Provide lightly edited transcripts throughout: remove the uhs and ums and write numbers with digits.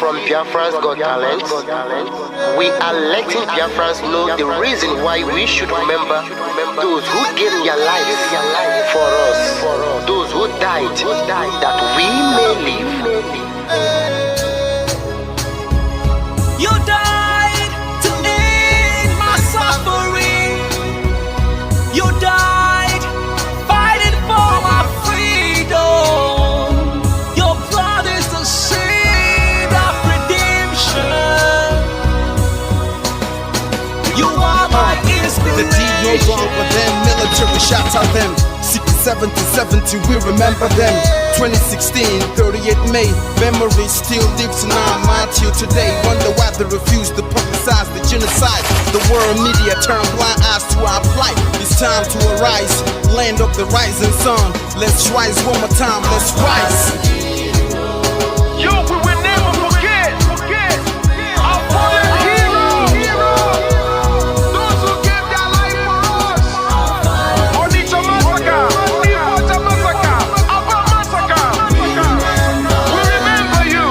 from Biafrans Got Talent. We are letting Biafrans know the reason why we should remember those who gave their lives for us, those who died that we may live. You died to end my suffering. You died fighting for my freedom. Your blood is the seed of redemption. You are my inspiration. The deed no wrong with them, military shots at them. 67 to 70, we remember them. 2016, 38 May, memory still lives in our mind till today. Wonder why they refuse to publicize the genocide. The world media turn blind eyes to our plight. It's time to arise, land of the rising sun. Let's rise one more time, let's rise. Yo, we will never forget our fallen heroes. Those who gave their life for us. Onitsha massacre, Ipocha massacre, Aba massacre. We remember you.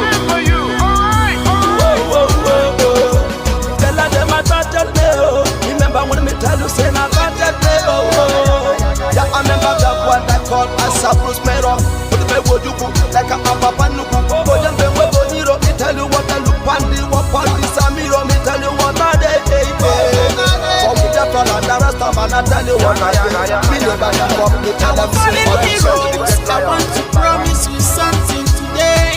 Alright. Tell them I battered me, oh. Remember when me tell you say I battered me, oh. Yeah, I remember that one that called us a Bruce Mero. But the way you go like a papa nuku. Oh, then the way boniro, me tell you what I look pandi, what pandi samiro, me tell you what I day. For me the plan and the rest of man, I tell you what I am. Me never come up, me tell them heroes, I want to promise you something today.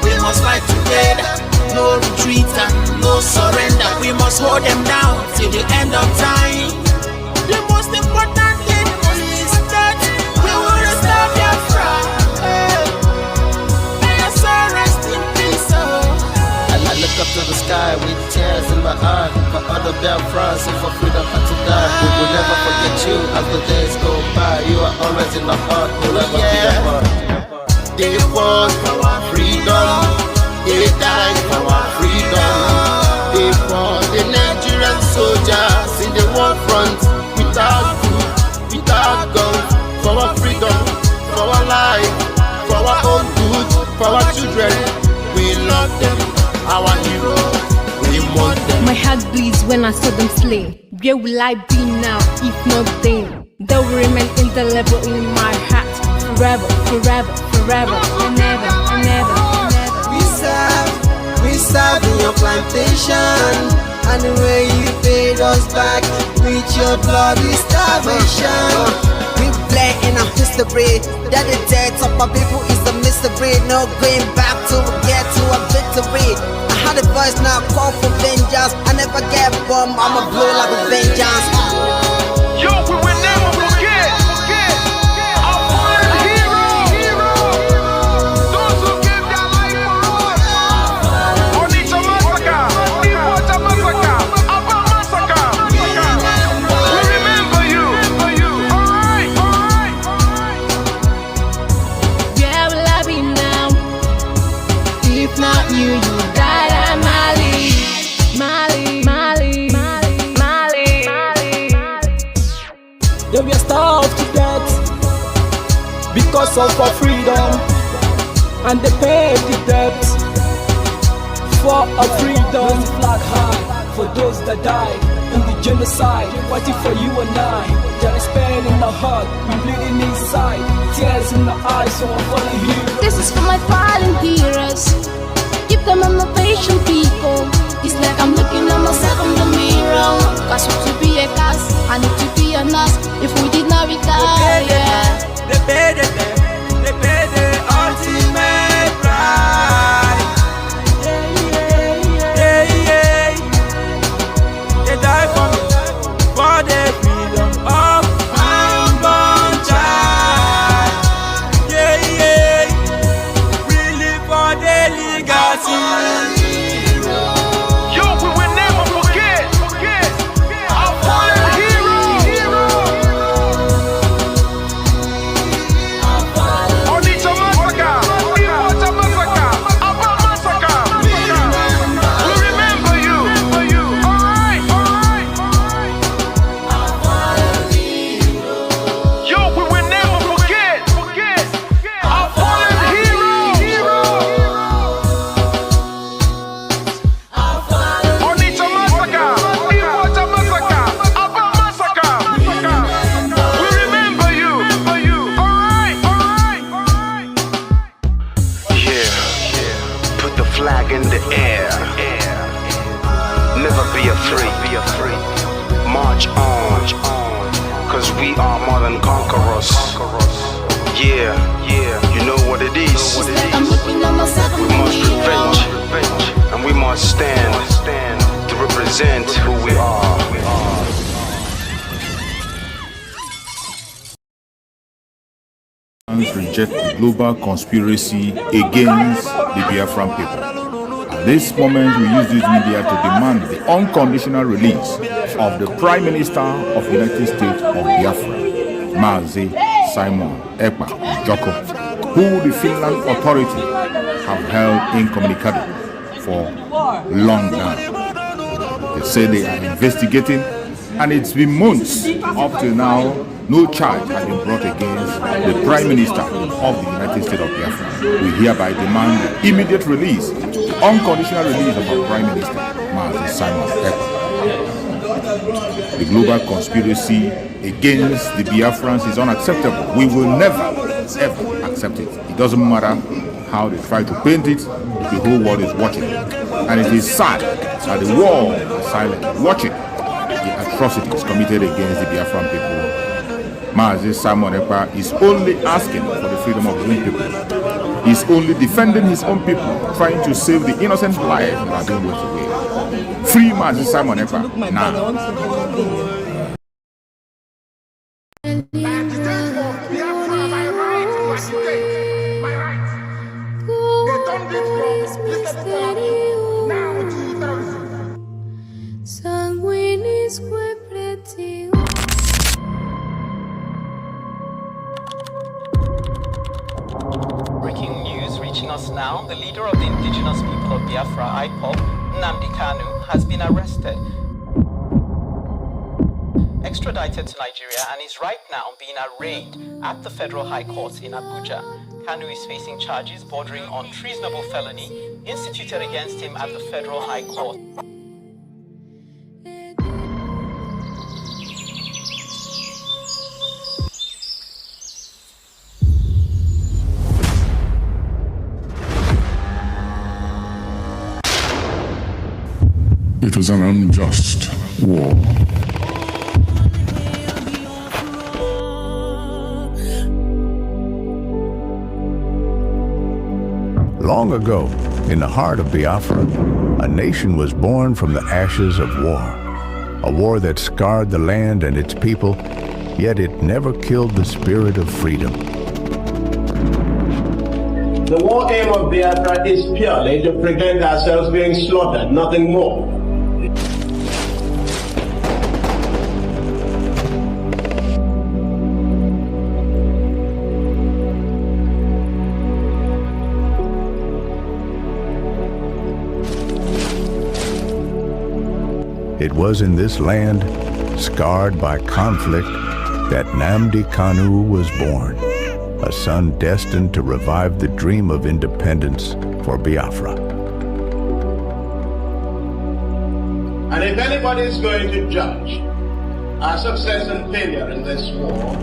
We must fight together, no retreat and no surrender. We must hold them down till the end of time. The most important thing is that we will restore Biafra. May your soul rest in peace. I look up to the sky with tears in my eye. For other Biafrans and for freedom had to die. We will never forget you as the days go by. You are always in my heart, we'll never be apart. They fought for our freedom, they died for our freedom. They fought the Nigerian soldiers in the war front, without food, without guns, for our freedom, for our life, for our own good, for our children. We love them, our heroes, we want them. My heart bleeds when I saw them slain. Where will I be now if not then? They will remain indelible in my heart forever, forever, forever, and ever, and ever, and ever. We serve in your plantation, and the way you paid us back with your bloody starvation. We play in our history that the death of our people is a mystery. No going back to get to a victory. I had a voice now call for vengeance. I never get bummed, I'ma blow like a vengeance. Yo, we will never forget our fallen heroes. Those who gave their life for us. Onitsha massacre, Ipocha massacre, Aba massacre. We remember you. Alright. Where will I be now if not you? You died at Mali. They were starved to death because of our freedom, and they paid the debt for our freedom. Flag high for those that died in the genocide, fighting for you and I. There is pain in the heart, we bleeding inside, tears in the eyes, so I'm falling here. This is for my fallen heroes. Keep them on the patient people. It's like I'm looking at myself in the mirror. Cause to be a cast, I need to be a nurse. If we did not retire, They paid the ultimate price. They died for me, for the freedom of my unborn child. We live for the legacy. we are free. March on, cause we are more than conquerors. Yeah, you know what it is. We must revenge, and we must stand to represent who we are. Reject the global conspiracy against the Biafran people. At this moment, we use this media to demand the unconditional release of the Prime Minister of the United States of Biafra, Mazi Simon Ekpa Joko, who the Finland authority have held incommunicado for long now. They say they are investigating, and it's been months up till now. No charge has been brought against the Prime Minister of the United States of Biafra. We hereby demand the immediate release, unconditional release of our Prime Minister, Mazi Simon Ekpa. The global conspiracy against the Biafrans is unacceptable. We will never, ever accept it. It doesn't matter how they try to paint it, the whole world is watching. And it is sad that the world is silent, watching the atrocities committed against the Biafran people. Mazi Simon Ekpa is only asking for the freedom of his own people. He's only defending his own people, trying to save the innocent lives that are being wasted away. Free Mazi Simon Ekpa now. Breaking news reaching us now, the leader of the indigenous people of Biafra, IPOB, Nnamdi Kanu, has been arrested, extradited to Nigeria, and is right now being arraigned at the Federal High Court in Abuja. Kanu is facing charges bordering on treasonable felony instituted against him at the Federal High Court. It was an unjust war. Long ago, in the heart of Biafra, a nation was born from the ashes of war. A war that scarred the land and its people, yet it never killed the spirit of freedom. The war aim of Biafra is purely to prevent ourselves being slaughtered, nothing more. It was in this land, scarred by conflict, that Nnamdi Kanu was born, a son destined to revive the dream of independence for Biafra. And if anybody is going to judge our success and failure in this war,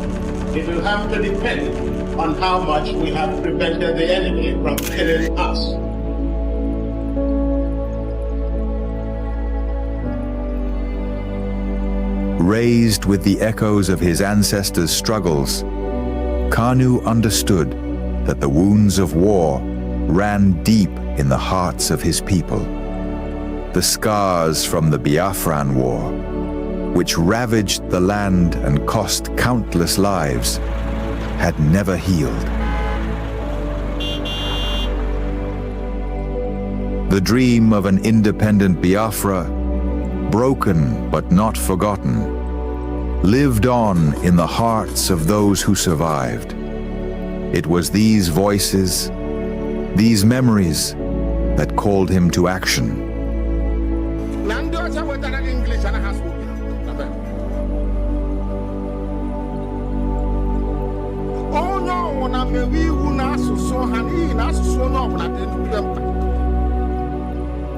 it will have to depend on how much we have prevented the enemy from killing us. Raised with the echoes of his ancestors' struggles, Kanu understood that the wounds of war ran deep in the hearts of his people. The scars from the Biafran War, which ravaged the land and cost countless lives, had never healed. The dream of an independent Biafra, broken but not forgotten, lived on in the hearts of those who survived. It was these voices, these memories, that called him to action.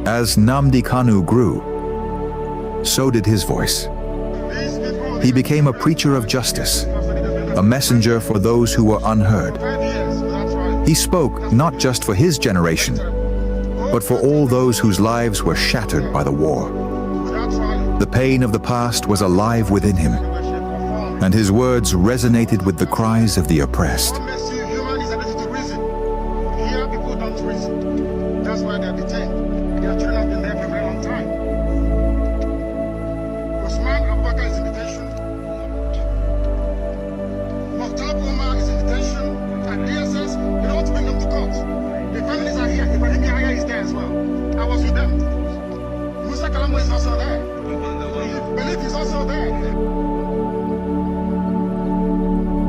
As Nnamdi Kanu grew, so did his voice. He became a preacher of justice, a messenger for those who were unheard. He spoke not just for his generation, but for all those whose lives were shattered by the war. The pain of the past was alive within him, and his words resonated with the cries of the oppressed.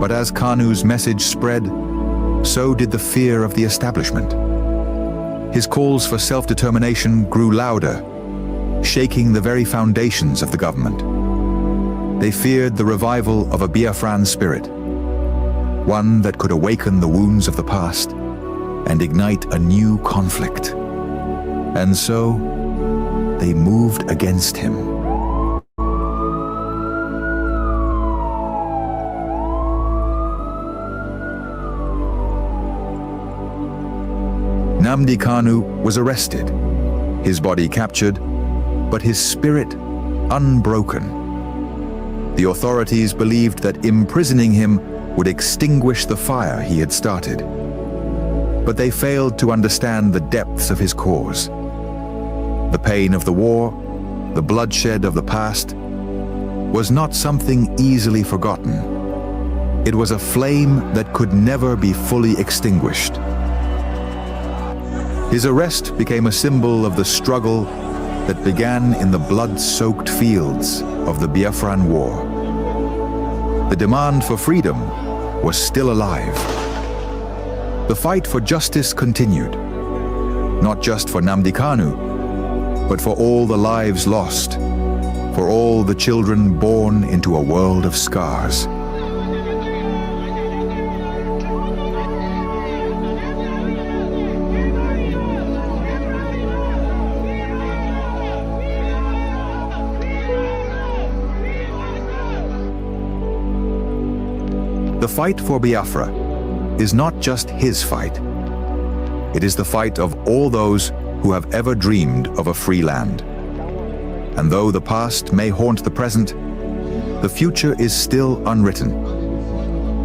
But as Kanu's message spread, so did the fear of the establishment. His calls for self-determination grew louder, shaking the very foundations of the government. They feared the revival of a Biafran spirit, one that could awaken the wounds of the past and ignite a new conflict. And so, they moved against him. Nnamdi Kanu was arrested, his body captured, but his spirit unbroken. The authorities believed that imprisoning him would extinguish the fire he had started. But they failed to understand the depths of his cause. The pain of the war, the bloodshed of the past, was not something easily forgotten. It was a flame that could never be fully extinguished. His arrest became a symbol of the struggle that began in the blood-soaked fields of the Biafran War. The demand for freedom was still alive. The fight for justice continued, not just for Nnamdi Kanu, but for all the lives lost, for all the children born into a world of scars. The fight for Biafra is not just his fight. It is the fight of all those who have ever dreamed of a free land. And though the past may haunt the present, the future is still unwritten.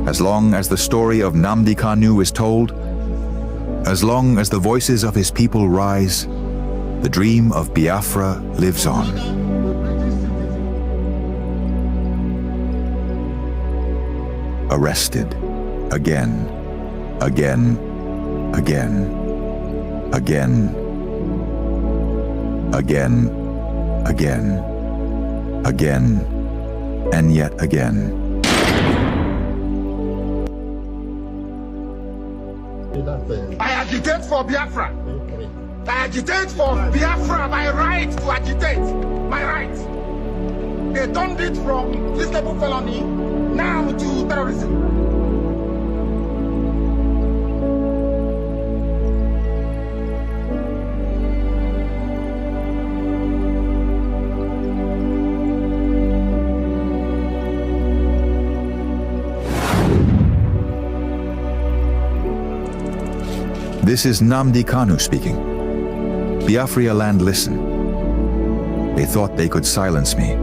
As long as the story of Nnamdi Kanu is told, as long as the voices of his people rise, the dream of Biafra lives on. Arrested again, again, again, again, again, again, again, and yet again. I agitate for Biafra. I agitate for Biafra, my right to agitate, my right. They turned it from reasonable felony now to terrorism. This is Nnamdi Kanu speaking. Biafra land, listen. They thought they could silence me,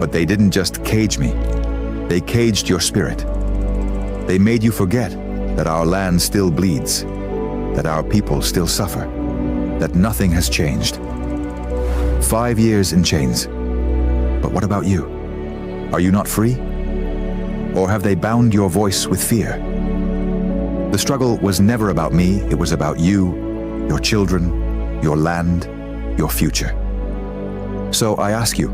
but they didn't just cage me. They caged your spirit. They made you forget that our land still bleeds, that our people still suffer, that nothing has changed. 5 years in chains. But what about you? Are you not free? Or have they bound your voice with fear? The struggle was never about me, it was about you, your children, your land, your future. So I ask you,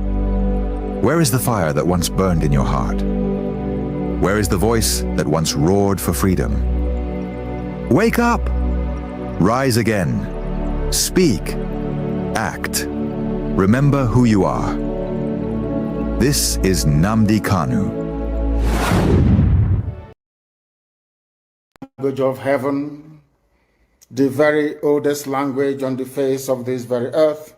where is the fire that once burned in your heart? Where is the voice that once roared for freedom? Wake up! Rise again. Speak. Act. Remember who you are. This is Nnamdi Kanu. Language of heaven, the very oldest language on the face of this very earth.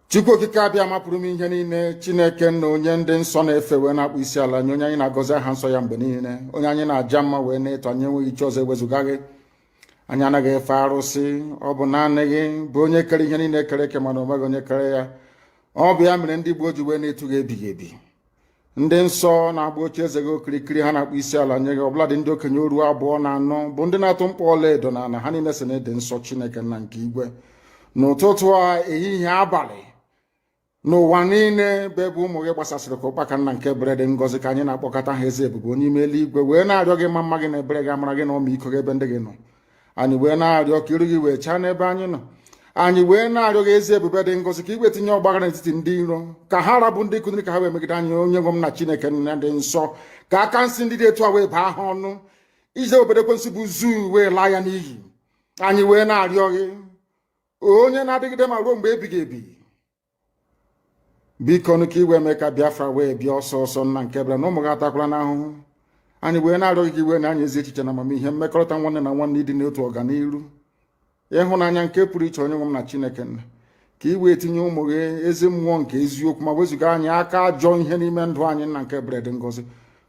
Chukwu okike abịa mapụrụ m ihe niile, Chineke na onye ndị nsọ na-efe wee na-akpụ isi ala nye onye anyị na-agọzi aha nsọ ya mgbe niile, onye anyị na-aja mma wee na-eto anyị enweghị iche ọzọ ewezuga gị. Anyị anaghị efe arụsị, ọ bụ naanị gị bụ onye kere ihe niile kere eke mana onweghị onye kere ya. ọ bụ ya mere ndị Igbo ji wee na-etu gị ebighị ebi. Ndị nsọ na-agba oche eze gị okirikiri ha na-akpụ isi ala nye gị, ọbụladị ndị okenye oru 2 na 4 bụ ndị na-atụ mkpọ ọla edo na ana ha niile so na-ede nsọ Chineke nna nke igwe. N'ụtụtụ a, ehihie, abalị, n'ụwa niile bụ ebe ụmụ gị gbasasịrị ka ụkpaka nna nke ebere dị ngọzi ka anyị na-akpọkọta ha eze ebube onye ime eluigwe wee na-arịọ gị ma mma gị na ebere gị amara gị na ọmịiko gị ebe ndị gị nọ. Anyị wee na-arịọ ka iru gị wee chaa n'ebe anyị nọ. Anyị wee na-arịọ gị ezi ebube dị ngọzi ka igwe tinye ọgbaghara n'etiti ndị iro ka ha rabụ ndị kụziri ka ha wee megide anyị onye nwe m na Chineke nna dị nsọ ka aka nsị ndị dị etu a wee baa ha ọnụ ije obodo ekwensu bụ zuu wee laa ya n'iyi. Anyị wee na-arịọ gị onye na-adịgide ma ruo mgbe ebighị ebi, biko nụ ka iwe mee ka Biafra wee bịa ọsọ ọsọ nna nke ebere na ụmụ gị atakwala n'ahụhụ. Anyị wee na-arịọ gị ka iwe na anyị ezi echiche na amamihe mmekọrịta nwanne na nwanne ịdị n'otu ọganiru ịhụnanya nke pụrụ iche onye nwe m na Chineke nna ka iwe tinye ụmụ gị ezi mmụọ nke eziokwu ma wezụga anyị aka ajọ ihe n'ime ndụ anyị nna nke ebere dị ngọzi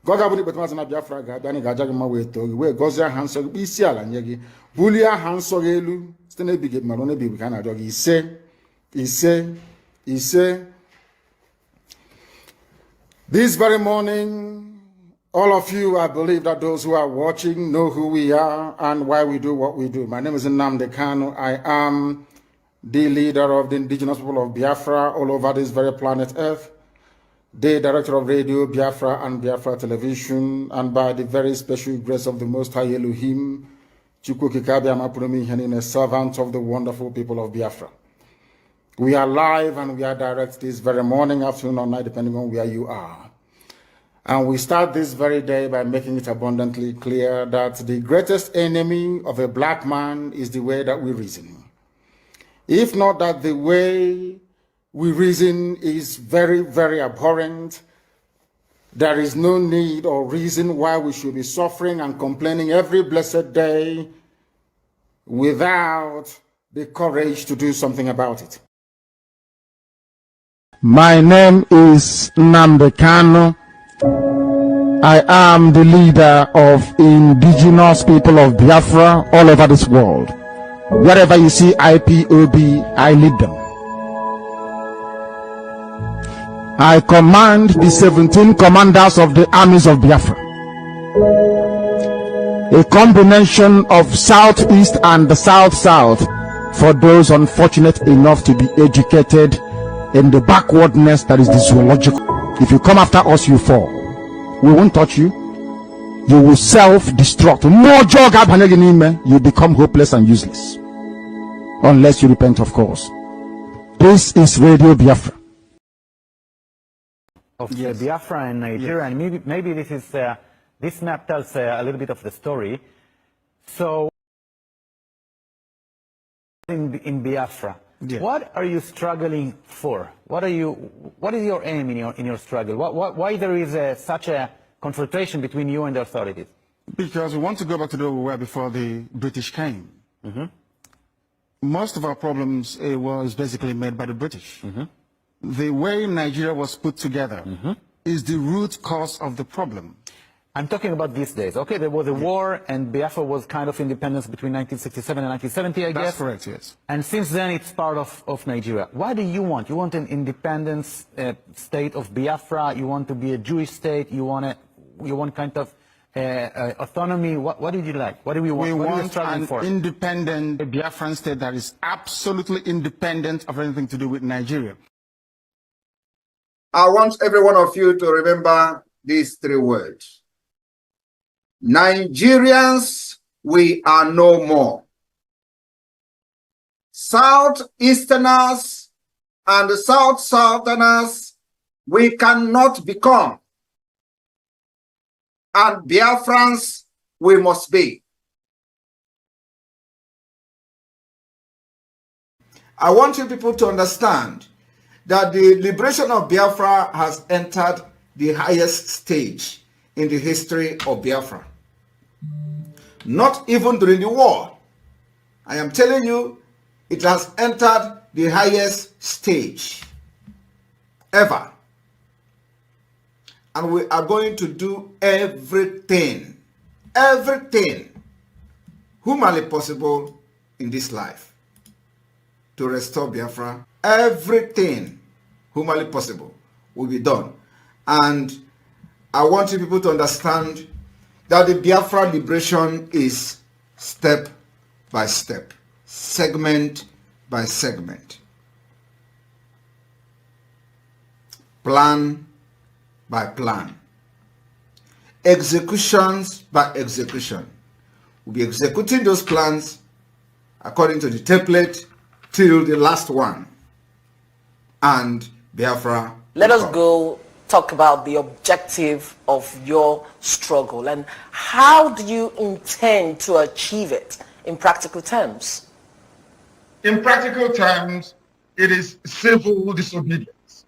ka ọ ga-abụ na ikpeta maazị na Biafra ga-abịa anyị ga-aja gị mma wee too gị wee gọzie aha nsọ gị kpụ isi ala nye gị bulie aha nsọ gị elu site n'ebighị ebi ma ruo n'ebighị ebi ka a na-arịọ gị ise ise ise. This very morning, all of you, I believe that those who are watching know who we are and why we do what we do. My name is Nnamdi Kanu. I am the leader of the indigenous people of Biafra all over this very planet Earth, the director of Radio Biafra and Biafra Television, and by the very special grace of the Most High Elohim, a servant of the wonderful people of Biafra. We are live and we are direct this very morning, afternoon, or night, depending on where you are. And we start this very day by making it abundantly clear that the greatest enemy of a black man is the way that we reason. If not that the way we reason is very, very abhorrent, there is no need or reason why we should be suffering and complaining every blessed day without the courage to do something about it. My name is Nnamdi Kanu. I am the leader of indigenous people of Biafra all over this world. Wherever you see IPOB, I lead them. I command the 17 commanders of the armies of Biafra. A combination of Southeast and the South-South for those unfortunate enough to be educated in the backwardness that is the zoological. If you come after us, you fall. We won't touch you. You will self-destruct. No job, you become hopeless and useless. Unless you repent, of course. This is Radio Biafra. Of Biafra and Nigeria, and maybe this is this map tells a little bit of the story. So in Biafra, what are you struggling for? What is your aim in your struggle? Why there is such a confrontation between you and the authorities? Because we want to go back to where we were before the British came. Most of our problems was basically made by the British. The way Nigeria was put together is the root cause of the problem. I'm talking about these days. Okay, there was a war and Biafra was kind of independence between 1967 and 1970, I guess. That's correct, yes. And since then it's part of Nigeria. What do you want? You want an independence state of Biafra? You want to be a Jewish state? You want kind of autonomy? What did you like? What do we want? We what want an independent Biafran state that is absolutely independent of anything to do with Nigeria. I want every one of you to remember these 3 words. Nigerians, we are no more. Southeasterners and South-Southerners, we cannot become. And Biafrans, we must be. I want you people to understand that the liberation of Biafra has entered the highest stage in the history of Biafra. Not even during the war. I am telling you, it has entered the highest stage ever. And we are going to do everything humanly possible in this life to restore Biafra. Everything humanly possible will be done. And I want you people to understand that the Biafra liberation is step by step, segment by segment, plan by plan, executions by execution. We'll be executing those plans according to the template till the last one. And Biafra. Let us go talk about the objective of your struggle and how do you intend to achieve it in practical terms? In practical terms, it is civil disobedience.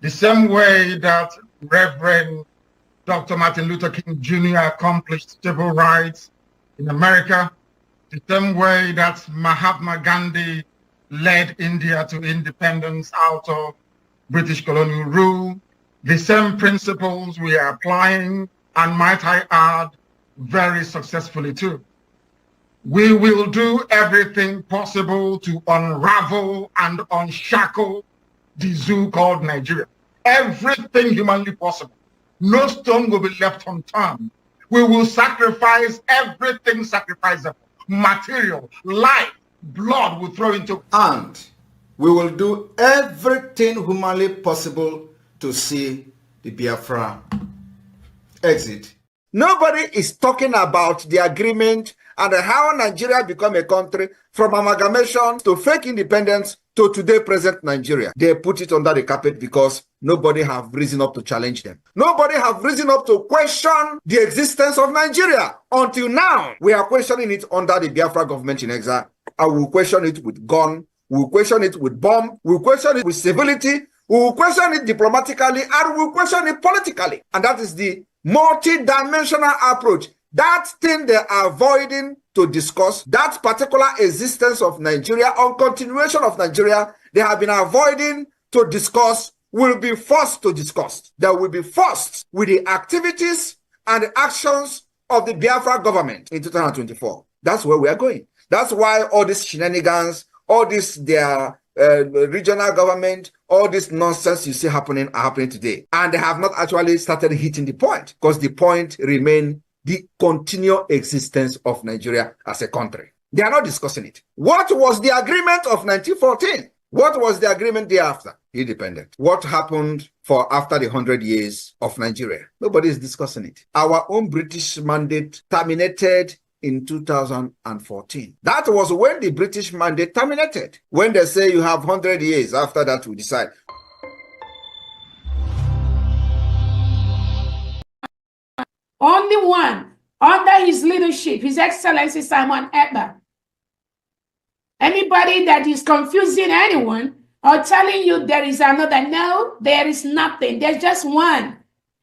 The same way that Reverend Dr. Martin Luther King Jr. accomplished civil rights in America, the same way that Mahatma Gandhi led India to independence out of British colonial rule, the same principles we are applying, and might I add, very successfully too. We will do everything possible to unravel and unshackle the zoo called Nigeria. Everything humanly possible. No stone will be left unturned. We will sacrifice everything sacrificable. Material, life, blood will throw into. And we will do everything humanly possible to see the Biafra exit. Nobody is talking about the agreement and how Nigeria become a country from amalgamation to fake independence to today present Nigeria. They put it under the carpet because nobody have risen up to challenge them. Nobody have risen up to question the existence of Nigeria. Until now, we are questioning it under the Biafra government in exile. And we'll question it with gun, we'll question it with bomb, we'll question it with civility, we'll question it diplomatically, and we'll question it politically. And that is the multi-dimensional approach. That thing they are avoiding to discuss, that particular existence of Nigeria or continuation of Nigeria, they have been avoiding to discuss, will be forced to discuss. They will be forced with the activities and the actions of the Biafra government in 2024. That's where we are going. That's why all these shenanigans, all this their regional government, all this nonsense you see happening are happening today. And they have not actually started hitting the point, because the point remains the continual existence of Nigeria as a country. They are not discussing it. What was the agreement of 1914? What was the agreement thereafter? Independent. What happened for after the 100 years of Nigeria? Nobody is discussing it. Our own British mandate terminated in 2014. That was when the British mandate terminated. When they say you have 100 years, after that we decide. Only one, under his leadership, His Excellency Simon Ekpa. Anybody that is confusing anyone or telling you there is another, no, there is nothing. There's just one,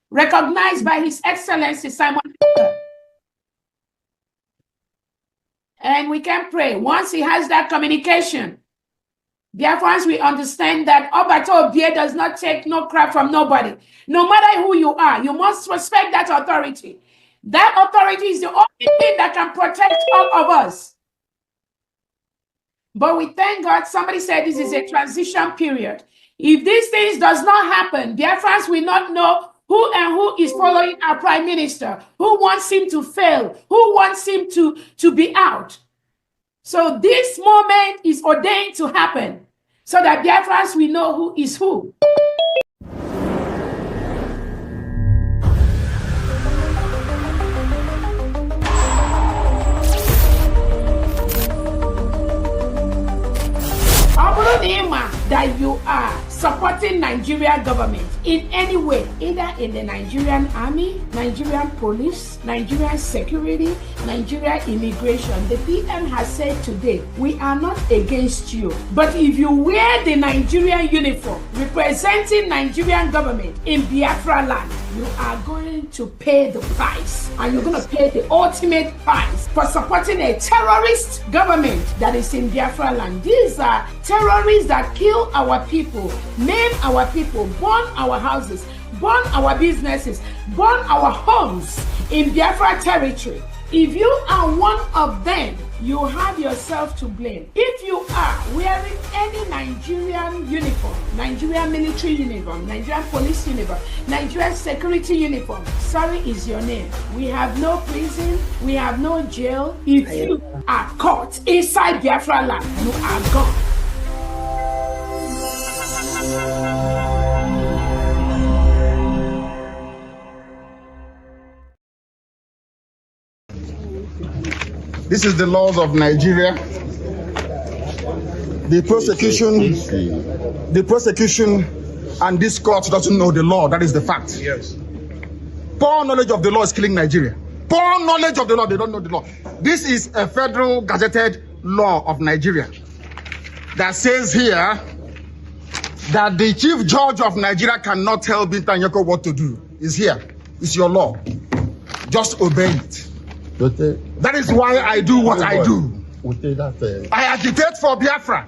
recognized by His Excellency Simon Ekpa. And we can pray. Once he has that communication, Biafrans, we understand that Obato Obie does not take no crap from nobody. No matter who you are, you must respect that authority. That authority is the only thing that can protect all of us. But we thank God, somebody said this is a transition period. If these things does not happen, Biafrans will not know who is following our prime minister, who wants him to fail, who wants him to be out. So this moment is ordained to happen so that Biafrans will know who is who. That you are supporting Nigerian government in any way, either in the Nigerian army, Nigerian police, Nigerian security, Nigerian immigration. The PM has said today, we are not against you. But if you wear the Nigerian uniform representing Nigerian government in Biafra land, you are going to pay the price. And you're going to pay the ultimate price for supporting a terrorist government that is in Biafra land. These are terrorists that kill our people, maim our people, burn our houses, burn our businesses, burn our homes in Biafra territory. If you are one of them, you have yourself to blame. If you are wearing any Nigerian uniform, Nigerian military uniform, Nigerian police uniform, Nigerian security uniform, sorry is your name. We have no prison, we have no jail. If you are caught inside Biafra land, you are gone. This is the laws of Nigeria. The prosecution and this court doesn't know the law. That is the fact. Yes. Poor knowledge of the law is killing Nigeria. Poor knowledge of the law, they don't know the law. This is a federal gazetted law of Nigeria that says here that the chief judge of Nigeria cannot tell Binta Nyoko what to do. It's here. It's your law. Just obey it. That is why I do what I do. I agitate for Biafra.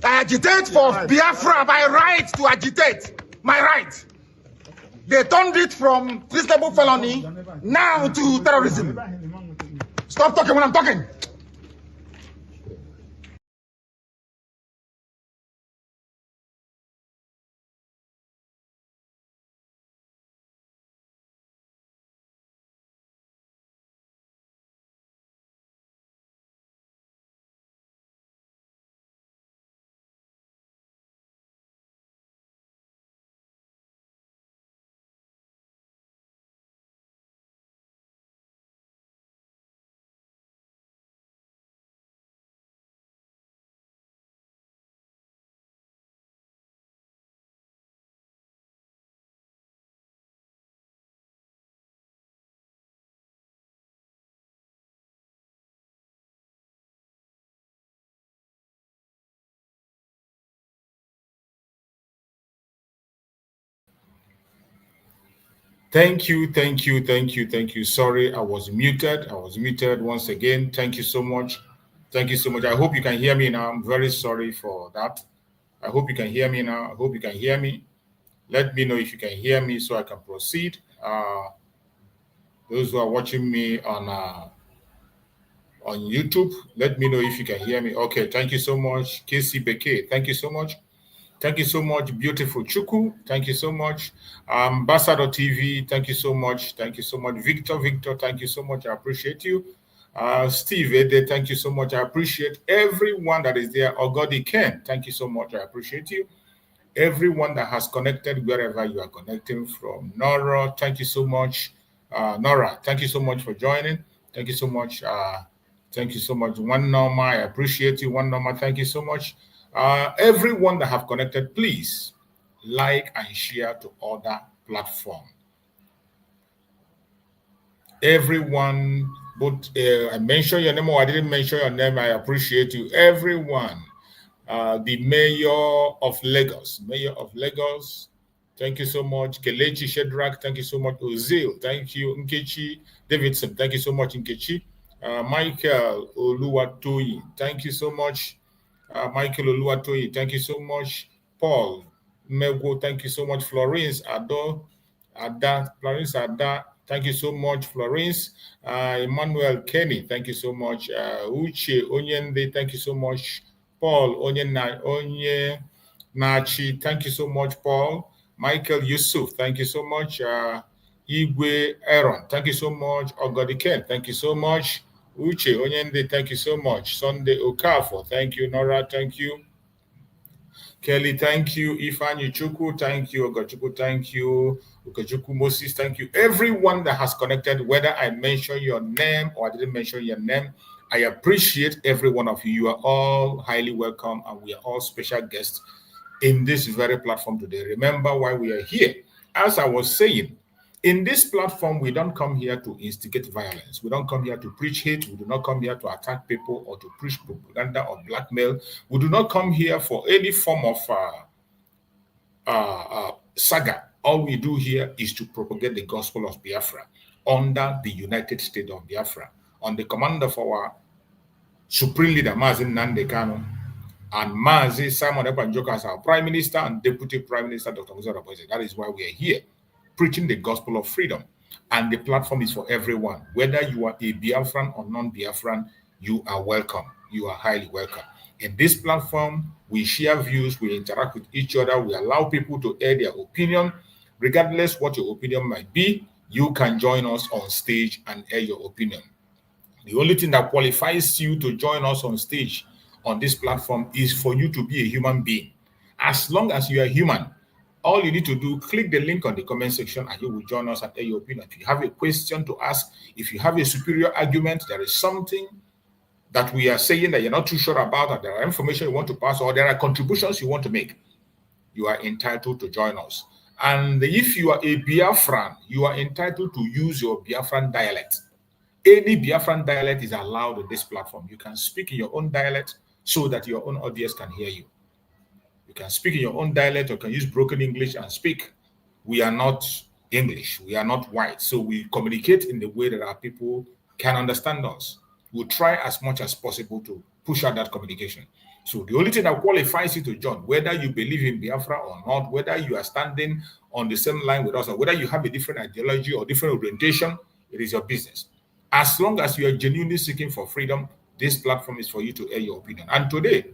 I agitate for Biafra by right to agitate. My right. They turned it from treasonable felony now to terrorism. Stop talking when I'm talking. Thank you. Sorry, I was muted. Once again. Thank you so much. I hope you can hear me now. I'm very sorry for that. I hope you can hear me now. Let me know if you can hear me so I can proceed. Those who are watching me on YouTube, let me know if you can hear me. Okay, thank you so much. KC Beke, thank you so much. Thank you so much, beautiful Chuku. Thank you so much. Ambassador TV, thank you so much. Victor, thank you so much. I appreciate you. Steve Ede, thank you so much. I appreciate everyone that is there. Ogodi Ken, thank you so much. I appreciate you. Everyone that has connected wherever you are connecting from. Nora, thank you so much. Nora, thank you so much for joining. Thank you so much. One Norma, I appreciate you. One Norma, thank you so much. Everyone that have connected, please like and share to other platform. Everyone, but I mentioned your name or I didn't mention your name, I appreciate you. Everyone, the mayor of Lagos, thank you so much. Kelechi Shedrack, thank you so much. Ozil, thank you. Nkechi Davidson, thank you so much. Nkechi. Michael Oluwatoyi, thank you so much. Michael Oluwatoyi, thank you so much. Paul Mego, thank you so much. Florence Ada, thank you so much. Florence, Emmanuel Kenny, thank you so much. Uche Onyende, thank you so much. Paul Onyenachi, thank you so much. Paul Michael Yusuf, thank you so much. Igwe Aaron, thank you so much. Ogodiken, thank you so much. Uche Onyende, thank you so much. Sunday Okafor, thank you. Nora, thank you. Kelly, thank you. Ifeanyi Chukwu, thank you. Ogachuku, thank you. Okachuku Moses, thank you. Everyone that has connected, whether I mention your name or I didn't mention your name, I appreciate every one of you. You are all highly welcome, and we are all special guests in this very platform today. Remember why we are here. As I was saying, in this platform, we don't come here to instigate violence. We don't come here to preach hate. We do not come here to attack people or to preach propaganda or blackmail. We do not come here for any form of saga. All we do here is to propagate the gospel of Biafra under the United States of Biafra, on the command of our Supreme Leader, Mazi Nnamdi Kanu, and Mazi Simon Ekpa as our Prime Minister and Deputy Prime Minister, Dr. Musa Raboise. That is why we are here, preaching the gospel of freedom. And the platform is for everyone. Whether you are a Biafran or non-Biafran, you are welcome. You are highly welcome. In this platform, we share views, we interact with each other, we allow people to air their opinion. Regardless what your opinion might be, you can join us on stage and air your opinion. The only thing that qualifies you to join us on stage on this platform is for you to be a human being. As long as you are human, all you need to do, click the link on the comment section and you will join us and air your opinion. If you have a question to ask, if you have a superior argument, there is something that we are saying that you're not too sure about, or there are information you want to pass, or there are contributions you want to make, you are entitled to join us. And if you are a Biafran, you are entitled to use your Biafran dialect. Any Biafran dialect is allowed on this platform. You can speak in your own dialect so that your own audience can hear you. You can speak in your own dialect or can use broken English and speak. We are not English. We are not white. So we communicate in the way that our people can understand us. We'll try as much as possible to push out that communication. So the only thing that qualifies you to join, whether you believe in Biafra or not, whether you are standing on the same line with us, or whether you have a different ideology or different orientation, it is your business. As long as you are genuinely seeking for freedom, this platform is for you to air your opinion. And today,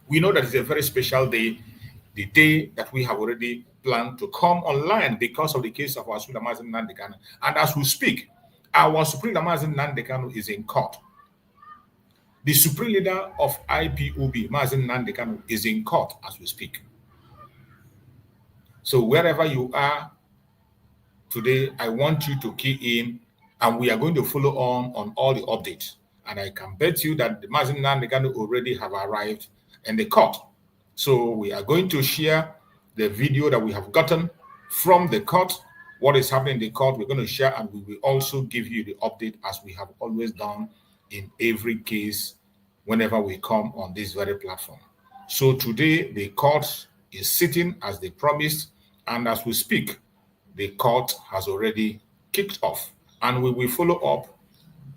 we know that it's a very special day, the day that we have already planned to come online because of the case of our Supreme Mazi Nnamdi Kanu. And as we speak, our Supreme Mazi Nnamdi Kanu is in court. The supreme leader of IPOB, Mazi Nnamdi Kanu, is in court as we speak. So wherever you are today, I want you to key in, and we are going to follow on all the updates. And I can bet you that the Mazi Nnamdi Kanu already have arrived in the court. So we are going to share the video that we have gotten from the court, what is happening in the court. We're going to share, and we will also give you the update as we have always done in every case whenever we come on this very platform. So today the court is sitting as they promised, and as we speak, the court has already kicked off, and we will follow up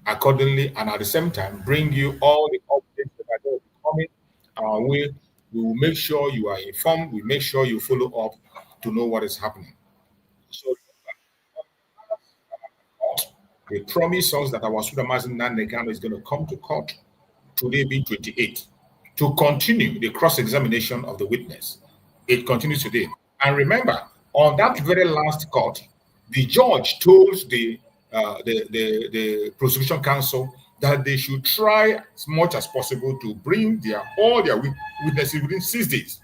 accordingly, and at the same time bring you all the updates that are going to be coming our way. We will make sure you are informed. We make sure you follow up to know what is happening. So they promise us that our Supreme Mazi Nnamdi Kanu is going to come to court today, being 28, to continue the cross-examination of the witness. It continues today. And remember, on that very last court, the judge told the prosecution counsel that they should try as much as possible to bring all their witnesses within 6 days.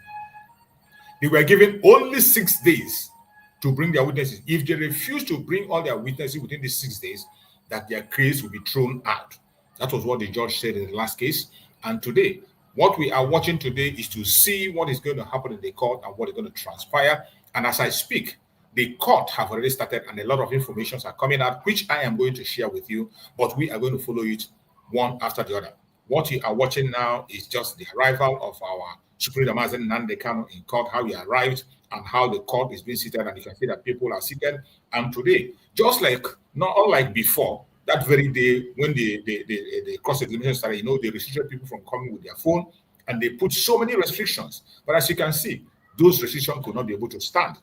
They were given only 6 days to bring their witnesses. If they refuse to bring all their witnesses within the 6 days, that their case will be thrown out. That was what the judge said in the last case. And today, what we are watching today is to see what is going to happen in the court and what is going to transpire. And as I speak, the court have already started, and a lot of information are coming out, which I am going to share with you, but we are going to follow it one after the other. What you are watching now is just the arrival of our Supreme Mazi Nnamdi Kanu in court, how he arrived and how the court is being seated, and you can see that people are seated. And today, just like, not unlike before, that very day when the cross-examination started, they restricted people from coming with their phone, and they put so many restrictions. But as you can see, those restrictions could not be able to stand.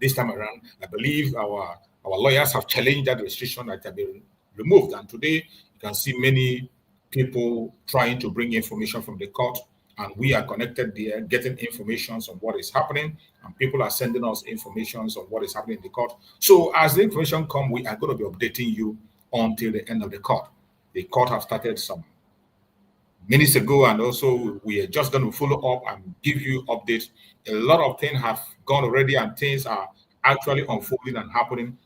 This time around, I believe our lawyers have challenged that restriction that have been removed. And today, you can see many people trying to bring information from the court, and we are connected there, getting information on what is happening, and people are sending us information on what is happening in the court. So as the information comes, we are going to be updating you until the end of the court. The court have started some minutes ago, and also we are just going to follow up and give you updates. A lot of things have gone already, and things are actually unfolding and happening,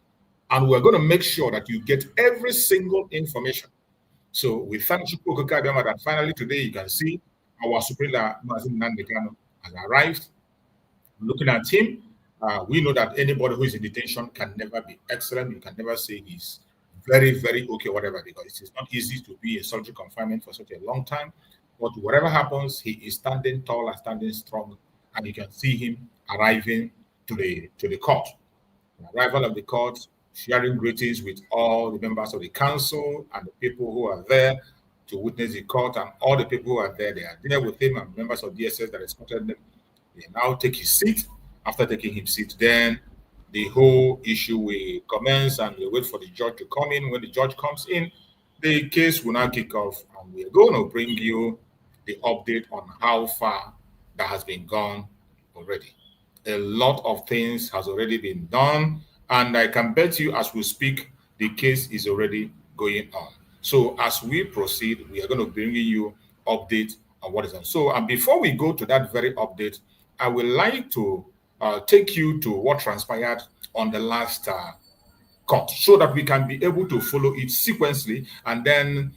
and we're going to make sure that you get every single information. So we thank you, that finally today you can see our Supreme Mazi Nnamdi Kanu has arrived. Looking at him, we know that anybody who is in detention can never be excellent. You can never say he's very, very okay, whatever, because it is not easy to be in solitary confinement for such a long time. But whatever happens, he is standing tall and standing strong, and you can see him arriving to the court. The arrival of the court, sharing greetings with all the members of the council and the people who are there to witness the court, and all the people who are there, they are there with him, and members of DSS that escorted them. They now take his seat. After taking his seat, then the whole issue will commence and we wait for the judge to come in. When the judge comes in, the case will now kick off, and we're going to bring you the update on how far that has been gone already. A lot of things has already been done, and I can bet you as we speak, the case is already going on. So as we proceed, we are going to bring you update on what is on. So, and before we go to that very update, I would like to take you to what transpired on the last court, so that we can be able to follow it sequentially and then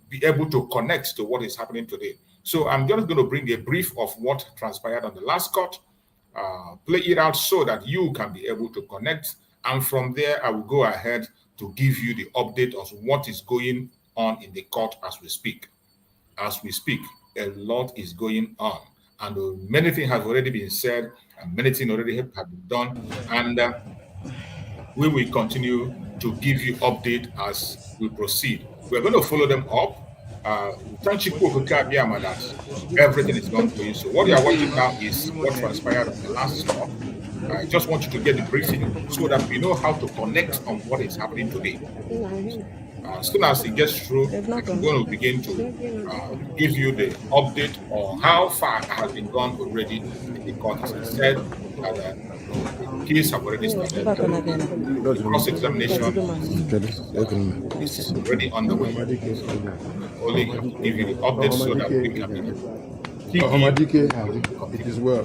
be able to connect to what is happening today. So I'm just going to bring a brief of what transpired on the last court, play it out so that you can be able to connect, and from there I will go ahead to give you the update of what is going on in the court as we speak. As we speak, a lot is going on, and many things have already been said, and many things already have been done, and we will continue to give you update as we proceed. We're going to follow them up. Thank you that everything is gone for you. So what you are watching now is what transpired on the last talk. I just want you to get the briefing so that we know how to connect on what is happening today. As soon as it gets through, I'm going to begin to give you the update on how far has been gone already in the court. As I said, the case have already started. The cross-examination is already underway. Only have to give you the update so that we can it is well.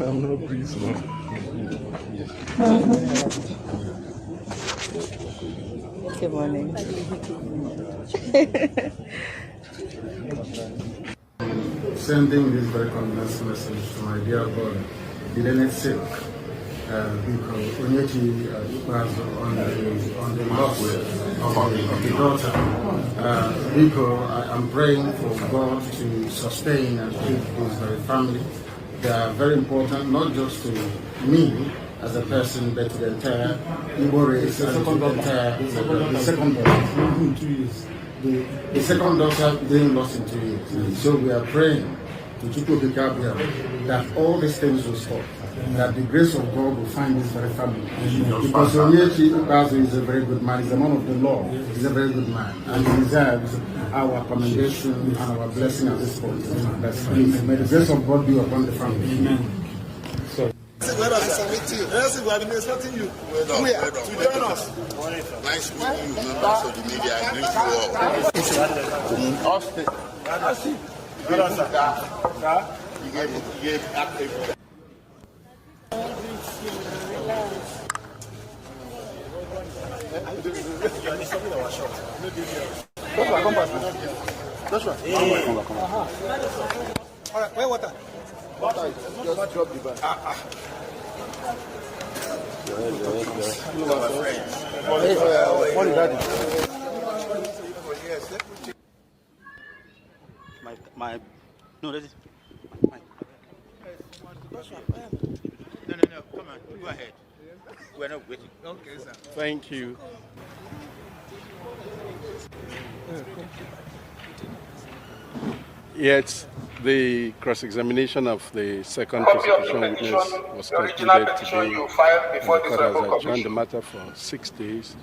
I'm no priest. Good morning. Sending this very condensed message to my dear brother, Bidene Silk, because Onyechi on the loss of the daughter. Because I'm praying for God to sustain and keep this very family. They are very important, not just to me as a person, but to the entire Igbo race and to the second daughter. The second daughter being lost in 2 years. So we are praying to Chukwukabia that all these things will stop, that the grace of God will find this very family. Because Onyechi Ukazu is a very good man, he's a man of the law, he's a very good man, and he deserves our commendation and our blessing at this point. Please, may the grace of God be upon the family. Amen. So. Nice meeting you. Yes, we have been expecting you. Well done. To join us. Nice meeting you, members of the media. I greet you all. Austin. You gave active. Come back. Joshua. All right, where water? Just drop the bag. What is that? No, that is No, come on, go ahead. We're not waiting. Okay, sir. Thank you. Yet the cross-examination of the second prosecution witness was concluded today. The court has adjourned the matter for 6 days.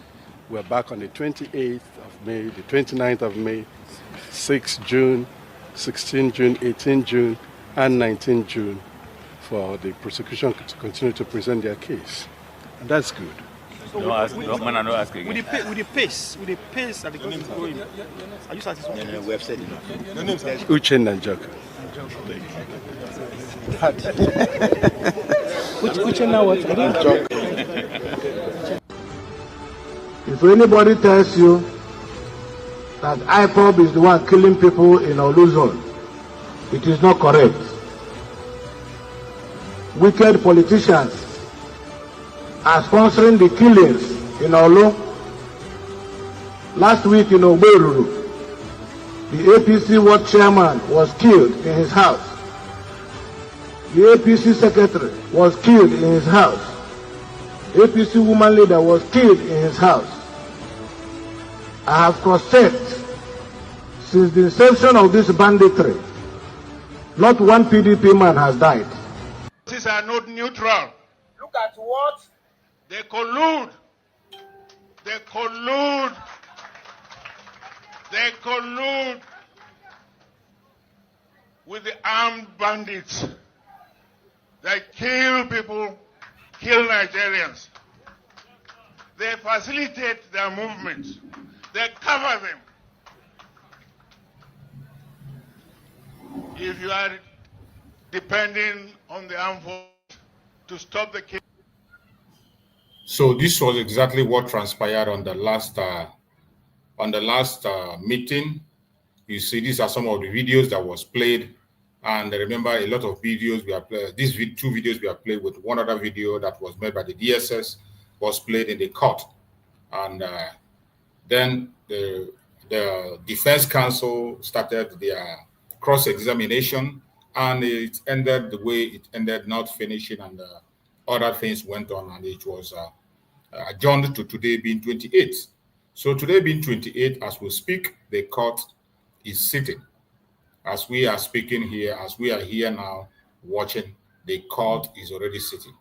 We're back on the 28th of May, the 29th of May, 6 June, 16 June, 18 June, and 19 June for the prosecution to continue to present their case. And that's good. With the pace that the government is going, are you satisfied? No, we have said enough. Your name, sir? Uche Nanjoka. Uche now what? If anybody tells you that IPOB is the one killing people in Oluzon, it is not correct. Wicked politicians are sponsoring the killings in Olu Last week in Oweruru, the APC World Chairman was killed in his house. The APC Secretary was killed in his house. APC Woman Leader was killed in his house. I have cross-checked since the inception of this banditry. Not one PDP man has died. These are not neutral. Look at what? They collude. They collude. They collude with the armed bandits. They kill people, kill Nigerians. They facilitate their movements. They cover them. If you are depending on the armed forces to stop the killing. So this was exactly what transpired on the last meeting. You see, these are some of the videos that was played, and remember, a lot of videos we have played. These two videos we have played with one other video that was made by the DSS was played in the court, and then the defense counsel started their cross-examination, and it ended the way it ended, not finishing, and other things went on, and it was adjourned to today being 28. So today being 28, as we speak, the court is sitting. As we are speaking here, as we are here now watching, the court is already sitting.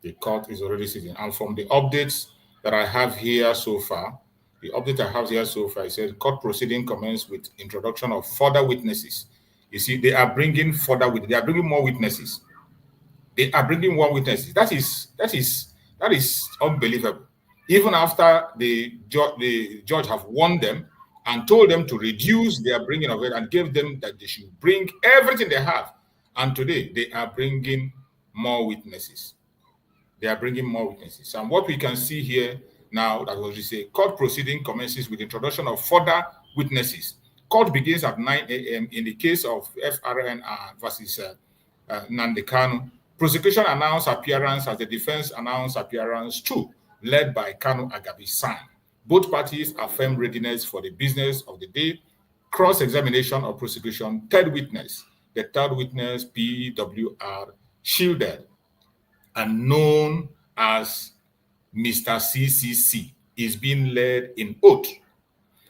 The court is already sitting. And from the updates that I have here so far, it says court proceeding commenced with introduction of further witnesses. You see, they are bringing more witnesses. They are bringing more witnesses. That is unbelievable. Even after the judge have warned them and told them to reduce their bringing of it and gave them that they should bring everything they have. And today they are bringing more witnesses. They are bringing more witnesses. And what we can see here now, that was to say, court proceeding commences with introduction of further witnesses. Court begins at 9 a.m. in the case of FRN versus Nnamdi Kanu. Prosecution announced appearance as the defense announced appearance too, led by Kanu Agabi-san. Both parties affirmed readiness for the business of the day. Cross-examination of prosecution. Third witness. The third witness, PWR, shielded and known as Mr. CCC, is being led in oath.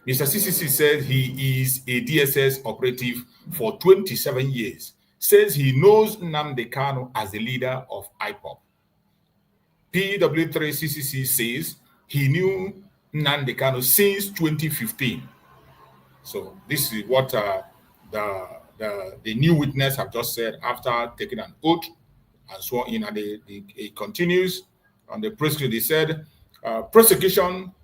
Mr. CCC says he is a DSS operative for 27 years. Says he knows Nnamdi Kanu as the leader of IPOB. PW3 CCC says he knew Nnamdi Kanu since 2015. So this is what the new witness have just said after taking an oath and sworn in, and it continues on the prosecution. They said prosecution.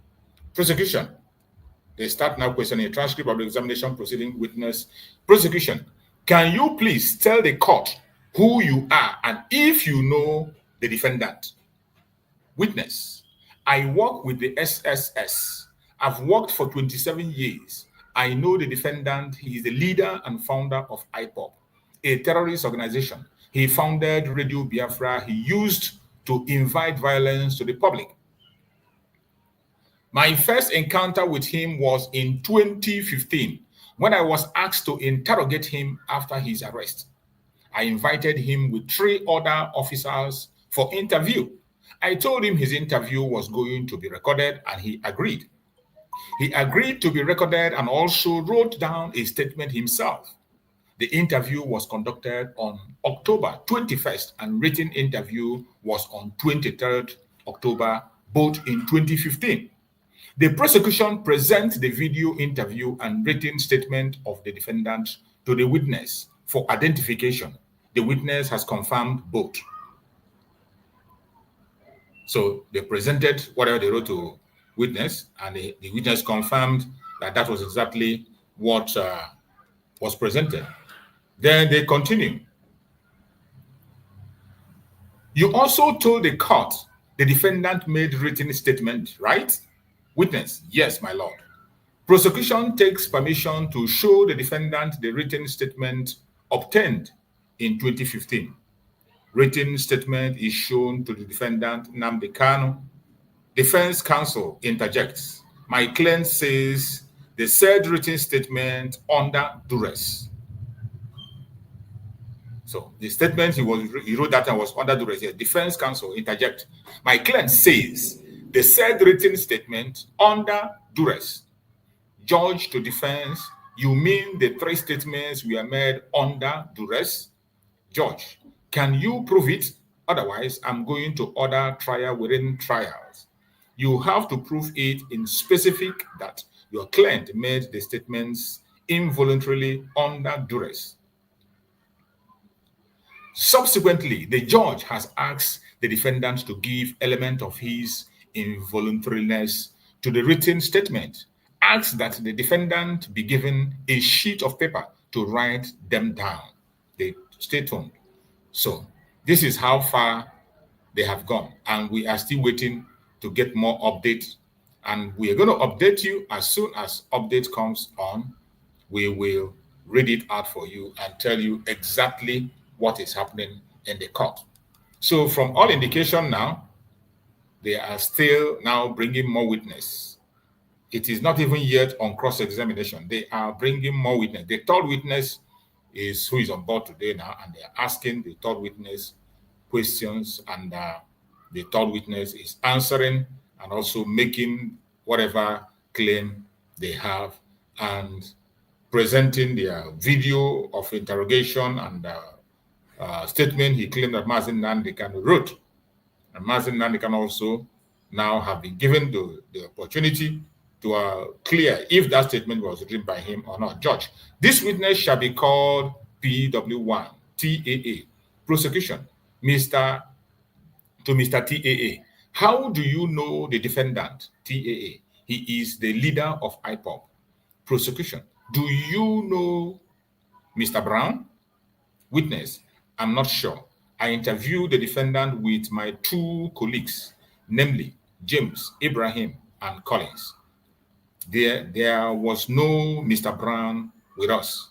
They start now questioning a transcript of the examination proceeding witness. Prosecution, can you please tell the court who you are and if you know the defendant? Witness, I work with the SSS. I've worked for 27 years. I know the defendant. He is the leader and founder of IPOB, a terrorist organization. He founded Radio Biafra. He used to invite violence to the public. My first encounter with him was in 2015 when I was asked to interrogate him after his arrest. I invited him with 3 other officers for interview. I told him his interview was going to be recorded, and he agreed. He agreed to be recorded and also wrote down a statement himself. The interview was conducted on October 21st, and written interview was on 23rd October, both in 2015. The prosecution presents the video interview and written statement of the defendant to the witness for identification. The witness has confirmed both. So they presented whatever they wrote to witness, and the witness confirmed that was exactly what was presented. Then they continue. You also told the court the defendant made written statement, right? Witness, yes, my lord. Prosecution takes permission to show the defendant the written statement obtained in 2015. Written statement is shown to the defendant, Nnamdi Kanu. Defense counsel interjects. My client says the said written statement under duress. So the statement he wrote that and was under duress. The defense counsel interject. My client says the said written statement under duress. Judge to defense, you mean the 3 statements were made under duress? Judge, can you prove it? Otherwise, I'm going to order trial within trials. You have to prove it in specific that your client made the statements involuntarily under duress. Subsequently, the judge has asked the defendant to give element of his involuntariness to the written statement. Asked that the defendant be given a sheet of paper to write them down. They stay tuned. So this is how far they have gone, and we are still waiting to get more updates. And we are going to update you as soon as update comes on. We will read it out for you and tell you exactly what is happening in the court. So from all indication now, they are still now bringing more witness. It is not even yet on cross-examination. They are bringing more witness. The third witness is who is on board today now, and they are asking the third witness questions, and the third witness is answering and also making whatever claim they have and presenting their video of interrogation and statement he claimed that Mazi Nnamdi Kanu wrote. And Mazi Nnamdi Kanu also now have been given the opportunity to clear if that statement was written by him or not. Judge, this witness shall be called PW1 TAA. Prosecution, Mr. TAA. How do you know the defendant, TAA? He is the leader of IPOB. Prosecution, do you know Mr. Brown? Witness, I'm not sure. I interviewed the defendant with my 2 colleagues, namely James, Ibrahim, and Collins. There was no Mr. Brown with us.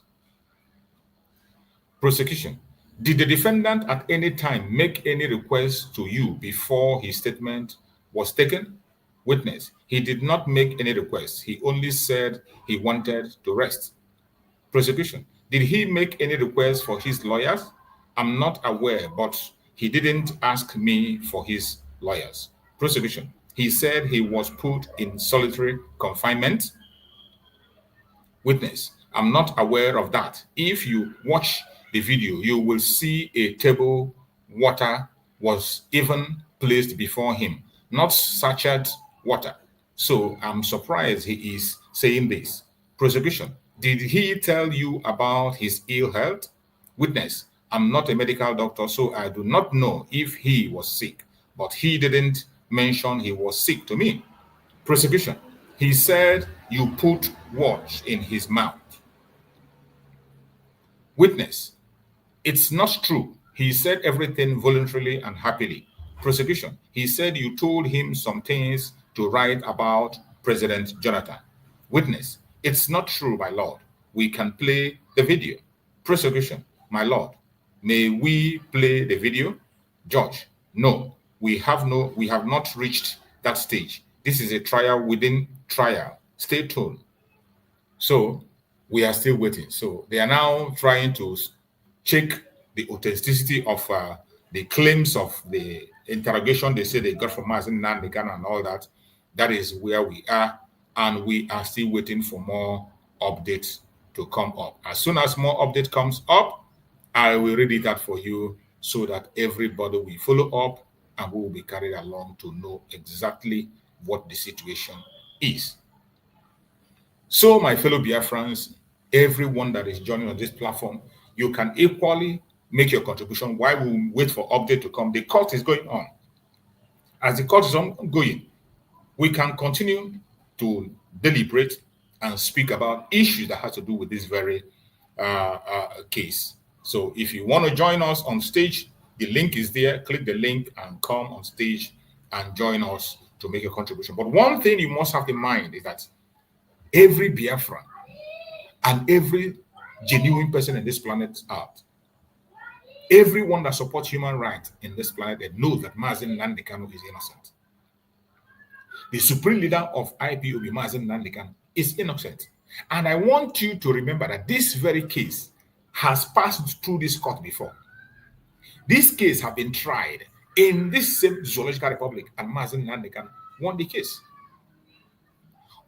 Prosecution, did the defendant at any time make any request to you before his statement was taken? Witness, he did not make any request. He only said he wanted to rest. Prosecution, did he make any request for his lawyers? I'm not aware, but he didn't ask me for his lawyers. Prosecution, he said he was put in solitary confinement. Witness, I'm not aware of that. If you watch the video, you will see a table water was even placed before him, not sachet water. So I'm surprised he is saying this. Prosecution, did he tell you about his ill health? Witness, I'm not a medical doctor, so I do not know if he was sick, but he didn't mention he was sick to me. Prosecution, he said you put words in his mouth. Witness, it's not true. He said everything voluntarily and happily. Prosecution, he said you told him some things to write about President Jonathan. Witness, it's not true, my lord. We can play the video. Prosecution, my lord, may we play the video? Judge, no, we have not reached that stage. This is a trial within trial. Stay tuned. So we are still waiting. So they are now trying to check the authenticity of the claims of the interrogation they say they got from Mazi Nnamdi Kanu and all that. That is where we are, and we are still waiting for more updates to come up. As soon as more update comes up, I will read it out for you so that everybody will follow up and we will be carried along to know exactly what the situation is. So, my fellow Biafrans, everyone that is joining on this platform, you can equally make your contribution while we wait for update to come. The court is going on. As the court is ongoing, we can continue to deliberate and speak about issues that have to do with this very case. So if you want to join us on stage, the link is there. Click the link and come on stage and join us to make a contribution. But one thing you must have in mind is that every Biafran and every genuine person in this planet Earth, everyone that supports human rights in this planet, that knows that Mazi Nnamdi Kanu is innocent. the supreme leader of IPOB, Mazi Nnamdi Kanu, is innocent. And I want you to remember that this very case has passed through this court before. This case has been tried in this same Zoological Republic, and Mazi Nnamdi Kanu won the case.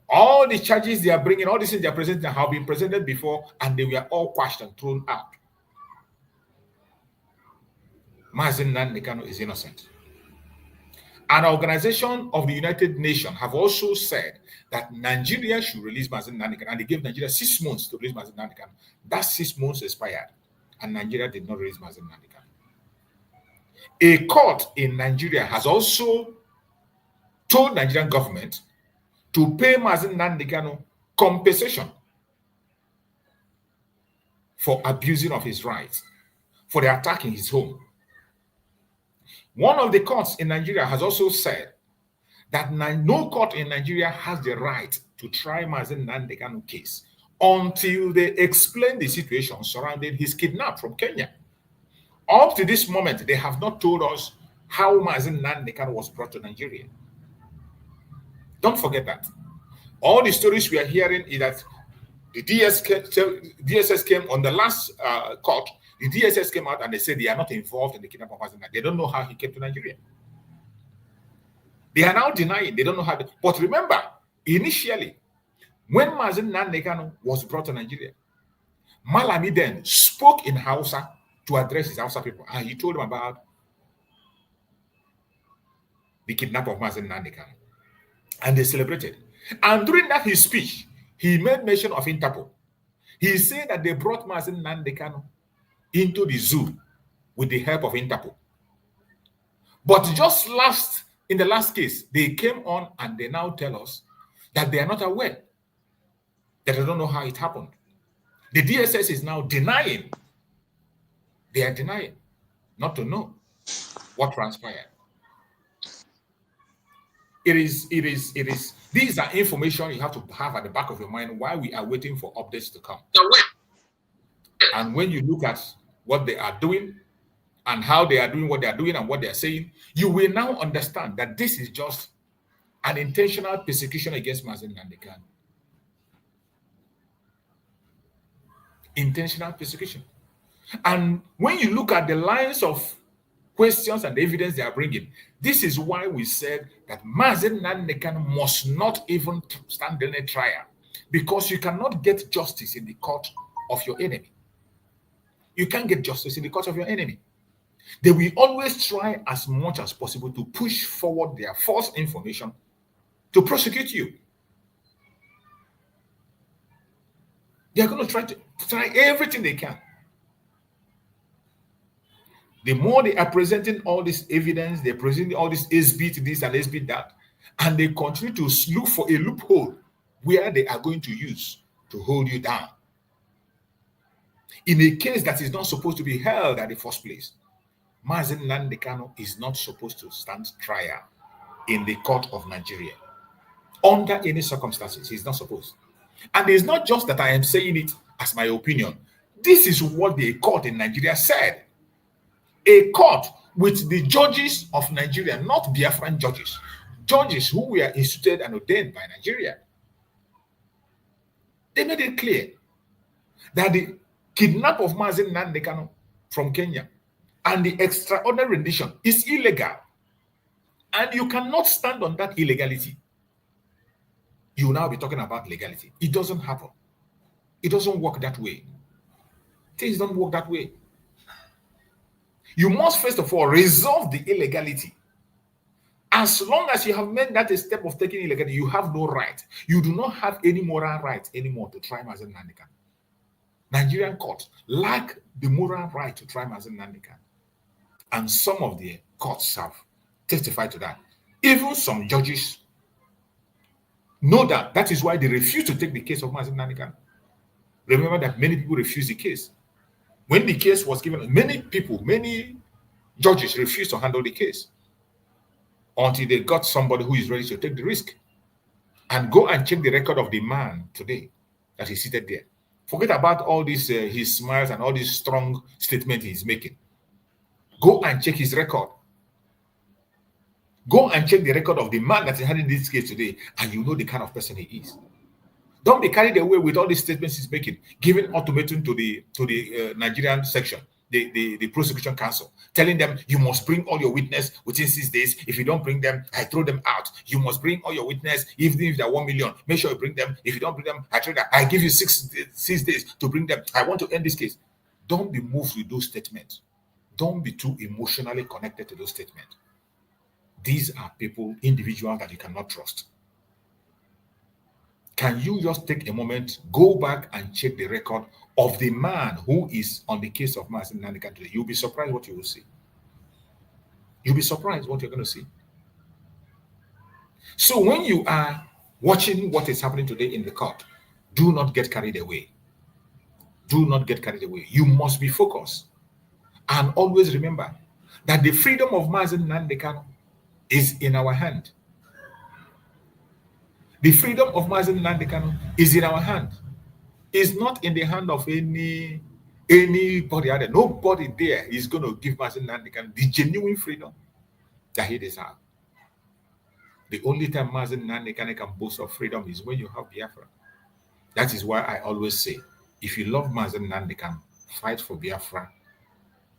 All the charges they are bringing, all the things they are presenting have been presented before, and they were all quashed and thrown out. Mazi Nnamdi Kanu is innocent. An organization of the United Nations have also said that Nigeria should release Mazi Nnamdi Kanu, and they gave Nigeria 6 months to release Mazi Nnamdi Kanu. That 6 months expired, and Nigeria did not release Mazi Nnamdi Kanu. A court in Nigeria has also told Nigerian government to pay Mazi Nnamdi Kanu compensation for abusing of his rights, for the attack in his home. One of the courts in Nigeria has also said that no court in Nigeria has the right to try Mazi Nnamdi Kanu case until they explain the situation surrounding his kidnap from Kenya. Up to this moment, they have not told us how Mazi Nnamdi Kanu was brought to Nigeria. Don't forget that. All the stories we are hearing is that the DSS came on the last court. The DSS came out and they said they are not involved in the kidnapping of Mazi Nnamdi. They don't know how he came to Nigeria. They are now denying. They don't know how. But remember, initially, when Mazi Nnamdi Kanu was brought to Nigeria, Malami then spoke in Hausa to address his Hausa people, and he told them about the kidnapping of Mazi Nnamdi Kanu, and they celebrated. And during that his speech, he made mention of Interpol. He said that they brought Mazi Nnamdi Kanu into the zoo with the help of Interpol. But just in the last case, they came on and they now tell us that they are not aware, that they don't know how it happened. The DSS is now denying. They are denying not to know what transpired. It is. These are information you have to have at the back of your mind while we are waiting for updates to come. And when you look at what they are doing and how they are doing what they are doing and what they are saying, you will now understand that this is just an intentional persecution against Mazi Nnamdi Kanu. Intentional persecution. And when you look at the lines of questions and the evidence they are bringing, this is why we said that Mazi Nnamdi Kanu must not even stand in a trial, because you cannot get justice in the court of your enemy. You can't get justice in the court of your enemy. They will always try as much as possible to push forward their false information to prosecute you. They are going to try everything they can. The more they are presenting all this evidence, they're presenting all this SB this and SB that, and they continue to look for a loophole where they are going to use to hold you down in a case that is not supposed to be held at the first place. Mazi Nnamdi Kanu is not supposed to stand trial in the court of Nigeria under any circumstances. He's not supposed. And it's not just that I am saying it as my opinion. This is what the court in Nigeria said. A court with the judges of Nigeria, not Biafran judges, judges who were instituted and ordained by Nigeria. They made it clear that the kidnap of Mazi Nnamdi Kanu from Kenya and the extraordinary rendition is illegal. And you cannot stand on that illegality. You will now be talking about legality. It doesn't happen. It doesn't work that way. Things don't work that way. You must first of all resolve the illegality. As long as you have made that a step of taking illegality, you have no right. You do not have any moral right anymore to try Mazi Nnamdi Kanu. Nigerian courts lack the moral right to try Mazi Nnamdi Kanu. And some of the courts have testified to that. Even some judges know that. That is why they refuse to take the case of Mazi Nnamdi Kanu. Remember that many people refused the case. When the case was given, many judges refused to handle the case until they got somebody who is ready to take the risk. And go and check the record of the man today that is seated there. Forget about all this, his smiles and all these strong statements he's making. Go and check his record. Go and check the record of the man that is handling this case today, and you know the kind of person he is. Don't be carried away with all these statements he's making, giving ultimatum to the Nigerian section, the prosecution council, telling them you must bring all your witness within 6 days. If you don't bring them, I throw them out. You must bring all your witness, even if they're 1 million. Make sure you bring them. If you don't bring them, I throw them. I give you 6 days to bring them. I want to end this case. Don't be moved with those statements. Don't be too emotionally connected to those statements. These are people, individuals that you cannot trust. Can you just take a moment, go back and check the record of the man who is on the case of Mazi Nnamdi today? You'll be surprised what you will see. You'll be surprised what you're going to see. So when you are watching what is happening today in the court, do not get carried away. Do not get carried away. You must be focused. And always remember that the freedom of Mazi Nnamdi is in our hand. The freedom of Mazi Nnamdi is in our hand. It's not in the hand of anybody other. Nobody there is going to give Mazi Nnamdi the genuine freedom that he deserves. The only time Mazi Nnamdi can boast of freedom is when you have Biafra. That is why I always say, if you love Mazi Nnamdi, fight for Biafra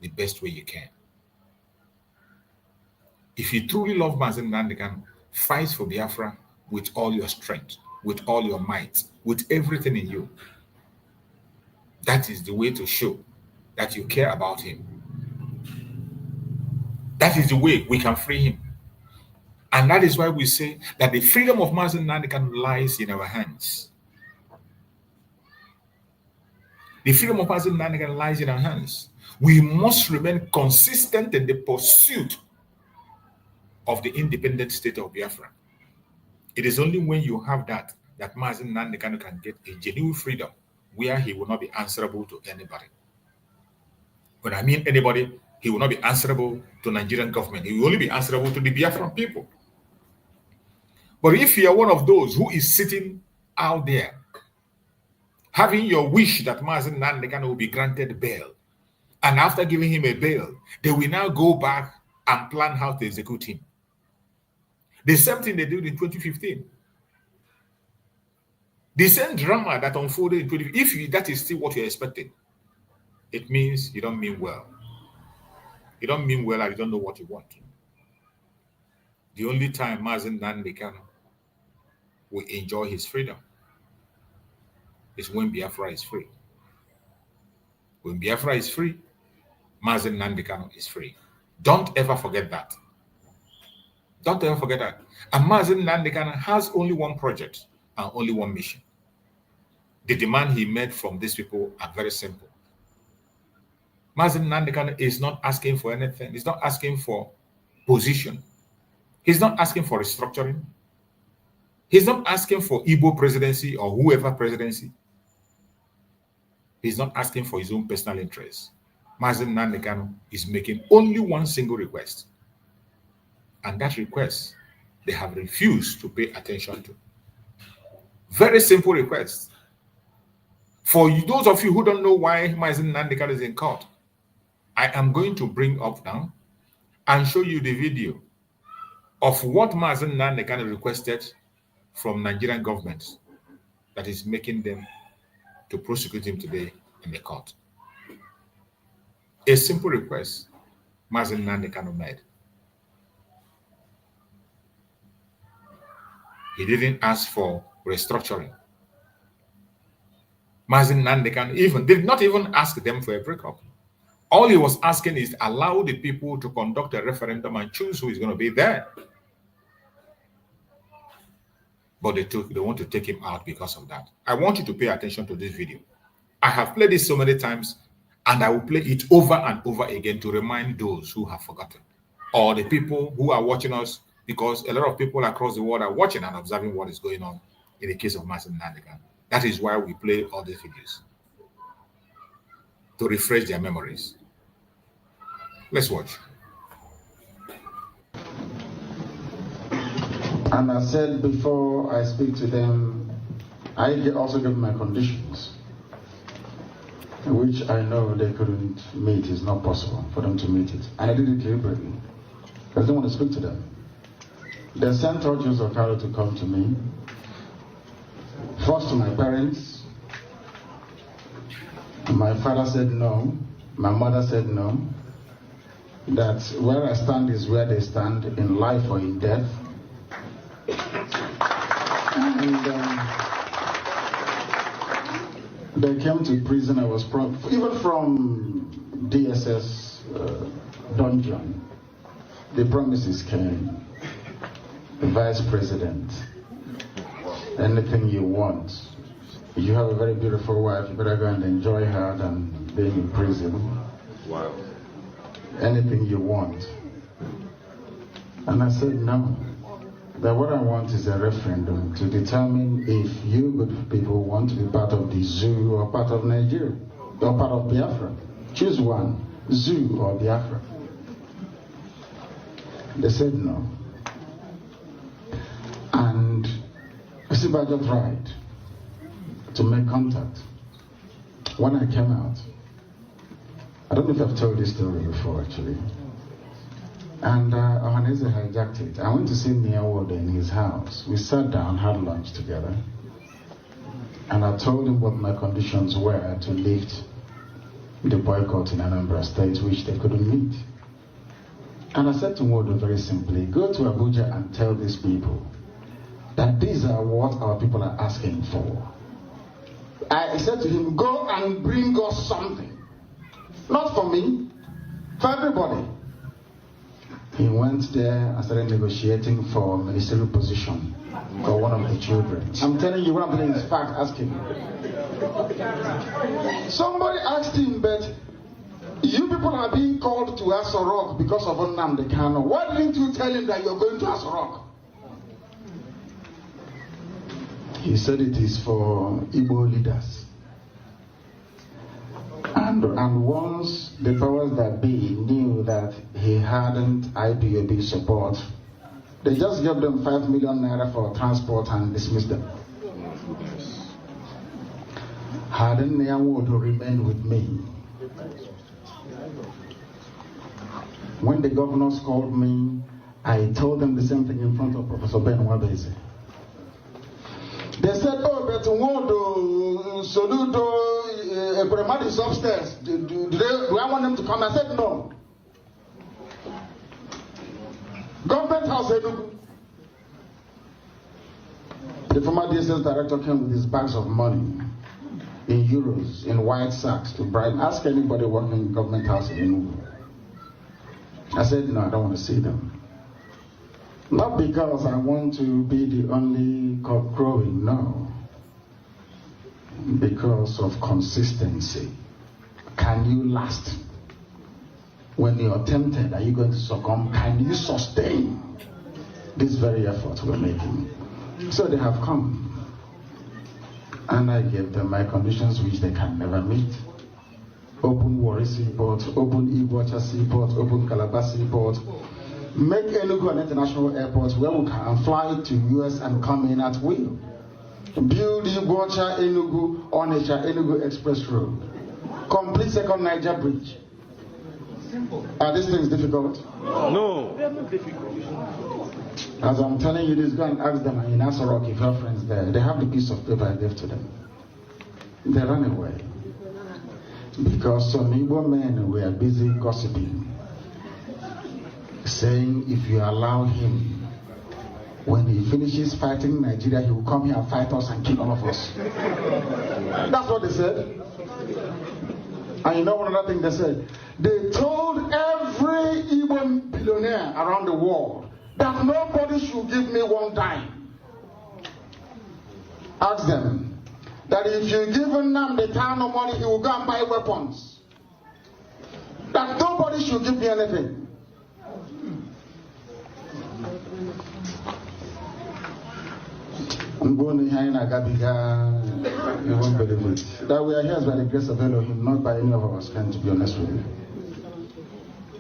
the best way you can. If you truly love Mazi Nnamdi, fight for Biafra with all your strength, with all your might, with everything in you. That is the way to show that you care about him. That is the way we can free him. And that is why we say that the freedom of Mazi Nnamdi lies in our hands. The freedom of Mazi Nnamdi lies in our hands. We must remain consistent in the pursuit of the independent state of Biafra. It is only when you have that Mazi Nnamdi can get a genuine freedom where he will not be answerable to anybody. When I mean anybody, he will not be answerable to Nigerian government. He will only be answerable to the Biafran people. But if you are one of those who is sitting out there, having your wish that Mazi Nnamdi will be granted bail, and after giving him a bail, they will now go back and plan how to execute him. The same thing they did in 2015. The same drama that unfolded in 2015. If that is still what you're expecting, it means you don't mean well. You don't mean well and you don't know what you want. The only time Mazi Nnamdi will enjoy his freedom is when Biafra is free. When Biafra is free, Mazi Nnamdi is free. Don't ever forget that. Don't ever forget that. And Mazi Nnamdi has only one project and only one mission. The demand he made from these people are very simple. Mazi Nnamdi is not asking for anything. He's not asking for position. He's not asking for restructuring. He's not asking for Igbo presidency or whoever presidency. He's not asking for his own personal interests. Mazi Nnamdi is making only one single request. And that request, they have refused to pay attention to. Very simple request. For those of you who don't know why Mazi Nnamdi is in court, I am going to bring up now and show you the video of what Mazi Nnamdi requested from Nigerian government that is making them to prosecute him today in the court. A simple request Mazi Nnamdi made. He didn't ask for restructuring. Mazi Nnamdi did not even ask them for a breakup. All he was asking is allow the people to conduct a referendum and choose who is going to be there. But they want to take him out because of that. I want you to pay attention to this video. I have played this so many times, and I will play it over and over again to remind those who have forgotten, or the people who are watching us, because a lot of people across the world are watching and observing what is going on in the case of Mazi Nnamdi. That is why we play all these videos, to refresh their memories. Let's watch. And I said before I speak to them, I also give my conditions, which I know they couldn't meet. It's not possible for them to meet it. And I did it deliberately, because I didn't want to speak to them. They sent Joseph Okaro to come to me. First to my parents. My father said no. My mother said no. That where I stand is where they stand, in life or in death. And they came to prison. I was even from DSS dungeon. The promises came. The vice president, anything you want. You have a very beautiful wife, you better go and enjoy her than being in prison. Wow. Anything you want. And I said no. That what I want is a referendum to determine if you good people want to be part of the zoo or part of Nigeria, or part of Biafra. Choose one, zoo or Biafra. They said no. And Isibajo tried to make contact. When I came out, I don't know if I've told this story before actually, and Ohaneze hijacked it. I went to see Mia Wode in his house. We sat down, had lunch together, and I told him what my conditions were to lift the boycott in Anambra State, which they couldn't meet. And I said to Wode very simply, go to Abuja and tell these people that these are what our people are asking for. I said to him, go and bring us something. Not for me, for everybody. He went there and started negotiating for a ministerial position for one of the children. I'm telling you, what I'm telling you is fact, ask him. Somebody asked him, but you people are being called to Asorok because of Nnamdi Kanu. Why didn't you tell him that you're going to Asorok? He said it is for Igbo leaders. And once the powers that be knew that he hadn't IPOB support, they just gave them 5 million naira for transport and dismissed them. Hadn't Nyawodo remained with me, when the governors called me, I told them the same thing in front of Professor Ben Wabese. They said, oh, but Wodo, Soludo, Ebremad is upstairs. Do I want them to come? I said, no. Government House Enugu. The former DSS director came with his bags of money in euros, in white sacks to bribe. Ask anybody working in Government House in Enugu. I said, no, I don't want to see them. Not because I want to be the only cock crowing, no. Because of consistency. Can you last? When you're tempted, are you going to succumb? Can you sustain this very effort we're making? So they have come. And I gave them my conditions which they can never meet. Open Warri Seaport, open Iguacha Seaport, open Calabar Seaport. Make Enugu an international airport where we can fly to US and come in at will. Build Iguacha Enugu Onitsha Enugu Express Road. Complete second Niger Bridge. Are these things difficult? No. They are not difficult. As I'm telling you this, go and ask them in Asorok if your friends there. They have the piece of paper I gave to them. They ran away. Because some Igbo men were busy gossiping, saying if you allow him, when he finishes fighting Nigeria, he will come here and fight us and kill all of us. That's what they said. And you know one other thing they said? They told every Igbo billionaire around the world that nobody should give me one dime. Ask them that if you give Nnamdi Kanu money, he will go and buy weapons. That nobody should give me anything. I'm going to hear Gabiga, you won't believe it. That we are here by the grace of Elohim, not by any of our strength, to be honest with you.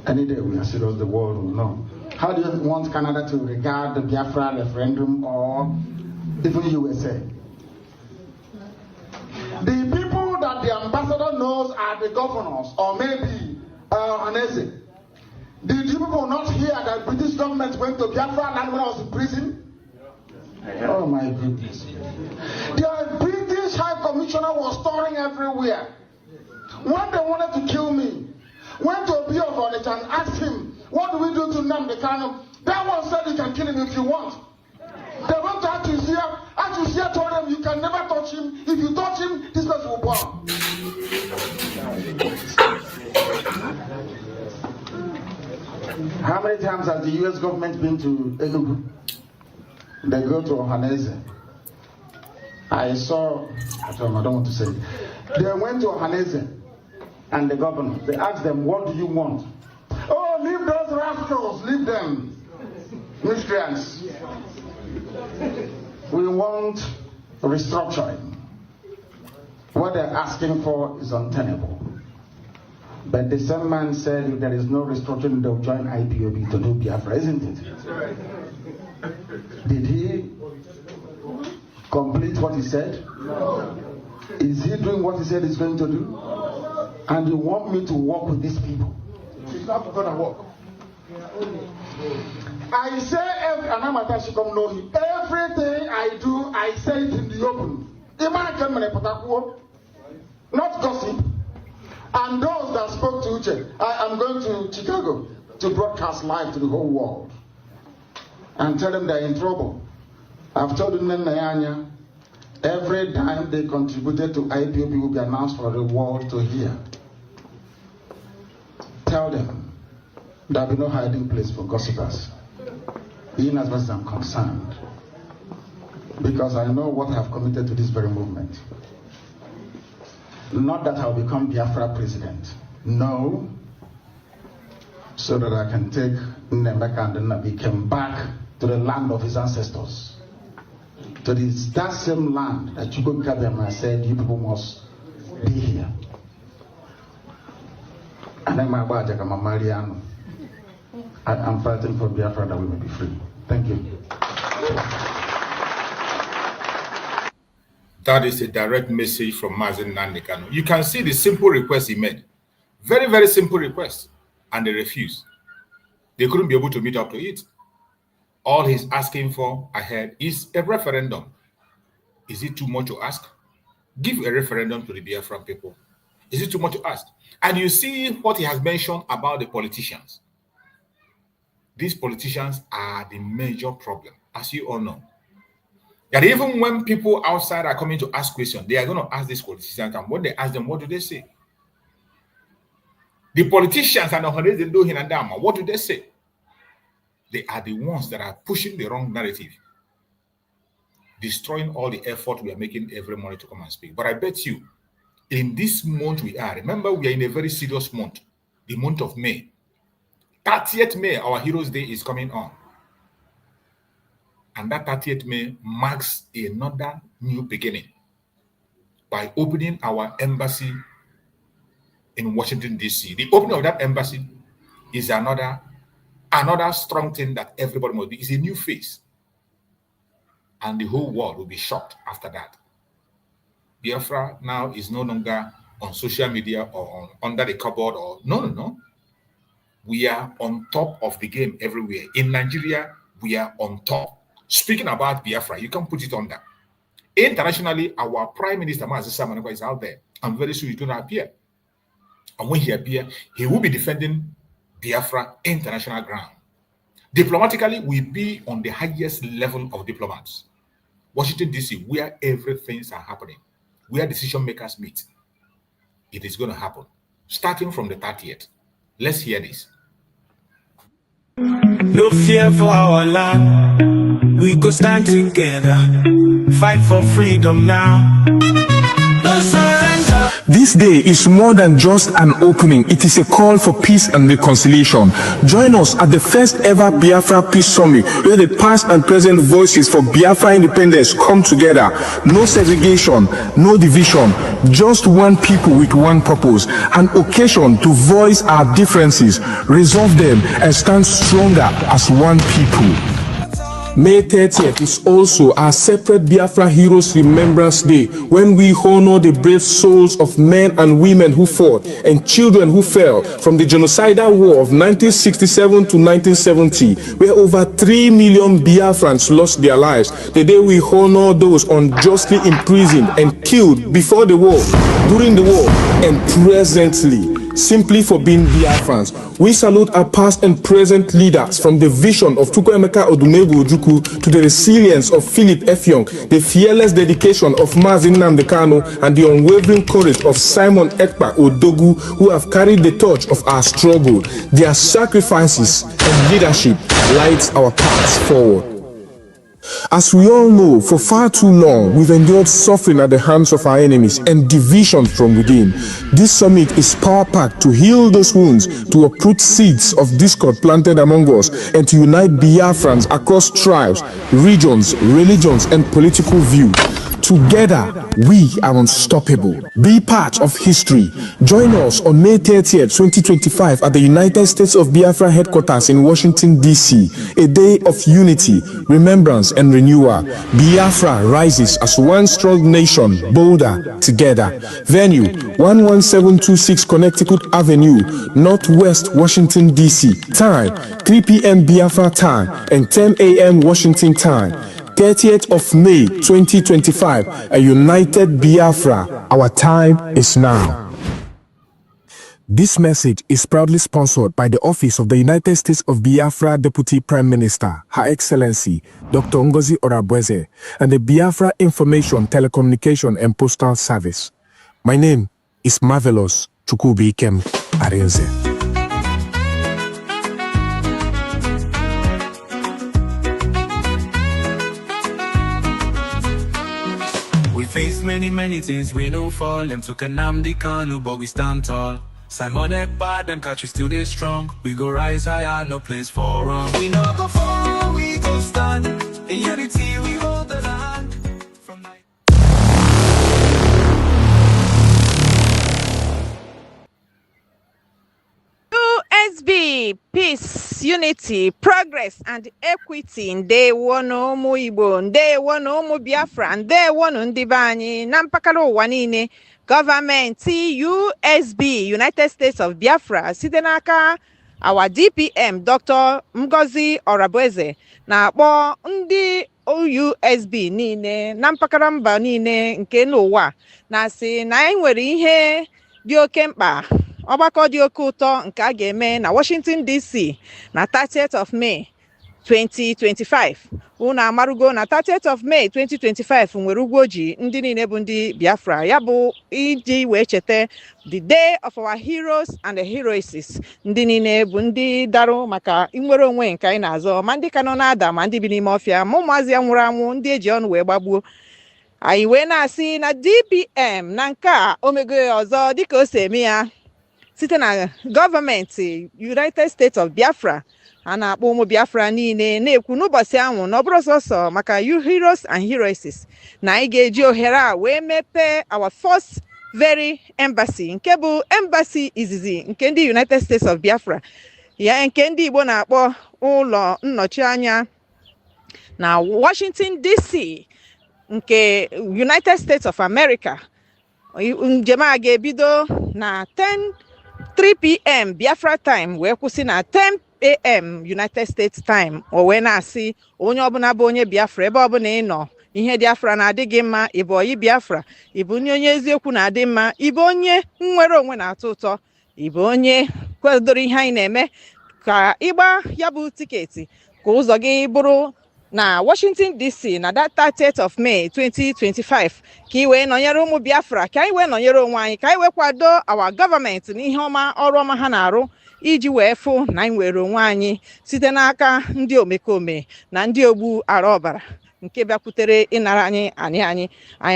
Any day we are serious, the world will know. How do you want Canada to regard the Biafra referendum or even USA? The people that the ambassador knows are the governors, or maybe Hanese. Did you people not hear that British government went to Biafra land when I was in prison? Oh my goodness. The British High Commissioner was touring everywhere. When they wanted to kill me, went to a of Onitsha and asked him, what do we do to Nnamdi Kanu? That one said you can kill him if you want. They went to Abuja told them you can never touch him. If you touch him, this person will burn. How many times has the US government been to Enugu? They go to Ohaneze. I don't want to say it. They went to Ohaneze and the governor. They asked them, what do you want? Oh, leave those rascals, leave them. Miscreants. We want restructuring. What they're asking for is untenable. But the same man said if there is no restructuring, they'll join IPOB to do Biafra, isn't it? Did he complete what he said? No. Is he doing what he said he's going to do? And you want me to work with these people? He's not going to work. I say, and I'm should come know him. Everything I do, I say it in the open. Not gossip. And those that spoke to Uche, I am going to Chicago to broadcast live to the whole world and tell them they're in trouble. I've told them every time they contributed to IPOB will be announced for the world to hear. Tell them there'll be no hiding place for gossipers, even as much as I'm concerned, because I know what I have committed to this very movement. Not that I'll become Biafra president. No. So that I can take Nnamdi and Nnamdi back to the land of his ancestors. To that same land that Chukwu Kabiyama said, you people must be here. And then I'm fighting for Biafra that we may be free. Thank you. That is a direct message from Mazi Nnamdi Kanu. You can see the simple request he made. Very, very simple request. And they refused. They couldn't be able to meet up to it. All he's asking for ahead is a referendum. Is it too much to ask? Give a referendum to the Biafran people. Is it too much to ask? And you see what he has mentioned about the politicians. These politicians are the major problem, as you all know. That even when people outside are coming to ask questions, they are going to ask these politicians, and when they ask them, what do they say? The politicians and what do they say? They are the ones that are pushing the wrong narrative, destroying all the effort we are making every morning to come and speak. But I bet you, in this month we are, remember we are in a very serious month, the month of May. 30th May, our Heroes Day is coming on. And that 30th May marks another new beginning by opening our embassy in Washington, D.C. The opening of that embassy is another strong thing that everybody must be. It's a new face. And the whole world will be shocked after that. Biafra now is no longer on social media or under the cupboard or no. We are on top of the game everywhere. In Nigeria, we are on top. Speaking about Biafra, you can put it on that. Internationally, our Prime Minister Mazi is out there. And very soon he's going to appear. And when he appears, he will be defending Biafra international ground. Diplomatically, we'll be on the highest level of diplomats. Washington, D.C., where everything's are happening, where decision makers meet. It is going to happen. Starting from the 30th. Let's hear this. No fear for our land. We go stand together. Fight for freedom now. No surrender. This day is more than just an opening. It is a call for peace and reconciliation. Join us at the first ever Biafra Peace Summit, where the past and present voices for Biafra independence come together. No segregation, no division, just one people with one purpose, an occasion to voice our differences, resolve them, and stand stronger as one people. May 30th is also our separate Biafra Heroes Remembrance Day, when we honor the brave souls of men and women who fought and children who fell from the genocidal war of 1967 to 1970, where over 3 million Biafrans lost their lives. The day we honor those unjustly imprisoned and killed before the war, during the war, and presently, simply for being Biafrans. We salute our past and present leaders, from the vision of Chukwuemeka Odumegwu Ojukwu to the resilience of Philip Effiong, the fearless dedication of Mazi Nnamdi Kanu, and the unwavering courage of Simon Ekpa Odogu, who have carried the torch of our struggle. Their sacrifices and leadership lights our paths forward. As we all know, for far too long, we've endured suffering at the hands of our enemies and division from within. This summit is power-packed to heal those wounds, to uproot seeds of discord planted among us, and to unite Biafrans across tribes, regions, religions, and political views. Together, we are unstoppable. Be part of history. Join us on May 30th, 2025 at the United States of Biafra headquarters in Washington, D.C. A day of unity, remembrance, and renewal. Biafra rises as one strong nation, bolder together. Venue, 11726 Connecticut Avenue, Northwest Washington, D.C. Time, 3 p.m. Biafra time and 10 a.m. Washington time. 30th of May 2025, a united Biafra. Our time is now. This message is proudly sponsored by the Office of the United States of Biafra Deputy Prime Minister, Her Excellency Dr. Ngozi Orabweze, and the Biafra Information, Telecommunication and Postal Service. My name is Marvelous Chukwubikem Arinze. We face many things, we don't fall. Them took Nnamdi Kanu, but we stand tall. Simon Ekpa, them catch we still they strong. We go rise higher, no place for wrong. We no go fall, we go stand. In unity, we hold the land. From night. USB, peace, unity, progress, and equity. Ndewo no ụmụ Igbo, ndewo no ụmụ Biafra, ndewo no ndị be anyị na mpaghara ụwa niile. Gọọmenti USB, United States of Biafra, site n'aka our DPM Dr. Ngozi Orabweze, na-akpọ ndị USB niile na mpaghara mba niile nke n'ụwa, na-asị na anyị nwere ihe dị oke mkpa, ọgbakọ dị oke ụtọ nke a ga-eme na Washington DC na 30th of May 2025. Unu amarugo na 30th of May 2025 nwere ugwu oji ndị niile bụ ndị Biafra, ya bụ iji wee cheta the day of our heroes and the heroesses. Ndị niile bụ ndị darụ maka inwere onwe nke anyị na-azọ, ma ndị ka nọ na-ada ma ndị bi n'ime ọfịa, ma ụmụazị ya nwụrụ anwụ ndị eji ọnụ wee gbagbuo. Anyị wee na-asị na DPM na nke a omego ọzọ dịka o si eme ya site na gọọmenti United States of Biafra. A na-akpọ ụmụ Biafra niile na-ekwu n'ụbọchị ahụ na ọ bụrụ sọsọ maka you heroes and heroesses, na anyị ga-eji ohere a wee mepee our first very embassy, nke bụ embassy izizi nke ndị United States of Biafra, ya nke ndị Igbo na-akpọ ụlọ nnọchi anya na Washington DC nke United States of America. Njem a ga-ebido na 3 p.m. Biafra time wee kwụsị na 10 a.m. United States time. O wee na-asị onye ọbụla bụ onye Biafra, ebe ọbụla ị nọ, ihe Biafra na-adị gị mma, ịbụ oyi Biafra, ịbụ onye eziokwu na-adị mma, ịbụ onye nnwere onwe na-atọ ụtọ, ịbụ onye kwadoro ihe anyị na-eme, ka ịgba ya bụ tiketi ka ụzọ gị bụrụ na Washington DC na that 30th of May 2025, ka ị wee nọnyere ụmụ Biafra, ka anyị wee nọnyere onwe anyị, ka anyị wee kwado our gọọmenti n'ihe ọma, ọrụ ọma ha na-arụ, iji wee fụ na anyị nwere onwe anyị site n'aka ndị omekome na ndị ogbu ara ọbara nke bịakwutere ịnara anyị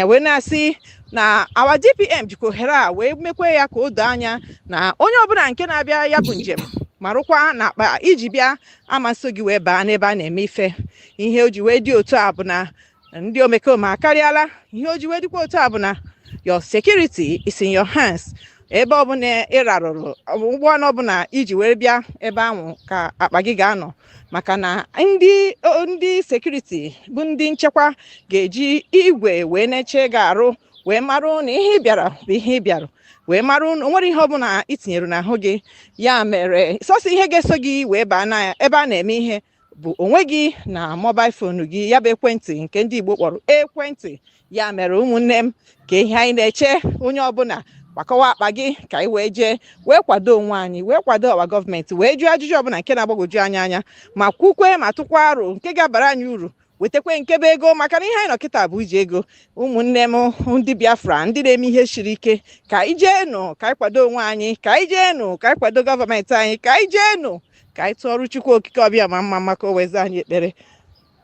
wee na-asị na our DPM jikwa ohere a wee mekwe ya ka o doo anya na onye ọbụla nke na-abịa ya bụ njem marụkwa na akpa iji bịa amasị gị wee baa n'ebe a na-eme ife. Ihe o ji wee dị otu a bụ na ndị omekome akarịala. Ihe o ji wee dịkwa otu a bụ na your security is in your hands. ebe ọbụla ịrarụrụ ụgbọ ọbụla iji were bịa ebe ahụ ka akpa gị ga-anọ, maka na ndị sekuriti bụ ndị nchekwa ga-eji igwe wee neche gị arụ, wee marụ na ihe ị bịara bụ ihe ị bịara, wee marụ na o nwere ihe ọbụla itinyere n'ahụ gị. Ya mere sọsọ ihe ga-eso gị wee baa na ebe a na-eme ihe bụ onwe gị na mobail fonu gị, ya bụ ekwentị nke ndị Igbo kpọrọ ekwentị. Ya mere ụmụnne m, ka ihe anyị na-eche onye ọbụla gbakọwa akpa gị ka anyị wee jee wee kwado onwe anyị, wee kwado ọwa gọọmenti, wee jụọ ajụjụ ọbụla nke na-agbagwoju anya ma kwukwe ma tụkwa aro nke ga-abara anyị uru, wetakwe nke bụ ego, maka na ihe anyị nọkịta bụ iji ego. Ụmụnne m ndị Biafra, ndị na-eme ihe siri ike, ka anyị jeenụ ka anyị kwado onwe anyị, ka anyị jeenụ ka anyị kwado gọọmenti anyị, ka anyị jeenụ ka anyị tụọrụ Chukwu okike ọbịa ma mma maka o weze anyị ekpere.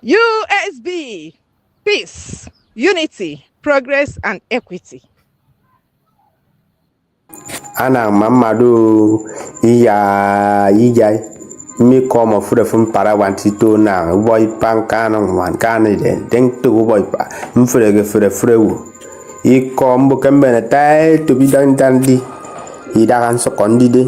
USB, peace, unity, progress and equity. Ana mmadụ iya mmekọ ma fure mpara wantito na boy pankano wankane den to boy pa mfure fure wu iko mboke mbene tai to bidandandi idakan sokondide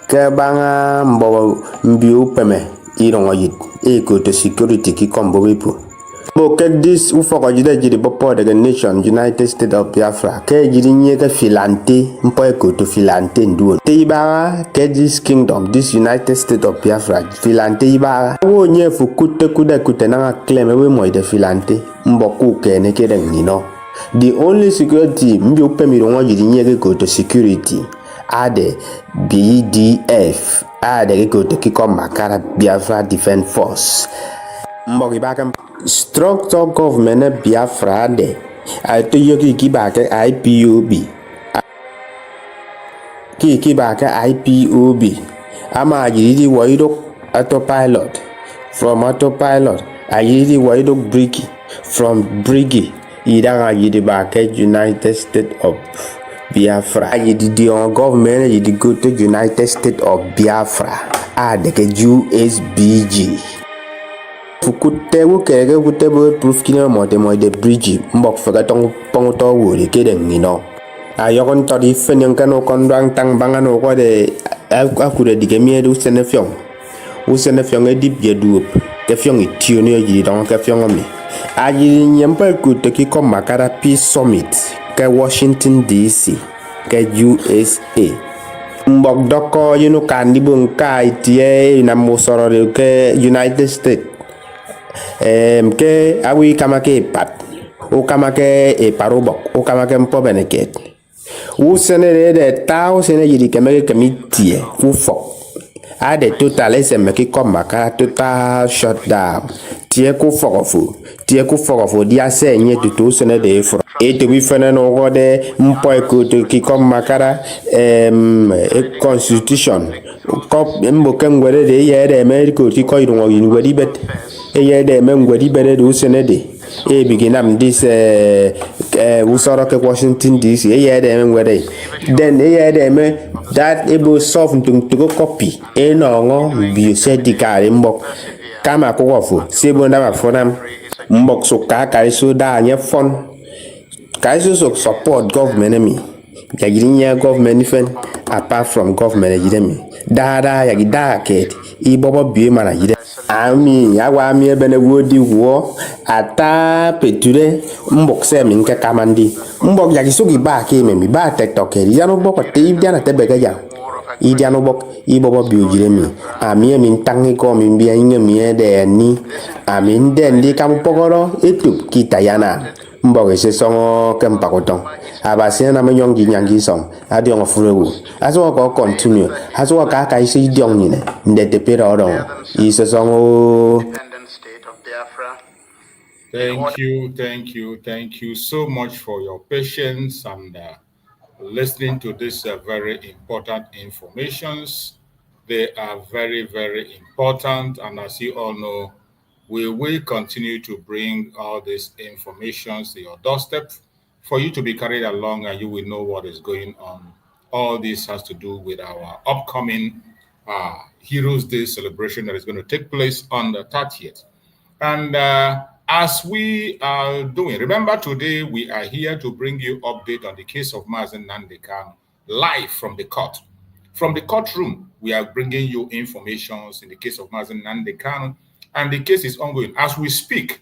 ke banga mbo mbi upeme irongo yit eko to security ki kombo wipu boke this ufoko jide jide bopo de nation United States of Biafra ke jidi nyeke filante mpo eko to filante nduon te ibara ke this kingdom, this United States of Biafra filante ibara wo nye fu kute na claim we mo de filante mboku ke ne ke den nino. The only security mbi upemi rongo jidi nyeke ko to security ade BDF ade ko to kikomba kara Biafra Defense Force mboki baka structure government Biafra de to yoki kibake IPOB kibake IPOB ama yidi waido autopilot, from autopilot ayidi waido brigi, from brigi idanga yidi bake United States of Biafra ayidi the government yidi go to United States of Biafra adeke USBG fukute wukege kute bo proof kina mo de bridge mbok faga tong pongto wuri kede ngino ayokon todi fenyen kano kondang tang bangano ko de akure dige miedu usene fyong edip yedup ke fyong itioni yi don ke fyong mi aji nyempa kute ki kom makara peace summit ke Washington DC ke USA mbok doko yinu kandibu nka itie na musoro ke United States ke awi kamake pat o kamake e parobok o kamake mpo beneket u senere de tao sene yidi kemeke kemitie u fo ade total eseme ki komaka total shutdown tie ku fogofu dia senye tutu sene de fro e to bi fene no gode mpo ko to ki komaka constitution ko mboke ngwere de yede America ti ko irungo yinwedi bet eye de mengwedi bere do senede e biginam this usoro ke Washington DC eye de mengwede then eye de me that able solve to go copy e no ngo bi se dikare mbok kama ko wofu sebo ndama fonam mbok so ka so da nya fon ka so support government me yagirinya government fen apart from government yiremi dada yagida ket I bobo bi mana yire ami yawa mi ebene wodi wo ata peture mbok se mi nke kamandi mbok yagi sugi ba ke me mi ba TikTok eri ya no boko te ibia na tebega ya idia no bok I bobo bi yire mi ami mi ntangi ko mi bia inge mi de ni ami nden di kam pogoro etup kita yana mbok se songo kempa koton abasina na menyongi nyangi song adio ngofurewu aso ko continue aso ka ka isi diong ni ne ndete pera odon ise songo. Thank you so much for your patience and listening to this very important informations. They are very, very important, and as you all know, we will continue to bring all these informations to your doorstep for you to be carried along, and you will know what is going on. All this has to do with our upcoming Heroes Day celebration that is going to take place on the 30th. And as we are doing, remember today we are here to bring you update on the case of Mazi Nnamdi Kanu. live from the court. From the courtroom, we are bringing you information in the case of Mazi Nnamdi Kanu, and the case is ongoing. As we speak,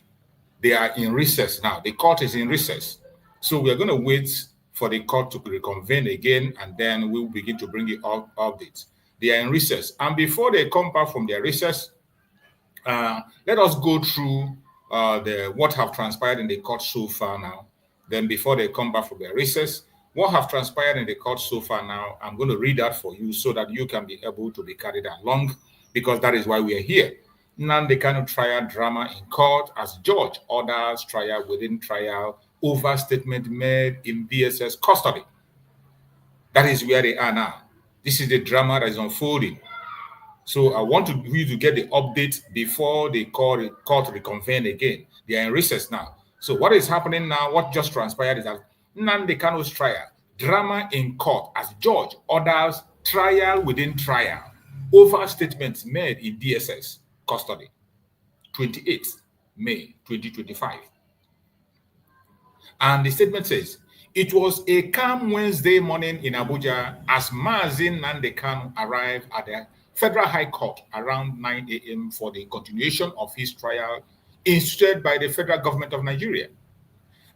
they are in recess now. The court is in recess. So we are going to wait for the court to reconvene again, and then we'll begin to bring you updates. They are in recess. And before they come back from their recess, let us go through what have transpired in the court so far now. Then before they come back from their recess, what have transpired in the court so far now, I'm going to read that for you so that you can be able to be carried along, because that is why we are here. Nnamdi Kanu trial drama in court as judge orders trial within trial over statement made in DSS custody. That is where they are now. This is the drama that is unfolding. So I want you to get the update before the court reconvene again. They are in recess now. So what is happening now, what just transpired is that Nnamdi Kanu's trial, drama in court as judge orders trial within trial over statements made in DSS custody, 28th May 2025. And the statement says, it was a calm Wednesday morning in Abuja as Mazi Nnamdi Kanu arrived at the Federal High Court around 9 a.m. for the continuation of his trial instituted by the federal government of Nigeria.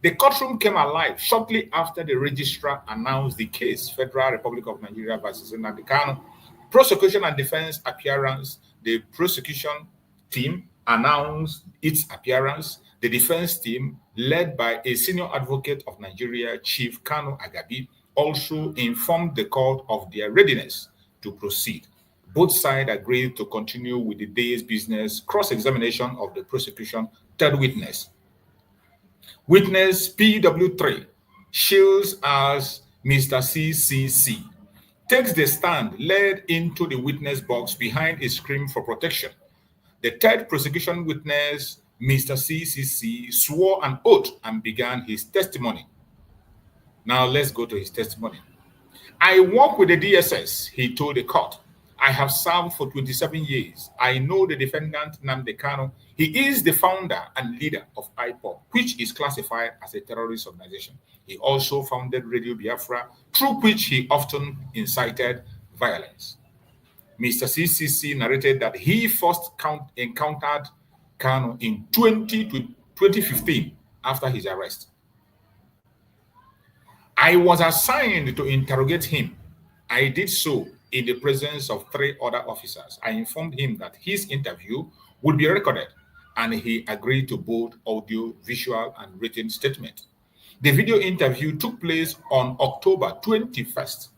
The courtroom came alive shortly after the registrar announced the case, Federal Republic of Nigeria versus Nnamdi Kanu. Prosecution and defense appearance. The prosecution team announced its appearance. The defense team, led by a senior advocate of Nigeria, Chief Kanu Agabi, also informed the court of their readiness to proceed. Both sides agreed to continue with the day's business, cross-examination of the prosecution third witness. Witness PW3, Shields as Mr. CCC, takes the stand led into the witness box behind a screen for protection. The third prosecution witness, Mr. CCC, swore an oath and began his testimony. Now let's go to his testimony. I work with the DSS, he told the court. I have served for 27 years. I know the defendant, Nnamdi Kanu. He is the founder and leader of IPOB, which is classified as a terrorist organization. He also founded Radio Biafra, through which he often incited violence. Mr. CCC narrated that he first encountered Kanu in 2015 after his arrest. I was assigned to interrogate him. I did so in the presence of 3 other officers. I informed him that his interview would be recorded, and he agreed to both audio, visual, and written statement. The video interview took place on October 21st,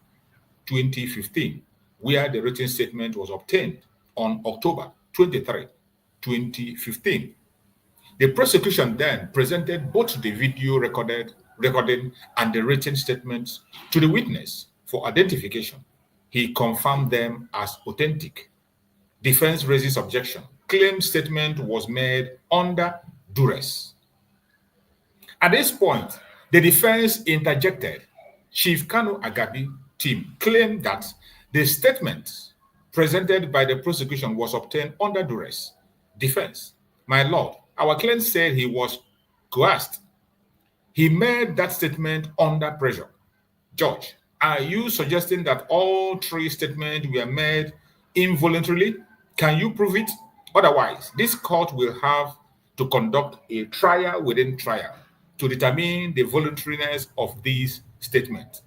2015, where the written statement was obtained on October 23, 2015. The prosecution then presented both the video recording and the written statements to the witness for identification. He confirmed them as authentic. Defense raises objection. Claim statement was made under duress. At this point, the defense interjected. Chief Kanu Agabi team claimed that the statement presented by the prosecution was obtained under duress. Defense, my lord, our client said he was coerced. He made that statement under pressure. Judge, are you suggesting that all 3 statements were made involuntarily? Can you prove it? Otherwise, this court will have to conduct a trial within trial to determine the voluntariness of these statements.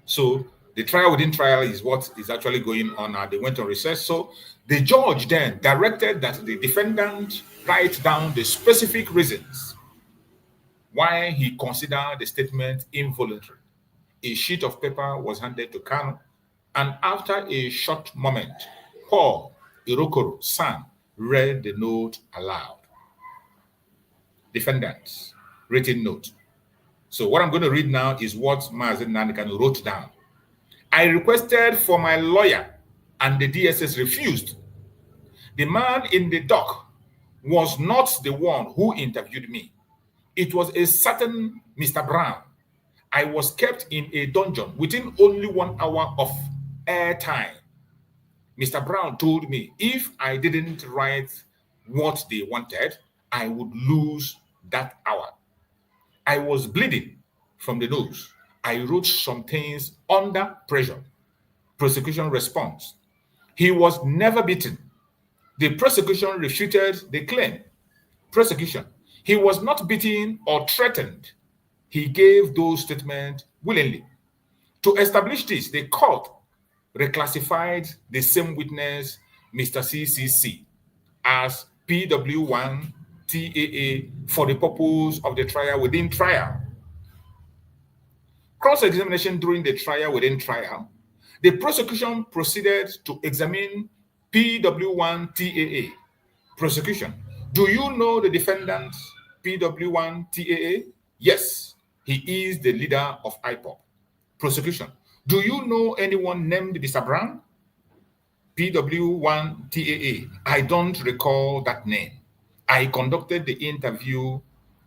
So the trial within trial is what is actually going on now. They went on recess. So the judge then directed that the defendant write down the specific reasons why he considered the statement involuntary. A sheet of paper was handed to Kanu, and after a short moment, Paul Irokoro San read the note aloud. Defendant's written note. So what I'm going to read now is what Mazi Nnamdi Kanu wrote down. I requested for my lawyer, and the DSS refused. The man in the dock was not the one who interviewed me. It was a certain Mr. Brown. I was kept in a dungeon within only 1 hour of airtime. Mr. Brown told me if I didn't write what they wanted, I would lose that hour. I was bleeding from the nose I wrote some things under pressure. Prosecution response. He was never beaten. The prosecution refuted the claim. Prosecution. He was not beaten or threatened. He gave those statements willingly. To establish this, the court reclassified the same witness, Mr. CCC, as PW1 TAA for the purpose of the trial within trial. Cross-examination during the trial within trial, the prosecution proceeded to examine PW1 TAA. Prosecution. Do you know the defendant, PW1 TAA? Yes, he is the leader of IPOP. Prosecution. Do you know anyone named Mr. Brown? PW1 TAA. I don't recall that name. I conducted the interview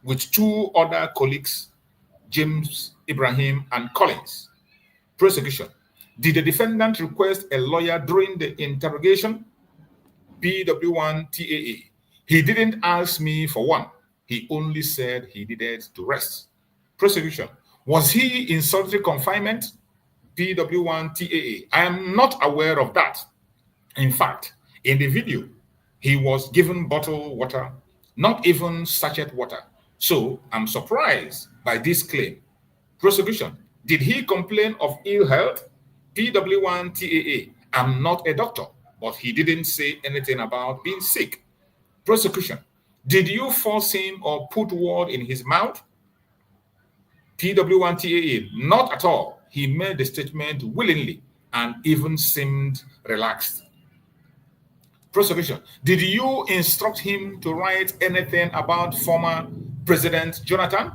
with two other colleagues, James, Ibrahim, and Collins. Prosecution. Did the defendant request a lawyer during the interrogation? PW1 TAA. He didn't ask me for one. He only said he needed to rest. Prosecution. Was he in solitary confinement? PW1 TAA. I am not aware of that. In fact, in the video, he was given bottled water, not even sachet water. So I'm surprised by this claim. Prosecution. Did he complain of ill health? PW1 TAA. I'm not a doctor, but he didn't say anything about being sick. Prosecution. Did you force him or put word in his mouth? PW1 TAA. Not at all. He made the statement willingly and even seemed relaxed. Prosecution. Did you instruct him to write anything about former President Jonathan?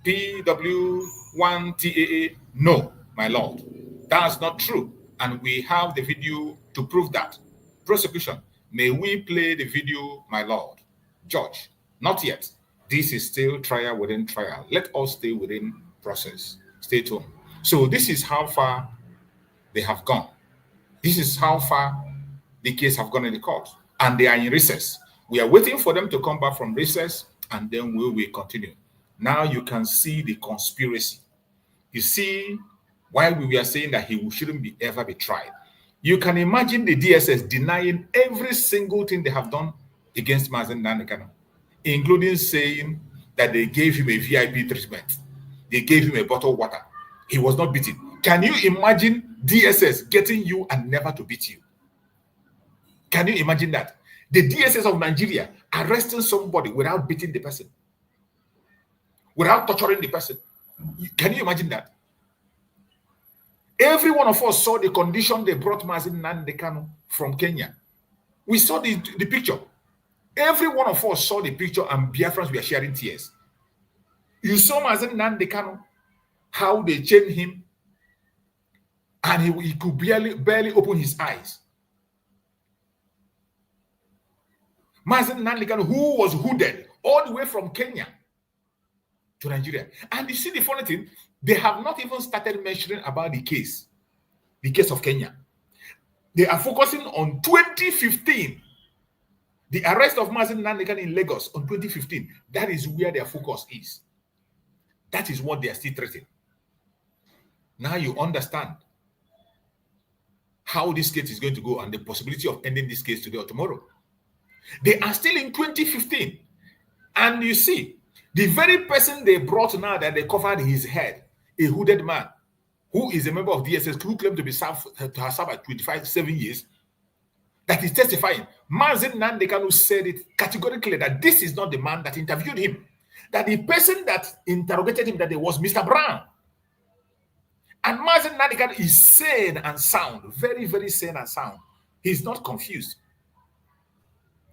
PW1 TAA. No, my lord. That's not true. And we have the video to prove that. Prosecution. May we play the video, my lord? Judge. Not yet. This is still trial within trial. Let us stay within process. Stay tuned. So this is how far they have gone. This is how far the case have gone in the court. And they are in recess. We are waiting for them to come back from recess, and then we will continue. Now you can see the conspiracy. You see why we were saying that he shouldn't be ever be tried. You can imagine the DSS denying every single thing they have done against Mazi Nnamdi Kanu, including saying that they gave him a VIP treatment. They gave him a bottle of water. He was not beaten. Can you imagine DSS getting you and never to beat you? Can you imagine that? The DSS of Nigeria arresting somebody without beating the person, without torturing the person. Can you imagine that? Every one of us saw the condition they brought Mazi Nnamdi Kanu from Kenya. We saw the picture. Every one of us saw the picture, and Biafrans were sharing tears. You saw Mazi Nnamdi Kanu, how they chained him, and he could barely open his eyes. Mazi Nnamdi Kanu, who was hooded all the way from Kenya to Nigeria. And you see the funny thing, they have not even started mentioning about the case of Kenya. They are focusing on 2015. The arrest of Mazi Nnamdi Kanu in Lagos on 2015. That is where their focus is. That is what they are still threatening. Now you understand how this case is going to go and the possibility of ending this case today or tomorrow. They are still in 2015. And you see, the very person they brought now that they covered his head, a hooded man, who is a member of DSS, who claimed to have served at 27 years, that is testifying. Mazi Nnamdi Kanu said it categorically that this is not the man that interviewed him. That the person that interrogated him that day was Mr. Brown. And Mazi Nnamdi Kanu is sane and sound, very, very sane and sound. He's not confused.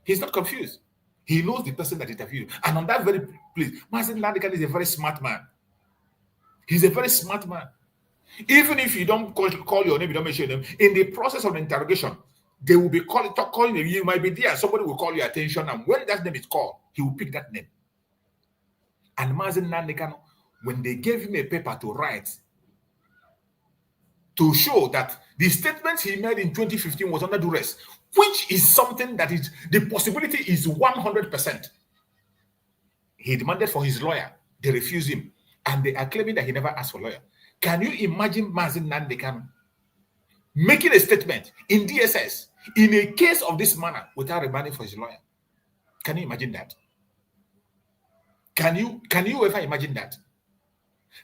He's not confused. He knows the person that interviewed him. And on that very place, Mazi Nnamdi Kanu is a very smart man. He's a very smart man. Even if you don't call your name, you don't mention them, in the process of interrogation, they will be calling you. You might be there. Somebody will call your attention. And when that name is called, he will pick that name. And Mazi Nnamdi Kanu, when they gave him a paper to write, to show that the statement he made in 2015 was under duress, which is something that is, the possibility is 100%. He demanded for his lawyer. They refused him. And they are claiming that he never asked for a lawyer. Can you imagine Mazi Nnamdi Kanu making a statement in DSS in a case of this manner without remanding for his lawyer? Can you imagine that? Can you ever imagine that?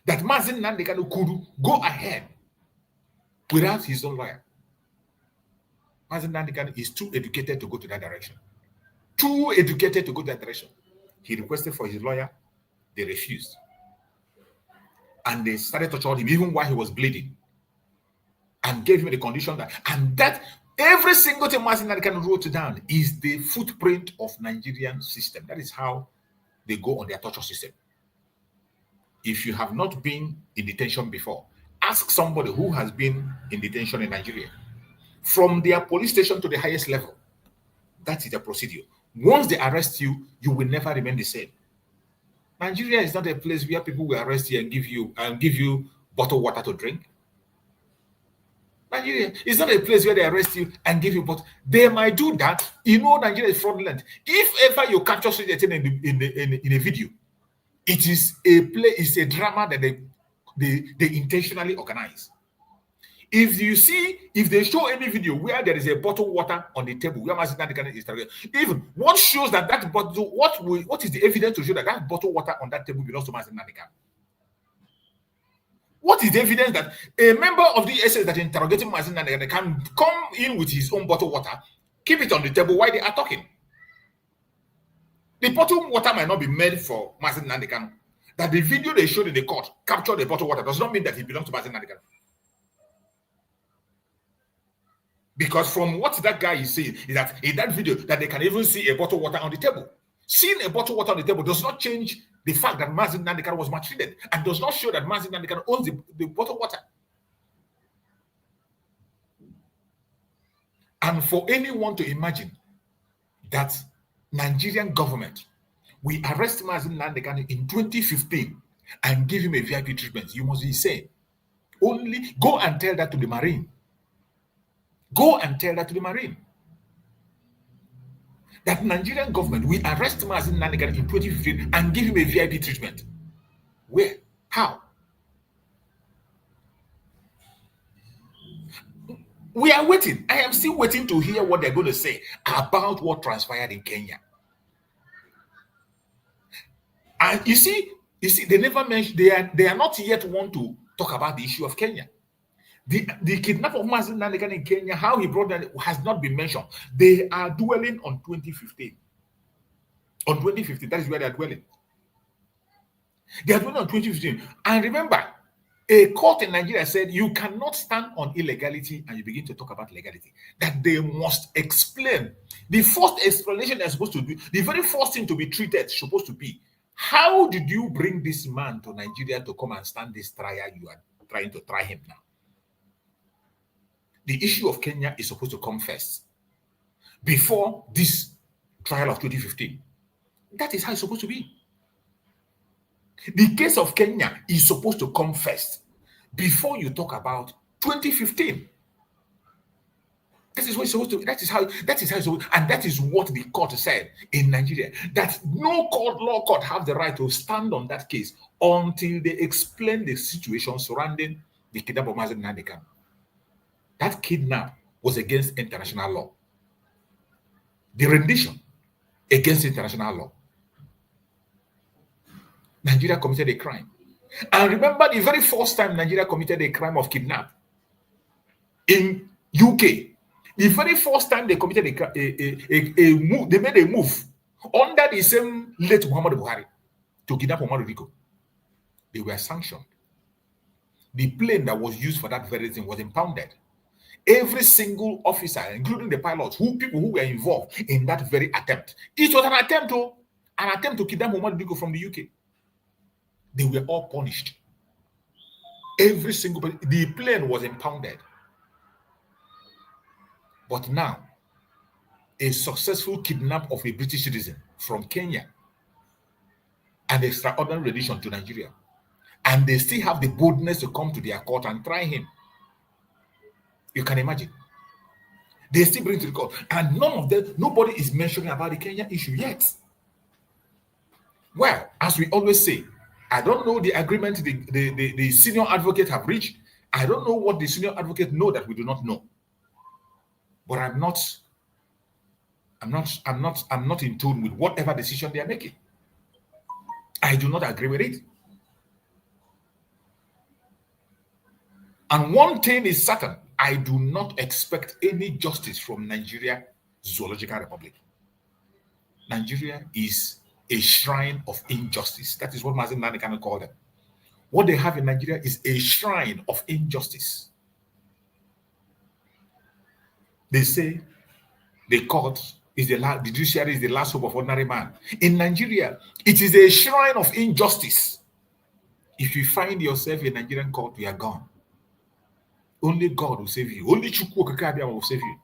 That Mazi Nnamdi Kanu could go ahead without his own lawyer? Mazi Nnamdi Kanu is too educated to go to that direction. Too educated to go that direction. He requested for his lawyer. They refused. And they started to torture him even while he was bleeding. And gave him the condition that every single thing Mazi Nnamdi Kanu wrote down is the footprint of Nigerian system. That is how they go on their torture system. If you have not been in detention before, ask somebody who has been in detention in Nigeria. From their police station to the highest level, that is the procedure. Once they arrest you, you will never remain the same. Nigeria is not a place where people will arrest you and give you bottled water to drink. Nigeria is not a place where they arrest you and give you bottle. They might do that. You know, Nigeria is fraudulent. If ever you capture such a thing in a video, it is a play, it's a drama that they intentionally organize. If they show any video where there is a bottle of water on the table, where Mazi Nnamdi Kanu is targeted, even what shows that bottle, what is the evidence to show that bottle of water on that table belongs to Mazi Nnamdi Kanu? What is the evidence that a member of the SS that interrogating Mazi Nnamdi Kanu can come in with his own bottle of water, keep it on the table while they are talking? The bottle of water might not be made for Mazi Nnamdi Kanu. That the video they showed in the court captured the bottle of water does not mean that it belongs to Mazi Nnamdi Kanu. Because from what that guy is saying is that in that video that they can even see a bottle of water on the table. Seeing a bottle of water on the table does not change the fact that Mazi Nnamdi Kanu was maltreated and does not show that Mazi Nnamdi Kanu owns the bottle of water. And for anyone to imagine that Nigerian government will arrest Mazi Nnamdi Kanu in 2015 and give him a VIP treatment, you must be insane. Only go and tell that to the Marine. Go and tell that to the Marine. That Nigerian government will arrest Mazi Nnamdi Kanu in 2015 and give him a VIP treatment. Where? How? We are waiting. I am still waiting to hear what they're going to say about what transpired in Kenya. And you see, they never mentioned, they are not yet want to talk about the issue of Kenya. The kidnap of Mazi Nnamdi Kanu in Kenya, how he brought that has not been mentioned. They are dwelling on 2015. On 2015, that is where they are dwelling. They are dwelling on 2015. And remember, a court in Nigeria said you cannot stand on illegality and you begin to talk about legality. That they must explain. The first explanation is supposed to be, the very first thing to be treated is supposed to be, how did you bring this man to Nigeria to come and stand this trial you are trying to try him now? The issue of Kenya is supposed to come first before this trial of 2015. That is how it's supposed to be. The case of Kenya is supposed to come first before you talk about 2015. This is what it's supposed to. That is how it's supposed to, and that is what the court said in Nigeria. That no law court have the right to stand on that case until they explain the situation surrounding the kidnap of Mazi Nnamdi Kanu. That kidnap was against international law. The rendition against international law. Nigeria committed a crime. And remember the very first time Nigeria committed a crime of kidnap in UK. The very first time they committed a move, they made a move under the same late Muhammad Buhari to kidnap Omar Rico. They were sanctioned. The plane that was used for that very thing was impounded. Every single officer, including the pilots, people who were involved in that very attempt. It was an attempt to kidnap Muhammad Rico from the UK. They were all punished. Every single person, the plane was impounded. But now, a successful kidnap of a British citizen from Kenya and extraordinary rendition to Nigeria, and they still have the boldness to come to their court and try him. You can imagine. They still bring to the court, and nobody is mentioning about the Kenya issue yet. Well, as we always say, I don't know the agreement the senior advocate have reached. I don't know what the senior advocate know that we do not know. But I'm not in tune with whatever decision they are making. I do not agree with it. And one thing is certain, I do not expect any justice from Nigeria Zoological Republic. Nigeria is a shrine of injustice. That is what Mazi Nnamdi Kanu called them. What they have in Nigeria is a shrine of injustice. They say the court is the judiciary is the last hope of ordinary man. In Nigeria, it is a shrine of injustice. If you find yourself in a Nigerian court, you are gone. Only God will save you. Only Chukwu Okike Abiyama will save you.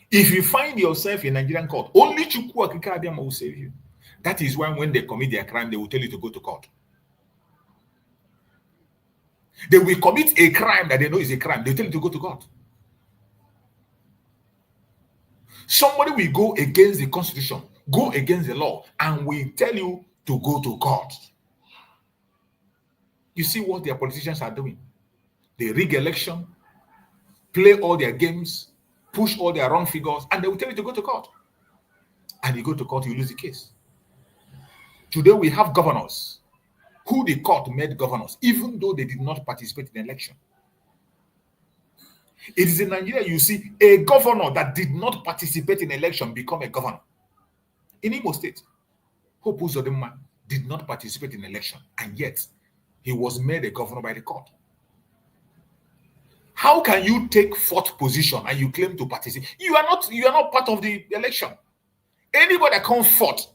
If you find yourself in a Nigerian court, only Chukwu Okike Abiyama will save you. That is why when they commit their crime, they will tell you to go to court. They will commit a crime that they know is a crime. They tell you to go to court. Somebody will go against the constitution, go against the law, and will tell you to go to court. You see what their politicians are doing? They rig election, play all their games, push all their wrong figures, and they will tell you to go to court. And you go to court, you lose the case. Today we have governors who the court made governors, even though they did not participate in the election. It is in Nigeria you see a governor that did not participate in election become a governor. In Imo State, Hope Uzodinma did not participate in election, and yet he was made a governor by the court. How can you take fourth position and you claim to participate? You are not part of the election. Anybody that comes fourth,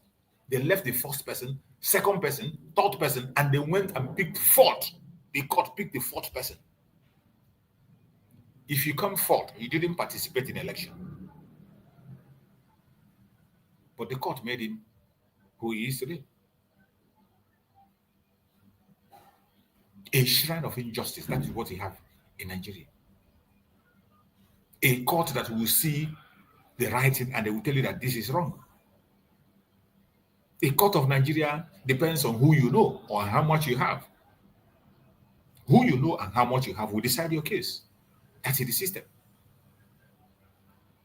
they left the first person, second person, third person, and they went and picked fourth. The court picked the fourth person. If you come fourth, you didn't participate in election. But the court made him who he is today. A shrine of injustice. That is what we have in Nigeria. A court that will see the writing and they will tell you that this is wrong. A court of Nigeria depends on who you know or how much you have. Who you know and how much you have will decide your case. That's in the system.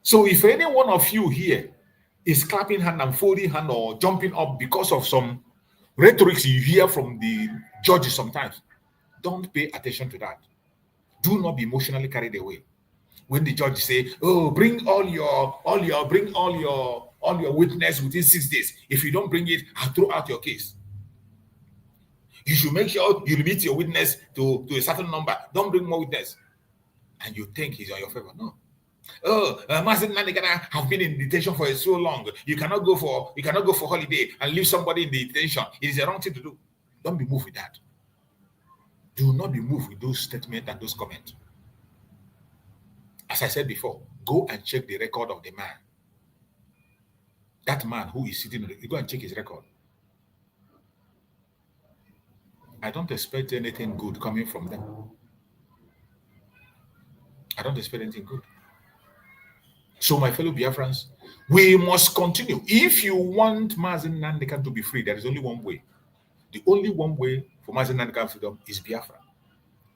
So if any one of you here is clapping hand and folding hand or jumping up because of some rhetoric you hear from the judges sometimes, don't pay attention to that. Do not be emotionally carried away. When the judge say, "Oh, bring all your witness within 6 days. If you don't bring it, I'll throw out your case." You should make sure you limit your witness to a certain number. Don't bring more witness. And you think he's on your favor. No. Oh, Mazi Nnamdi Kanu have been in detention for so long. You cannot go for holiday and leave somebody in the detention. It is a wrong thing to do. Don't be moved with that. Do not be moved with those statements and those comments. As I said before, go and check the record of the man. That man who is sitting, go and check his record. I don't expect anything good coming from them. I don't expect anything good. So, my fellow Biafrans, we must continue. If you want Mazi Nnamdi Kanu to be free, there is only one way. The only one way for Mazi Nnamdi Kanu freedom is Biafra,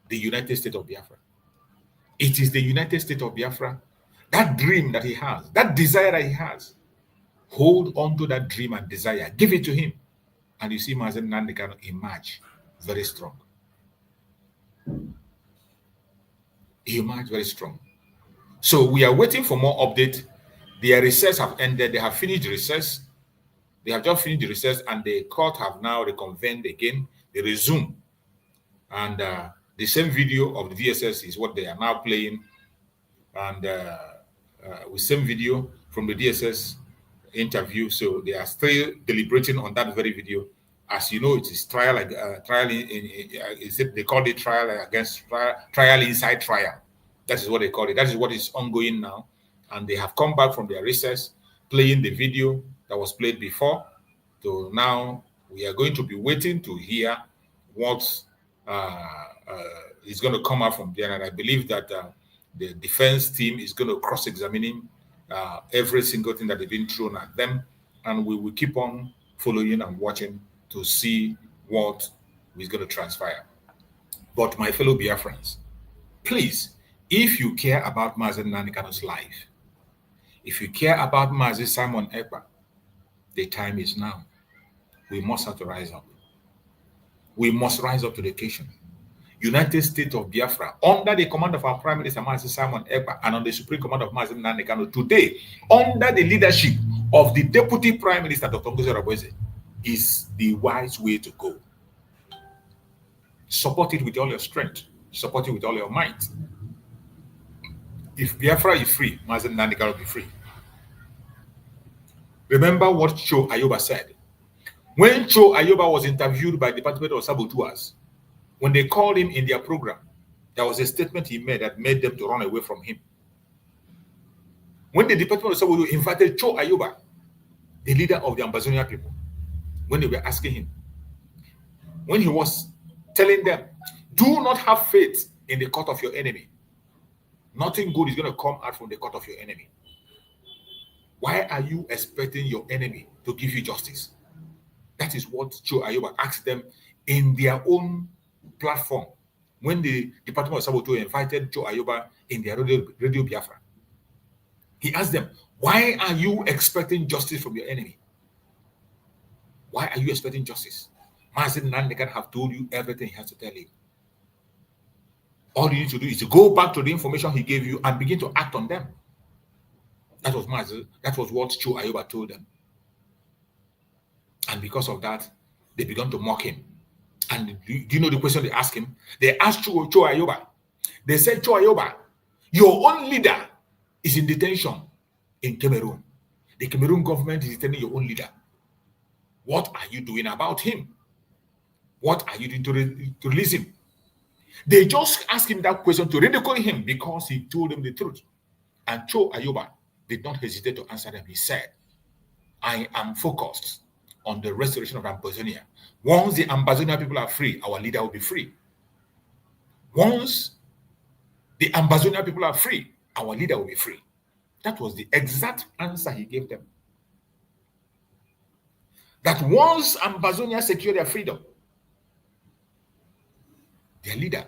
the United States of Biafra. It is the United States of Biafra, that dream that he has, that desire that he has. Hold on to that dream and desire. Give it to him. And you see Mazi Nnamdi Kanu emerge very strong. He emerged very strong. So we are waiting for more update. Their recess have ended. They have finished the recess. They have just finished the recess, and the court have now reconvened again. They resume. And the same video of the DSS is what they are now playing. And with same video from the DSS interview. So they are still deliberating on that very video. As you know, it is trial, they call it trial against trial inside trial. That is what they call it. That is what is ongoing now. And they have come back from their recess, playing the video that was played before. So now we are going to be waiting to hear what is going to come out from there. And I believe that the defense team is going to cross-examine every single thing that they've been thrown at them. And we will keep on following and watching to see what is going to transpire. But my fellow Biafrans, please, if you care about Mazi Nnamdi Kanu's life, if you care about Mazi Simon Ekpa, the time is now. We must have to rise up. We must rise up to the occasion. United States of Biafra, under the command of our Prime Minister Mazi Simon Ekpa and on the supreme command of Mazi Nnamdi Kanu, today, under the leadership of the Deputy Prime Minister Dr. Ngozi Orebeze, is the wise way to go. Support it with all your strength. Support it with all your might. If Biafra is free, Mazi Nnamdi Kanu will be free. Remember what Cho Ayoba said. When Cho Ayoba was interviewed by the Department of Saboteurs, when they called him in their program, there was a statement he made that made them to run away from him. When the Department of Saboteurs invited Cho Ayoba, the leader of the Ambazonia people, when they were asking him, when he was telling them, do not have faith in the court of your enemy. Nothing good is going to come out from the court of your enemy. Why are you expecting your enemy to give you justice? That is what Cho Ayoba asked them in their own platform when the Department of Saboteurs invited Cho Ayoba in their radio Biafra. He asked them, why are you expecting justice from your enemy? Why are you expecting justice? Mazi Nnamdi Kanu have told you everything he has to tell you. All you need to do is to go back to the information he gave you and begin to act on them. That was Mazi. That was what Cho Ayoba told them. And because of that, they began to mock him. And do you know the question they asked him? They asked Cho Ayoba. They said, Cho Ayoba, your own leader is in detention in Cameroon. The Cameroon government is detaining your own leader. What are you doing about him? What are you doing to release him? They just asked him that question to ridicule him because he told them the truth. And Cho Ayoba did not hesitate to answer them. He said, I am focused on the restoration of Ambazonia. Once the Ambazonia people are free, our leader will be free. Once the Ambazonia people are free, our leader will be free. That was the exact answer he gave them. That once Ambazonia secure their freedom, their leader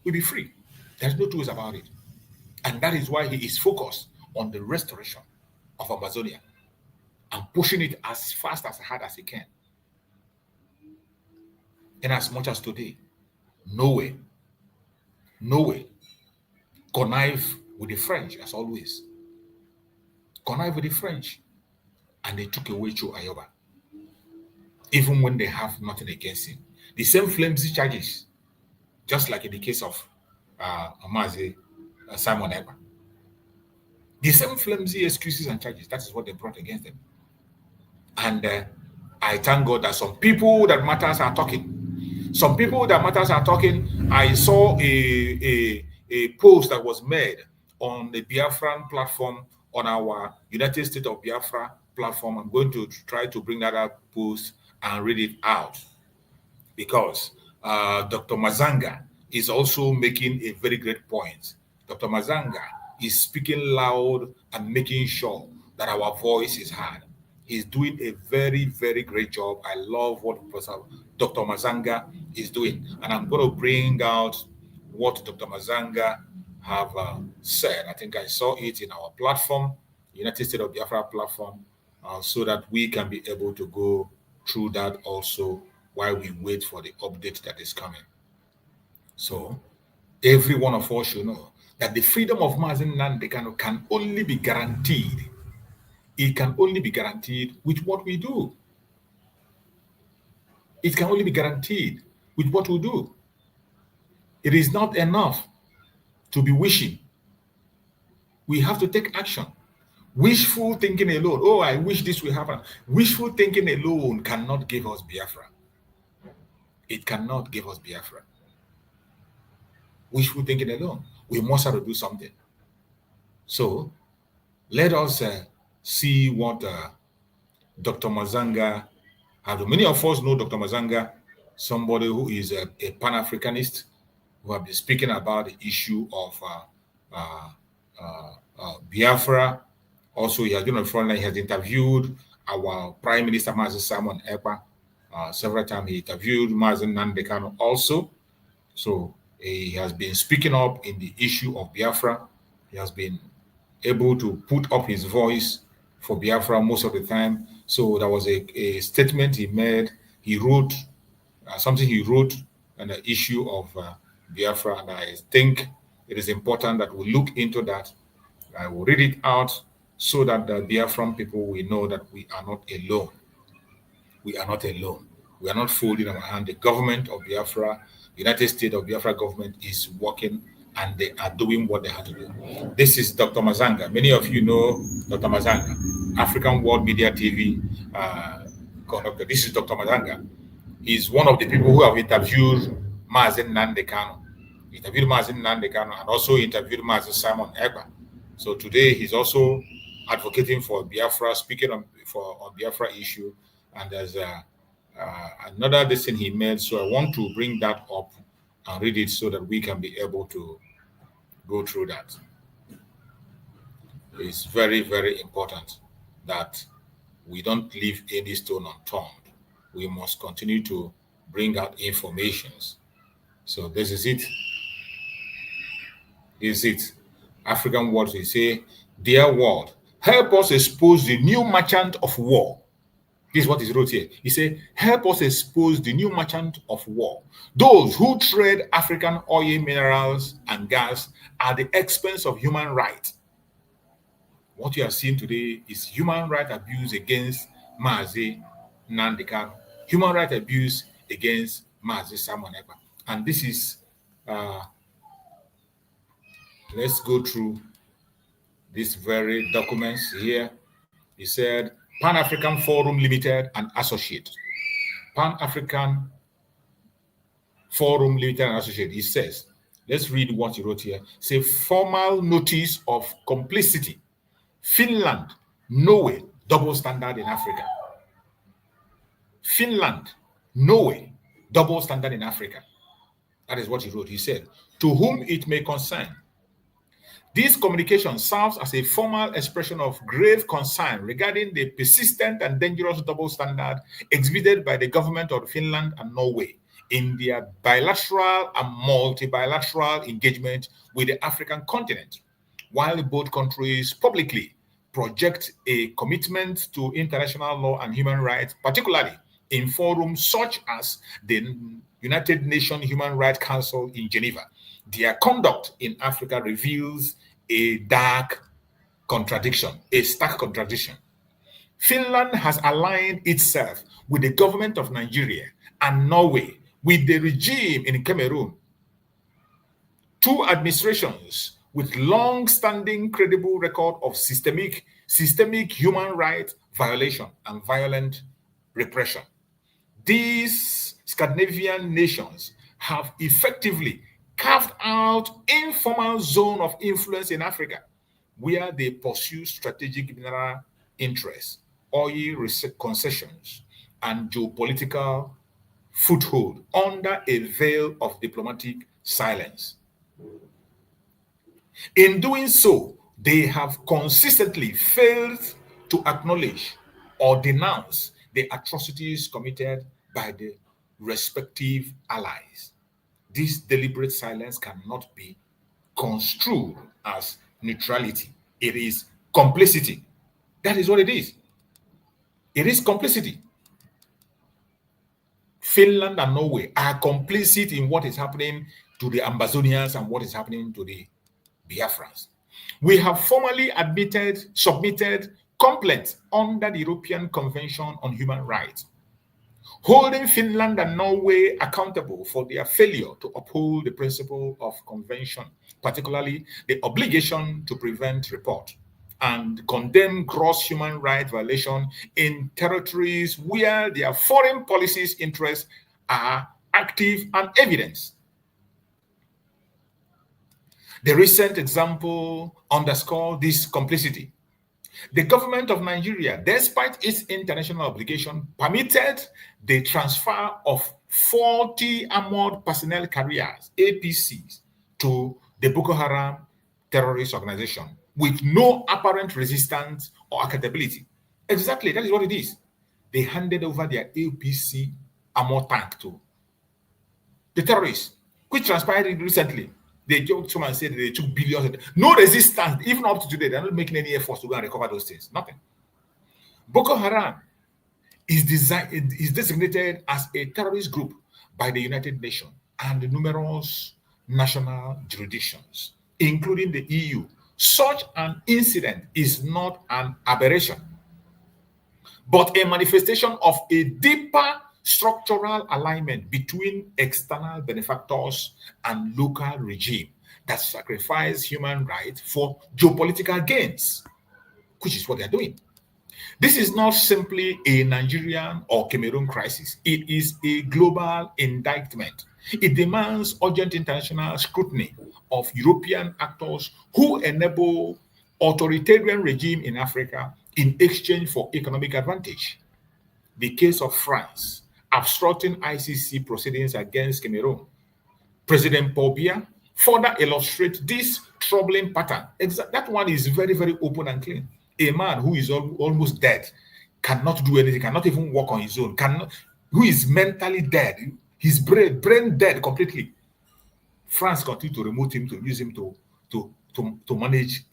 will be free. There's no two ways about it. And that is why he is focused on the restoration of Amazonia and pushing it as fast, as hard as he can. And as much as today, no way, connive with the French as always. Connive with the French. And they took away Cho Ayoba. Even when they have nothing against him. The same flimsy charges, just like in the case of Mazi Simon Ekpa. The same flimsy excuses and charges, that is what they brought against them. And I thank God that some people that matters are talking. Some people that matters are talking. I saw a post that was made on the Biafran platform, on our United States of Biafra platform. I'm going to try to bring that up post and read it out, because Dr. Mazanga is also making a very great point. Dr. Mazanga is speaking loud and making sure that our voice is heard. He's doing a very, very great job. I love what Dr. Mazanga is doing. And I'm going to bring out what Dr. Mazanga have said. I think I saw it in our platform, United States of Biafra platform, so that we can be able to go through that also while we wait for the update that is coming. So every one of us should know that the freedom of Mazi Nnamdi Kanu can only be guaranteed. It can only be guaranteed with what we do. It can only be guaranteed with what we do. It is not enough to be wishing. We have to take action. Wishful thinking alone, oh, I wish this will happen. Wishful thinking alone cannot give us Biafra. It cannot give us Biafra. Wishful thinking alone. We must have to do something. So let us see what Dr. Mazanga has. Many of us know Dr. Mazanga, somebody who is a Pan-Africanist, who have been speaking about the issue of Biafra. Also, he has been on the front line. He has interviewed our Prime Minister, Mazi Simon Ekpa, several times. He interviewed Mazi Nnamdi Kanu also. So he has been speaking up in the issue of Biafra. He has been able to put up his voice for Biafra most of the time. So there was a statement he made. He wrote something he wrote on the issue of Biafra, and I think it is important that we look into that. I will read it out so that the Biafran people will know that we are not alone. We are not alone. We are not folding our hand. The government of Biafra, United States of Biafra government is working, and they are doing what they have to do. This is Dr. Mazanga. Many of you know Dr. Mazanga, African World Media TV conductor. This is Dr. Mazanga. He's one of the people who have interviewed Mazi Nnamdi Kanu. Interviewed Mazi Nnamdi Kanu and also interviewed Mazi Simon Ekpa. So today he's also advocating for Biafra, speaking on Biafra issue. And there's another decision he made. So I want to bring that up and read it so that we can be able to go through that. It's very, very important that we don't leave any stone unturned. We must continue to bring out informations. So this is it. This is it. African words, we say, dear world, help us expose the new merchant of war. This is what he wrote here. He said, help us expose the new merchant of war. Those who trade African oil, minerals, and gas at the expense of human rights. What you are seeing today is human rights abuse against Mazi Nnamdi Kanu. Human rights abuse against Mazi Simon Ekpa. And this is, let's go through these very documents here. He said, Pan-African Forum Limited and Associate. Pan-African Forum Limited and Associate. He says, let's read what he wrote here. Say, formal notice of complicity. Finland, Norway, double standard in Africa. Finland, Norway, double standard in Africa. That is what he wrote. He said, to whom it may concern, this communication serves as a formal expression of grave concern regarding the persistent and dangerous double standard exhibited by the government of Finland and Norway in their bilateral and multi-bilateral engagement with the African continent, while both countries publicly project a commitment to international law and human rights, particularly in forums such as the United Nations Human Rights Council in Geneva. Their conduct in Africa reveals a stark contradiction. Finland has aligned itself with the government of Nigeria and Norway with the regime in Cameroon. Two administrations with long-standing credible record of systemic human rights violation and violent repression. These Scandinavian nations have effectively carved out informal zone of influence in Africa, where they pursue strategic mineral interests, oil concessions, and geopolitical foothold under a veil of diplomatic silence. In doing so, they have consistently failed to acknowledge or denounce the atrocities committed by the respective allies. This deliberate silence cannot be construed as neutrality. It is complicity. That is what it is. It is complicity. Finland and Norway are complicit in what is happening to the Amazonians and what is happening to the Biafrans. We have formally submitted complaints under the European Convention on Human Rights, holding Finland and Norway accountable for their failure to uphold the principle of convention, particularly the obligation to prevent, report, and condemn gross human rights violation in territories where their foreign policies interests are active and evident. The recent example underscores this complicity. The government of Nigeria, despite its international obligation, permitted the transfer of 40 armored personnel carriers, APCs, to the Boko Haram terrorist organization with no apparent resistance or accountability. Exactly, that is what it is. They handed over their APC armor tank to the terrorists, which transpired recently. They joked some and said they took billions. No resistance, even up to today. They're not making any efforts to go and recover those things. Nothing. Boko Haram is designated as a terrorist group by the United Nations and numerous national jurisdictions, including the EU. Such an incident is not an aberration, but a manifestation of a deeper structural alignment between external benefactors and local regime that sacrifice human rights for geopolitical gains, which is what they're doing. This is not simply a Nigerian or Cameroon crisis. It is a global indictment. It demands urgent international scrutiny of European actors who enable authoritarian regime in Africa in exchange for economic advantage. The case of France obstructing ICC proceedings against Cameroon. President Paul Biya further illustrates this troubling pattern. That one is very, very open and clean. A man who is almost dead, cannot do anything, cannot even walk on his own, who is mentally dead, his brain dead completely. France continued to remove him, to use him to manage,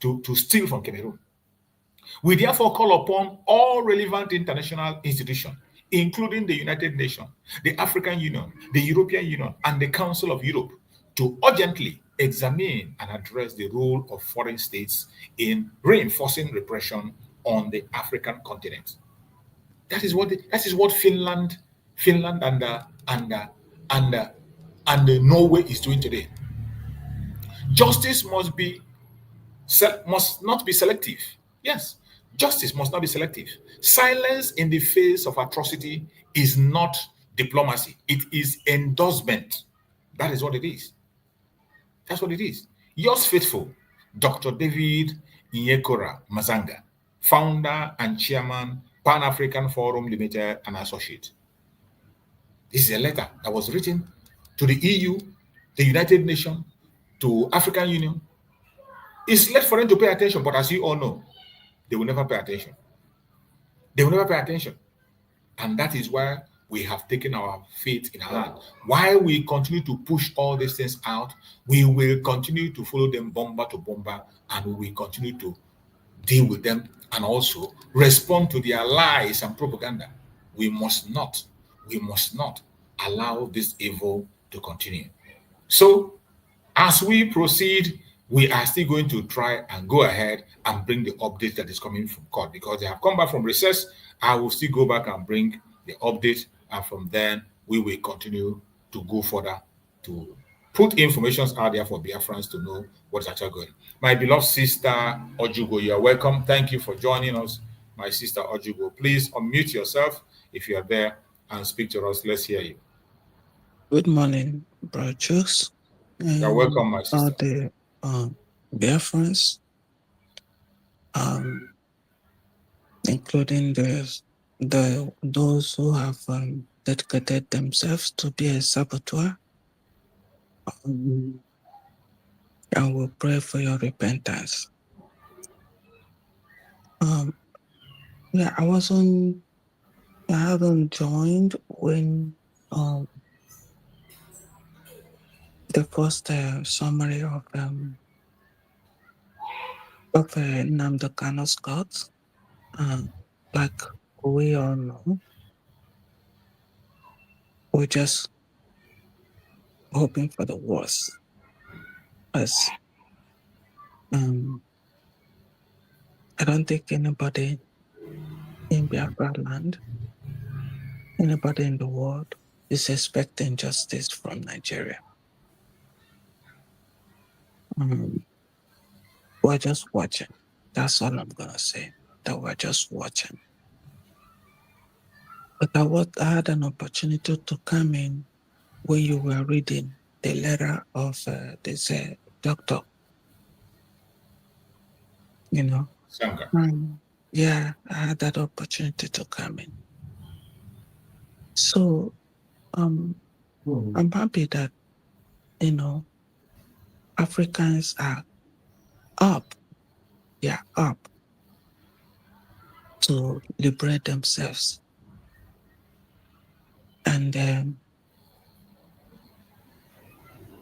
to steal from Cameroon. We therefore call upon all relevant international institutions, including the United Nations, the African Union, the European Union, and the Council of Europe, to urgently examine and address the role of foreign states in reinforcing repression on the African continent. That is what Finland and Norway is doing today. Justice must not be selective. Yes, justice must not be selective. Silence in the face of atrocity is not diplomacy. It is endorsement. That is what it is. That's what it is. Yours faithful, Dr. David Nyekora Mazanga, founder and chairman, Pan-African Forum Limited and Associate. This is a letter that was written to the EU, the United Nations, to African Union. It's left for them to pay attention, but as you all know, they will never pay attention. They will never pay attention. And that is why we have taken our faith in our hand. While we continue to push all these things out, we will continue to follow them bomber to bomber, and we will continue to deal with them and also respond to their lies and propaganda. We must not allow this evil to continue. So, as we proceed, we are still going to try and go ahead and bring the update that is coming from court, because they have come back from recess. I will still go back and bring the update, and from then we will continue to go further to put information out there for Biafrans to know what's actually going on. My beloved sister Ojugo, you are welcome. Thank you for joining us, my sister Ojugo. Please unmute yourself if you are there and speak to us. Let's hear you. Good morning, Bro Jokes. You're welcome, my sister. The Biafrans, including those who have dedicated themselves to be a saboteur, and we'll pray for your repentance. Yeah, I haven't joined when the first summary of Nnamdi Kanu's court. Like we all know, we're just hoping for the worst. As I don't think anybody in Biafra land, anybody in the world is expecting justice from Nigeria. We're just watching. That's all I'm gonna say. That we're just watching. But I had an opportunity to come in when you were reading the letter of this doctor. You know. Yeah, I had that opportunity to come in. So I'm happy that, Africans are up. Yeah, up to liberate themselves. And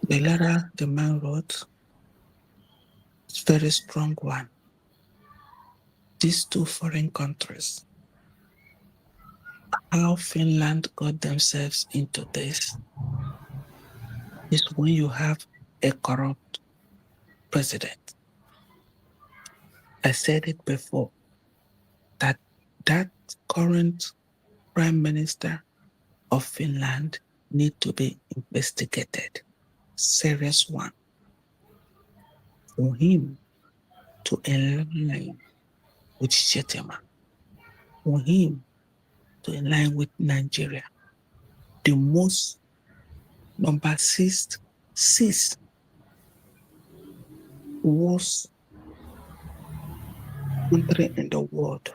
the letter the man wrote is a very strong one. These two foreign countries, how Finland got themselves into this is when you have a corrupt president. I said it before, that current prime minister of Finland need to be investigated. Serious one. For him to align with Shettima, for him to align with Nigeria, the most number six worst country in the world,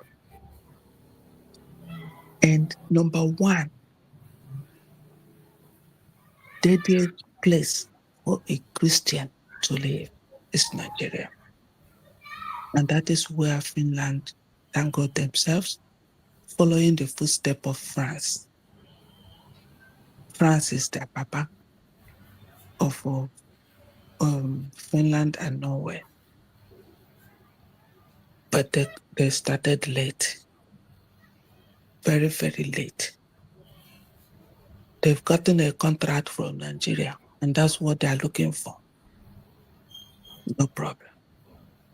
and number one deadliest place for a Christian to live is Nigeria. And that is where Finland tangled themselves, following the footsteps of France. France is the papa of Finland and Norway. But they started late, very, very late. They've gotten a contract from Nigeria, and that's what they're looking for. No problem.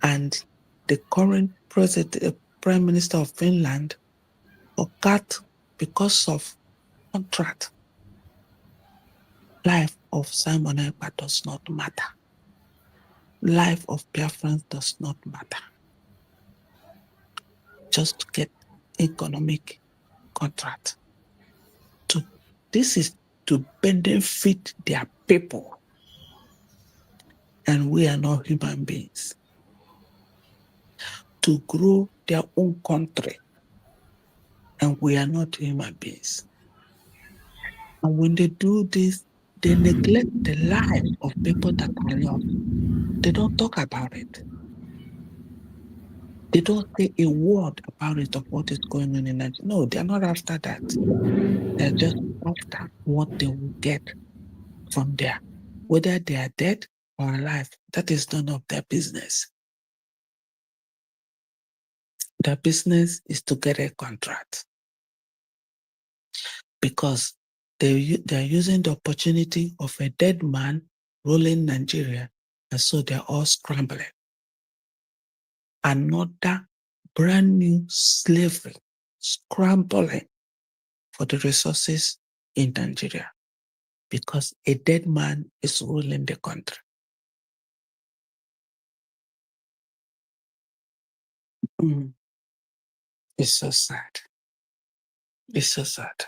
And the current Prime Minister of Finland forgot, because of contract, life of Simon Ekpa does not matter. Life of Biafrans does not matter. Just to get economic contract. This is to benefit their people. And we are not human beings. To grow their own country. And we are not human beings. And when they do this, they neglect the life of people that are lost. They don't talk about it. They don't say a word about it, of what is going on in Nigeria. No, they're not after that. They're just after what they will get from there. Whether they are dead or alive, that is none of their business. Their business is to get a contract. Because they're using the opportunity of a dead man ruling Nigeria, and so they're all scrambling. Another brand new slavery, scrambling for the resources in Nigeria, because a dead man is ruling the country. It's so sad. It's so sad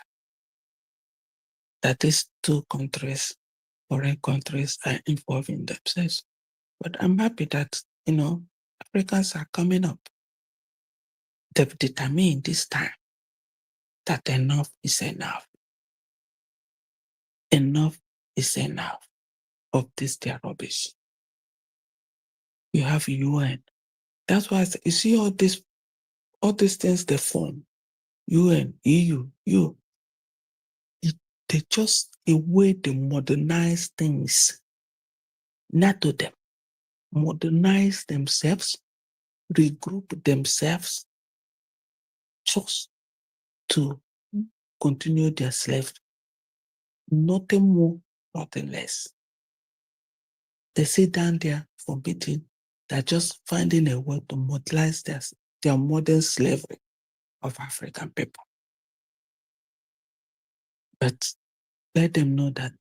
that these two countries, foreign countries, are involving themselves. But I'm happy that, Africans are coming up. They've determined this time that enough is enough. Enough is enough of this their rubbish. You have UN. That's why you see all these things they form. UN, EU, you. They just a way they modernize things. Not to them. Modernize themselves, regroup themselves, just to continue their slavery. Nothing more, nothing less. They sit down there for meeting. They're just finding a way to modernize their modern slavery of African people. But let them know that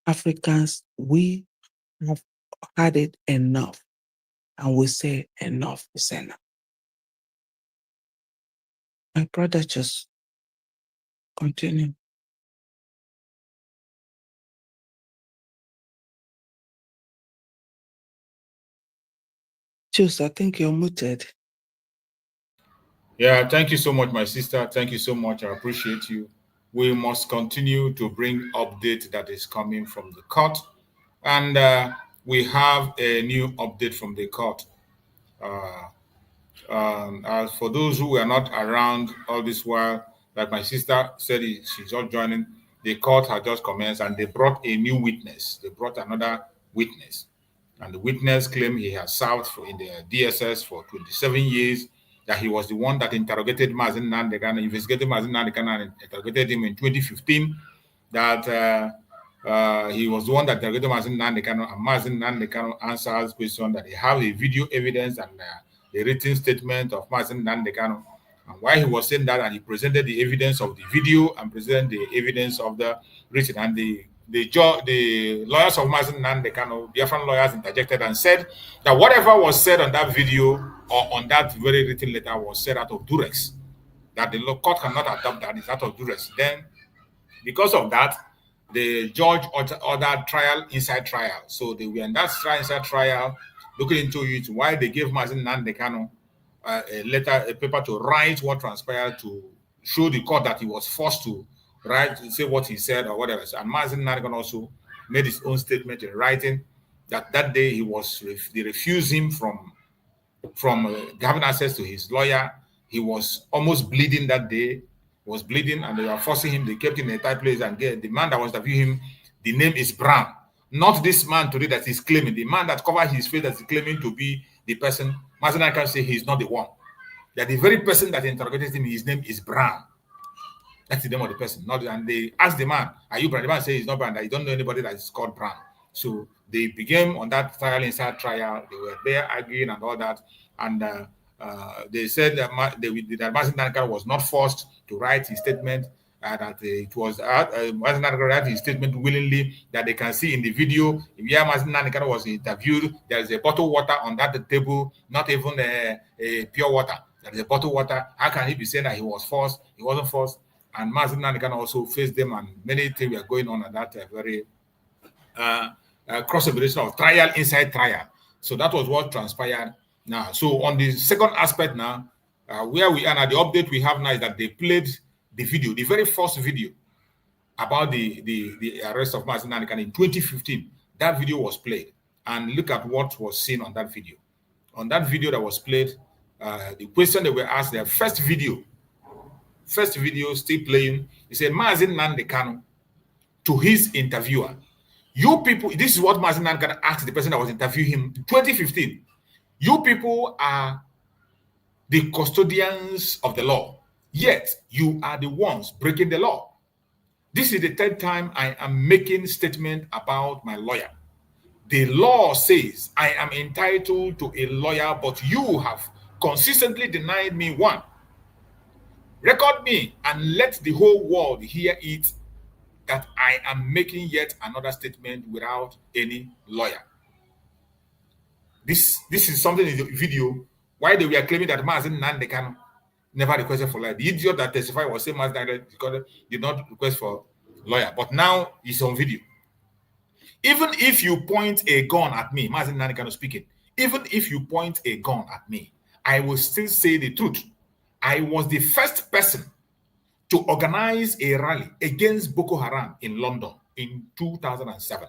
Africans, we have had it enough. And we say enough is enough. My brother, just continue. Juice, I think you're muted. Yeah, thank you so much, my sister. Thank you so much. I appreciate you. We must continue to bring update that is coming from the court. And we have a new update from the court. As for those who were not around all this while, like my sister said, she's not joining. the court had just commenced and they brought a new witness. They brought another witness. And the witness claimed he had served in the DSS for 27 years, that he was the one that interrogated Mazi Nnamdi Kanu, investigated Mazi Nnamdi Kanu and interrogated him in 2015, that he was the one that interrogated Mazi Nnamdi Kanu, and Mazi Nnamdi Kanu answers question that he have a video evidence and a written statement of Mazi Nnamdi Kanu. And while he was saying that, and he presented the evidence of the video and presented the evidence of the written, and the lawyers of Mazi Nnamdi Kanu, Biafran lawyers, interjected and said that whatever was said on that video or on that very written letter was said out of duress, that the court cannot adopt that, it's out of duress. Then, because of that, the judge ordered trial inside trial. So they were in that inside trial, looking into it, why they gave Mazi Nnamdi Kanu a paper to write what transpired, to show the court that he was forced to write, say what he said or whatever. And Mazi Nnamdi Kanu also made his own statement in writing that that day they refused him from having access to his lawyer. He was almost bleeding that day. He was bleeding, and they were forcing him. They kept him in a tight place, and the man that was interviewing him, the name is Brown. Not this man today that is claiming. The man that covered his face that is claiming to be the person. Mazi Nnamdi Kanu say he's not the one. That the very person that interrogated him, his name is Brown. That's the name of the person. And they asked the man, "Are you Brown?" The man said he's not Brown. That he don't know anybody that is called Brown. So they began on that trial inside trial. They were there arguing and all that, and they said that Mazi Nnamdi Kanu was not forced to write his statement. That it was Mazi Nnamdi Kanu write his statement willingly. That they can see in the video where Mazi Nnamdi Kanu was interviewed. There is a bottled water on that table, not even a pure water. There is a bottled water. How can he be saying that he was forced? He wasn't forced. And Mazi Nnamdi Kanu also faced them, and many things were going on at that very cross-examination of trial inside trial. So that was what transpired. Now, so on the second aspect now, where we are now, the update we have now is that they played the video, the very first video about the arrest of Mazi Nnamdi Kanu in 2015. That video was played, and look at what was seen on that video. On that video that was played, the question they were asked, their first video still playing, he said, Mazi Nnamdi Kanu to his interviewer, you people, this is what Mazi Nnamdi Kanu asked the person that was interviewing him in 2015. You people are the custodians of the law, yet you are the ones breaking the law. This is the third time I am making statement about my lawyer. The law says I am entitled to a lawyer, but you have consistently denied me one. Record me and let the whole world hear it, that I am making yet another statement without any lawyer. This is something in the video why they were claiming that Mazi Nnamdi Kanu never requested for lawyer. The idiot that testified was saying Mazi Nnamdi Kanu did not request for lawyer, but now it's on video. Even if you point a gun at me, Mazi Nnamdi Kanu speaking, even if you point a gun at me, I will still say the truth. I was the first person to organize a rally against Boko Haram in London in 2007.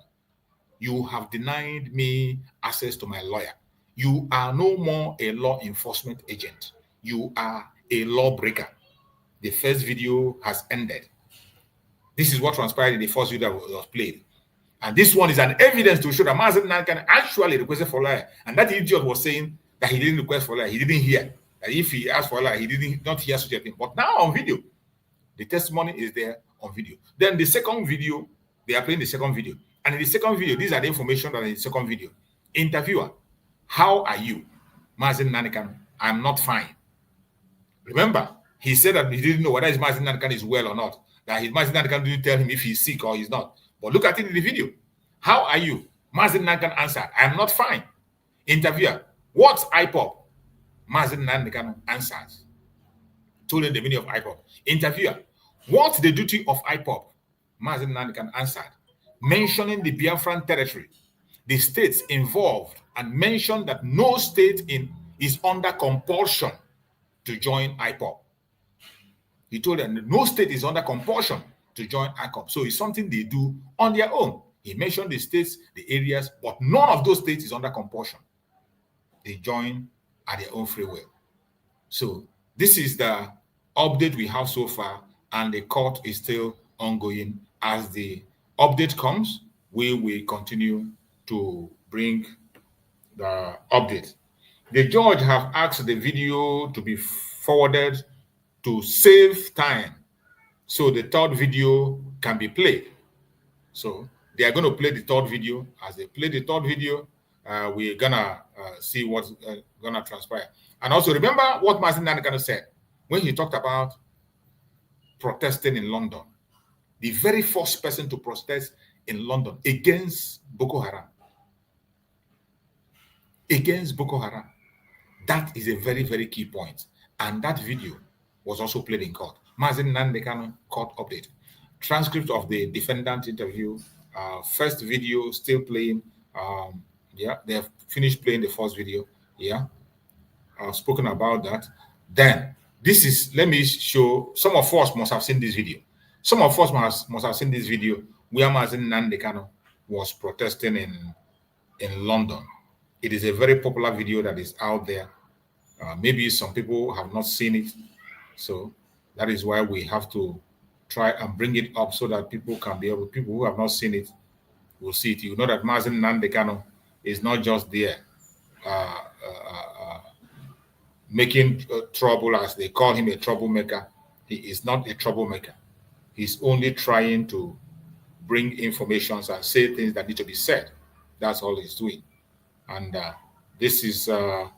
You have denied me access to my lawyer. You are no more a law enforcement agent. You are a lawbreaker. The first video has ended. This is what transpired in the first video that was played. And this one is an evidence to show that Mazi Nnamdi Kanu actually requested for lawyer. And that idiot was saying that he didn't request for lawyer. He didn't hear. That if he asked for lawyer, he did not hear such a thing. But now on video, the testimony is there on video. Then the second video, they are playing the second video. And in the second video, these are the information that are in the second video. Interviewer, how are you? Mazi Nnamdi Kanu, I'm not fine. Remember, he said that he didn't know whether his Mazi Nnamdi Kanu is well or not. That his Mazi Nnamdi Kanu didn't tell him if he's sick or he's not. But look at it in the video. How are you? Mazi Nnamdi Kanu answered, I'm not fine. Interviewer, what's IPOP? Mazi Nnamdi Kanu answers. Told him the meaning of IPOP. Interviewer, what's the duty of IPOP? Mazi Nnamdi Kanu answered, mentioning the Biafran territory, the states involved, and mentioned that no state is under compulsion to join IPOP. He told them that no state is under compulsion to join IPOP. So it's something they do on their own. He mentioned the states, the areas, but none of those states is under compulsion. They join at their own free will. So this is the update we have so far, and the court is still ongoing as the update comes, we will continue to bring the update. The judge have asked the video to be forwarded to save time, so the third video can be played. So they are going to play the third video. As they play the third video, we're gonna see what's gonna transpire. And also remember what Mazi Nnamdi said when he talked about protesting in London. The very first person to protest in London against Boko Haram. Against Boko Haram. That is a very, very key point. And that video was also played in court. Mazi Nnamdi court update. Transcript of the defendant interview. First video still playing. Yeah, they have finished playing the first video. Yeah, I've spoken about that. Then this is, let me show, some of us must have seen this video. Some of us must have seen this video where Mazi Nnamdi was protesting in London. It is a very popular video that is out there. Maybe some people have not seen it. So that is why we have to try and bring it up so that people can be able, people who have not seen it will see it. You know that Mazi Nnamdi is not just there making trouble, as they call him, a troublemaker. He is not a troublemaker. He's only trying to bring information and say things that need to be said. That's all he's doing. And this is the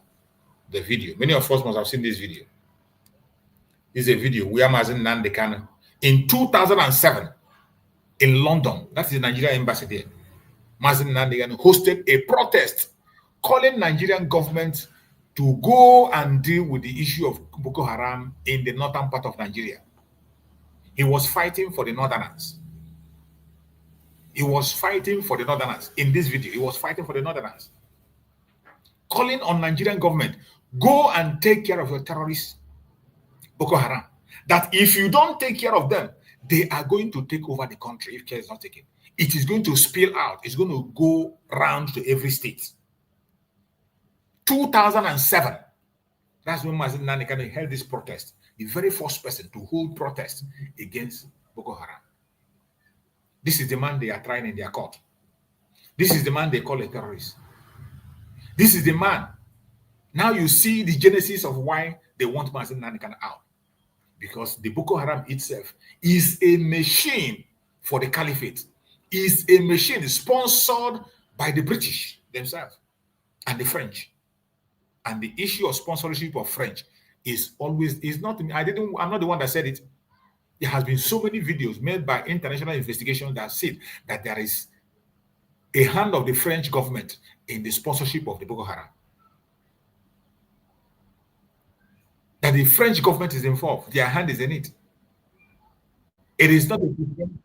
video. Many of us must have seen this video. This is a video where Mazi Nnamdi in 2007 in London, that's the Nigerian embassy there, Mazi Nnamdi hosted a protest calling Nigerian government to go and deal with the issue of Boko Haram in the northern part of Nigeria. He was fighting for the northerners. He was fighting for the northerners. In this video, he was fighting for the northerners. Calling on Nigerian government, go and take care of your terrorists, Boko Haram. That if you don't take care of them, they are going to take over the country if care is not taken. It is going to spill out. It's going to go round to every state. 2007, that's when Mazi Nnamdi held this protest. The very first person to hold protest against Boko Haram. This is the man they are trying in their court. This is the man they call a terrorist. This is the man. Now you see the genesis of why they want Mazi Nnamdi out. Because the Boko Haram itself is a machine for the caliphate. Is a machine sponsored by the British themselves and the French. And the issue of sponsorship of French is always, I'm not the one that said it. There has been so many videos made by international investigations that said that there is a hand of the French government in the sponsorship of the Boko Haram. That the French government is involved. Their hand is in it. It is not a problem.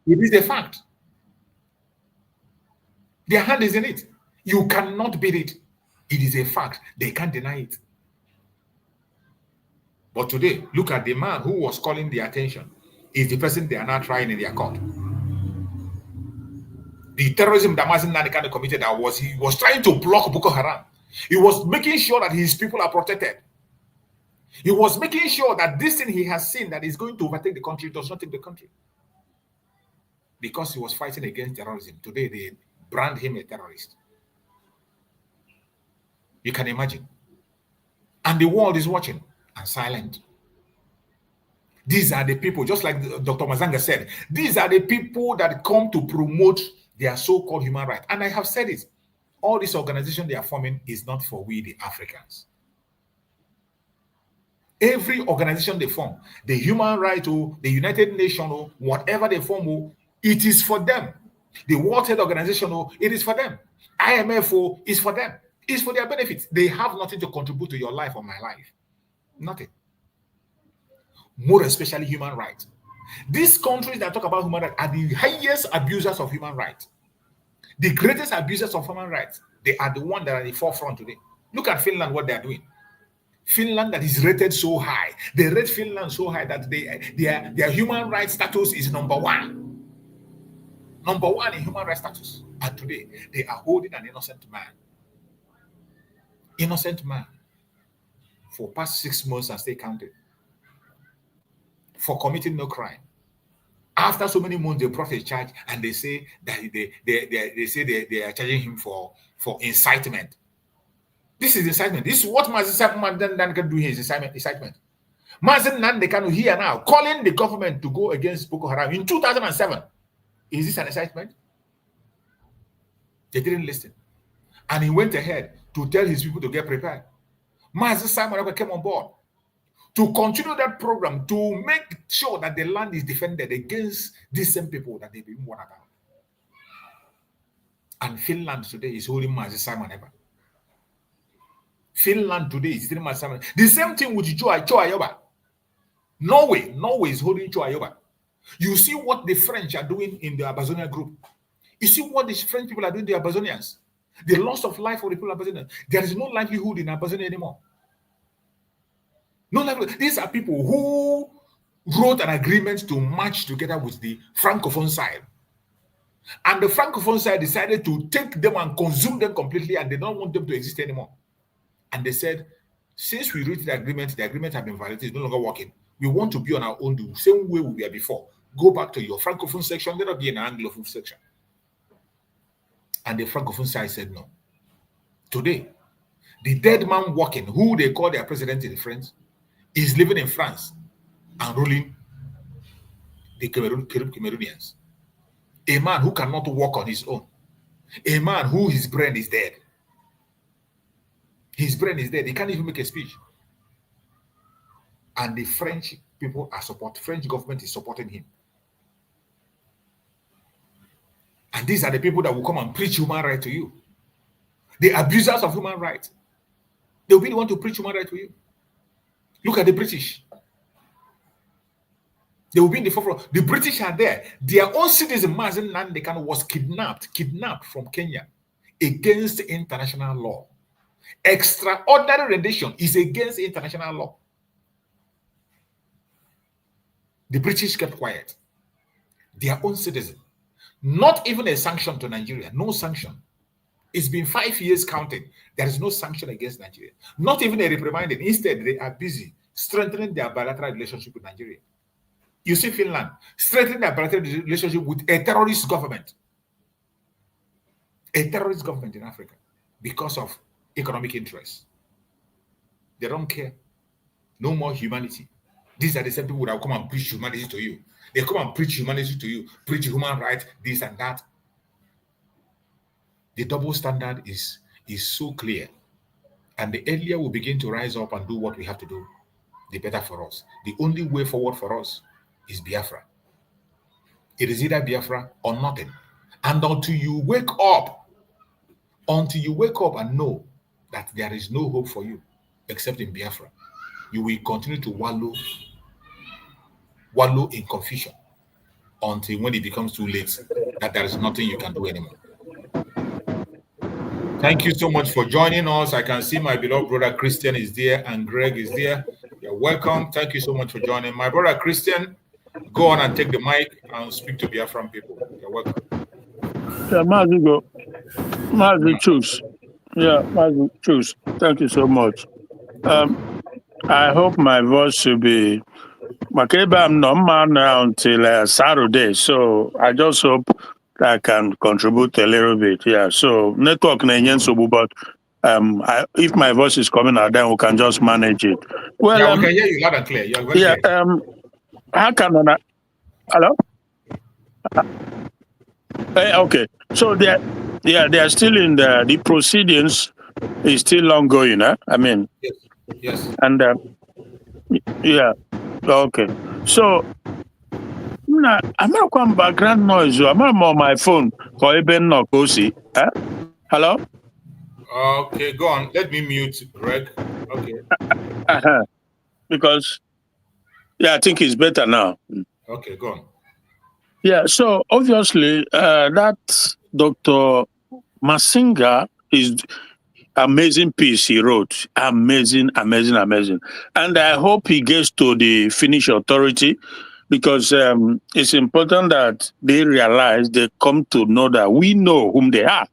It is a fact. Their hand is in it. You cannot beat it. It is a fact. They can't deny it. But today, look at the man who was calling the attention. Is the person they are now trying in their court. The terrorism that Mazi Nnamdi committed, he was trying to block Boko Haram. He was making sure that his people are protected. He was making sure that this thing he has seen that is going to overtake the country does not take the country. Because he was fighting against terrorism. Today, they brand him a terrorist. You can imagine. And the world is watching and silent. These are the people, just like Dr. Mazanga said, these are the people that come to promote their so-called human rights. And I have said it. All this organization they are forming is not for we, the Africans. Every organization they form, the human rights or the United Nations or whatever they form, it is for them. The World Health Organization, it is for them. IMF is for them. It's for their benefits. They have nothing to contribute to your life or my life. Nothing. More especially human rights. These countries that talk about human rights are the highest abusers of human rights. The greatest abusers of human rights. They are the ones that are at the forefront today. Look at Finland, what they are doing. Finland that is rated so high. They rate Finland so high that their human rights status is number one. Number one in human rights status. And today, they are holding an innocent man. Innocent man. For past 6 months and stay counted. For committing no crime. After so many months, they brought a charge and they say that they are charging him for incitement. This is incitement. This is what Mazi Nnamdi can do here is incitement. Mazi Nnamdi Kanu here now calling the government to go against Boko Haram in 2007. Is this an incitement? They didn't listen. And he went ahead to tell his people to get prepared. Mazi Simon came on board to continue that program to make sure that the land is defended against these same people that they've been warned about. And Finland today is holding Mazi Simon ever. Finland today is holding Mazi Simon. The same thing with Cho Ayoba. Norway is holding Cho Ayoba. You see what the French are doing in the Amazonia group. You see what the French people are doing to the Amazonians. The loss of life for the people of Amazonia. There is no livelihood in Amazonia anymore. No livelihood. These are people who wrote an agreement to march together with the Francophone side. And the Francophone side decided to take them and consume them completely, and they don't want them to exist anymore. And they said, since we reached the agreement has been violated, it's no longer working. We want to be on our own, the same way we were before. Go back to your Francophone section, let us be in an Anglophone section. And the Francophone side said no. Today, the dead man walking, who they call their president in France, is living in France and ruling the Cameroonians. A man who cannot walk on his own. A man who his brain is dead. His brain is dead. He can't even make a speech. And the French people are French government is supporting him. And these are the people that will come and preach human rights to you. The abusers of human rights. They'll be the one to preach human rights to you. Look at the British. They will be in the forefront. The British are there. Their own citizen, Mazi Nnamdi Kanu, was kidnapped from Kenya against international law. Extraordinary rendition is against international law. The British kept quiet. Their own citizen. Not even a sanction to Nigeria. No sanction. It's been 5 years counting. There is no sanction against Nigeria. Not even a reprimanding. Instead, they are busy strengthening their bilateral relationship with Nigeria. You see Finland strengthening their bilateral relationship with a terrorist government. A terrorist government in Africa because of economic interests. They don't care. No more humanity. These are the same people that will come and preach humanity to you. They come and preach humanity to you, preach human rights, this and that. The double standard is so clear. And the earlier we begin to rise up and do what we have to do, the better for us. The only way forward for us is Biafra. It is either Biafra or nothing. And until you wake up and know that there is no hope for you except in Biafra, you will continue to wallow in confusion until when it becomes too late that there is nothing you can do anymore. Thank you so much for joining us. I can see my beloved brother Christian is there and Greg is there. You're welcome. Thank you so much for joining. My brother Christian, go on and take the mic and speak to Biafran people. You're welcome. Yeah, Mazi, go. Mazi, choose. Yeah, Mazi, choose. Thank you so much. I hope my voice should be... I'm not man until Saturday, so I just hope I can contribute a little bit. Yeah, so network but if my voice is coming out, then we can just manage it. Well, yeah, we can hear you loud and clear. You're very clear. How can I? Hello? Okay, so they are still in the proceedings is still ongoing. I mean, yes, and yeah, okay. So I'm not going background noise. I'm on my phone. Hello? Okay, go on. Let me mute Greg. Okay. Because I think it's better now. Okay, go on. Yeah, so obviously that Dr. Masinga is amazing piece he wrote. Amazing. And I hope he gets to the Finnish authority because it's important that they realize, they come to know that we know whom they are.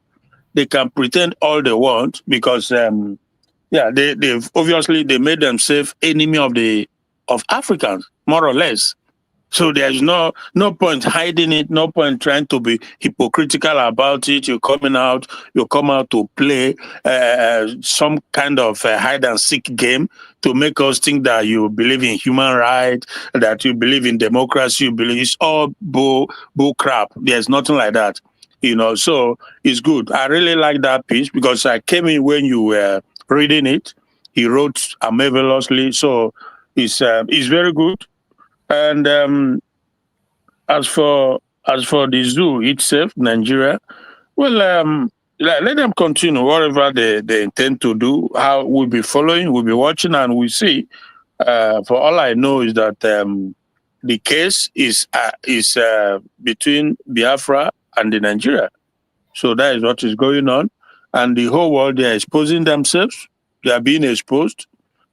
They can pretend all they want because they've obviously they made themselves enemy of Africans, more or less. So there's no point hiding it, no point trying to be hypocritical about it. You come out to play some kind of hide and seek game to make us think that you believe in human rights, that you believe in democracy, you believe it's all bull crap. There's nothing like that. So it's good. I really like that piece because I came in when you were reading it. He wrote marvelously, so it's very good. And as for the zoo itself, Nigeria, well, let them continue whatever they intend to do. How we'll be following, we'll be watching, and we see. For all I know is that the case is between Biafra and the Nigeria. So that is what is going on, and the whole world, they are exposing themselves. They are being exposed.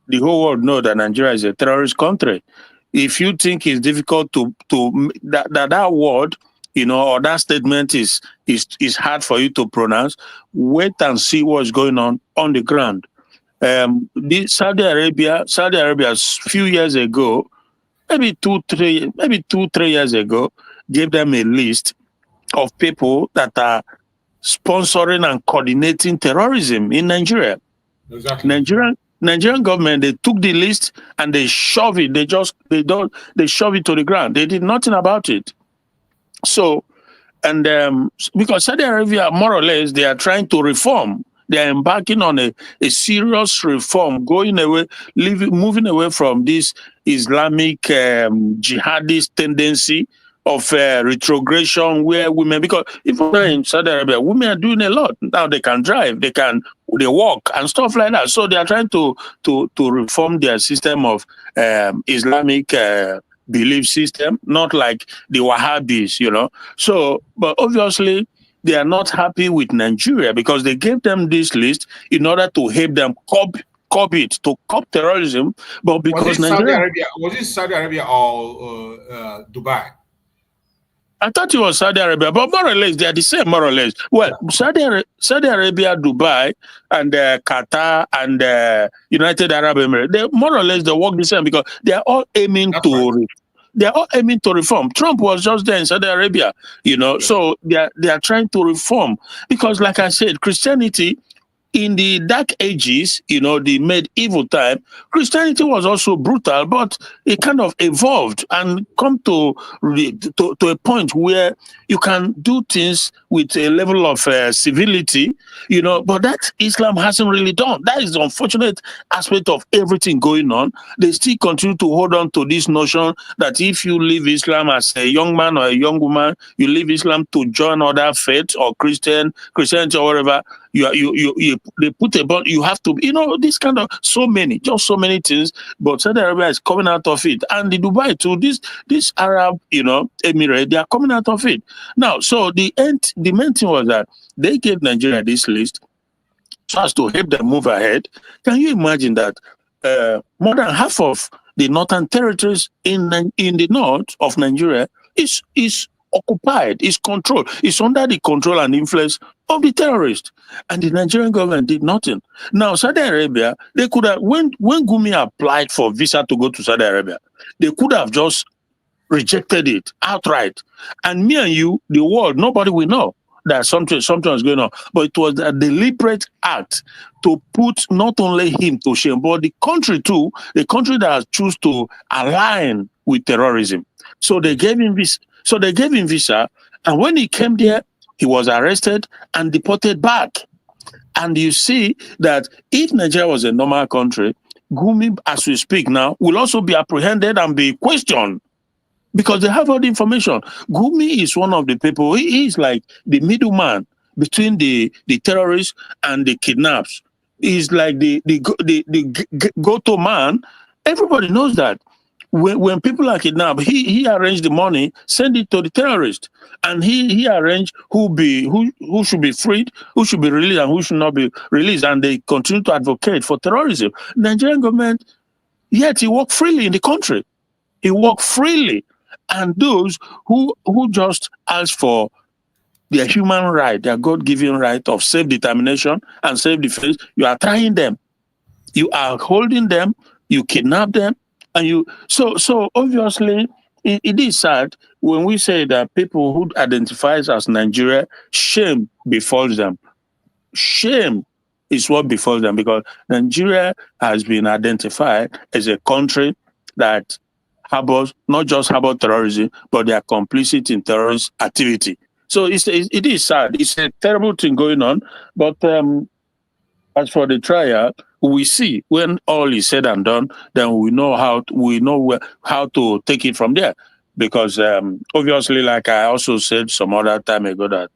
The whole world know that Nigeria is a terrorist country. If you think it's difficult to that word, or that statement is hard for you to pronounce, wait and see what's going on the ground. Saudi Arabia, a few years ago, maybe 2-3 years ago, gave them a list of people that are sponsoring and coordinating terrorism in Nigeria. Exactly. Nigerian government, they took the list and they shove it. They shove it to the ground. They did nothing about it. So, and because Saudi Arabia, more or less, they are trying to reform. They are embarking on a serious reform, moving away from this Islamic jihadist tendency of retrogression where women, because even in Saudi Arabia, women are doing a lot. Now they can drive, they walk and stuff like that. So they are trying to reform their system of Islamic belief system, not like the Wahhabis, So, but obviously, they are not happy with Nigeria because they gave them this list in order to help them curb terrorism. But because was it Saudi Nigeria, Arabia or Dubai? I thought it was Saudi Arabia, but more or less they are the same, more or less. Well, Saudi Arabia, Dubai, and Qatar and United Arab Emirates, they more or less they work the same because they are all aiming They are all aiming to reform. Trump was just there in Saudi Arabia, so they are trying to reform because, like I said, Christianity in the dark ages, the medieval time, Christianity was also brutal, but it kind of evolved and come to a point where you can do things with a level of civility, but that Islam hasn't really done. That is the unfortunate aspect of everything going on. They still continue to hold on to this notion that if you leave Islam as a young man or a young woman, you leave Islam to join other faiths or Christianity or whatever, they put a bond, you have to, this kind of so many things, but Saudi Arabia is coming out of it. And the Dubai too, this Arab, Emirate, they are coming out of it. Now, so the main thing was that they gave Nigeria this list so as to help them move ahead. Can you imagine that more than half of the northern territories in the north of Nigeria is occupied, is controlled, is under the control and influence of the terrorists, and the Nigerian government did nothing. Now, Saudi Arabia, they could have, when Gumi applied for visa to go to Saudi Arabia, they could have just rejected it outright. And me and you, the world, nobody will know that something was going on. But it was a deliberate act to put not only him to shame, but the country too, the country that has choose to align with terrorism. So they gave him visa, and when he came there, he was arrested and deported back. And you see that if Nigeria was a normal country, Gumi, as we speak now, will also be apprehended and be questioned because they have all the information. Gumi is one of the people, he is like the middleman between the terrorists and the kidnaps. He's like the go-to man. Everybody knows that. When people are kidnapped, he arranged the money, send it to the terrorist, and he arranged who should be freed, who should be released, and who should not be released, and they continue to advocate for terrorism. Nigerian government, yet he walked freely in the country. He walked freely, and those who just ask for their human right, their God-given right of self-determination and self-defense, you are trying them, you are holding them, you kidnap them. And so obviously, it is sad when we say that people who identifies as Nigeria, shame befalls them. Shame is what befalls them because Nigeria has been identified as a country that harbors, not just harbor terrorism, but they are complicit in terrorist activity. So it is sad. It's a terrible thing going on. But as for the trial, we see when all is said and done, then we know how to take it from there. Because obviously, like I also said some other time ago, that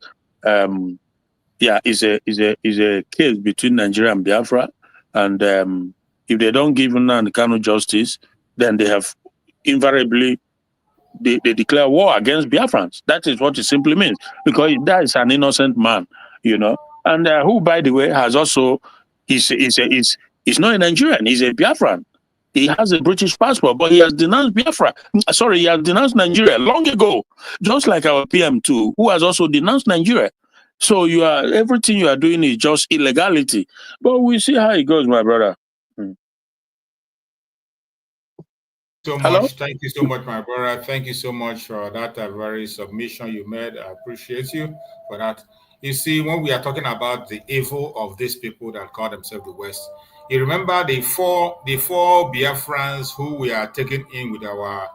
is a case between Nigeria and Biafra, and if they don't give Nnamdi Kanu justice, then they have invariably they declare war against Biafrans. That is what it simply means, because that is an innocent man, and who, by the way, has also he's not a Nigerian, he's a Biafran. He has a British passport, but he has denounced Biafra. Sorry, he has denounced Nigeria long ago, just like our PM2, who has also denounced Nigeria. So everything you are doing is just illegality. But we see how it goes, my brother. Hello? Thank you so much, my brother. Thank you so much for that very submission you made. I appreciate you for that. You see, when we are talking about the evil of these people that call themselves the West, you remember the four Biafrans who we are taking in with our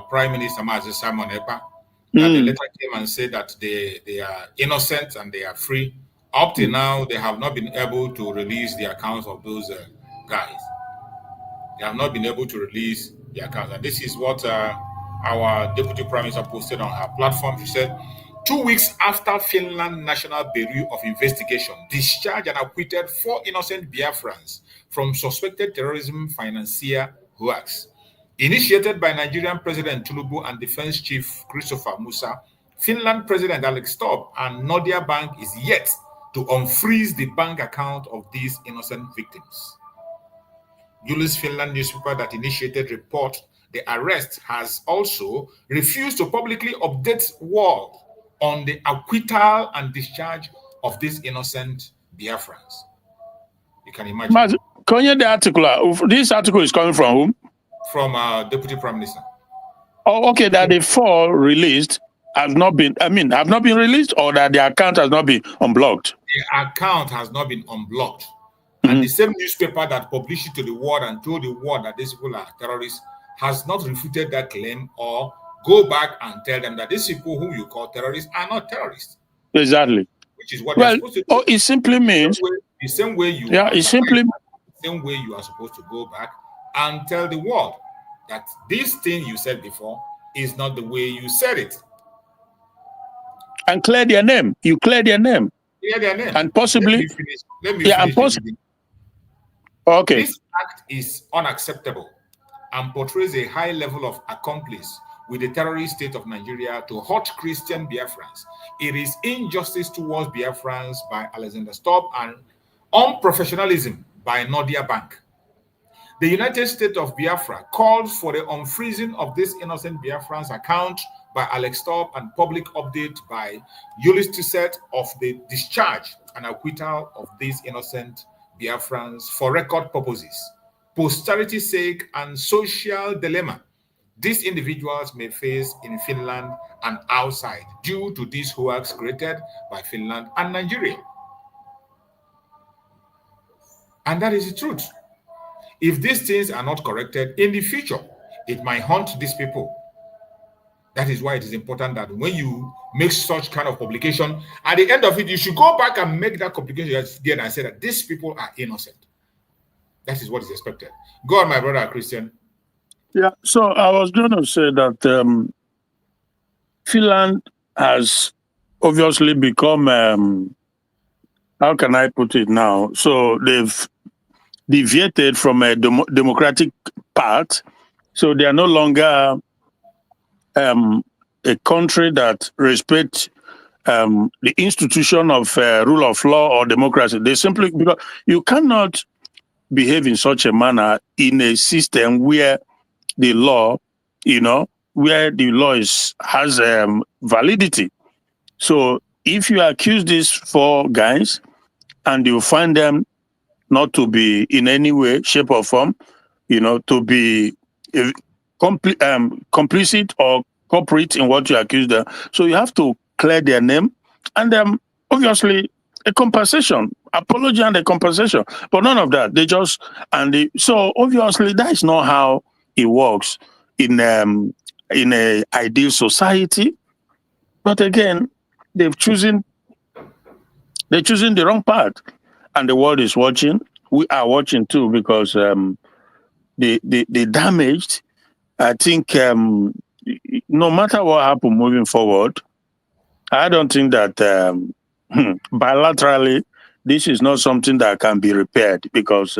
Prime Minister Mazi Simon Epa, that they later came and said that they are innocent and they are free. Up till now, they have not been able to release the accounts of those guys. They have not been able to release the accounts. And this is what our Deputy Prime Minister posted on her platform. She said, 2 weeks after Finland National Bureau of Investigation discharged and acquitted 4 innocent Biafrans from suspected terrorism financier hoax, initiated by Nigerian President Tinubu and Defense Chief Christopher Musa, Finland President Alex Stubb and Nordea Bank is yet to unfreeze the bank account of these innocent victims. Julius Finland newspaper that initiated report the arrest has also refused to publicly update world on the acquittal and discharge of these innocent Biafrans. You can imagine. The article, this article is coming from whom? From Deputy Prime Minister. Oh, okay, that the 4 released have not been released, or that the account has not been unblocked? The account has not been unblocked. And the same newspaper that published it to the world and told the world that these people are terrorists has not refuted that claim or go back and tell them that these people whom you call terrorists are not terrorists. Exactly. Which is what they're supposed to do. Oh, it simply means the same way you are supposed to go back and tell the world that this thing you said before is not the way you said it. And clear their name. You clear their name. Clear their name. And possibly. Let me finish. Okay. This act is unacceptable and portrays a high level of accomplice with the terrorist state of Nigeria to hurt Christian Biafrans. It is injustice towards Biafrans by Alexander Stubb and unprofessionalism by Nordea Bank. The United States of Biafra called for the unfreezing of this innocent Biafrans account by Alex Stubb and public update by Julius Tisset of the discharge and acquittal of these innocent Biafrans for record purposes, posterity's sake, and social dilemma these individuals may face in Finland and outside due to these hoax created by Finland and Nigeria. And that is the truth. If these things are not corrected in the future, it might haunt these people. That is why it is important that when you make such kind of publication, at the end of it, you should go back and make that publication again and say that these people are innocent. That is what is expected. Go on, my brother Christian. Yeah, so I was going to say that Finland has obviously become, how can I put it now? So they've deviated from a democratic path. So they are no longer a country that respects the institution of rule of law or democracy. They simply, because you cannot behave in such a manner in a system where the law, where the law has validity. So if you accuse these 4 guys and you find them not to be in any way, shape or form, to be complicit or corporate in what you accuse them. So you have to clear their name, and obviously a compensation, apology and a compensation. But none of that. They just so obviously that is not how it works in a ideal society. But again, they're choosing the wrong path, and the world is watching. We are watching too, because the damaged. I think no matter what happens moving forward, I don't think that bilaterally this is not something that can be repaired, because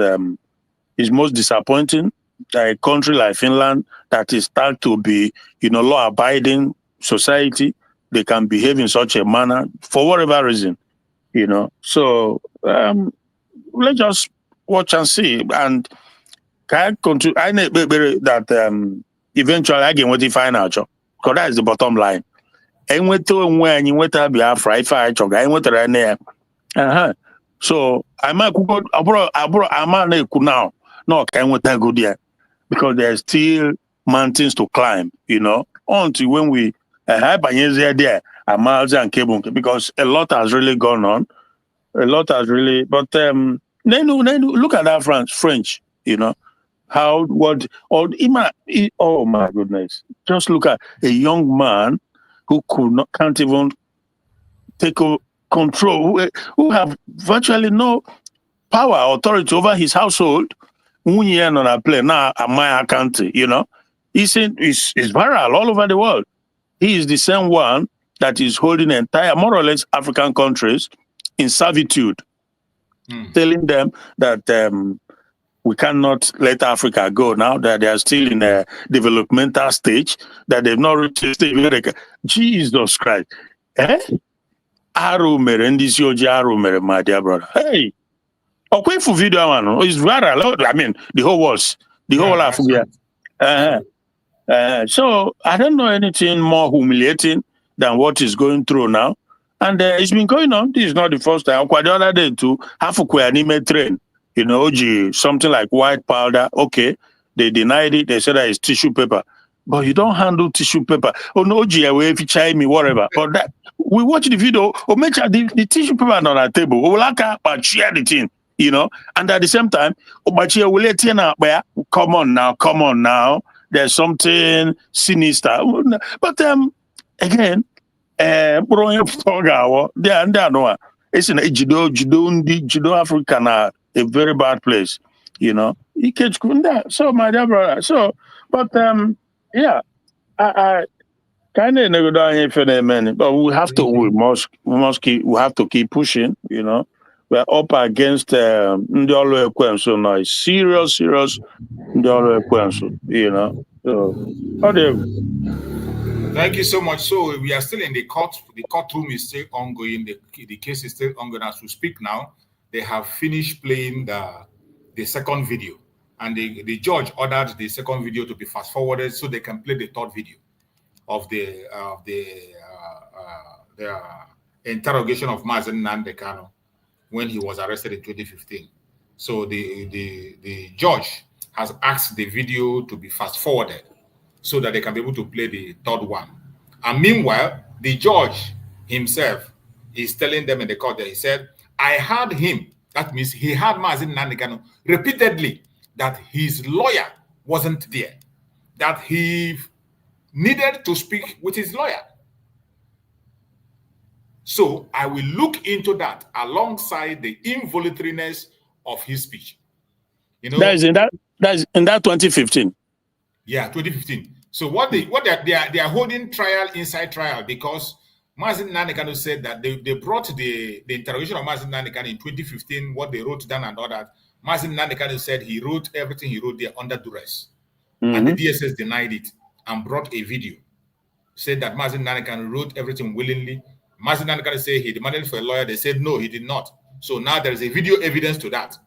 it's most disappointing that a country like Finland that is start to be, law-abiding society, they can behave in such a manner for whatever reason, So let's just watch and see. And can I continue? I know that eventually I get what you find out, because that is the bottom line. So I might go now. No, can we go there? Because there's still mountains to climb, until when we have there, Mazi and cable, because a lot has really gone on. A lot has really, but then look at that French, how oh my goodness, just look at a young man who can't even take control, who have virtually no power or authority over his household. On a plane now, my country, it's viral all over the world. He is the same one that is holding entire, more or less, African countries in servitude, telling them that we cannot let Africa go now, that they are still in a developmental stage, that they've not reached the stage where they can. Jesus Christ. Aru mere, my dear brother. Hey, okay, for video one, it's viral. I mean, the whole world, the whole Africa. So I don't know anything more humiliating than what is going through now. And it's been going on. This is not the first time. Quite the other day too, half a anime train, something like white powder. Okay, they denied it. They said that it's tissue paper. But you don't handle tissue paper. Oh no, if you try me, whatever. But that we watch the video, or make sure the tissue paper on our table. We like but share the thing, and at the same time, but you will let you know, come on now. There's something sinister. But again, they know it's in Judo Africa now, a very bad place, So my dear brother, but yeah, I kind of never done anything, but we have to keep pushing, We're up against Ndolo Ekwensu now, serious Ndolo Ekwensu, So how do you? Thank you so much. So we are still in the court. The courtroom is still ongoing. The case is still ongoing as we speak now. They have finished playing the second video, and the judge ordered the second video to be fast forwarded so they can play the third video of the interrogation of Mazi Nnamdi Kanu when he was arrested in 2015. So the judge has asked the video to be fast forwarded so that they can be able to play the third one. And meanwhile, the judge himself is telling them in the court that he said, I heard him, that means he heard Mazi Nnamdi Kanu repeatedly that his lawyer wasn't there, that he needed to speak with his lawyer. So I will look into that alongside the involuntariness of his speech. That's in that 2015. Yeah, 2015. So what they are holding inside trial because Mazi Nnamdi Kanu said that they brought the interrogation of Mazi Nnamdi Kanu in 2015, what they wrote down and all that. Mazi Nnamdi Kanu said he wrote everything he wrote there under duress. And the DSS denied it and brought a video. Said that Mazi Nnamdi Kanu wrote everything willingly. Mazi Nnamdi Kanu said he demanded for a lawyer. They said no, he did not. So now there is a video evidence to that.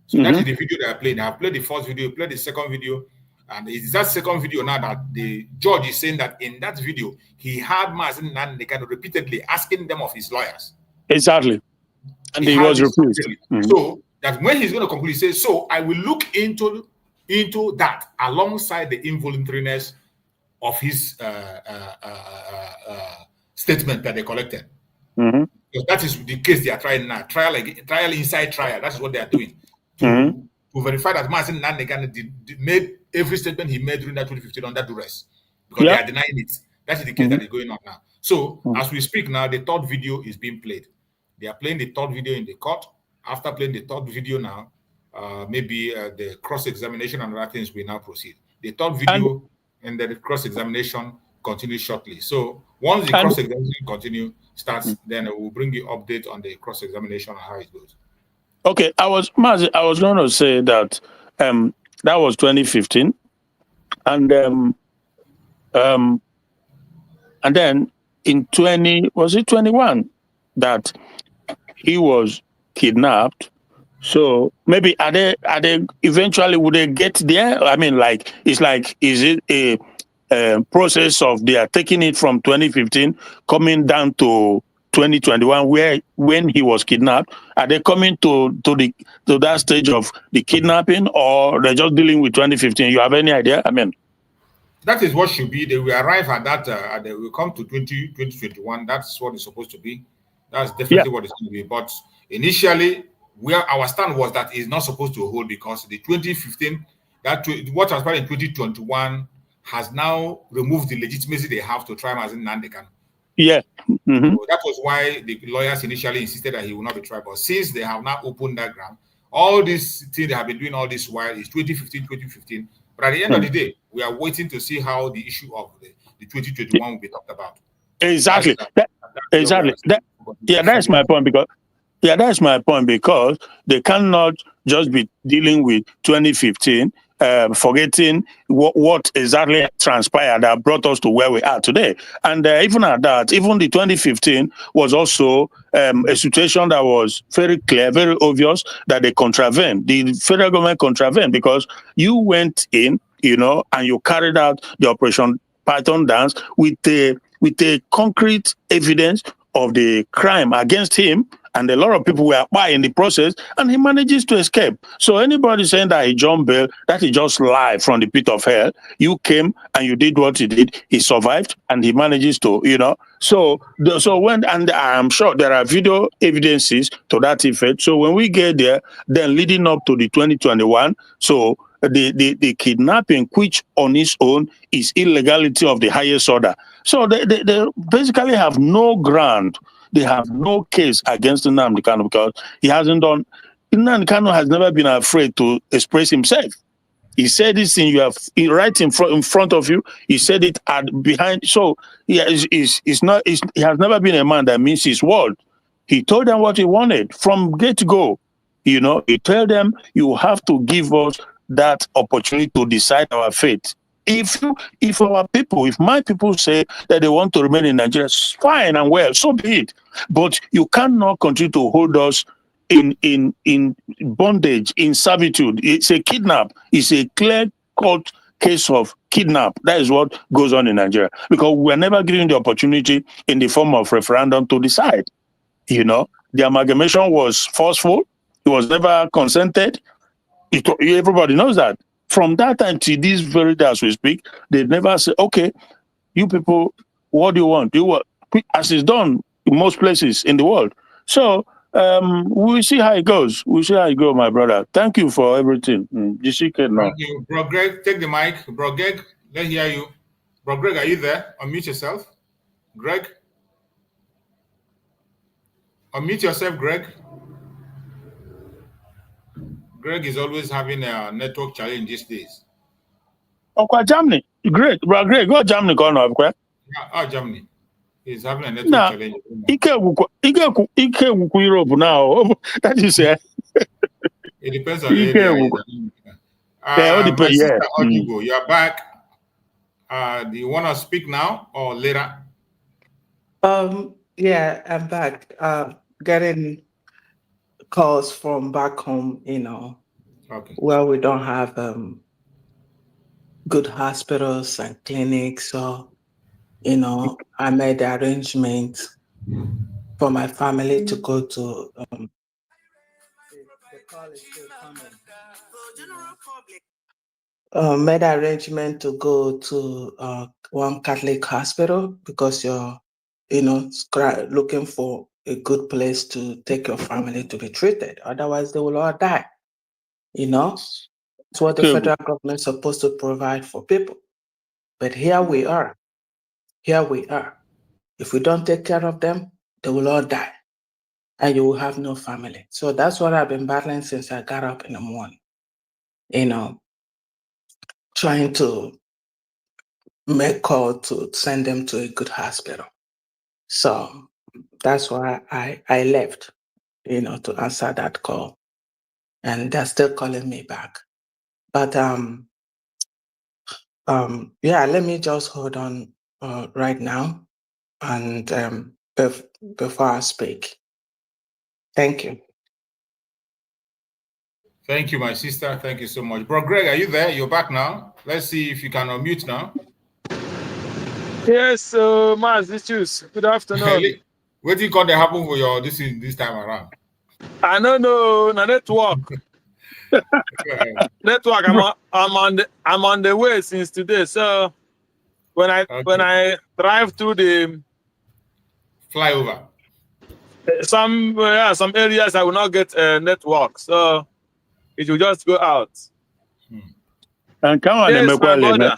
So that is the video that I played. I have played the first video, played the second video. And it's that second video now that the judge is saying that in that video, he had Mazi Nnamdi Kanu repeatedly asking them of his lawyers. Exactly. And he was refused. So that when he's going to conclude, he says, so I will look into into that alongside the involuntariness of his statement that they collected. Because that is the case they are trying now. Trial inside trial. That's what they are doing. To verify that Mazi Nnamdi made every statement he made during that 2015 under duress. Because they are denying it. That is the case that is going on now. So as we speak now, the third video is being played. They are playing the third video in the court. After playing the third video now, maybe the cross-examination and other things will now proceed. The third video and the cross-examination continues shortly. So once the cross-examination starts, then we'll bring you update on the cross-examination and how it goes. Okay, Mazi, I was going to say that that was 2015, and then in 21 that he was kidnapped. So maybe are they eventually would they get there? I mean, like is it a process of they are taking it from 2015 coming down to 2021 when he was kidnapped? Are they coming to that stage of the kidnapping, or they're just dealing with 2015? You have any idea? I mean, that is what should be. They will arrive at that. They will come to 2021. That's what it's supposed to be. That's definitely what it's going to be. But initially, where our stand was that is not supposed to hold, because the 2015, what transpired in 2021 has now removed the legitimacy they have to try Mazi Nnamdi Kanu. Yeah. So that was why the lawyers initially insisted that he will not be tried. But since they have now opened that ground, all this thing they have been doing all this while is 2015. But at the end of the day, we are waiting to see how the issue of the 2021 will be talked about. Exactly. That's my point, because that's my point, because they cannot just be dealing with 2015, forgetting what exactly transpired that brought us to where we are today. And even at that, even the 2015 was also a situation that was very clear, very obvious that they contravened. The federal government contravened, because you went in, and you carried out the Operation Python dance with a concrete evidence of the crime against him, and a lot of people were by in the process, and he manages to escape. So anybody saying that he jumped bail, that he just lied from the pit of hell. You came and you did what he did. He survived, and he manages to, So and I'm sure there are video evidences to that effect. So when we get there, then leading up to the 2021, so the kidnapping, which on its own is illegality of the highest order. So they basically have no ground. They have no case against Nnamdi Kanu, because he hasn't done. Nnamdi Kanu has never been afraid to express himself. He said this thing right in front of you. He said it behind. So he has never been a man that means his word. He told them what he wanted from get go. He told them, you have to give us that opportunity to decide our fate. If my people say that they want to remain in Nigeria, fine and well, so be it. But you cannot continue to hold us in bondage, in servitude. It's a kidnap. It's a clear court case of kidnap. That is what goes on in Nigeria, because we're never given the opportunity in the form of referendum to decide. The amalgamation was forceful. It was never consented. Everybody knows that. From that time to this very day as we speak, they never say, okay, you people, what do you want? As it's done in most places in the world. So we'll see how it goes. We'll see how it goes, my brother. Thank you for everything. Thank you. Bro Greg, take the mic. Bro Greg, let's hear you. Bro Greg, are you there? Unmute yourself. Greg? Unmute yourself, Greg. Greg is always having a network challenge these days. Germany. Great. Bro Greg, go Germany, go now. Germany. He's having a network challenge. Europe now. That is it. It depends on the area. My sister Odibo, you're back. Do you want to speak now or later? Yeah, I'm back. Getting calls from back home, where we don't have good hospitals and clinics. So, I made the arrangements for my family to go to. The call is still coming. made arrangement to go to one Catholic hospital because you're, looking for a good place to take your family to be treated. Otherwise, they will all die. It's what the federal government is supposed to provide for people. But here we are. Here we are. If we don't take care of them, they will all die. And you will have no family. So that's what I've been battling since I got up in the morning. Trying to make call to send them to a good hospital. So that's why I left, to answer that call. And they're still calling me back. But let me just hold on right now and before I speak. Thank you. Thank you, my sister. Thank you so much. Bro Greg, are you there? You're back now. Let's see if you can unmute now. Yes, Mazi, choose. Good afternoon. What do you call the happen for your this time around? I don't know. The network. Network. I'm on the way since today. So when I drive through the flyover, some areas I will not get network. So it will just go out. And come on, yes, my brother.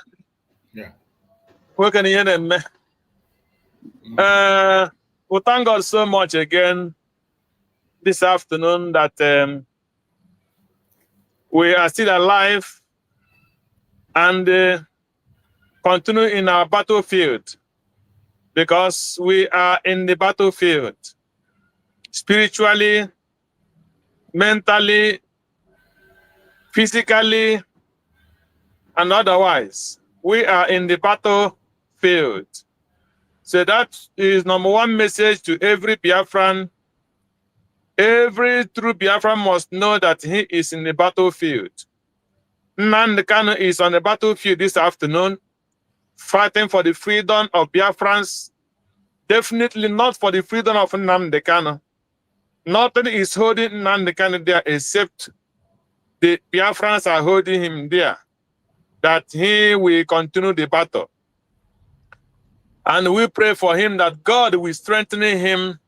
Yeah. Where can you hear them? Well, thank God so much again this afternoon that we are still alive and continue in our battlefield, because we are in the battlefield spiritually, mentally, physically, and otherwise. We are in the battlefield. So that is number one message to every Biafran. Every true Biafran must know that he is in the battlefield. Nnamdi Kanu is on the battlefield this afternoon, fighting for the freedom of Biafrans. Definitely not for the freedom of Nnamdi Kanu. Nothing is holding Nnamdi Kanu there except the Biafrans are holding him there, that he will continue the battle. And we pray for him that God will strengthen him,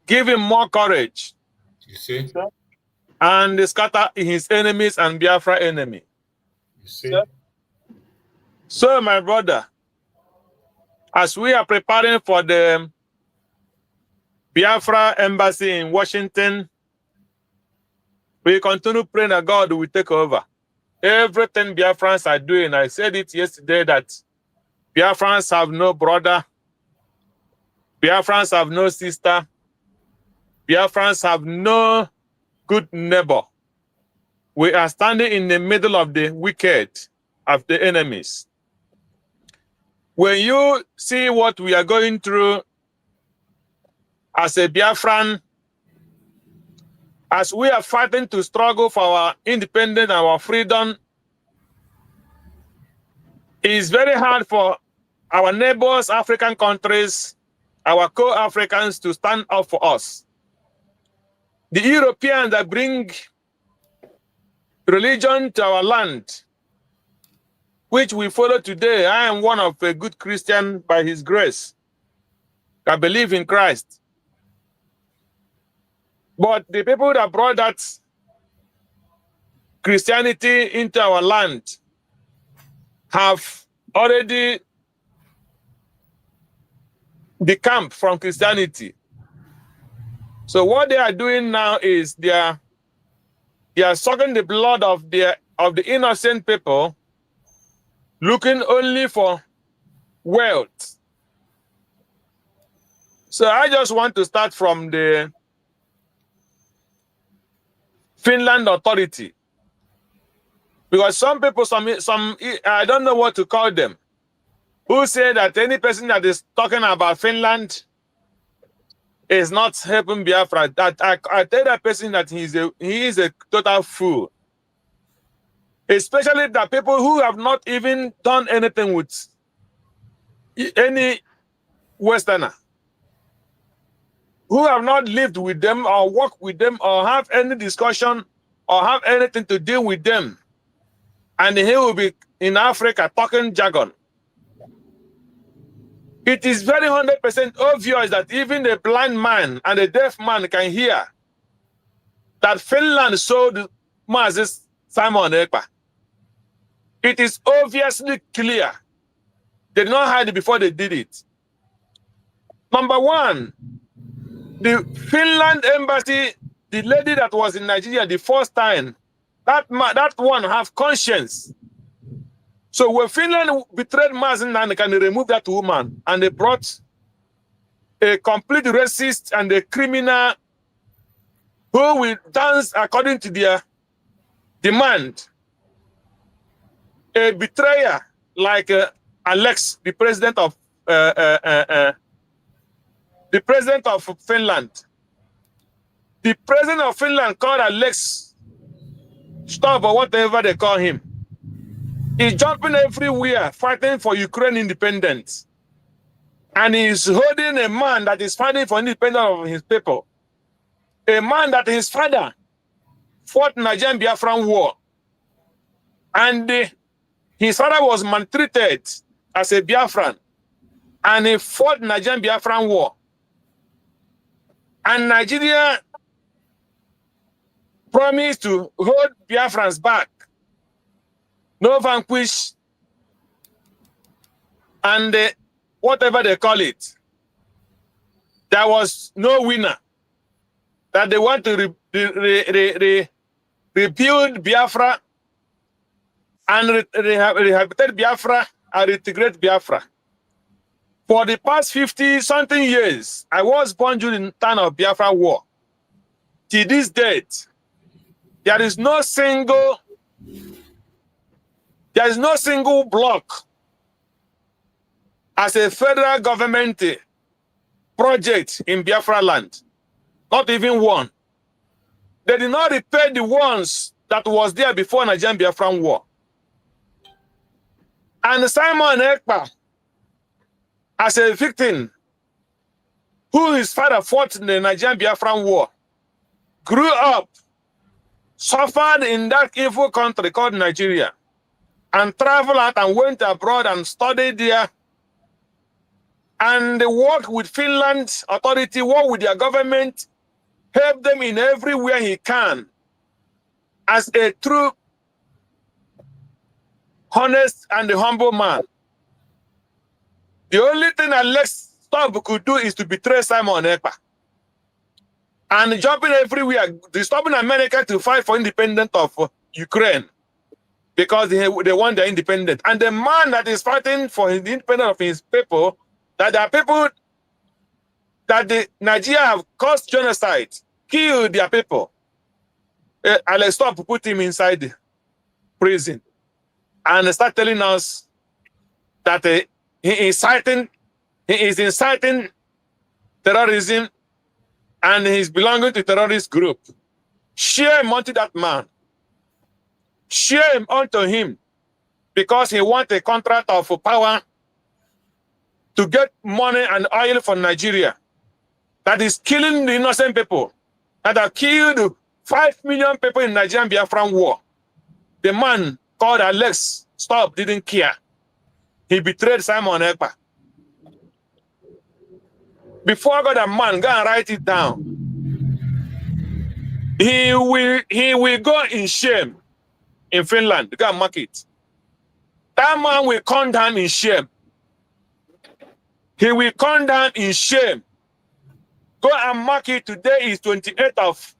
give him more courage. You see? And scatter his enemies and Biafra enemy. You see? So, my brother, as we are preparing for the Biafra embassy in Washington, we continue praying that God will take over. Everything Biafrans are doing, I said it yesterday, that Biafrans have no brother, Biafrans have no sister, Biafrans have no good neighbor. We are standing in the middle of the wicked, of the enemies. When you see what we are going through as a Biafran, as we are fighting to struggle for our independence and our freedom, it is very hard for our neighbors, African countries, our co-Africans to stand up for us. The Europeans that bring religion to our land, which we follow today. I am one of a good Christian by his grace. I believe in Christ. But the people that brought that Christianity into our land have already decamped from Christianity. So what they are doing now is they are sucking the blood of the innocent people, looking only for wealth. So I just want to start from the Finland authority, because some people, some I don't know what to call them, who say that any person that is talking about Finland is not helping Biafra. That I tell that person that he is a total fool. Especially the people who have not even done anything with any Westerner, who have not lived with them or worked with them or have any discussion or have anything to do with them. and he will be in Africa talking jargon. It is very 100% obvious that even a blind man and a deaf man can hear that Finland sold Mazi Simon Ekpa. It is obviously clear. They did not hide it before they did it. Number one, the Finland embassy, the lady that was in Nigeria the first time, that one have conscience. So when Finland betrayed Mazi, and they can remove that woman, and they brought a complete racist and a criminal who will dance according to their demand. A betrayer like Alex, the president of Finland. The president of Finland called Alex Stop or whatever they call him. He's jumping everywhere, fighting for Ukraine independence. And he's holding a man that is fighting for independence of his people. A man that his father fought Nigerian Biafran war. And his father was maltreated as a Biafran. And he fought Nigerian Biafran war. And Nigeria promised to hold Biafrans back. No vanquish and whatever they call it. There was no winner. That they want to rebuild Biafra and rehabilitate Biafra and reintegrate Biafra. For the past 50-something years, I was born during the time of Biafra war. To this date, there is no single block as a federal government project in Biafra land. Not even one. They did not repair the ones that was there before Nigerian Biafran war. And Simon Ekpa, as a victim, who his father fought in the Nigerian Biafran war, grew up, suffered in that evil country called Nigeria, and traveled out and went abroad and studied there, and they worked with Finland's authority, worked with their government, help them in everywhere he can, as a true, honest, and humble man. The only thing Alex Stop could do is to betray Simon Ekpa. And jumping everywhere, disturbing America to fight for independence of Ukraine. Because they want their independence. And the man that is fighting for the independence of his people, that there are people that Nigeria have caused genocide, killed their people. Alex Stop put him inside prison. And start telling us that he is inciting terrorism and he's belonging to terrorist group. Shame unto that man. Shame unto him because he wants a contract of power to get money and oil from Nigeria that is killing the innocent people that have killed 5 million people in Nigerian Biafran war. The man called Alex Stop didn't care. He betrayed Simon Ekpa. Before God, a man, go and write it down. He will go in shame in Finland. Go and mark it. That man will come down in shame. He will come down in shame. Go and mark it. Today is 28th of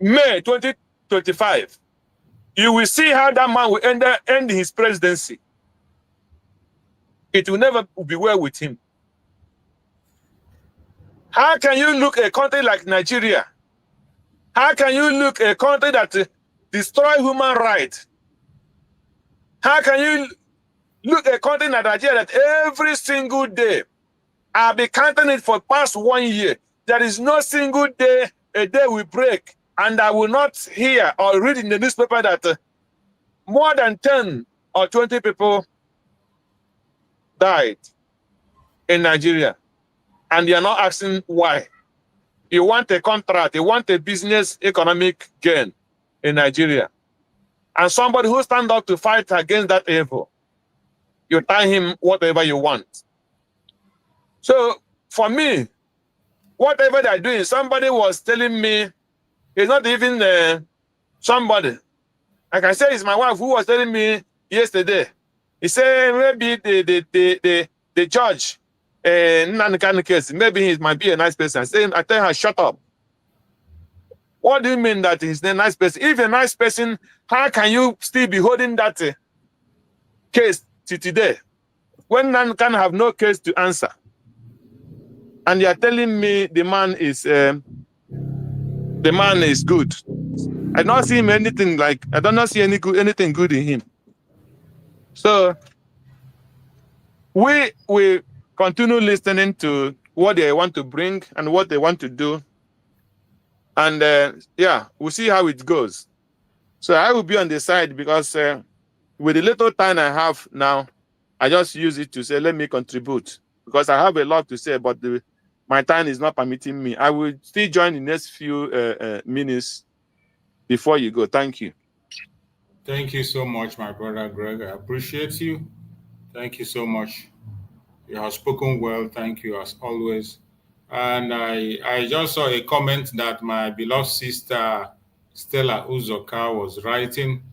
May 2025. You will see how that man will end his presidency. It will never be well with him. How can you look at a country like Nigeria? How can you look at a country that destroys human rights? How can you look at a country like Nigeria that every single day, I've been counting it for the past 1 year, there is no single day a day will break, and I will not hear or read in the newspaper that more than 10 or 20 people died in Nigeria. And you're not asking why. You want a contract, you want a business economic gain in Nigeria. and somebody who stand up to fight against that evil, you tell him whatever you want. So for me, whatever they're doing, somebody was telling me, it's not even somebody. Like I said, it's my wife who was telling me yesterday. He said maybe the judge, Nnamdi case, maybe he might be a nice person. I tell her, shut up. What do you mean that he's a nice person? If a nice person, how can you still be holding that case to today? When none can have no case to answer. And you're telling me the man is good. I don't see him anything like, I don't see anything good in him. So we continue listening to what they want to bring and what they want to do. And yeah, we'll see how it goes. So I will be on the side because with the little time I have now, I just use it to say, let me contribute. Because I have a lot to say, but my time is not permitting me. I will still join in the next few minutes before you go. Thank you. Thank you so much, my brother Greg. I appreciate you. Thank you so much. You have spoken well. Thank you as always. And I just saw a comment that my beloved sister Stella Uzoka was writing.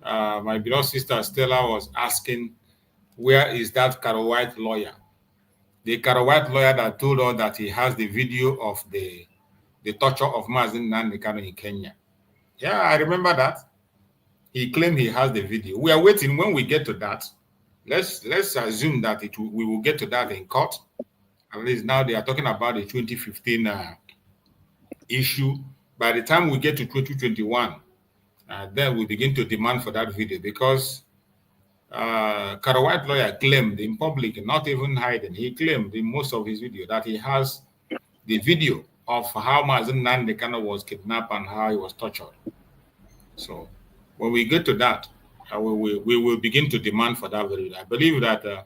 My beloved sister Stella was asking, where is that Karo White lawyer? The Karo White lawyer that told us that he has the video of the torture of Mazi Nnamdi in Kenya. Yeah, I remember that. He claimed he has the video. We are waiting. When we get to that, let's assume that we will get to that in court. At least now they are talking about the 2015 issue. By the time we get to 2021, then we begin to demand for that video because Karo White lawyer claimed in public, not even hiding, he claimed in most of his video that he has the video of how Mazi Nnamdi was kidnapped and how he was tortured. So when we get to that, we will begin to demand for that video. I believe that the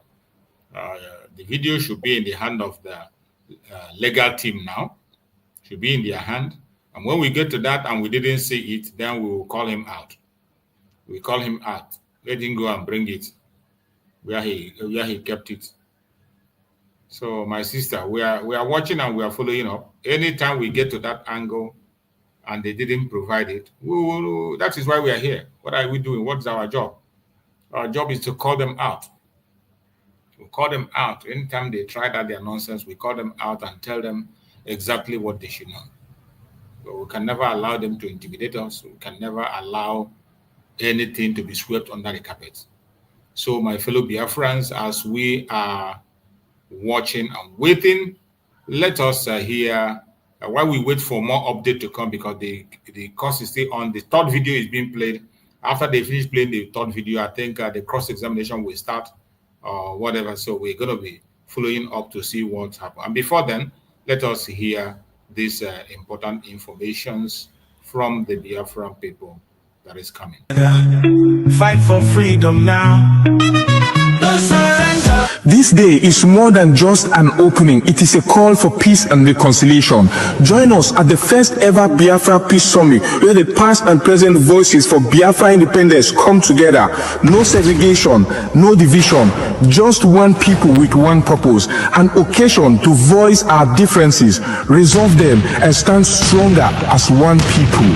video should be in the hand of the legal team now, should be in their hand. And when we get to that and we didn't see it, then we will call him out. We call him out. Let him go and bring it where he kept it. So my sister, we are watching and we are following up. Anytime we get to that angle and they didn't provide it, that is why we are here. What are we doing? What's our job? Our job is to call them out. We call them out. Anytime they try that their nonsense, we call them out and tell them exactly what they should know. But we can never allow them to intimidate us. We can never allow anything to be swept under the carpet. So my fellow Biafrans, as we are watching and waiting, let us hear, while we wait for more update to come, because the course is still on. The third video is being played. After they finish playing the third video, I think the cross-examination will start or whatever. So we're going to be following up to see what's happened. And before then, let us hear these important informations from the Biafran people that is coming. Fight for freedom now. No surrender. This day is more than just an opening. It is a call for peace and reconciliation. Join us at the first ever Biafra Peace Summit, where the past and present voices for Biafra independence come together. No segregation, no division, just one people with one purpose. An occasion to voice our differences, resolve them, and stand stronger as one people.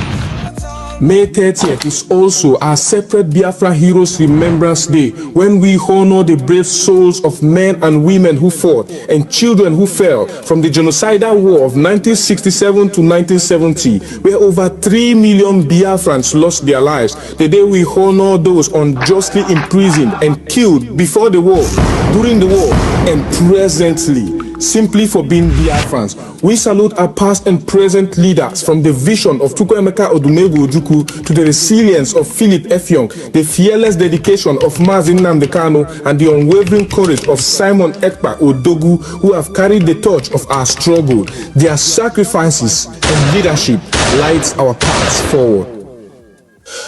May 30th is also our separate Biafra Heroes Remembrance Day, when we honor the brave souls of men and women who fought and children who fell from the genocidal war of 1967 to 1970, where over 3 million Biafrans lost their lives. The day we honor those unjustly imprisoned and killed before the war, during the war, and presently, simply for being Biafrans. We salute our past and present leaders, from the vision of Chukwuemeka Odumegwu Ojukwu to the resilience of Philip Effiong, the fearless dedication of Mazi Nnamdi Kanu, and the unwavering courage of Simon Ekpa Odogu, who have carried the torch of our struggle. Their sacrifices and leadership lights our paths forward.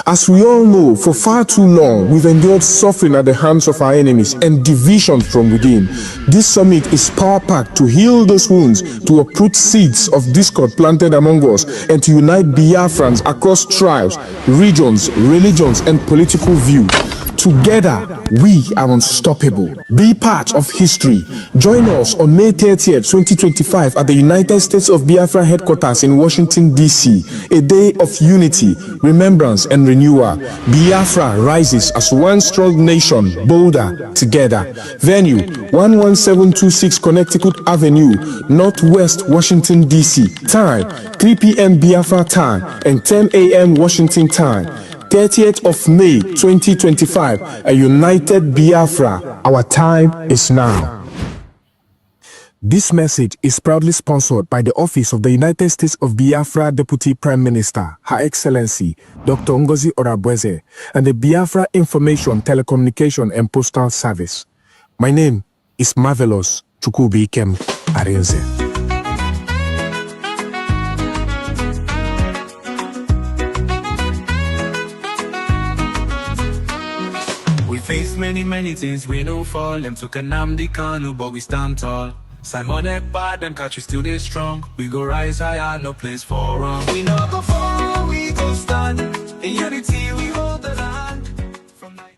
As we all know, for far too long, we've endured suffering at the hands of our enemies and division from within. This summit is power-packed to heal those wounds, to uproot seeds of discord planted among us, and to unite Biafrans across tribes, regions, religions, and political views. Together, we are unstoppable. Be part of history. Join us on May 30th, 2025 at the United States of Biafra headquarters in Washington, D.C. A day of unity, remembrance, and renewal. Biafra rises as one strong nation, bolder together. Venue, 11726 Connecticut Avenue, Northwest Washington, D.C. Time, 3 p.m. Biafra time and 10 a.m. Washington time. 30th of May 2025, a united Biafra. Our time is now. This message is proudly sponsored by the Office of the United States of Biafra Deputy Prime Minister, Her Excellency Dr. Ngozi Orabweze, and the Biafra Information, Telecommunication and Postal Service. My name is Marvelous Chukwubikem Arinze. We face many things, we don't fall. Them took a Nnamdi Kanu, but we stand tall. Simon Ekpa, them catch we still they strong. We go rise higher, no place for wrong. We no go fall, we go stand. In unity, we hold the land. From night.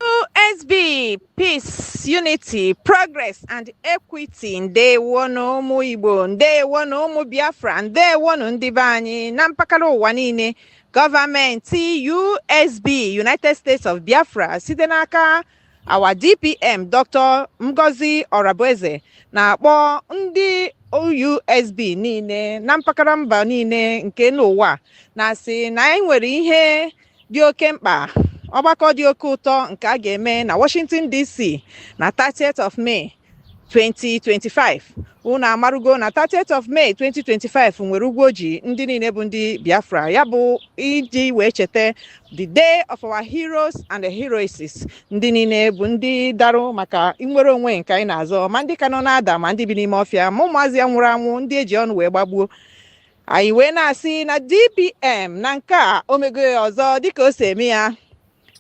USB, peace, unity, progress, and equity. Ndewo n'ụmụ Igbo, ndewo n'ụmụ Biafra, ndewo ndị be anyị na mpaghara ụwa niile. Gọọmenti USB, United States of Biafra, site n'aka our DPM, Dr. Ngozi Orabweze, na-akpọ ndị USB niile na mpaghara mba niile nke n'ụwa na-asị na anyị nwere ihe dị oke mkpa. Ọgbakọ dị oke ụtọ nke a ga-eme na Washington DC na 30th of May 2025. Unu amarugo na 30th of May 2025 nwere ugwoji ndị niile bụ ndị Biafra, ya bụ iji wee cheta the day of our heroes and the heroesses. Ndị niile bụ ndị darụ maka inwere onwe nke anyị na-azọ, ma ndị ka nọ na-ada ma ndị bi n'ime ọfịa, ma ụmụazị ya nwụrụ anwụ, ndị eji ọnụ wee gbagbuo. Anyị wee na-asị na DPM na nke a omego ya ọzọ dịka o si eme ya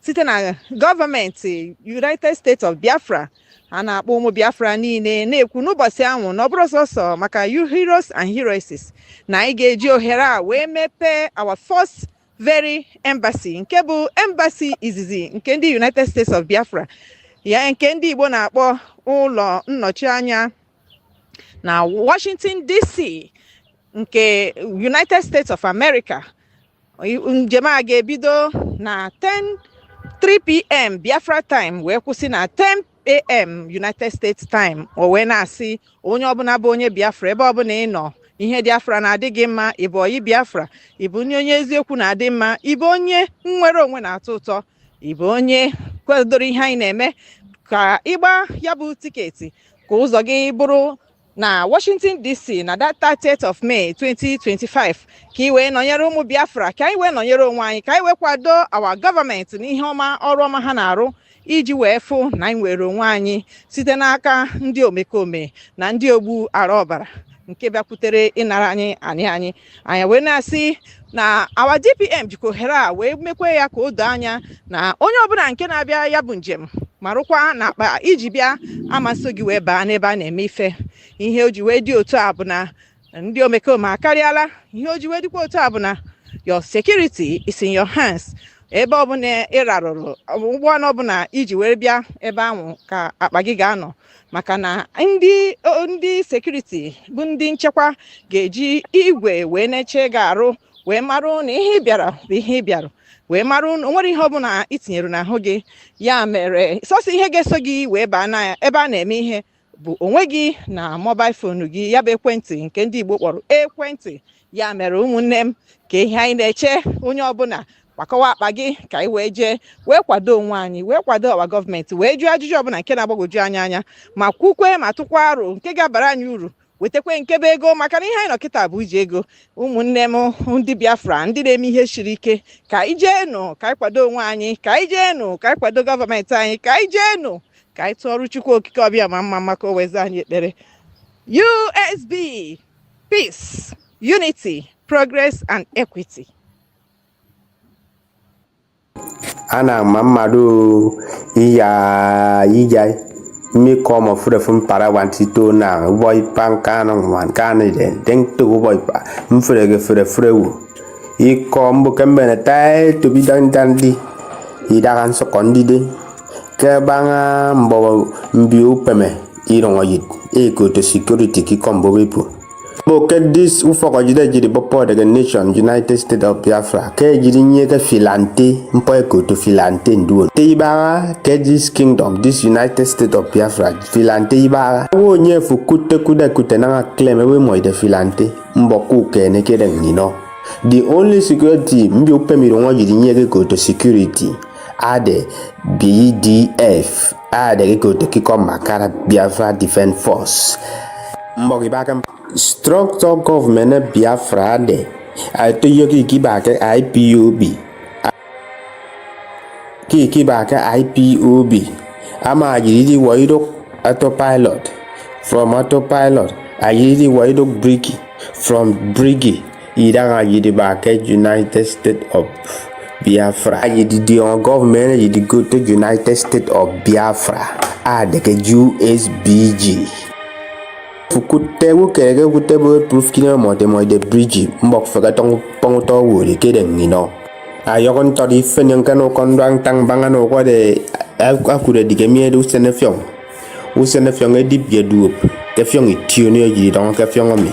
site na gọọmenti United States of Biafra. A na-akpọ ụmụ Biafra niile na-ekwu n'ụbọchị ahụ na ọ bụrụ sọsọ maka you heroes and heroesses na anyị ga-eji ohere a wee mepee our first very embassy, nke bụ embassy izizi nke ndị United States of Biafra, ya nke ndị Igbo na-akpọ ụlọ nnọchi anya na Washington DC nke United States of America. Njem a ga-ebido na 3 p.m. Biafra time wee kwụsị na 10 a.m. United States time. O wee na-asị onye ọbụla bụ onye Biafra ebe ọbụla ị nọ, ihe Biafra na-adị gị mma, ịbụ oyi Biafra, ịbụ onye eziokwu na-adị mma, ịbụ onye nnwere onwe na-atọ ụtọ, ịbụ onye kwadoro ihe anyị na-eme, ka ịgba ya bụ tiketi ka ụzọ gị bụrụ na Washington DC na that 30th of May 2025, ka ị wee nọnyere ụmụ Biafra, ka anyị wee nọnyere onwe anyị, ka anyị wee kwado our gọọmenti n'ihe ọma, ọrụ ọma ha na-arụ iji wee fụ na anyị nwere onwe anyị site n'aka ndị omekome na ndị ogbu ara ọbara nke bịakwutere ịnara anyị wee na-asị na our DPM jikwa ohere a wee mekwe ya ka o doo anya na onye ọbụla nke na-abịa ya bụ njem marụkwa na akpa iji bịa amasị gị wee baa n'ebe a na-eme ife. Ihe o ji wee dị otu a bụ na ndị omekome akarịala. Ihe o ji wee dịkwa otu a bụ na your security is in your hands. Ebe ọbụla ị rarụrụ ụgbọ ọbụla iji wee bịa ebe ahụ ka akpa gị ga-anọ, maka na ndị sekuriti bụ ndị nchekwa ga-eji igwe wee na-eche gị arụ, wee marụ na ihe ị bịara bụ ihe ị bịara, wee marụ na o nwere ihe ọbụla itinyere n'ahụ gị. Ya mere sọsọ ihe ga-eso gị wee baa na ebe a na-eme ihe bụ onwe gị na mobile phone gị, ya bụ ekwentị nke ndị Igbo kpọrọ ekwentị. Ya mere ụmụnne m, ka ihe anyị na-eche onye ọbụla gbakọwa akpa gị ka anyị wee jee wee kwado onwe anyị, wee kwado ọwa gọọmenti, wee jụọ ajụjụ ọbụla nke na-agbagwoju anyị anya, ma kwukwe ma tụkwa aro nke ga-abara anyị uru, wetakwe nke bụ ego, maka na ihe anyị nọ kịta bụ iji ego. Ụmụnne m ndị Biafra ndị na-eme ihe siri ike, ka anyị jeenụ ka anyị kwado onwe anyị, ka anyị jeenụ ka anyị kwado gọọmenti anyị, ka anyị jeenụ ka anyị tụọrụ Chukwu okike ọbịa ma mma maka o weze anyị ekpere. USB, peace, unity, progress, and equity. Ana mamadu iya mi komo fure fun para wanti to na boy pankano wan kanide denk to boy pa mfure fure wu I kombo kembene tai to bi dandi I dagan so kondide ke banga mbo mbi upeme I rongo yit e go to security ki kombo bepo Boke this ufoko jide bopo de nation United States of Biafra ke jiri nye ke filante mpo eko to filante nduo te ibara ke this kingdom this United States of Biafra filante ibara wo nye fu kute na claim we mo de filante mboku ke ne ke den nino the only security mbi upemiro ngo jiri nye ke go to security ade BDF ade ke go to kikom makara Biafra Defense Force mboki bakam structure government Biafra de to yoki kibake IPOB kibake IPOB ama ajiri waido autopilot from autopilot ajiri waido brigi from brigi idanga ajiri bake United States of Biafra ajiri the government ajiri go to United States of Biafra adeke USBG Fukute wukege kute bulletproof kina mo de bridge mbok faga tong pongto wuri kede ngino ayokon todi fenyen kano kondang tang bangano ko de akure digemie du usene fyong edip ye duop ke fyong itioni ji don ke fyong mi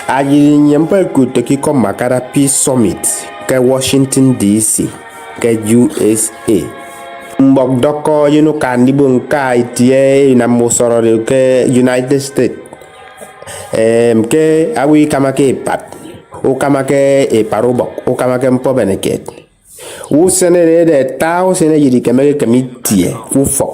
aji nyempa kute ki kom makara peace summit ke Washington DC ke USA mbok doko yinu kandibun ka itie na mosoro ke United States ke awi kamake pat o kamake e parobok o kamake mpo beneket u senere de tao sene yidi kemeke kemitie u fo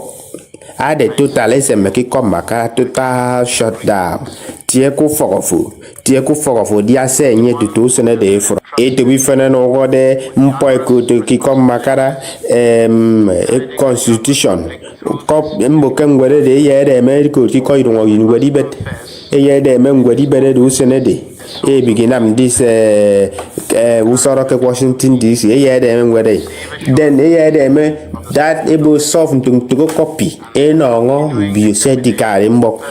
ade total eseme ki komaka total shutdown tie ku fogofu dia senye tutu sene de fro e to bi fene no gode mpo ko to ki komakara constitution kop mbo kengwere de yere America ki ko irungo yinwedi bet eye de mengwedi bere du senede e biginam this usoro ke Washington DC eye de mengwede then eye de me that able solve to go copy e no ngo bi sedikare mbok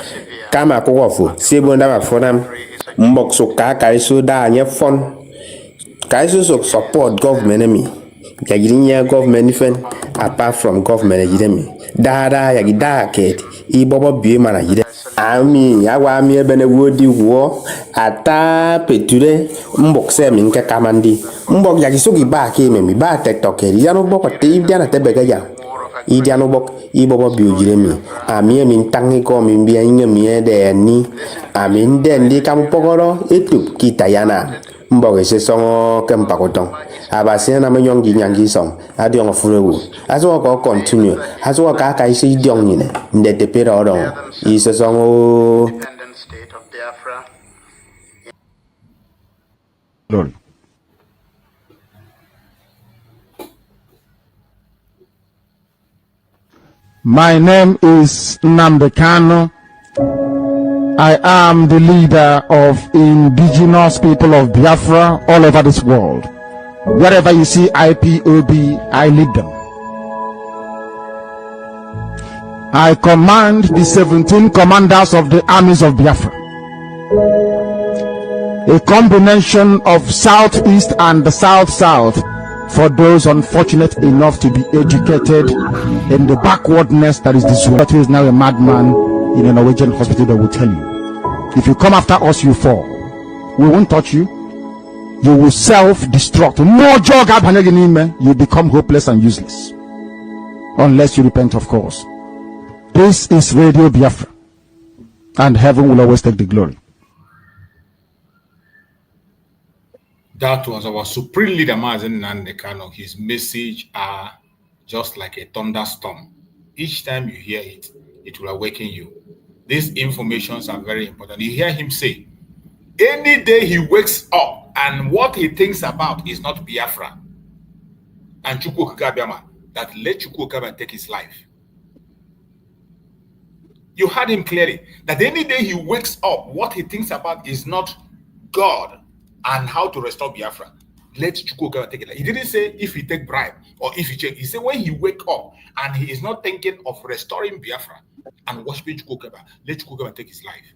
kama kokofo sebo ndaba fonam mbok so ka iso da anye fon ka iso so support government me yagirinya government fen apart from government yidemi dada yagida ket I bobo bi mana yide ami yawa mi ebene wodi wo ata peture mbok se min ke kamandi mbok yagisogi ba ke me mi ba tiktok eri yanu boko te idiana tebega ya idiano bok I bobo bi ojiremi ami min tangi ko min bi anya mi de ni ami den di kam pogoro etup kitayana mbok se songo kempakoton abase na menyon nyangi song adi on furewu aso ko continue aso ka ka isi diong ni ne ndete pera odon ise songo Glory. My name is Nnamdi Kanu. I am the leader of indigenous people of Biafra all over this world. Wherever you see IPOB, I lead them. I command the 17 commanders of the armies of Biafra. A combination of Southeast and the South-South for those unfortunate enough to be educated in the backwardness that is this world. Who is now a madman in a Norwegian hospital that will tell you, if you come after us, you fall. We won't touch you. You will self-destruct. No jog up, you become hopeless and useless. Unless you repent, of course. This is Radio Biafra. And heaven will always take the glory. That was our supreme leader, Mazi Nnamdi Kanu. His message are just like a thunderstorm. Each time you hear it, it will awaken you. These informations are very important. You hear him say, any day he wakes up and what he thinks about is not Biafra and Chukwu Okabiama, that let Chukwu Okabiama take his life. You heard him clearly that any day he wakes up, what he thinks about is not God and how to restore Biafra. Let Chukwuka take it. He didn't say if he take bribe or if he check. He said when he wake up and he is not thinking of restoring Biafra and worshiping Chukwuka, let Chukwuka take his life.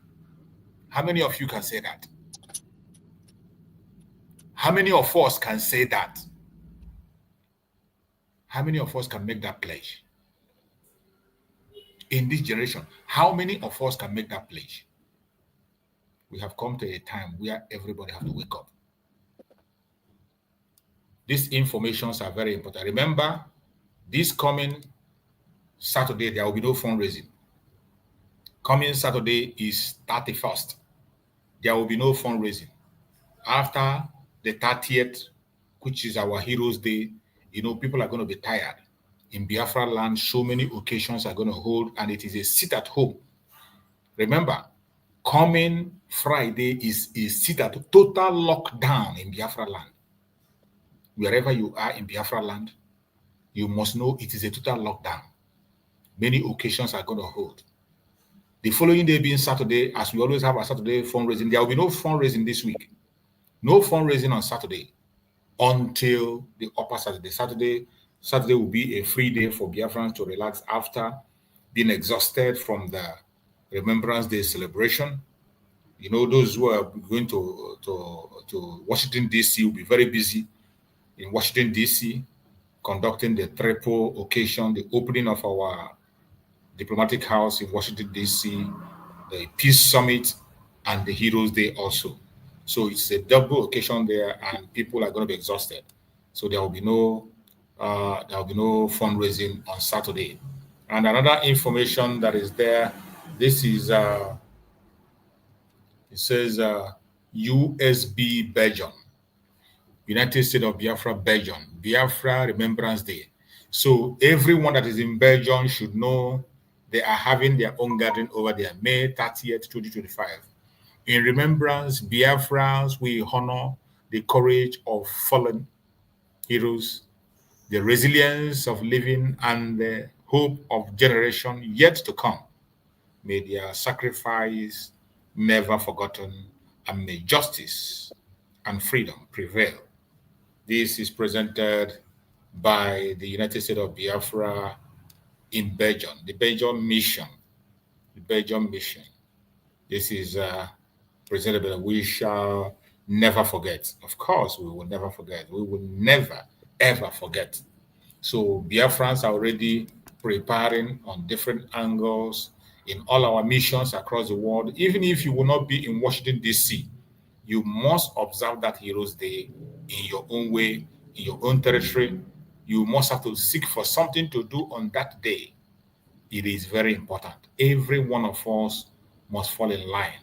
How many of you can say that? How many of us can say that? How many of us can make that pledge? In this generation, how many of us can make that pledge? We have come to a time where everybody has to wake up. These informations are very important. Remember, this coming Saturday, there will be no fundraising. Coming Saturday is 31st. There will be no fundraising. After the 30th, which is our Heroes Day, people are going to be tired. In Biafra land, so many occasions are going to hold, and it is a sit at home. Remember, coming Friday is a sit at total lockdown in Biafra land. Wherever you are in Biafra land, you must know it is a total lockdown. Many occasions are going to hold. The following day being Saturday, as we always have a Saturday fundraising, there will be no fundraising this week. No fundraising on Saturday until the upper Saturday. Saturday will be a free day for Biafrans to relax after being exhausted from the Remembrance Day celebration. Those who are going to Washington, D.C. will be very busy in Washington, D.C., conducting the triple occasion, the opening of our diplomatic house in Washington, D.C., the Peace Summit, and the Heroes Day also. So it's a double occasion there, and people are going to be exhausted. So there will be no fundraising on Saturday. And another information that is there, this is it says USB Belgium, United States of Biafra, Belgium, Biafra Remembrance Day. So everyone that is in Belgium should know they are having their own gathering over there, May 30th, 2025. In remembrance, Biafrans, we honor the courage of fallen heroes, the resilience of living, and the hope of generation yet to come. May their sacrifice never forgotten, and may justice and freedom prevail. This is presented by the United States of Biafra in Belgium, the Belgium mission. The Belgium mission. This is presented by we shall never forget. Of course, we will never forget. We will never, ever forget. So Biafrans are already preparing on different angles in all our missions across the world. Even if you will not be in Washington, D.C., you must observe that Heroes Day in your own way, in your own territory. You must have to seek for something to do on that day. It is very important. Every one of us must fall in line.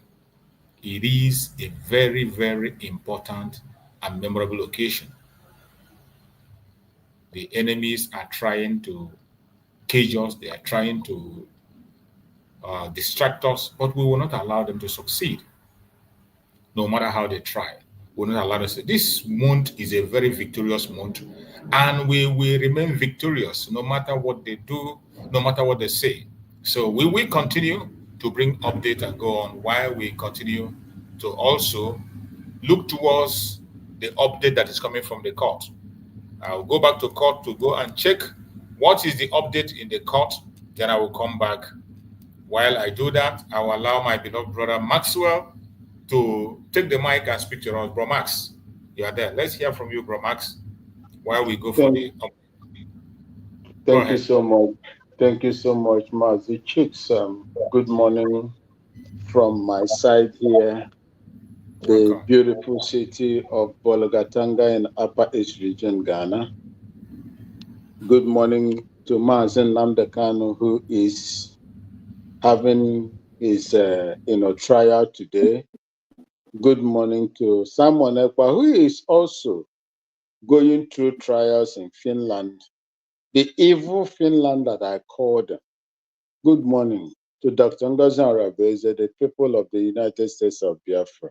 It is a very, very important and memorable occasion. The enemies are trying to cage us, they are trying to distract us, but we will not allow them to succeed. No matter how they try, we will not allow them to. This month is a very victorious month, and we will remain victorious no matter what they do, no matter what they say. So we will continue to bring update and go on while we continue to also look towards the update that is coming from the court. I'll go back to court to go and check what is the update in the court. Then I will come back. While I do that, I will allow my beloved brother Maxwell to take the mic and speak to us. Bro Max, you are there. Let's hear from you, Bro Max, while we go for the update. Thank you so much. Thank you so much, Mazi. Chicks, good morning from my side here, the beautiful city of Bologatanga in Upper East Region, Ghana. Good morning to Mazi Nnamdi Kanu, who is having his trial today. Good morning to Simon Ekpa, who is also going through trials in Finland, the evil Finland that I call them. Good morning to Dr. Ngozi Arabeze, the people of the United States of Biafra.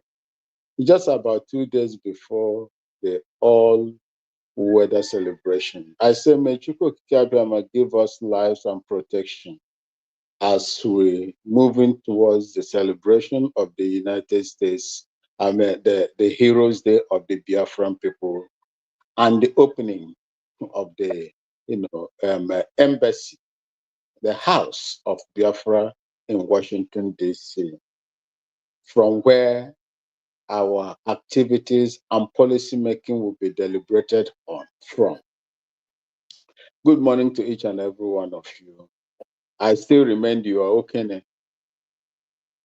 Just about 2 days before the all-weather celebration, I say, may Chukwu Kiabiyama give us lives and protection. as we moving towards the celebration of the United States, the Heroes Day of the Biafran people, and the opening of the embassy, the House of Biafra in Washington, D.C., from where our activities and policy making will be deliberated on from. Good morning to each and every one of you. I still remind you are okay.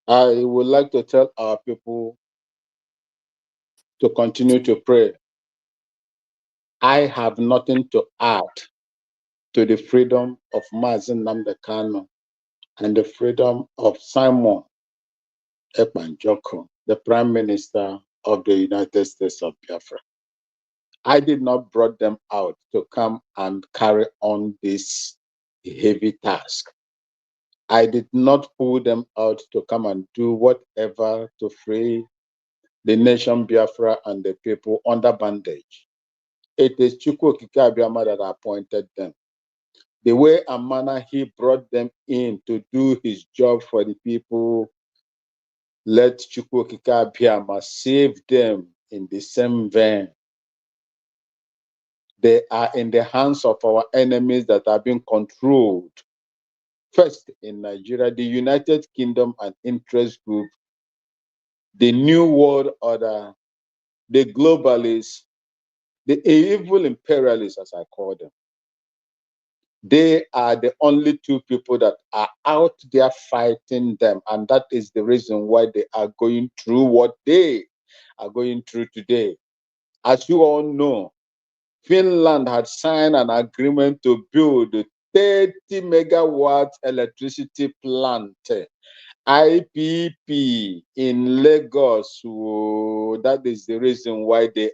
I would like to tell our people to continue to pray. I have nothing to add to the freedom of Mazi Nnamdi Kanu and the freedom of Simon Ekpanjoko, the Prime Minister of the United States of Biafra. I did not brought them out to come and carry on this heavy task. I did not pull them out to come and do whatever to free the nation Biafra and the people under bondage. It is Chukwu Okike Abiyama that appointed them. The way and manner he brought them in to do his job for the people, let Chukwu Okike Abiyama save them in the same vein. They are in the hands of our enemies that are being controlled. First, in Nigeria, the United Kingdom and interest group, the New World Order, the globalists, the evil imperialists, as I call them. They are the only two people that are out there fighting them. And that is the reason why they are going through what they are going through today. As you all know, Finland had signed an agreement to build a 30 megawatt electricity plant, IPP, in Lagos. So that is the reason why they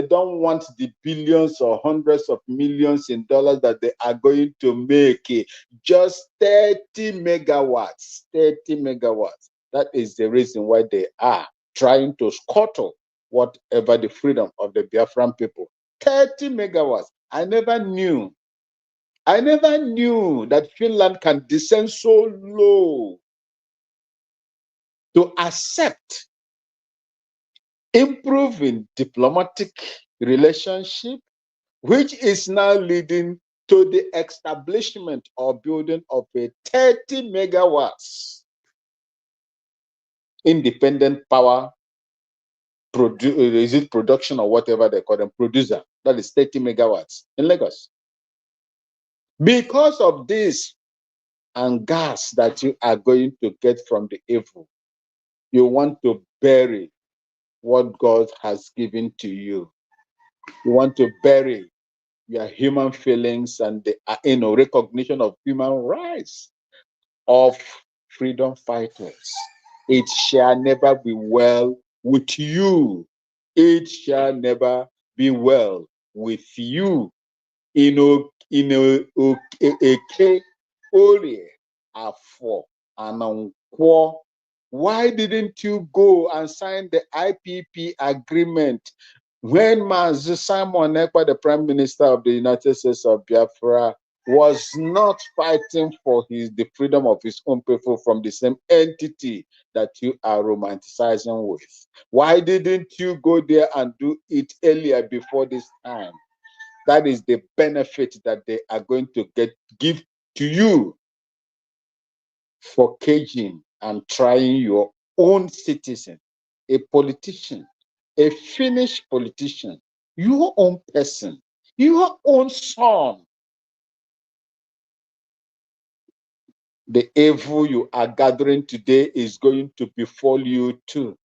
don't want the billions or hundreds of millions in dollars that they are going to make. Just 30 megawatts, 30 megawatts. That is the reason why they are trying to scuttle whatever the freedom of the Biafran people. 30 megawatts. I never knew that Finland can descend so low to accept improving diplomatic relationship, which is now leading to the establishment or building of a 30 megawatts independent power production or whatever they call them, producer. That is 30 megawatts in Lagos. Because of this and gas that you are going to get from the evil, you want to bury what God has given to you. You want to bury your human feelings and the recognition of human rights of freedom fighters. It shall never be well with you. It shall never be well with you. Why didn't you go and sign the IPP agreement when Mazi Simon Ekpa, the Prime Minister of the United States of Biafra, was not fighting for the freedom of his own people from the same entity that you are romanticizing with? Why didn't you go there and do it earlier before this time? That is the benefit that they are going to give to you for caging and trying your own citizen, a politician, a Finnish politician, your own person, your own son. The evil you are gathering today is going to befall you too.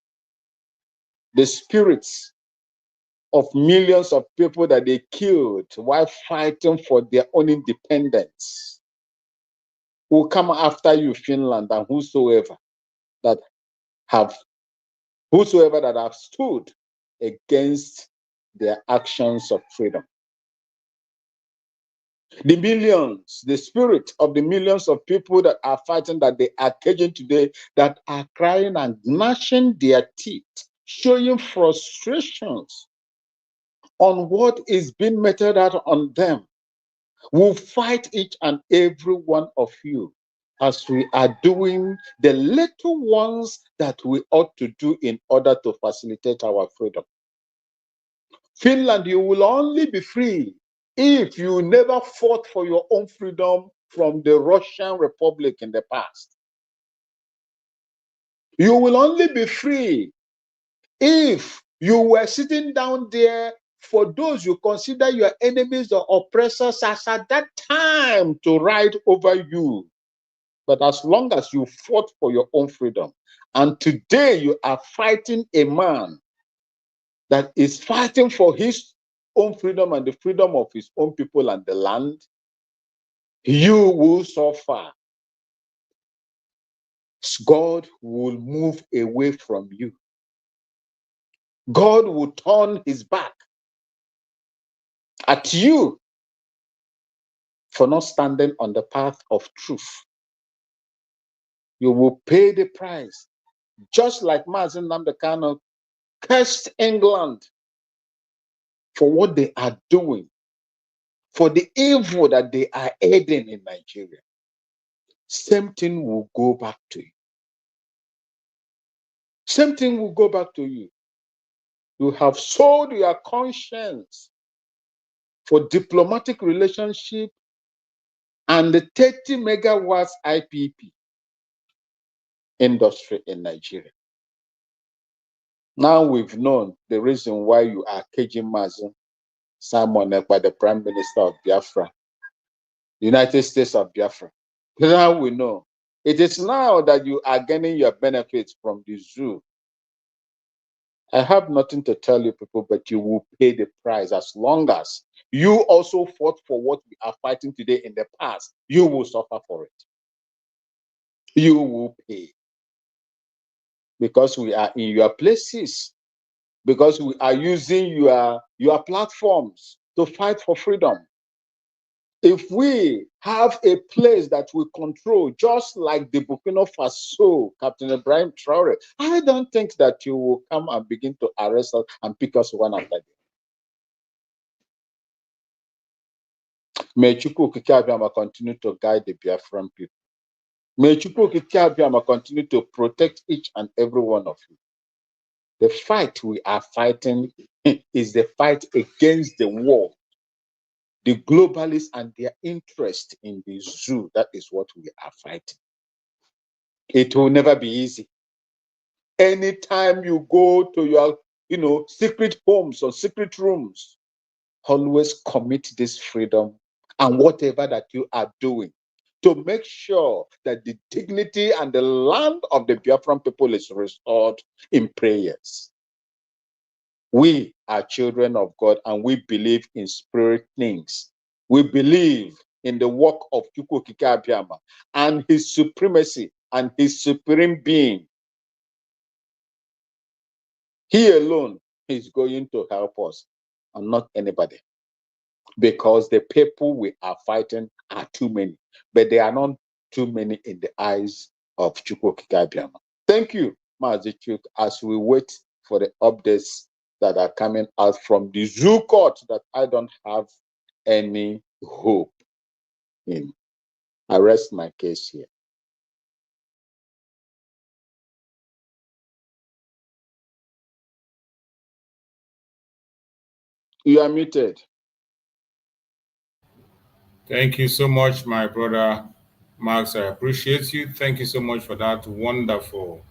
The spirits of millions of people that they killed while fighting for their own independence will come after you, Finland, and whosoever that have stood against their actions of freedom. The millions, the spirit of the millions of people that are fighting, that they are caging today, that are crying and gnashing their teeth, showing frustrations on what is being meted out on them, will fight each and every one of you as we are doing the little ones that we ought to do in order to facilitate our freedom. Finland, you will only be free if you never fought for your own freedom from the Russian Republic in the past. You will only be free if you were sitting down there for those you consider your enemies or oppressors as at that time to ride over you. But as long as you fought for your own freedom, and today you are fighting a man that is fighting for his own freedom and the freedom of his own people and the land, you will suffer. God will move away from you. God will turn his back at you for not standing on the path of truth. You will pay the price, just like Mazi Nnamdi Kanu cursed England for what they are doing, for the evil that they are aiding in Nigeria. Same thing will go back to you. Same thing will go back to you. You have sold your conscience for diplomatic relationship and the 30 megawatts IPP industry in Nigeria. Now we've known the reason why you are caging Mazi Simon by the Prime Minister of Biafra, the United States of Biafra. Now we know. It is now that you are gaining your benefits from the zoo. I have nothing to tell you people, but you will pay the price as long as you also fought for what we are fighting today in the past. You will suffer for it. You will pay. Because we are in your places. Because we are using your platforms to fight for freedom. If we have a place that we control, just like the Burkina Faso, Captain Ibrahim Traore, I don't think that you will come and begin to arrest us and pick us one after the other. May Chukwu Okike Abiama continue to guide the Biafran people. May Chukwu Okike Abiama continue to protect each and every one of you. The fight we are fighting is the fight against the war. The globalists and their interest in the zoo, that is what we are fighting. It will never be easy. Anytime you go to your, secret homes or secret rooms, always commit this freedom and whatever that you are doing to make sure that the dignity and the land of the Biafran people is restored in prayers. We are children of God and we believe in spirit things. We believe in the work of Chukwu Okike Abiama and his supremacy and his supreme being. He alone is going to help us and not anybody. Because the people we are fighting are too many, but they are not too many in the eyes of Chukwu Okike Abiama. Thank you, Mazi Chuk, as we wait for the updates that are coming out from the zoo court that I don't have any hope in. I rest my case here. You are muted. Thank you so much, my brother Max. I appreciate you. Thank you so much for that wonderful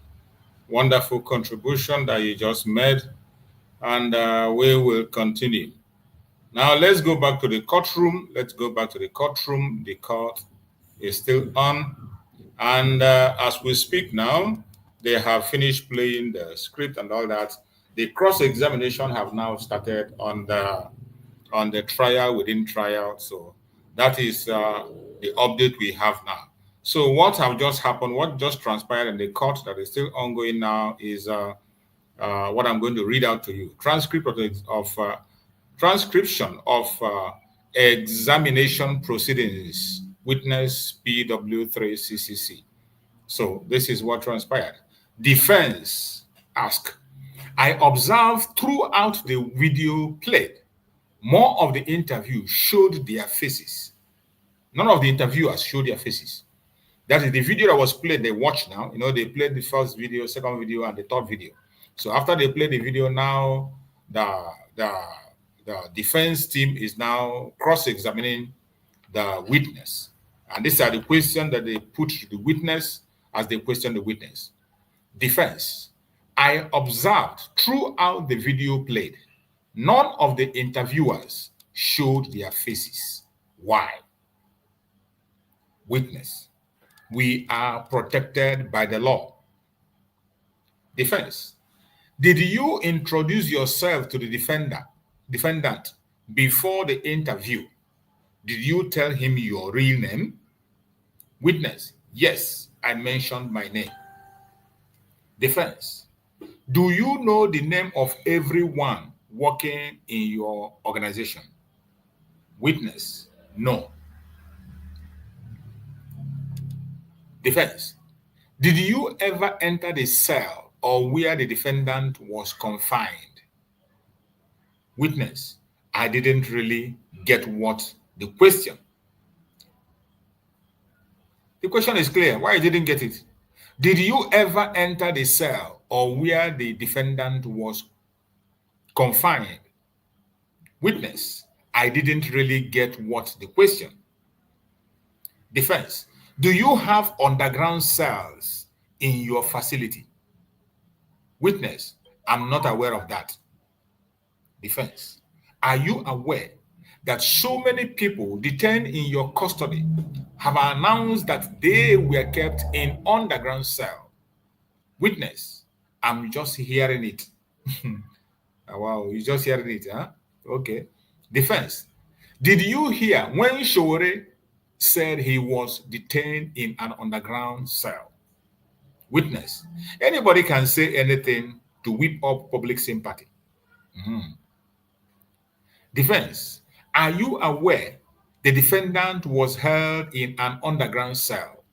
contribution that you just made. And we will continue. Now, let's go back to the courtroom. Let's go back to the courtroom. The court is still on. And as we speak now, they have finished playing the script and all that. The cross-examination have now started on the trial within trial. So that is the update we have now. So what have just happened, what just transpired in the court that is still ongoing now is what I'm going to read out to you. Transcription of examination proceedings, witness PW3CCC. So this is what transpired. Defense asked, I observed throughout the video played, more of the interview showed their faces. None of the interviewers showed their faces. That is the video that was played. They watch now. You know, they played the first video, second video, and the third video. So after they play the video, now the defense team is now cross-examining the witness. And these are the questions that they put to the witness as they question the witness. Defense. I observed throughout the video played, none of the interviewers showed their faces. Why? Witness. We are protected by the law. Defense. Did you introduce yourself to the defendant before the interview? Did you tell him your real name? Witness. Yes, I mentioned my name. Defense. Do you know the name of everyone working in your organization? Witness. No. Defense. Did you ever enter the cell or where the defendant was confined? Witness. I didn't really get what the question. The question is clear. Why I didn't get it? Did you ever enter the cell or where the defendant was confined? Witness. I didn't really get what the question. Defense. Do you have underground cells in your facility? Witness. I'm not aware of that. Defense. Are you aware that so many people detained in your custody have announced that they were kept in underground cell? Witness. I'm just hearing it. Wow, you're just hearing it, huh? Okay. Defense. Did you hear when Shore said he was detained in an underground cell? Witness. Anybody can say anything to whip up public sympathy. Defense. Are you aware the defendant was held in an underground cell?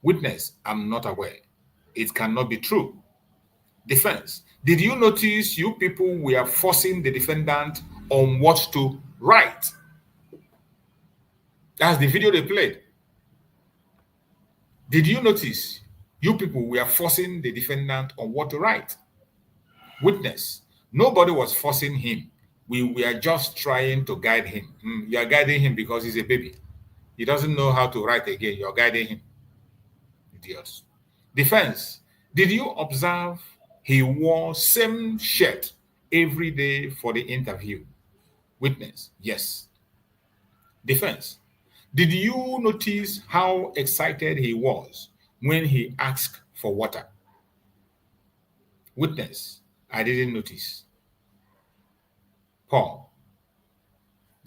Witness. I'm not aware. It cannot be true. Defense. Did you notice you people were forcing the defendant on what to write? That's the video they played. Did you notice you people were forcing the defendant on what to write? Witness. Nobody was forcing him. We were just trying to guide him. You are guiding him because he's a baby. He doesn't know how to write again. You're guiding him. Idiots. Defense. Did you observe he wore same shirt every day for the interview? Witness. Yes. Defense. Did you notice how excited he was when he asked for water? Witness. I didn't notice. Paul.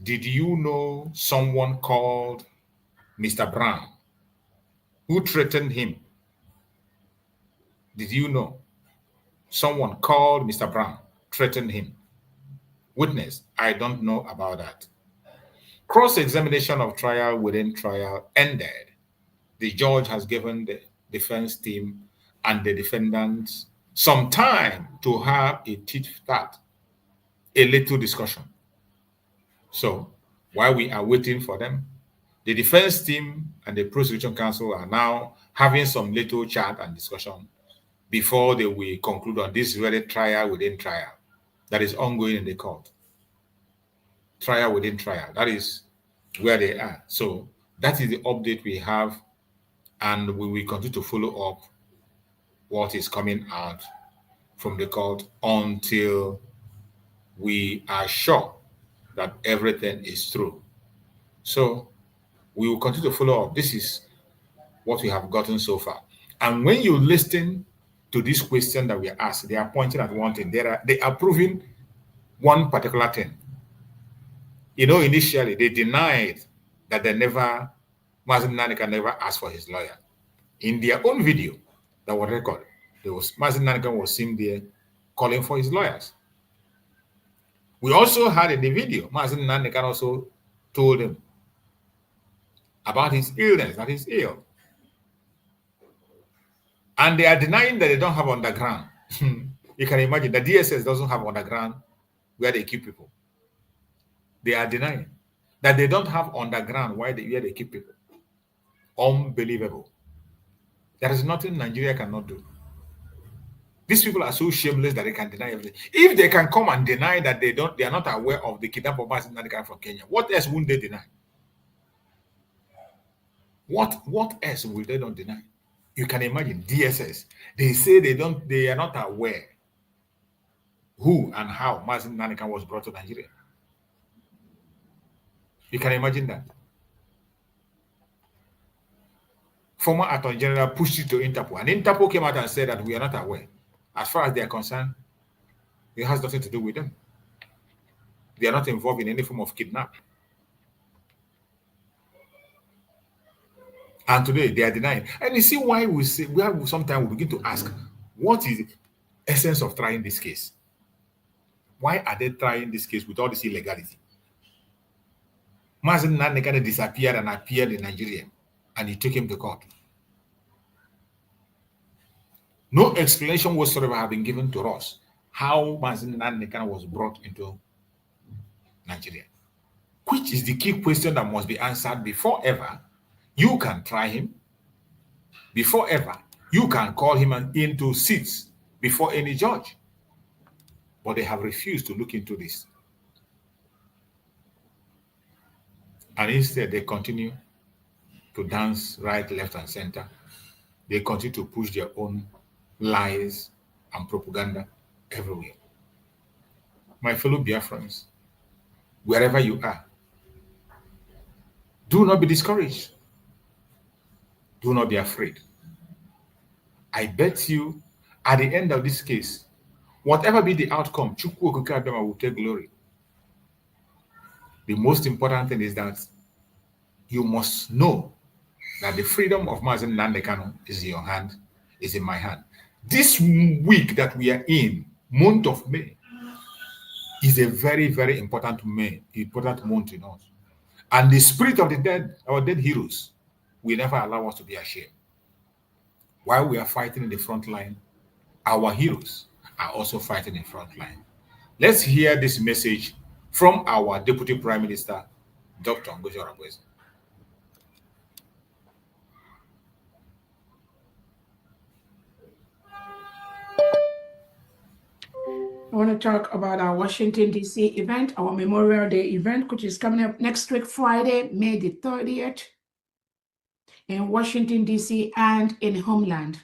Did you know someone called Mr. Brown who threatened him? Did you know someone called Mr. Brown threatened him? Witness. I don't know about that. Cross-examination of trial within trial ended. The judge has given the defense team and the defendants some time to have a tit-for-tat, a little discussion. So while we are waiting for them, the defense team and the prosecution counsel are now having some little chat and discussion before they will conclude on this very trial within trial that is ongoing in the court. Trial within trial. That is where they are. So that is the update we have, and we will continue to follow up what is coming out from the court until we are sure that everything is true. So we will continue to follow up. This is what we have gotten so far. And when you listen to this question that we are asked, they are pointing at one thing. They are proving one particular thing. You know, initially they denied that Mazi Nnamdi never asked for his lawyer. In their own video that was recorded, Mazi Nnamdi was seen there calling for his lawyers. We also had in the video, Mazi Nnamdi also told him about his illness, that he's ill. And they are denying that they don't have underground. You can imagine the DSS doesn't have underground where they keep people. They are denying that they don't have underground where they keep people. Unbelievable. There is nothing Nigeria cannot do. These people are so shameless that they can deny everything. If they can come and deny that they are not aware of the kidnapping of Mazi Nnamdi from Kenya, what else wouldn't they deny? What else will they not deny? You can imagine DSS. They say they are not aware who and how Mazi Nnamdi was brought to Nigeria. You can imagine that. Former Attorney General pushed it to Interpol, and Interpol came out and said that we are not aware. As far as they are concerned, it has nothing to do with them. They are not involved in any form of kidnap. And today they are denying. And you see why sometimes we begin to ask, what is the essence of trying this case? Why are they trying this case with all this illegality? Mazi Nnamdi disappeared and appeared in Nigeria, and he took him to court. No explanation whatsoever have been given to us how Mazi Nnamdi was brought into Nigeria, which is the key question that must be answered before ever you can try him, before ever you can call him into seats before any judge. But they have refused to look into this. And instead, they continue to dance right, left, and center. They continue to push their own lies and propaganda everywhere. My fellow Biafrans, wherever you are, do not be discouraged. Do not be afraid. I bet you, at the end of this case, whatever be the outcome, Chukwu Okike Abịama will take glory. The most important thing is that you must know that the freedom of Mazi Nnamdi Kanu is in your hand, is in my hand. This week that we are in, month of May, is a very, very important month in us. And the spirit of the dead, our dead heroes, will never allow us to be ashamed. While we are fighting in the front line, our heroes are also fighting in front line. Let's hear this message from our Deputy Prime Minister, Dr. Ngozi Oronkwezi. I want to talk about our Washington, D.C. event, our Memorial Day event, which is coming up next week, Friday, May the 30th, in Washington, D.C. and in Homeland.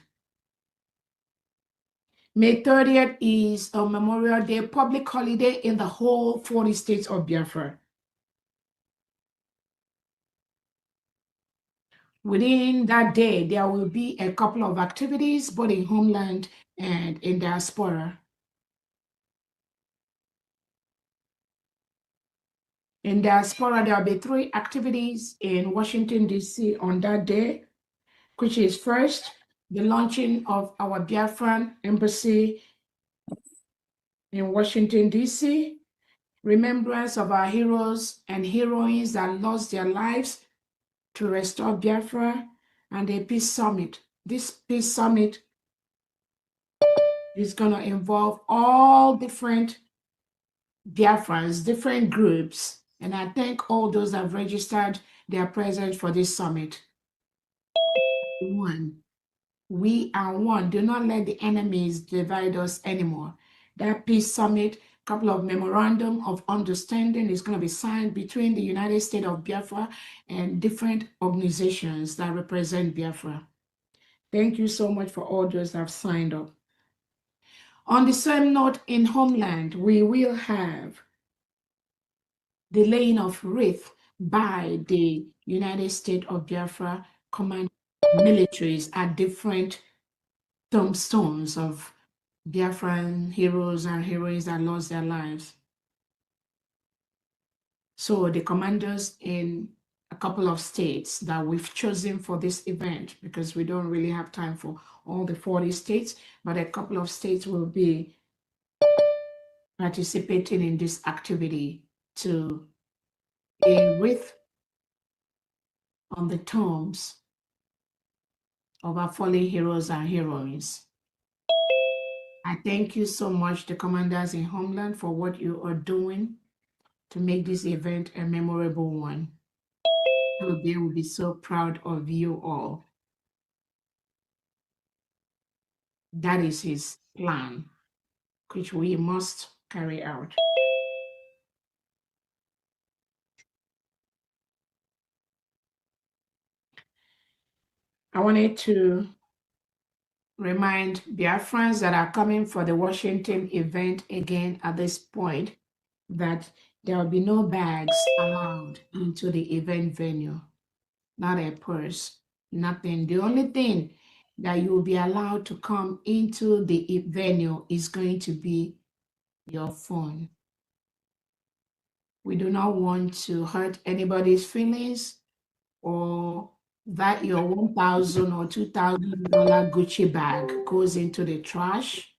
May 30th is a Memorial Day public holiday in the whole 40 states of Biafra. Within that day, there will be a couple of activities, both in Homeland and in diaspora. In diaspora, there will be 3 activities in Washington, D.C. on that day, which is first, the launching of our Biafran embassy in Washington, D.C., remembrance of our heroes and heroines that lost their lives to restore Biafra, and a peace summit. This peace summit is going to involve all different Biafrans, different groups, and I thank all those that have registered their presence for this summit. 1. We are one. Do not let the enemies divide us anymore. That peace summit, couple of memorandum of understanding is going to be signed between the United States of Biafra and different organizations that represent Biafra. Thank you so much for all those that have signed up. On the same note, in Homeland, we will have the laying of wreath by the United States of Biafra command militaries at different tombstones of Biafran heroes and heroines that lost their lives. So the commanders in a couple of states that we've chosen for this event, because we don't really have time for all the 40 states, but a couple of states will be participating in this activity to lay wreath on the tombs of our fallen heroes and heroines. I thank you so much, the commanders in Homeland, for what you are doing to make this event a memorable one. They will be so proud of you all. That is his plan, which we must carry out. I wanted to remind Biafrans that are coming for the Washington event again at this point that there will be no bags allowed into the event venue, not a purse, nothing. The only thing that you will be allowed to come into the venue is going to be your phone. We do not want to hurt anybody's feelings or that your $1,000 or $2,000 Gucci bag goes into the trash.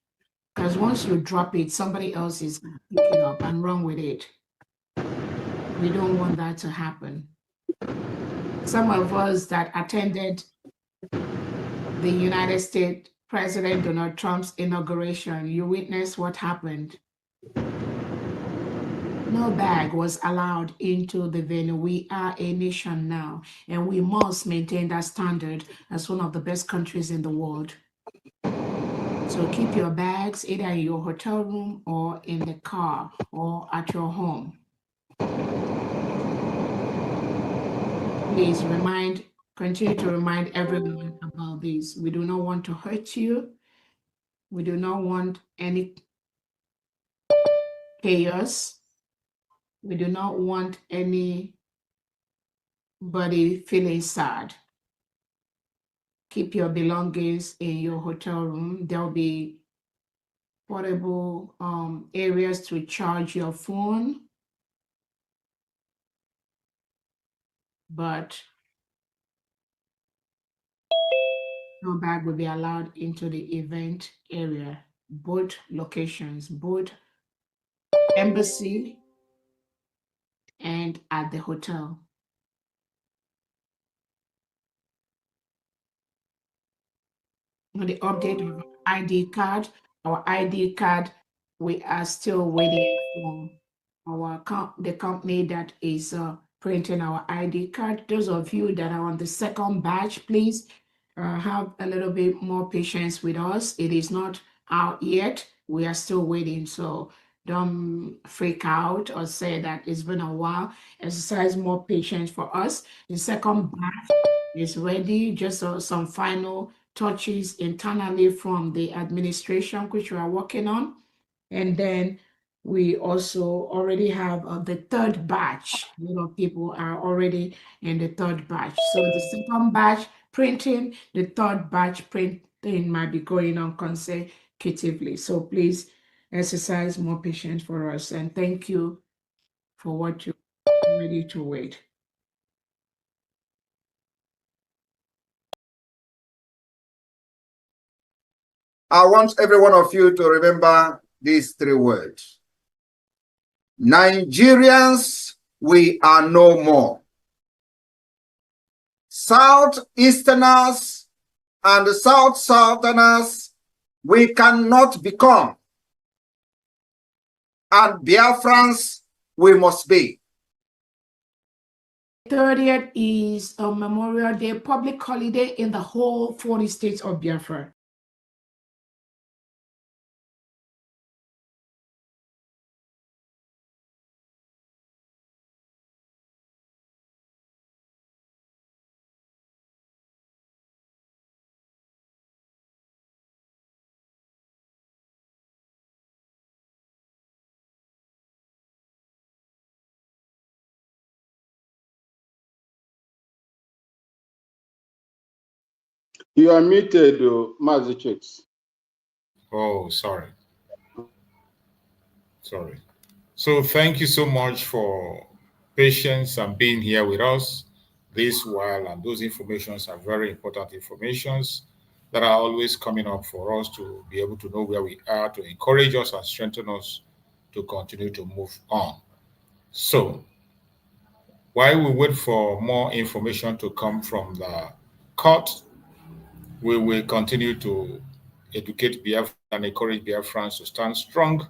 Because once you drop it, somebody else is going to pick it up and run with it. We don't want that to happen. Some of us that attended the United States President Donald Trump's inauguration, you witnessed what happened. No bag was allowed into the venue. We are a nation now, and we must maintain that standard as one of the best countries in the world. So keep your bags either in your hotel room or in the car or at your home. Please continue to remind everyone about this. We do not want to hurt you. We do not want any chaos. We do not want anybody feeling sad. Keep your belongings in your hotel room. There'll be portable areas to charge your phone. But no bag will be allowed into the event area, both locations, both embassy and at the hotel. On the update of ID card, our ID card, we are still waiting for the company that is printing our ID card. Those of you that are on the second batch, please have a little bit more patience with us. It is not out yet. We are still waiting. So don't freak out or say that it's been a while. Exercise more patience for us. The second batch is ready. Just some final touches internally from the administration, which we are working on. And then we also already have the third batch. A lot of people are already in the third batch. So the second batch printing, the third batch printing might be going on consecutively. So please exercise more patience for us. And thank you for what you're ready to wait. I want every one of you to remember these three words. Nigerians, we are no more. Southeasterners and Southerners, we cannot become. And Biafrans, we must be. 30th is a Memorial Day, public holiday in the whole 40 states of Biafra. You are muted, Mazi Chicks. Oh, sorry. Sorry. So thank you so much for patience and being here with us this while. And those informations are very important informations that are always coming up for us to be able to know where we are, to encourage us and strengthen us to continue to move on. So while we wait for more information to come from the court, we will continue to educate Biafra and encourage Biafrans to stand strong.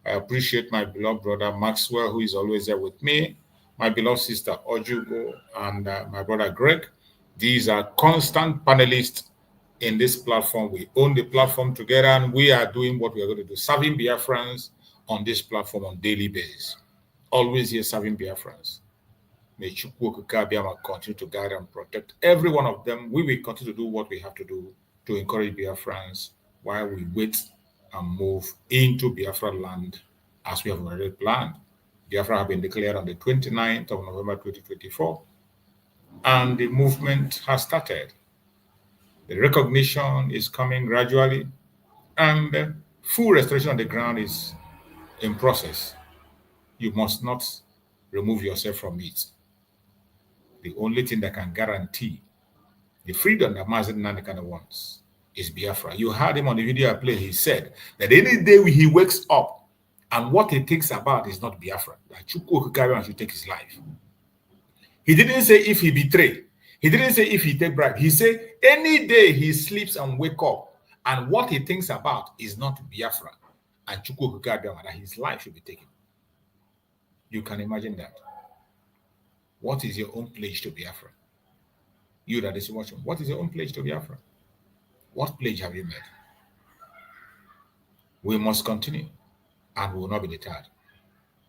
I appreciate my beloved brother Maxwell, who is always there with me, my beloved sister Ojugo, and my brother Greg. These are constant panelists in this platform. We own the platform together, and we are doing what we are going to do, serving Biafrans on this platform on daily basis. Always here serving Biafrans. May Chukwu Abiyama continue to guide and protect every one of them. We will continue to do what we have to do to encourage Biafrans while we wait and move into Biafra land as we have already planned. Biafra have been declared on the 29th of November 2024, and the movement has started. The recognition is coming gradually, and full restoration on the ground is in process. You must not remove yourself from it. The only thing that can guarantee the freedom that Mazi Nnamdi wants is Biafra. You heard him on the video I played. He said that any day he wakes up and what he thinks about is not Biafra, that Chukwu Okikarian should take his life. He didn't say if he betray. He didn't say if he take bribe. He said any day he sleeps and wake up and what he thinks about is not Biafra and Chukwu Okikarian, that his life should be taken. You can imagine that. What is your own pledge to Biafra? You that is watching, what is your own pledge to Biafra? What pledge have you made? We must continue and we will not be deterred.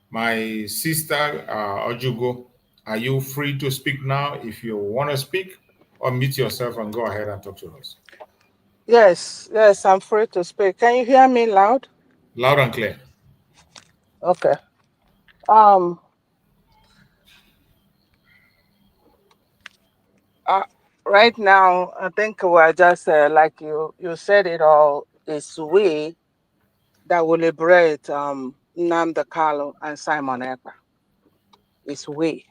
My sister, Ojugo, are you free to speak now? If you want to speak, unmute yourself and go ahead and talk to us. Yes, I'm free to speak. Can you hear me loud? Loud and clear. Okay. Right now, I think we're just like you said it all. It's we that will liberate Nnamdi Kanu and Simon Ekpa. It's we.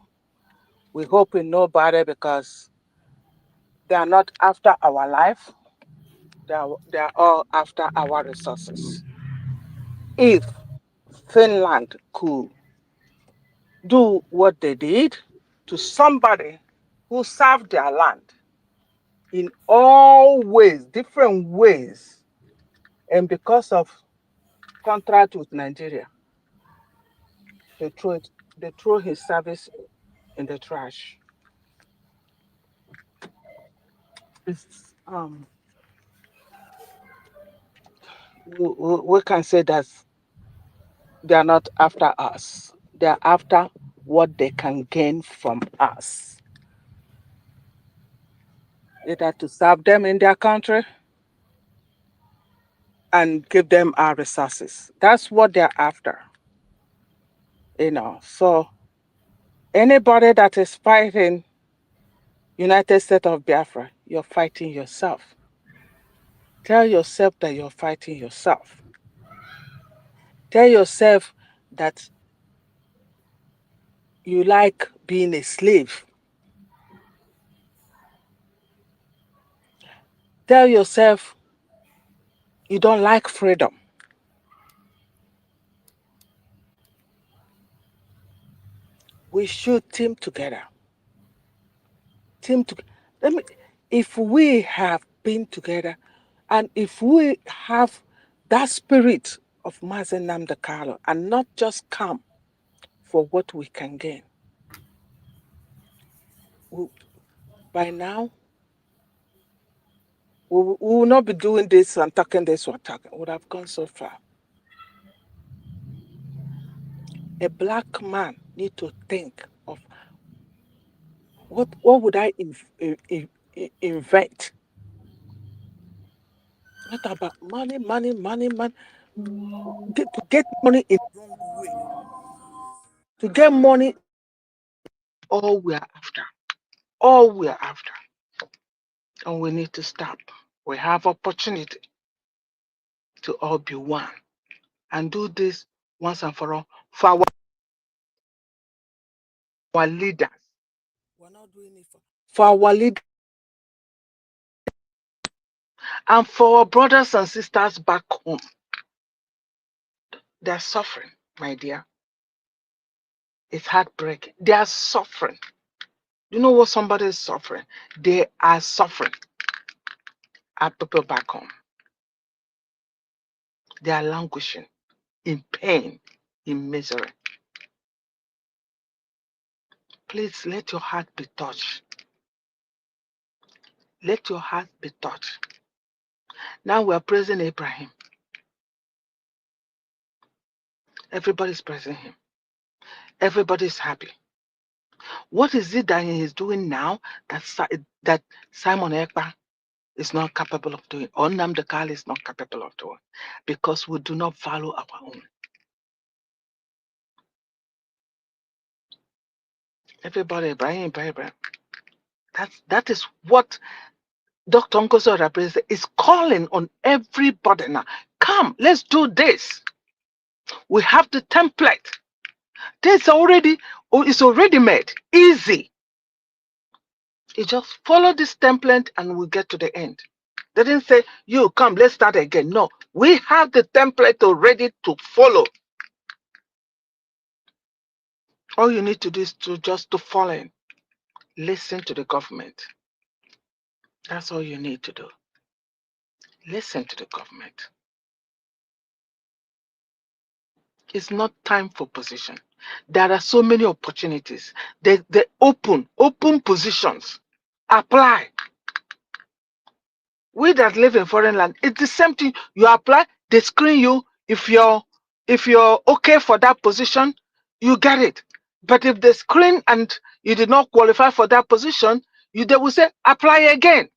We hope in nobody because they are not after our life. They are all after our resources. If Finland could do what they did to somebody who served their land in all ways, different ways, and because of contract with Nigeria, they throw his service in the trash. It's, we can say that they are not after us. They are after what they can gain from us. Either to serve them in their country and give them our resources. That's what they're after. So anybody that is fighting United States of Biafra, you're fighting yourself. Tell yourself that you're fighting yourself. Tell yourself that you like being a slave. Tell yourself you don't like freedom. We should team together. If we have been together and if we have that spirit of Mazi Nnamdi Kanu and not just come for what we can gain, by now, we will not be doing this and talking this or talking. We would have gone so far. A black man need to think of what would I invent? Not about money. To get money in the wrong way. To get money, all we are after. All we are after. And we need to stop. We have opportunity to all be one and do this once and for all for our leaders. We're not doing it for our leaders and for our brothers and sisters back home. They're suffering, my dear. It's heartbreaking. They are suffering. You know what somebody is suffering? They are suffering. Our people back home. They are languishing in pain, in misery. Please let your heart be touched. Let your heart be touched. Now we're praising Abraham. Everybody's praising him. Everybody's happy. What is it that he is doing now that Simon Ekpa is not capable of doing, or Nnamdi is not capable of doing? Because we do not value our own. Everybody, Ibrahim. That is what Dr. Nkoso represents, is calling on everybody now. Come, let's do this. We have the template. It's already made easy. You just follow this template and we'll get to the end. They didn't say, you come, let's start again. No, we have the template already to follow. All you need to do is to follow in. Listen to the government. That's all you need to do. Listen to the government. It's not time for position. There are so many opportunities. They open positions. Apply. We that live in foreign land, it's the same thing. You apply, they screen you. If you're okay for that position, you get it. But if they screen and you did not qualify for that position, they will say apply again.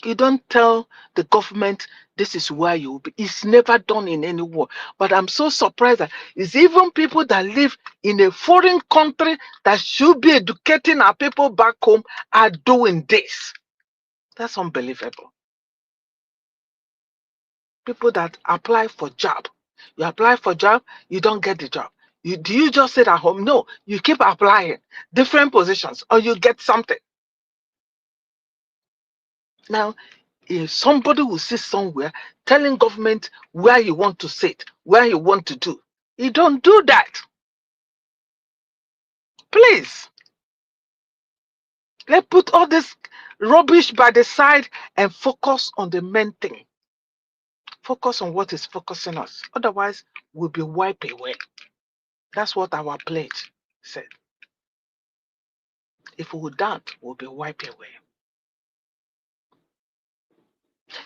You don't tell the government this is where you will be. It's never done in any war. But I'm so surprised that it's even people that live in a foreign country that should be educating our people back home are doing this. That's unbelievable. People that apply for job. You apply for job, you don't get the job. Do you just sit at home? No, you keep applying different positions or you get something. Now, if somebody will sit somewhere telling government where you want to sit, where you want to do, you don't do that. Please. Let's put all this rubbish by the side and focus on the main thing. Focus on what is focusing us. Otherwise, we'll be wiped away. That's what our pledge said. If we don't, we'll be wiped away.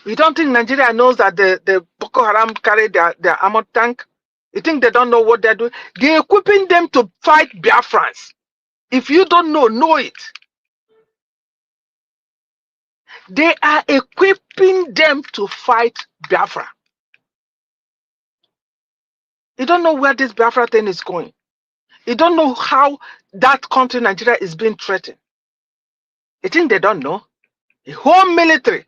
You don't think Nigeria knows that the Boko Haram carry their armored tank? You think they don't know what they're doing? They're equipping them to fight Biafrans. If you don't know it. They are equipping them to fight Biafra. You don't know where this Biafra thing is going. You don't know how that country, Nigeria, is being threatened. You think they don't know? The whole military,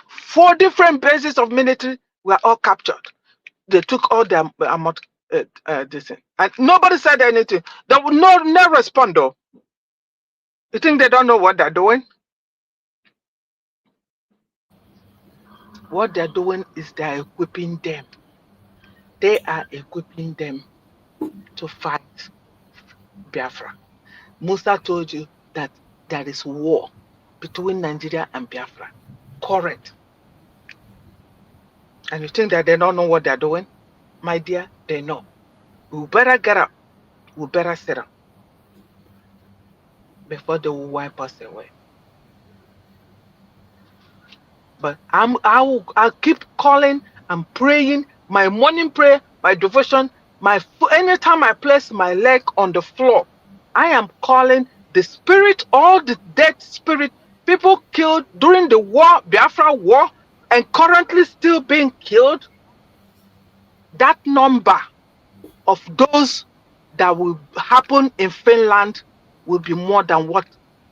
4 different bases of military were all captured. They took all their armored this thing. And nobody said anything. There would no respond though. You think they don't know what they're doing? What they're doing is they're equipping them. They are equipping them to fight Biafra. Musa told you that there is war between Nigeria and Biafra. Correct. And you think that they don't know what they're doing? My dear, they know. We better get up. We better sit up before they will wipe us away. But I'll keep calling and praying. My morning prayer, my devotion, anytime I place my leg on the floor, I am calling the spirit, all the dead spirit, people killed during the war, Biafra war, and currently still being killed. That number of those that will happen in Finland will be more than what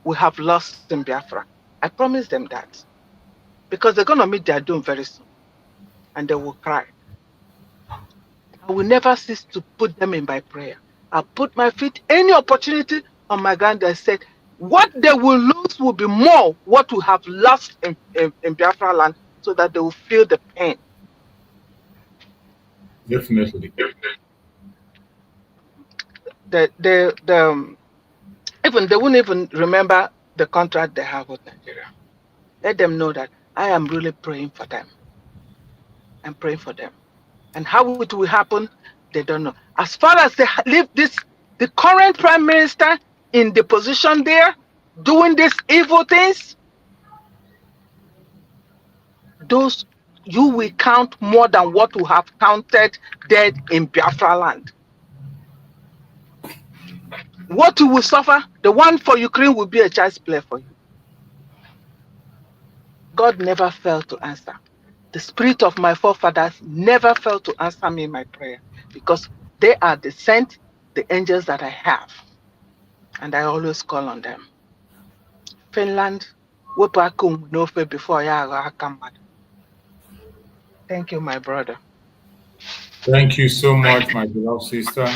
we have lost in Biafra. I promise them that. Because they're going to meet their doom very soon. And they will cry. I will never cease to put them in my prayer. I put my feet, any opportunity on my ground that said, what they will lose will be more what we have lost in Biafra land, so that they will feel the pain. Definitely. Even they won't even remember the contract they have with Nigeria. Let them know that I am really praying for them. I'm praying for them. And how it will happen, they don't know. As far as they leave this, the current prime minister in the position there, doing these evil things, those you will count more than what we have counted dead in Biafra land. What you will suffer, the one for Ukraine will be a child's play for you. God never failed to answer. The spirit of my forefathers never failed to answer me my prayer, because they are the sent, the angels that I have, and I always call on them. Finland, before thank you, my brother. Thank you so much, my beloved sister.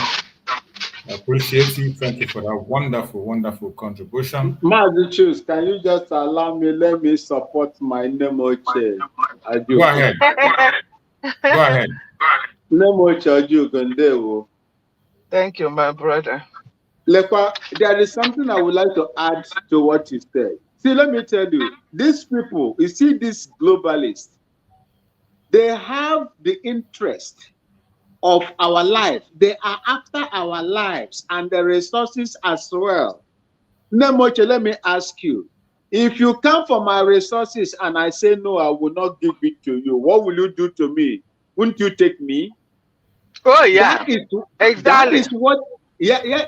I appreciate you. Thank you for that wonderful, wonderful contribution. Mazi Choose, can you just allow me, let me support my Nemoche? Go ahead. Go ahead. Nemoche Ajugondewo. Thank you, my brother. Lepa, there is something I would like to add to what you said. See, let me tell you, these people, you see these globalists, they have the interest of our life. They are after our lives and the resources as well. Nemoche, let me ask you, if you come for my resources and I say, no, I will not give it to you, what will you do to me? Wouldn't you take me? Oh, yeah. Exactly. That is what,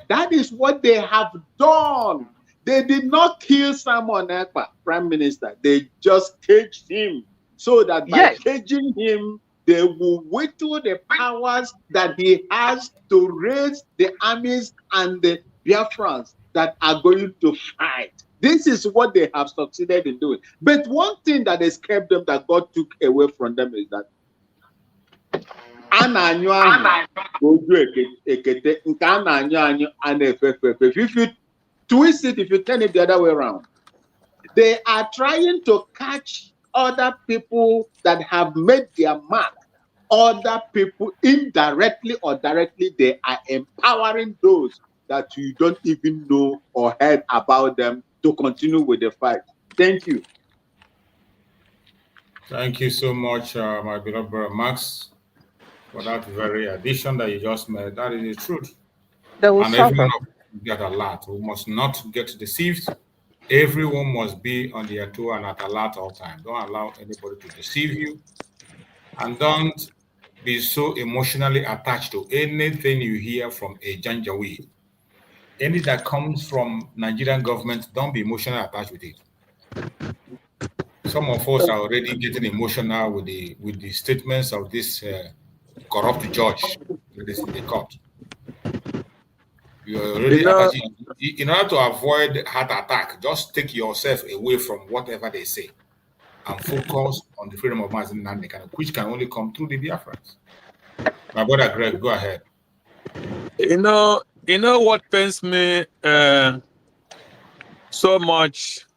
that is what they have done. They did not kill Simon Ekpa, Prime Minister. They just caged him so that by caging him, they will whittle the powers that he has to raise the armies and the Biafrans that are going to fight. This is what they have succeeded in doing. But one thing that escaped them, that God took away from them, is that if you twist it, if you turn it the other way around, they are trying to catch other people that have made their mark. Other people, indirectly or directly, they are empowering those that you don't even know or heard about them to continue with the fight. Thank you. Thank you so much, my beloved brother Max, for that very addition that you just made. That is the truth. And everyone get alert. We must not get deceived. Everyone must be on their toe and at alert all time. Don't allow anybody to deceive you. And don't be so emotionally attached to anything you hear from a Janjaweed. Any that comes from Nigerian government, don't be emotionally attached with it. Some of us are already getting emotional with the statements of this corrupt judge that is in the court. You're already attaching. In order to avoid heart attack, just take yourself away from whatever they say and focus on the freedom of Mazi Nnamdi, which can only come through the Biafrans. My brother Greg, go ahead. You know what pains me so much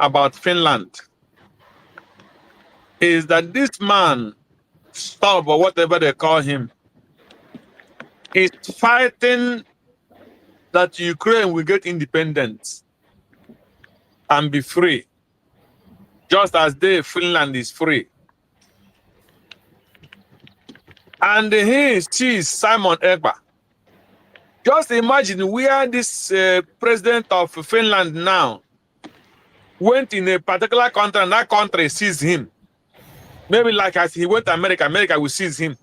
about Finland is that this man, Stub or whatever they call him, is fighting that Ukraine will get independence and be free, just as Finland is free. And he sees Simon Ekpa. Just imagine where this president of Finland now went in a particular country and that country sees him. Maybe like as he went to America, America will seize him.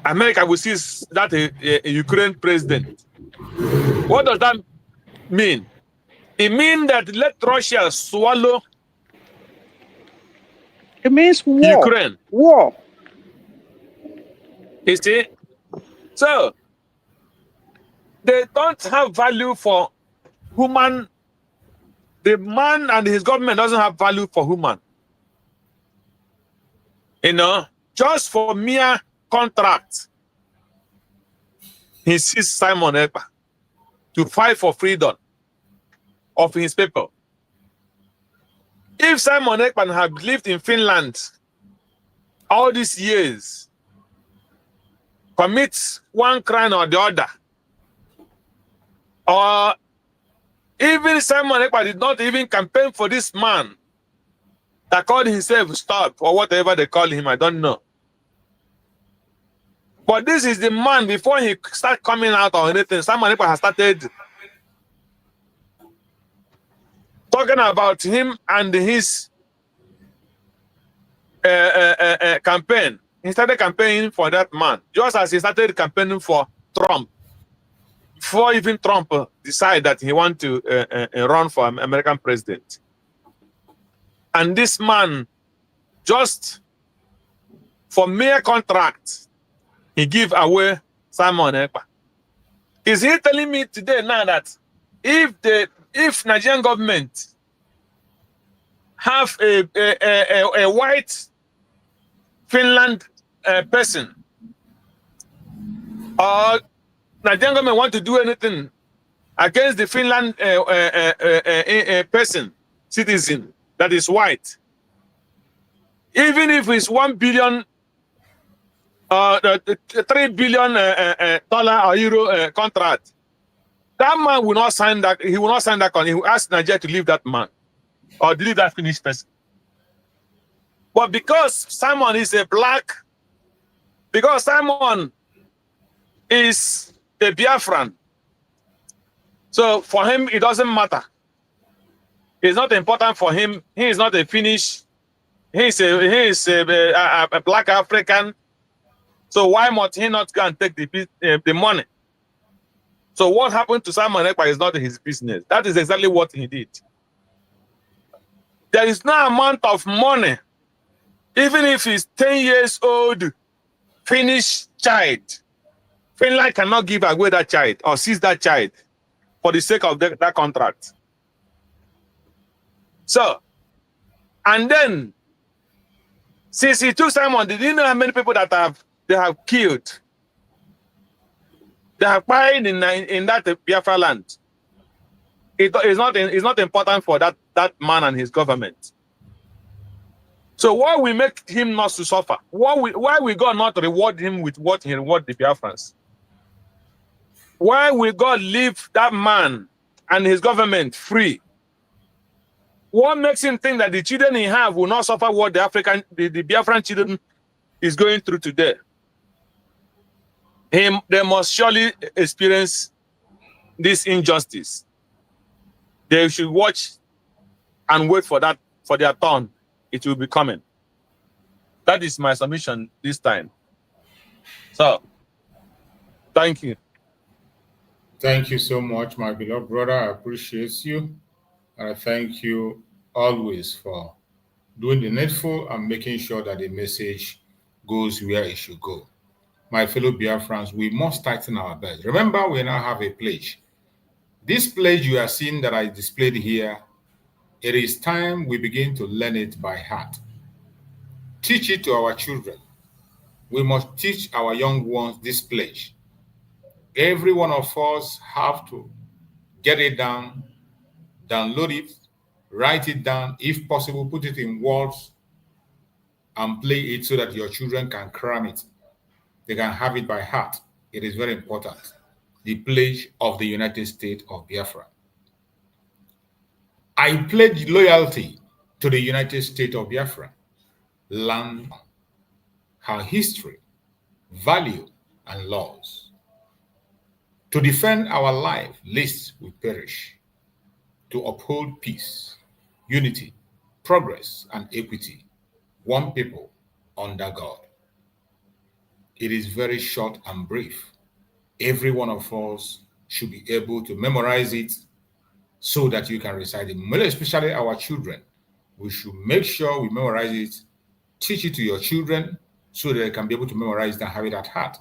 America will seize that Ukraine president. What does that mean? It means that let Russia swallow. It means war. Ukraine. War. You see? So, they don't have value for human. The man and his government doesn't have value for human. You know, just for mere contract, he sees Simon Ekpa to fight for freedom of his people. If Simon Ekpa had lived in Finland all these years, commits one crime or the other, or even Simon Ekpa did not even campaign for this man that called himself Stop or whatever they call him, I don't know. But this is the man, before he start coming out or anything, someone has started talking about him and his campaign. He started campaigning for that man, just as he started campaigning for Trump. Before even Trump decided that he want to run for American president. And this man, just for mere contract, he give away Simon Ekpa. Is he telling me today now that if Nigerian government have a white Finland person, or Nigerian government want to do anything against the Finland person, citizen that is white, even if it's $1 billion, $3 billion dollar or euro contract, that man will not sign that. He will not sign that contract. He will ask Nigeria to leave that man or delete that Finnish person. But because Simon is a black, because Simon is a Biafran, so for him it doesn't matter. It's not important for him. He is not a Finnish. He is a black African. So why must he not go and take the money? So what happened to Simon Ekpa is not his business. That is exactly what he did. There is no amount of money, even if he's 10 years old, Finnish child, Finland cannot give away that child or seize that child for the sake of that contract. So, and then, since he took Simon, did you know how many people that they have killed? They have died in that Biafra land. It's not important for that man and his government. So why we make him not to suffer? Why we God not reward him with what he reward the Biafrans? Why will God leave that man and his government free? What makes him think that the children he have will not suffer what the Biafran children is going through today? They must surely experience this injustice. They should watch and wait for their turn. It will be coming. That is my submission this time. So, thank you. Thank you so much, my beloved brother. I appreciate you. And I thank you always for doing the needful and making sure that the message goes where it should go. My fellow Biafrans, we must tighten our belts. Remember, we now have a pledge. This pledge you are seeing that I displayed here, it is time we begin to learn it by heart. Teach it to our children. We must teach our young ones this pledge. Every one of us have to get it down, download it, write it down, if possible, put it in words and play it so that your children can cram it. They can have it by heart. It is very important. The pledge of the United States of Biafra. I pledge loyalty to the United States of Biafra, land, her history, value, and laws. To defend our life, lest we perish. To uphold peace, unity, progress, and equity. One people under God. It is very short and brief. Every one of us should be able to memorize it so that you can recite it. Especially our children. We should make sure we memorize it, teach it to your children so that they can be able to memorize it and have it at heart.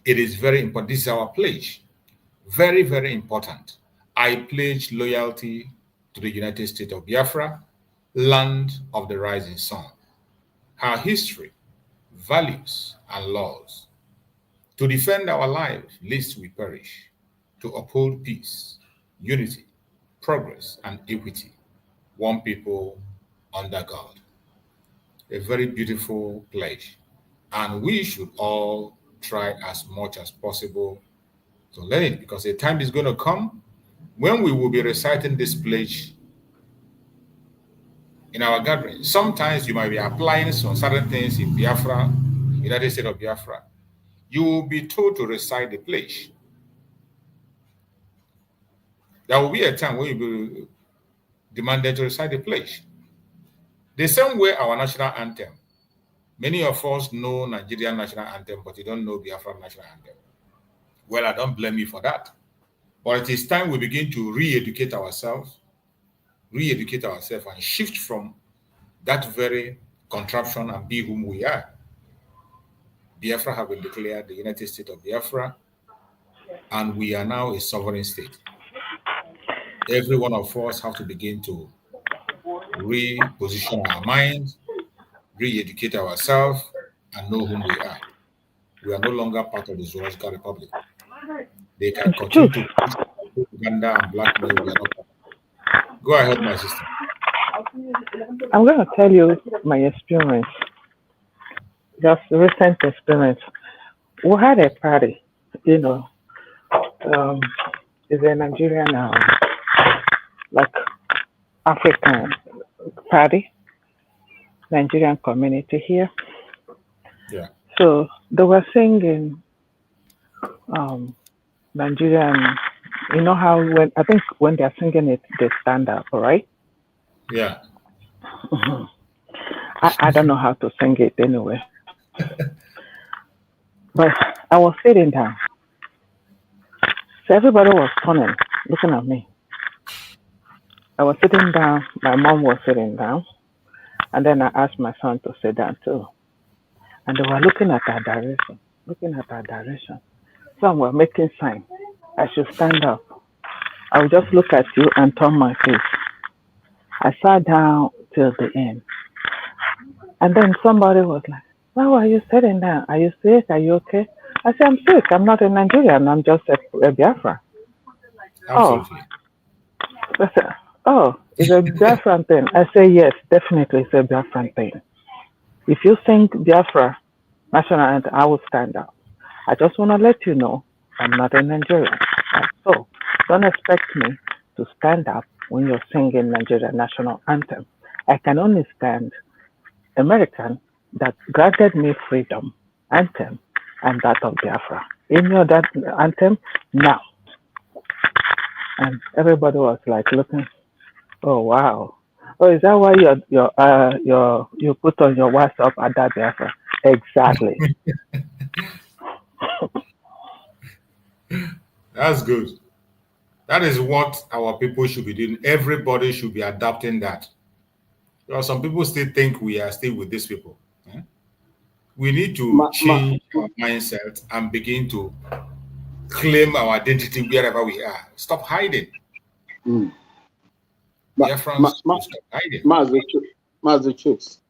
It is very important. This is our pledge. Very, very important. I pledge loyalty to the United States of Biafra, land of the rising sun, her history, values, and laws. To defend our lives, lest we perish. To uphold peace, unity, progress, and equity. One people under God. A very beautiful pledge. And we should all try as much as possible to learn it, because a time is going to come when we will be reciting this pledge in our gathering. Sometimes you might be applying some certain things in Biafra, United States of Biafra. you will be told to recite the pledge. There will be a time when you will be demanded to recite the pledge. The same way our national anthem. Many of us know Nigerian national anthem, but you don't know Biafran national anthem. Well, I don't blame you for that. But it is time we begin to re-educate ourselves, and shift from that very contraption and be whom we are. Biafra have been declared the United States of Biafra, and we are now a sovereign state. Every one of us have to begin to reposition our minds, re-educate ourselves, and know whom we are. We are no longer part of the Zoological Republic. They can continue to push propaganda and blackmail. We are not part. Go ahead, my sister. I'm going to tell you my experience, just recent experience. We had a party, it's a Nigerian, like African party, Nigerian community here. Yeah. So they were singing Nigerian, you know how when they're singing it, they stand up, right? Yeah. I don't know how to sing it anyway. But I was sitting down. So everybody was turning, looking at me. I was sitting down, my mom was sitting down, and then I asked my son to sit down too. And they were looking at our direction. Some were making signs. I should stand up. I would just look at you and turn my face. I sat down till the end. And then somebody was like, why are you sitting down? Are you sick? Are you okay? I said, I'm sick. I'm not a Nigerian. I'm just a Biafra. Absolutely. Oh. I said, oh, it's a Biafran thing. I say, yes, definitely it's a Biafran thing. If you sing Biafra national anthem, I will stand up. I just want to let you know I'm not a Nigerian. So don't expect me to stand up when you're singing Nigerian national anthem. I can only stand American that granted me freedom anthem and that of Biafra. In your that anthem now. And everybody was like looking, oh wow. Oh, is that why you put on your WhatsApp at that Biafra? Exactly. That's good. That is what our people should be doing. Everybody should be adopting that. Because some people still think we are still with these people. We need to change our mindset and begin to claim our identity wherever we are. Stop hiding. Biafrans stop hiding. Mazi,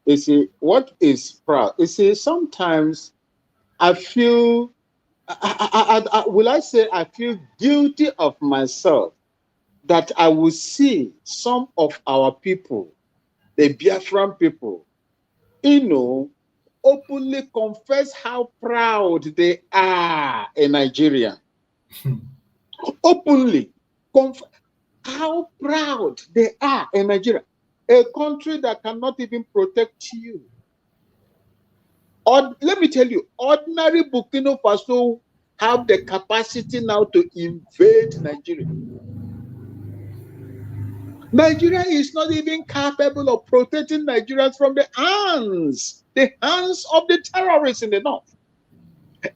you see, what is proud? You see, sometimes I feel, I feel guilty of myself that I will see some of our people, the Biafran people, openly confess how proud they are a Nigerian. Openly how proud they are in Nigeria, a country that cannot even protect you. Or let me tell you, ordinary Burkina Faso have the capacity now to invade Nigeria. Nigeria is not even capable of protecting Nigerians from the hands of the terrorists in the north.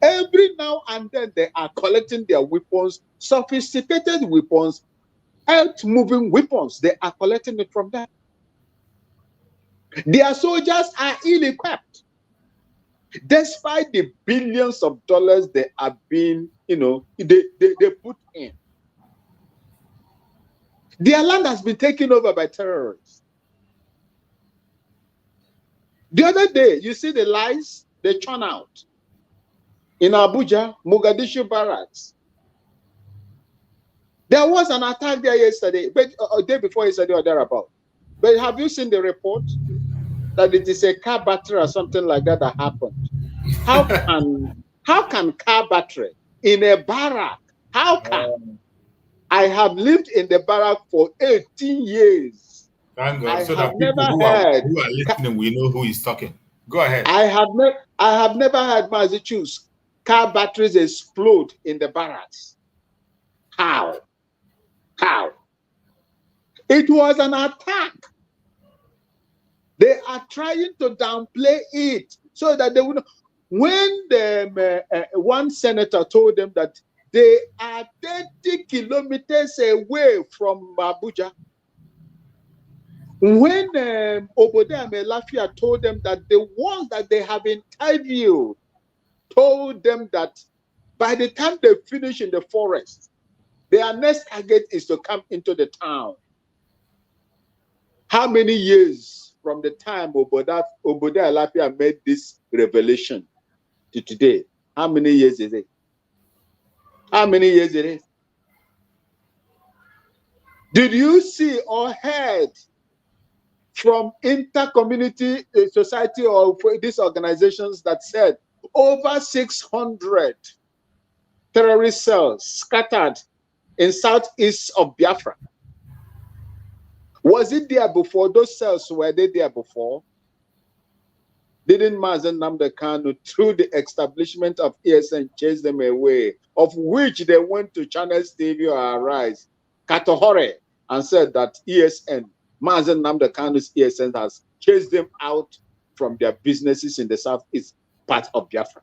Every now and then they are collecting their weapons, sophisticated weapons, earth-moving weapons. They are collecting it from them. Their soldiers are ill-equipped. Despite the billions of dollars they have been, they put in. Their land has been taken over by terrorists. The other day, you see the lies they churn out in Abuja, Mogadishu barracks. There was an attack there yesterday, but a day before yesterday or thereabout. But have you seen the report that it is a car battery or something like that happened? How can car battery in a barrack? How can? I have lived in the barrack for 18 years. Thank God. So that people who are listening, we know who is talking. Go ahead. I have never heard Mazi choose car batteries explode in the barracks. How? How? It was an attack. They are trying to downplay it so that they would. When the one senator told them that they are 30 kilometers away from Abuja, when Obodea Melafia told them that the ones that they have interviewed told them that by the time they finish in the forest, their next target is to come into the town. How many years from the time Obodea Melafia made this revelation to today? How many years is it? How many years it is? Did you see or heard from inter-community society or these organizations that said over 600 terrorist cells scattered in southeast of Biafra? Was it there before? Those cells, were they there before? Didn't Mazi Nnamdi Kanu, through the establishment of ESN, chase them away, of which they went to Channels TV or Arise, Katohore, and said that ESN, Mazi Nnamdi Kanu's ESN, has chased them out from their businesses in the southeast part of Biafra?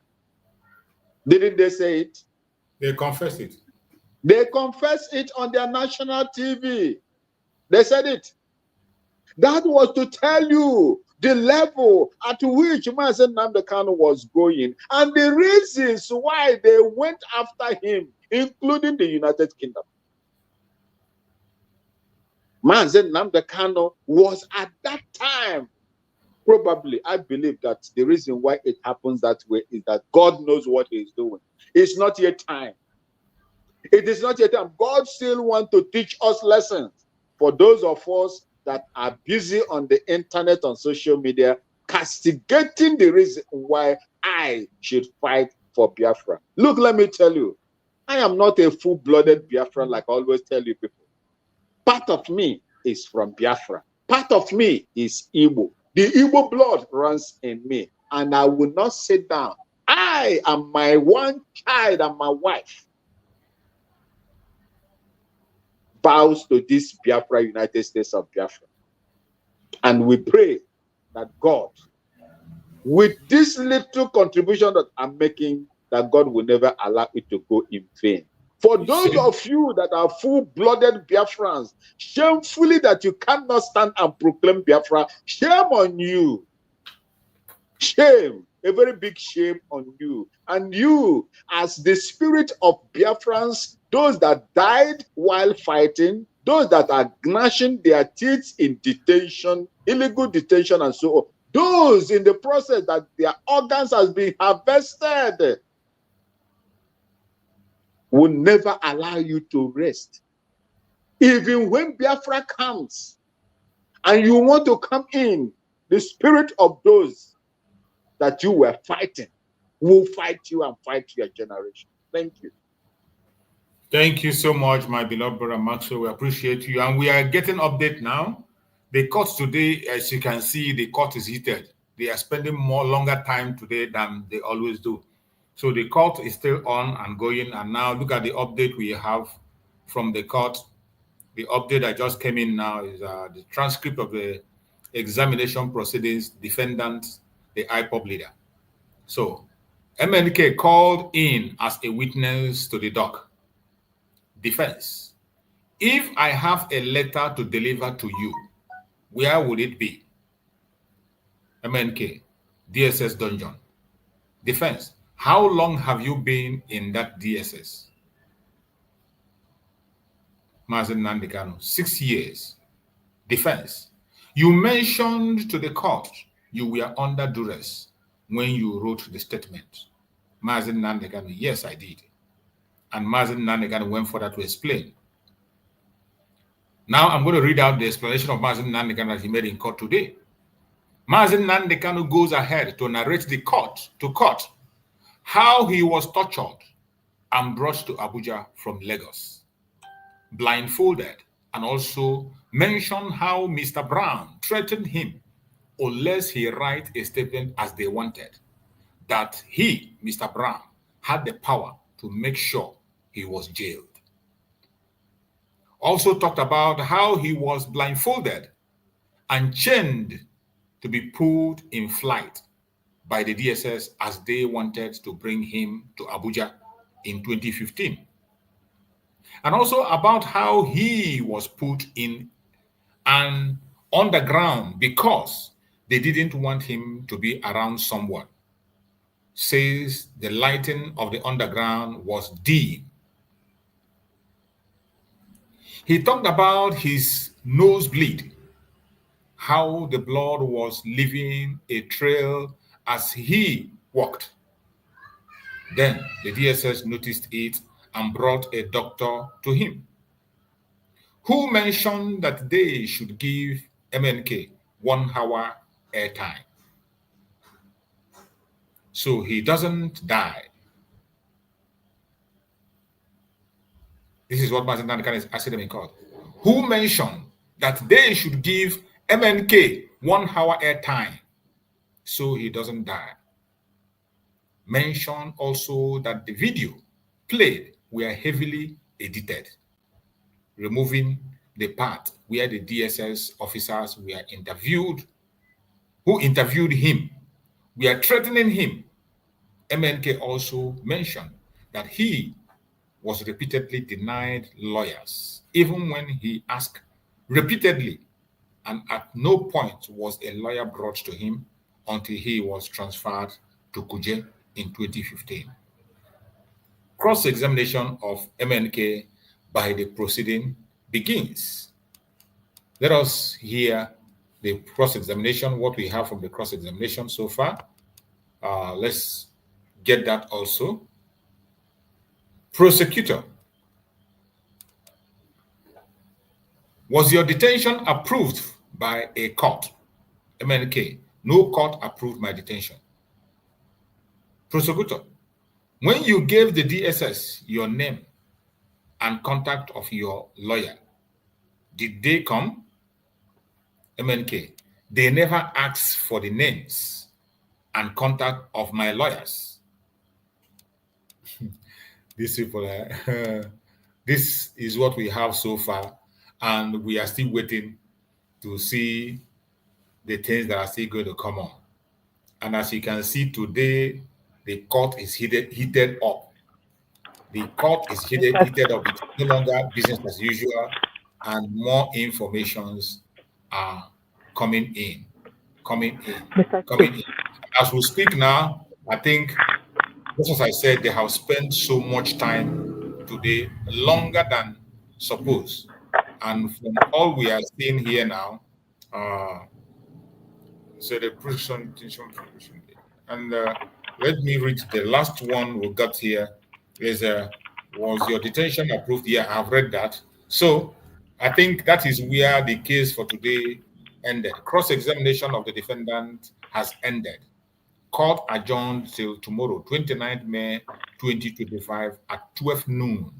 Didn't they say it? They confessed it. They confessed it on their national TV. They said it. That was to tell you the level at which Mazi Nnamdi Kanu was going and the reasons why they went after him, including the United Kingdom. Mazi Nnamdi Kanu was at that time, probably, I believe that the reason why it happens that way is that God knows what he's doing. It's not yet time. It is not yet time. God still wants to teach us lessons for those of us that are busy on the internet, on social media, castigating the reason why I should fight for Biafra. Look, let me tell you, I am not a full-blooded Biafran like I always tell you people. Part of me is from Biafra. Part of me is Igbo. The Igbo blood runs in me, and I will not sit down. I and my one child and my wife bows to this Biafra, United States of Biafra. And we pray that God, with this little contribution that I'm making, that God will never allow it to go in vain. For those of you that are full-blooded Biafrans, shamefully that you cannot stand and proclaim Biafra, shame on you. Shame, a very big shame on you. And you, as the spirit of Biafrans, those that died while fighting, those that are gnashing their teeth in detention, illegal detention, and so on, those in the process that their organs has been harvested, will never allow you to rest. Even when Biafra comes and you want to come in, the spirit of those that you were fighting will fight you and fight your generation. Thank you. Thank you so much, my beloved brother Maxwell. We appreciate you. And we are getting update now. The court today, as you can see, the court is heated. They are spending longer time today than they always do. So the court is still on and going. And now look at the update we have from the court. The update that just came in now is the transcript of the examination proceedings, defendant, the IPOB leader. So MNK called in as a witness to the doc. Defense: if I have a letter to deliver to you, where would it be? MNK: DSS dungeon. Defense: how long have you been in that DSS? Mazi Nnamdi Kanu: 6 years. Defense: you mentioned to the court you were under duress when you wrote the statement. Mazi Nnamdi Kanu: yes, I did. And Mazi Nnamdi Kanu went further to explain. Now I'm going to read out the explanation of Mazi Nnamdi Kanu that he made in court today. Mazi Nnamdi Kanu goes ahead to narrate to court how he was tortured and brought to Abuja from Lagos, blindfolded, and also mention how Mr. Brown threatened him unless he write a statement as they wanted, that he, Mr. Brown, had the power to make sure he was jailed. Also talked about how he was blindfolded and chained to be put in flight by the DSS as they wanted to bring him to Abuja in 2015. And also about how he was put in an underground because they didn't want him to be around someone. Says the lighting of the underground was dim. He talked about his nosebleed, how the blood was leaving a trail as he walked. Then the DSS noticed it and brought a doctor to him, who mentioned that they should give MNK 1 hour airtime so he doesn't die. This is what Mazi is asking them in court. Who mentioned that they should give MNK 1 hour airtime so he doesn't die. Mentioned also that the video played were heavily edited, removing the part where the DSS officers were interviewed, who interviewed him, were threatening him. MNK also mentioned that he was repeatedly denied lawyers, even when he asked repeatedly, and at no point was a lawyer brought to him until he was transferred to Kuje in 2015. Cross-examination of MNK by the proceeding begins. Let us hear the cross-examination, what we have from the cross-examination so far. Let's get that also. Prosecutor, was your detention approved by a court? MNK, no court approved my detention. Prosecutor, when you gave the DSS your name and contact of your lawyer, did they come? MNK, they never asked for the names and contact of my lawyers. These people, this is what we have so far, and we are still waiting to see the things that are still going to come on. And as you can see today, the court is heated up. The court is heated up. It's no longer business as usual, and more informations are coming in. As we speak now, I think, just as I said, they have spent so much time today, longer than supposed. And from all we are seeing here now, so the prison, and let me read the last one we got here. Is was your detention approved? Yeah, I've read that. So I think that is where the case for today ended. Cross-examination of the defendant has ended. Court adjourned till tomorrow, 29th May 2025 at 12 noon.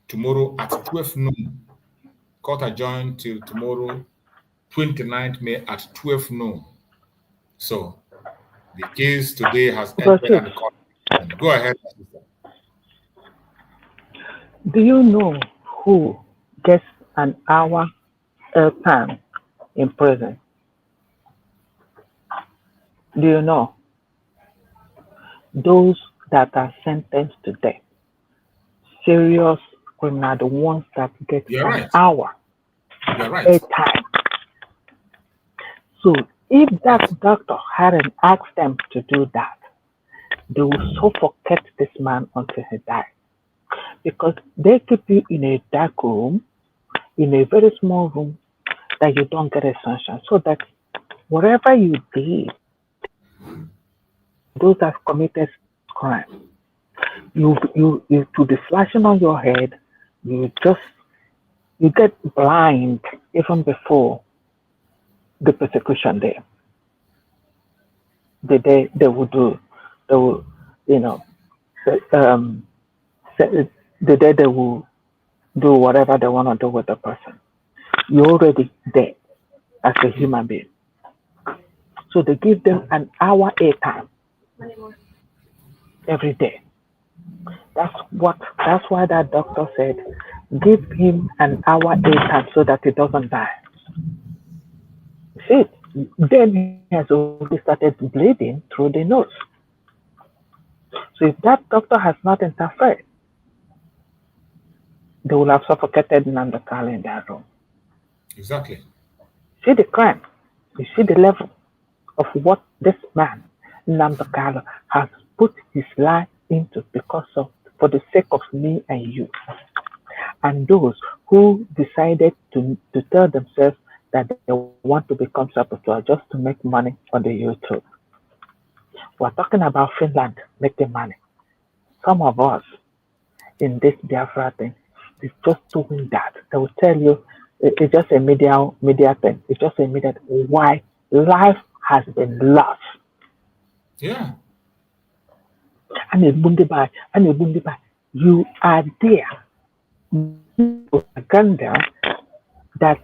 Tomorrow at 12 noon. Court adjourned till tomorrow, 29th May at 12 noon. So the case today has ended and the court. Go ahead, sister. Do you know who gets an hour airtime in prison? Do you know? Those that are sentenced to death. Serious criminal, the ones that get an hour airtime. So if that doctor hadn't asked them to do that, they will suffocate this man until he dies. Because they keep you in a dark room, in a very small room that you don't get a sunshine, so that whatever you did, those that have committed crime, you to be flashing on your head, you get blind even before the persecution day. The day they will the day they will do whatever they want to do with the person. You're already dead as a human being. So they give them an hour airtime every day. That's why that doctor said, give him an hour daytime so that he doesn't die. See, then he has already started bleeding through the nose. So if that doctor has not interfered, they will have suffocated Nnamdi in that room. Exactly. See the crime. You see the level of what this man, Nnamdi, has put his life into for the sake of me and you. And those who decided to tell themselves that they want to become saboteurs just to make money on the YouTube. We're talking about Finland making money. Some of us in this Biafra thing is just doing that. They will tell you it's just a media thing. It's just a media thing. Why life has been lost. Yeah. And you are there. Propaganda that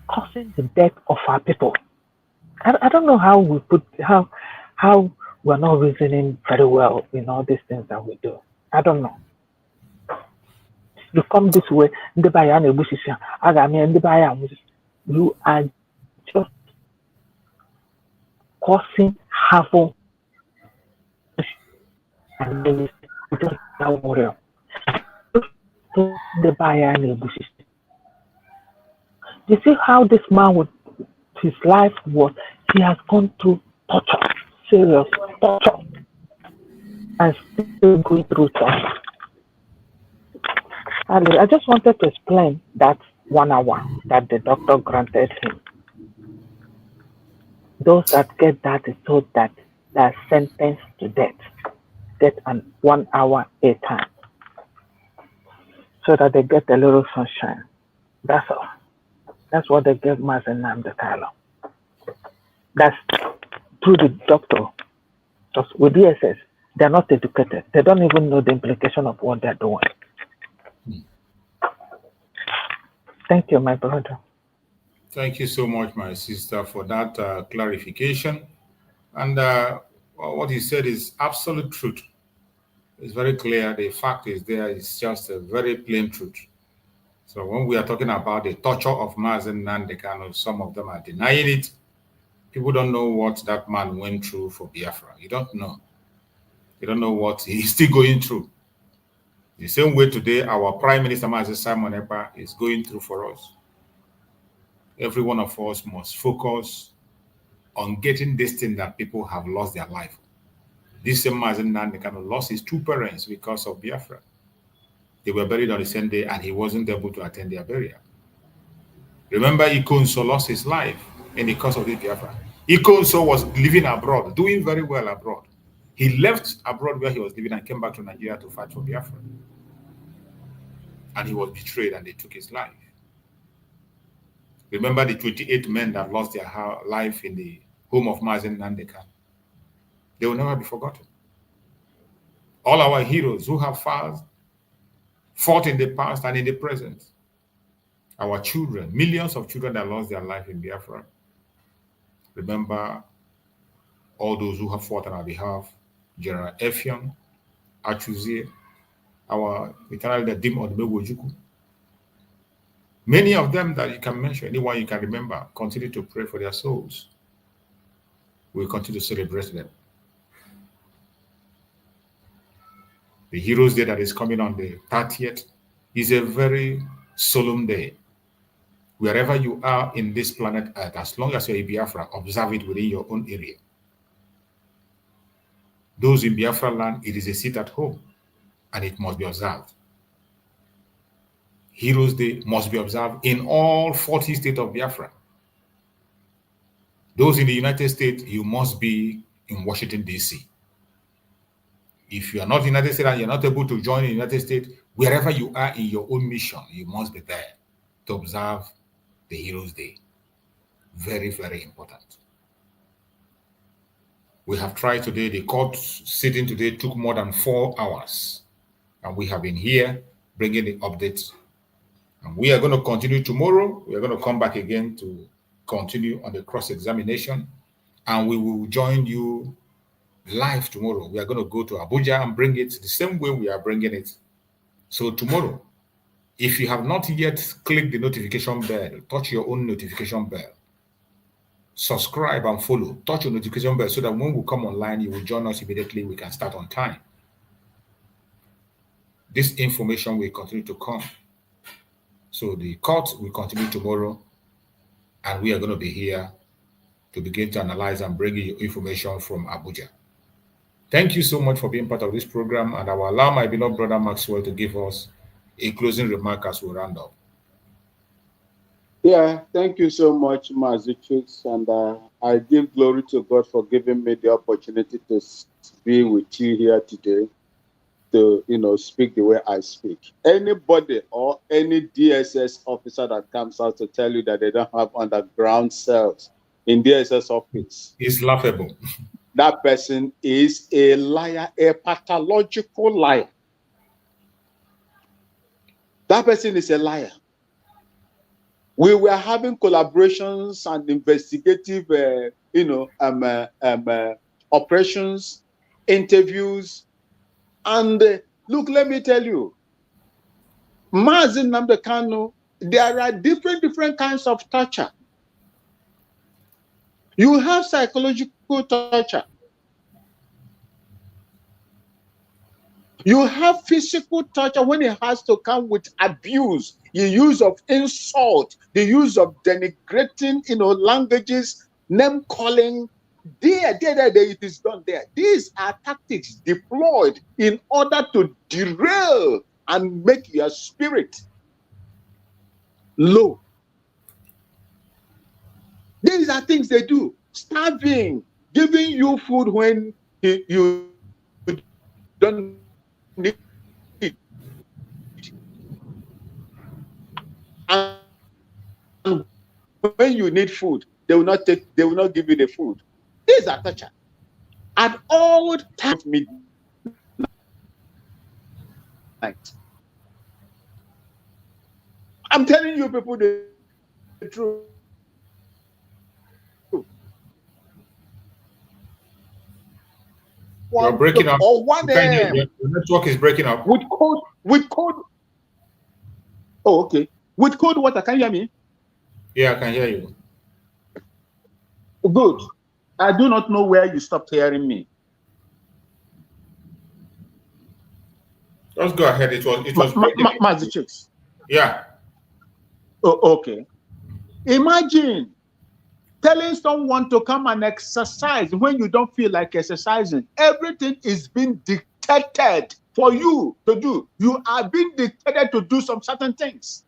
causing the death of our people. I don't know how we're not reasoning very well in all these things that we do. I don't know. You come this way, you are just causing havoc and then you just don't worry. You see how this man his life was, he has gone through torture, serious torture, and still going through torture. I just wanted to explain that 1 hour that the doctor granted him. Those that get that is told that they are sentenced to death, get an 1 hour a time, so that they get a little sunshine. That's all. That's what they gave Mazi Nnamdi. That's through the doctor. Because with DSS, they're not educated. They don't even know the implication of what they're doing. Thank you, my brother. Thank you so much, my sister, for that clarification. And what you said is absolute truth. It's very clear. The fact is there. It's just a very plain truth. So when we are talking about the torture of Mazi Nnamdi, some of them are denying it. People don't know what that man went through for Biafra. You don't know. You don't know what he's still going through. The same way today, our Prime Minister, Mazi Simon Ekpa, is going through for us. Every one of us must focus on getting this thing that people have lost their life. This same Mazi Nnamdi lost his two parents because of Biafra. They were buried on the same day and he wasn't able to attend their burial. Remember, Ikonso lost his life in the course of the Biafra. Ikonso was living abroad, doing very well abroad. He left abroad where he was living and came back to Nigeria to fight for Biafra. And he was betrayed and they took his life. Remember the 28 men that lost their life in the home of Mazi Nnamdi. They will never be forgotten. All our heroes who have fought in the past and in the present. Our children, millions of children that lost their life in Biafra. Remember all those who have fought on our behalf. General Effiong, Achuzie, our eternal Dim Odumegwu. Many of them that you can mention, anyone you can remember, continue to pray for their souls. We'll continue to celebrate them. The Heroes Day that is coming on the 30th is a very solemn day. Wherever you are in this planet Earth, as long as you're in Biafra, observe it within your own area. Those in Biafra land, it is a seat at home, and it must be observed. Heroes Day must be observed in all 40 states of Biafra. Those in the United States, you must be in Washington, D.C. If you are not in the United States and you're not able to join the United States, wherever you are in your own mission, you must be there to observe the Heroes Day. Very, very important. We have tried today. The court sitting today took more than 4 hours. And we have been here bringing the updates. And we are going to continue tomorrow. We are going to come back again to continue on the cross-examination. And we will join you live tomorrow. We are going to go to Abuja and bring it the same way we are bringing it. So tomorrow, if you have not yet clicked the notification bell, touch your own notification bell. Subscribe and follow. Touch your notification bell so that when we come online, you will join us immediately. We can start on time. This information will continue to come. So the court will continue tomorrow, and we are going to be here to begin to analyze and bring you information from Abuja. Thank you so much for being part of this program, and I will allow my beloved brother Maxwell to give us a closing remark as we round up. Yeah, thank you so much, Mazi, and I give glory to God for giving me the opportunity to be with you here today, to speak the way I speak. Anybody or any DSS officer that comes out to tell you that they don't have underground cells in DSS office is laughable. That person is a liar, a pathological liar. That person is a liar. We were having collaborations and investigative, operations, interviews, and look, let me tell you, Mazi Nnamdi Kanu, there are different kinds of torture. You have psychological torture. You have physical torture when it has to come with abuse, the use of insult, the use of denigrating, languages, name calling. There, it is done there. These are tactics deployed in order to derail and make your spirit low. These are things they do. Starving, giving you food when you don't need it. And when you need food, they will not give you the food. These are torture. At all times of midnight. I'm telling you people the truth. You're breaking up. Or 1 a.m. Your network is breaking up. With code. Oh, okay. With cold water, can you hear me? Yeah, I can hear you. Good. I do not know where you stopped hearing me. Just go ahead. It was Mazi Chicks. Yeah. Oh, okay. Imagine telling someone to come and exercise when you don't feel like exercising. Everything is being dictated for you to do. You are being dictated to do some certain things.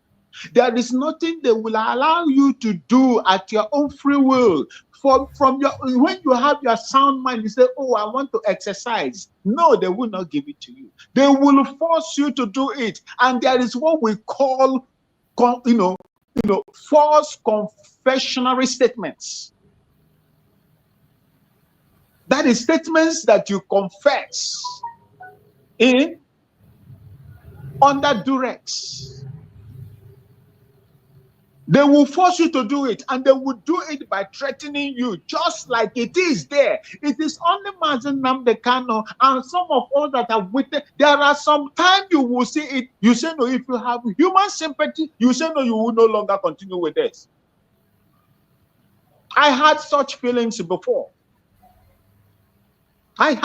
There is nothing they will allow you to do at your own free will. When you have your sound mind, you say, "Oh, I want to exercise." No, they will not give it to you. They will force you to do it, and there is what we call, false confessionary statements. That is statements that you confess under duress. They will force you to do it, and they will do it by threatening you, just like it is there. It is only Mazi Nnamdi Kanu and some of us that have witnessed. There are some times you will see it. You say no. If you have human sympathy, you say no. You will no longer continue with this. I had such feelings before. I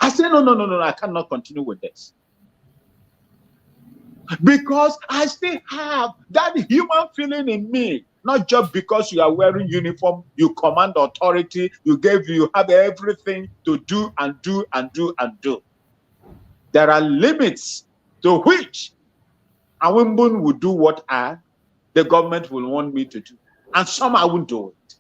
said no. I cannot continue with this. Because I still have that human feeling in me, not just because you are wearing uniform, you command authority, you have everything to do and do and do and do. There are limits to which Awimbun will do what the government will want me to do, and some I won't do it.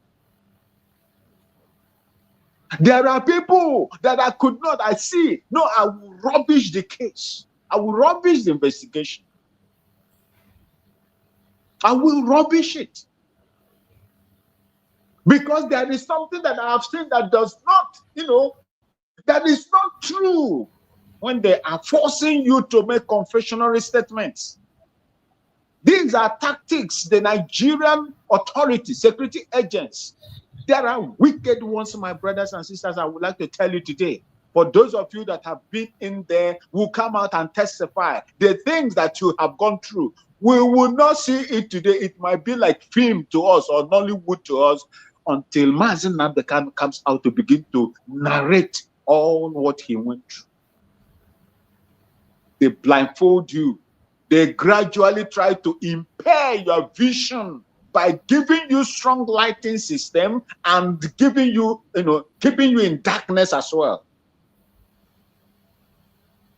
There are people that I could not. I see. No, I will rubbish the case. I will rubbish the investigation. I will rubbish it. Because there is something that I have seen that does not, that is not true when they are forcing you to make confessionary statements. These are tactics the Nigerian authorities, security agents, There are wicked ones, my brothers and sisters, I would like to tell you today. For those of you that have been in there, will come out and testify. The things that you have gone through, we will not see it today. It might be like film to us or Nollywood to us until Mazi Nnamdi comes out to begin to narrate all what he went through. They blindfold you. They gradually try to impair your vision by giving you strong lighting system and giving you, keeping you in darkness as well.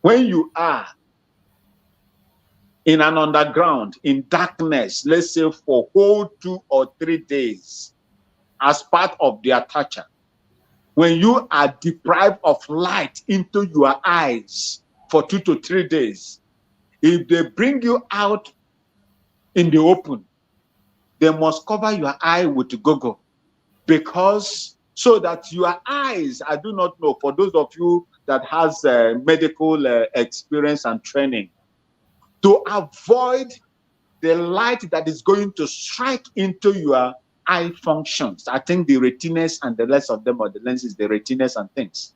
When you are in an underground, in darkness, let's say for whole 2 or 3 days, as part of their torture, when you are deprived of light into your eyes for 2 to 3 days, if they bring you out in the open, they must cover your eye with gogo, because so that your eyes, I do not know, for those of you that has medical experience and training, to avoid the light that is going to strike into your eye functions. I think the retinas and the rest of them, or the lenses, the retinas and things.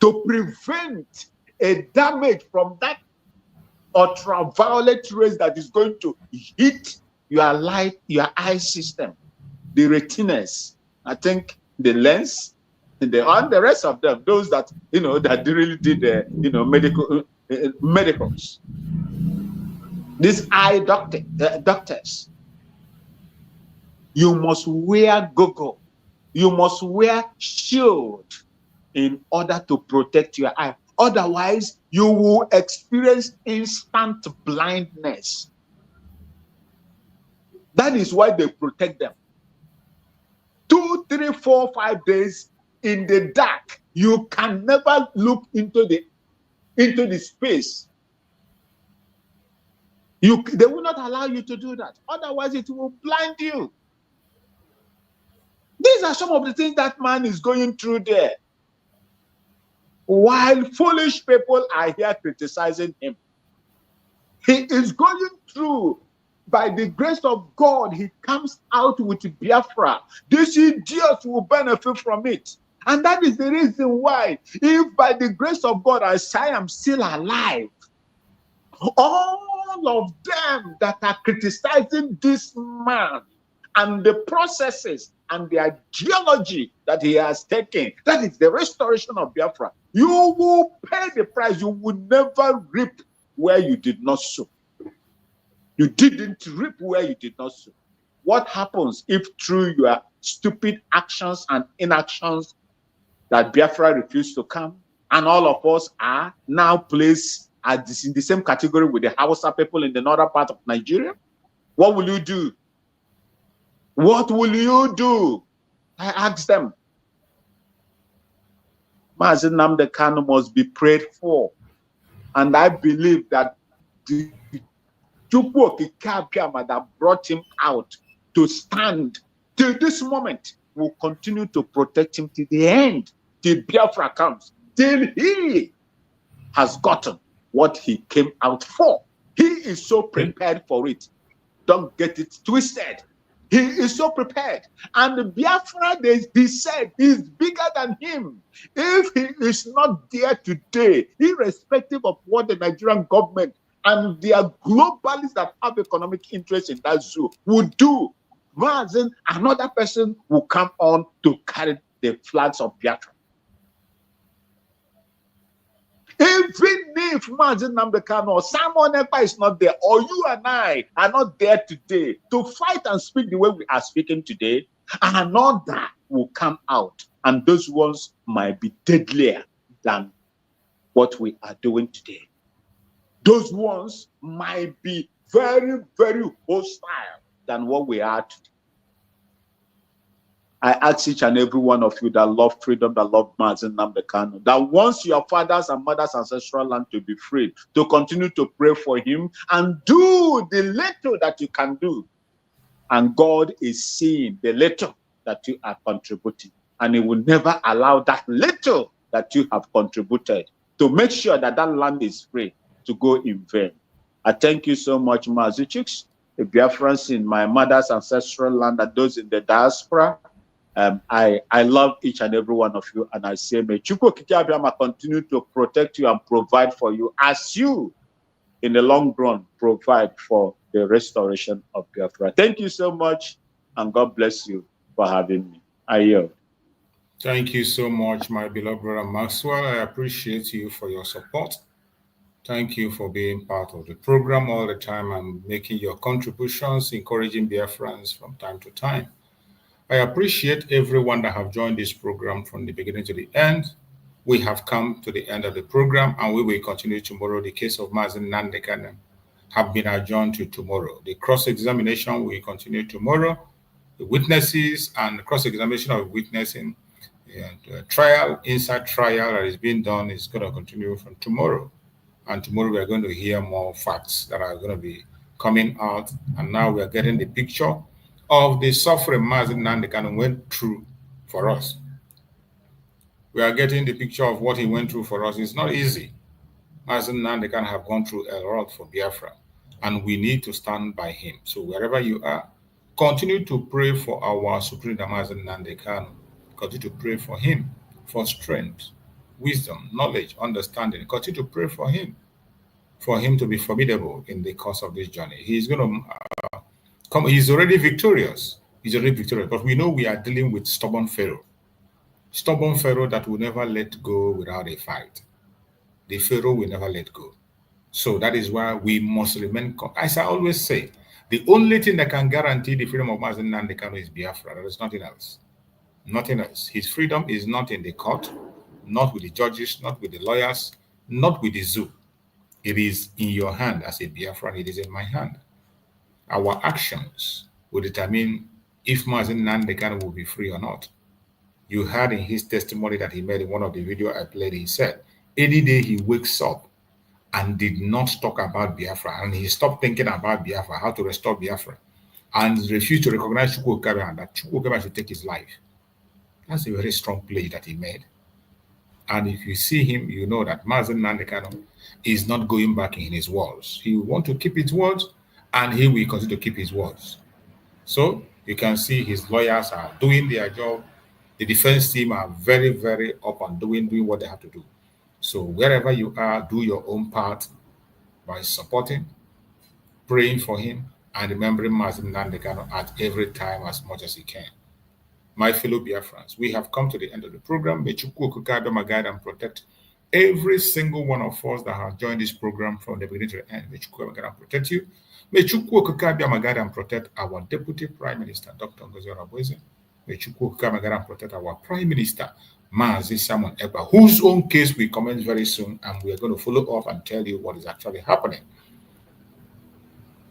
To prevent a damage from that ultraviolet rays that is going to hit your light, your eye system, the retinas, I think the lens, and the rest of them, those that that really did medicals. These eye doctors, you must wear gogo, you must wear shield in order to protect your eye. Otherwise, you will experience instant blindness. That is why they protect them. 2, 3, 4, 5 days in the dark, you can never look into the space. They will not allow you to do that. Otherwise, it will blind you. These are some of the things that man is going through there. While foolish people are here criticizing him, he is going through. By the grace of God, he comes out with Biafra. These idiots will benefit from it. And that is the reason why, if by the grace of God, as I am still alive, all of them that are criticizing this man and the processes and the ideology that he has taken, that is the restoration of Biafra, you will pay the price. You will never reap where you did not sow. You didn't reap where you did not sow. What happens if through your stupid actions and inactions that Biafra refused to come, and all of us are now placed in the same category with the Hausa people in the northern part of Nigeria? What will you do? What will you do? I ask them. Mazi Nnamdi Kanu must be prayed for. And I believe that the that brought him out to stand till this moment will continue to protect him to the end, till Biafra comes, till he has gotten what he came out for. He is so prepared for it. Don't get it twisted. He is so prepared. And Biafra, he said, is bigger than him. If he is not there today, irrespective of what the Nigerian government and their globalists that have economic interest in that zoo would do, another person will come on to carry the flags of Biafra. Even if Mazi Nnamdi Kanu or someone else is not there, or you and I are not there today to fight and speak the way we are speaking today, another will come out, and those ones might be deadlier than what we are doing today. Those ones might be very, very hostile than what we are today. I ask each and every one of you that love freedom, that love Mazi Nnamdi Kanu, that wants your fathers and mothers' ancestral land to be free, to continue to pray for him and do the little that you can do. And God is seeing the little that you are contributing. And he will never allow that little that you have contributed to make sure that that land is free to go in vain. I thank you so much, Mazi Chicks. Biafrans in my mother's ancestral land and those in the diaspora. I love each and every one of you, and I say, may Chukwu Okike Abiama continue to protect you and provide for you as you, in the long run, provide for the restoration of Biafra. Thank you so much, and God bless you for having me. I yield. Thank you so much, my beloved brother Maxwell. I appreciate you for your support. Thank you for being part of the program all the time and making your contributions, encouraging Biafrans from time to time. I appreciate everyone that have joined this program from the beginning to the end. We have come to the end of the program, and we will continue tomorrow. The case of Mazi Nnamdi have been adjourned to tomorrow. The cross-examination will continue tomorrow. The witnesses and cross-examination of witnessing and trial, inside trial that is being done is going to continue from tomorrow. And tomorrow we are going to hear more facts that are going to be coming out. And now we are getting the picture of the suffering Mazi Nnamdi went through for us. We are getting the picture of what he went through for us. It's not easy. Mazi Nnamdi have gone through a lot for Biafra, and we need to stand by him. So wherever you are, continue to pray for our Supreme Mazi Nnamdi Kanu. Continue to pray for him, for strength, wisdom, knowledge, understanding. Continue to pray for him to be formidable in the course of this journey. He's going to come. He's already victorious. He's already victorious. But we know we are dealing with stubborn Pharaoh. Stubborn Pharaoh that will never let go without a fight. The Pharaoh will never let go. So that is why we must remain, as I always say, the only thing that can guarantee the freedom of Mazi Nnamdi Kanu is Biafra. There is nothing else. Nothing else. His freedom is not in the court, not with the judges, not with the lawyers, not with the zoo. It is in your hand as a Biafran. It is in my hand. Our actions will determine if Mazi Nnamdi Kanu will be free or not. You heard in his testimony that he made in one of the videos I played, he said, any day he wakes up and did not talk about Biafra, and he stopped thinking about Biafra, how to restore Biafra, and refused to recognize Chukwu Okike and that Chukwu Okike should take his life. That's a very strong play that he made. And if you see him, you know that Mazi Nnamdi Kanu is not going back in his words. He will want to keep his words, and he will continue to keep his words. So you can see his lawyers are doing their job. The defense team are very, very up and doing what they have to do. So wherever you are, do your own part by supporting, praying for him, and remembering Mazi Nnamdi Kanu at every time as much as you can. My fellow Biafrans, we have come to the end of the program. May Chukwu Okike Abiama guide and protect every single one of us that have joined this program from the beginning to the end. May Chukwu Okike guide and protect you. May Chukwu Okike Abiama guide and protect our Deputy Prime Minister, Dr. Ngozi Orabueze. May Chukwu Okike Abiama guide and protect our Prime Minister, Mazi Simon Ekpa, whose own case we commence very soon, and we are going to follow up and tell you what is actually happening.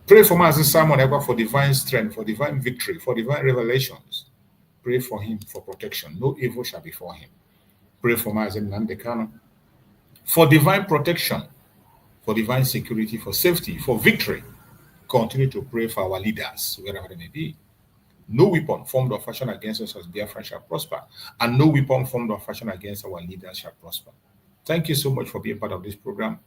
Pray for Mazi Simon Ekpa for divine strength, for divine victory, for divine revelations. Pray for him for protection. No evil shall befall him. Pray for Mazi Nnamdi Kanu for divine protection, for divine security, for safety, for victory. Continue to pray for our leaders, wherever they may be. No weapon formed or fashioned against us as Biafra shall prosper, and no weapon formed or fashioned against our leaders shall prosper. Thank you so much for being part of this program.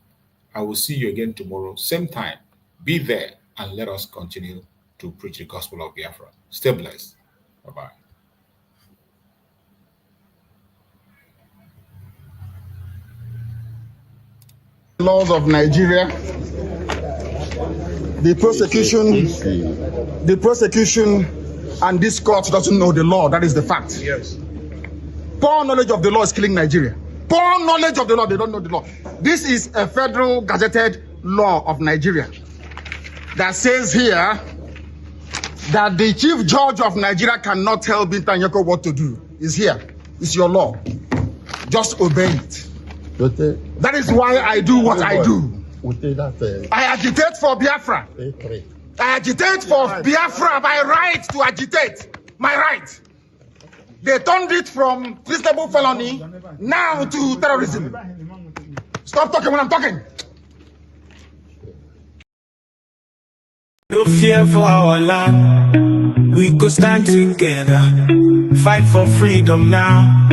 I will see you again tomorrow, same time. Be there, and let us continue to preach the gospel of Biafra. Stay blessed. Bye-bye. Laws of Nigeria, the prosecution, and this court doesn't know the law. That is the fact. Yes. Poor knowledge of the law is killing Nigeria. Poor knowledge of the law, they don't know the law. This is a federal gazetted law of Nigeria that says here that the chief judge of Nigeria cannot tell Binta Nyeko what to do. It's here. It's your law. Just obey it. That is why I do what I do. I agitate for Biafra. I agitate for Biafra by right to agitate. My right. They turned it from treasonable felony now to terrorism. Stop talking when I'm talking. No fear for our land. We could stand together. Fight for freedom now.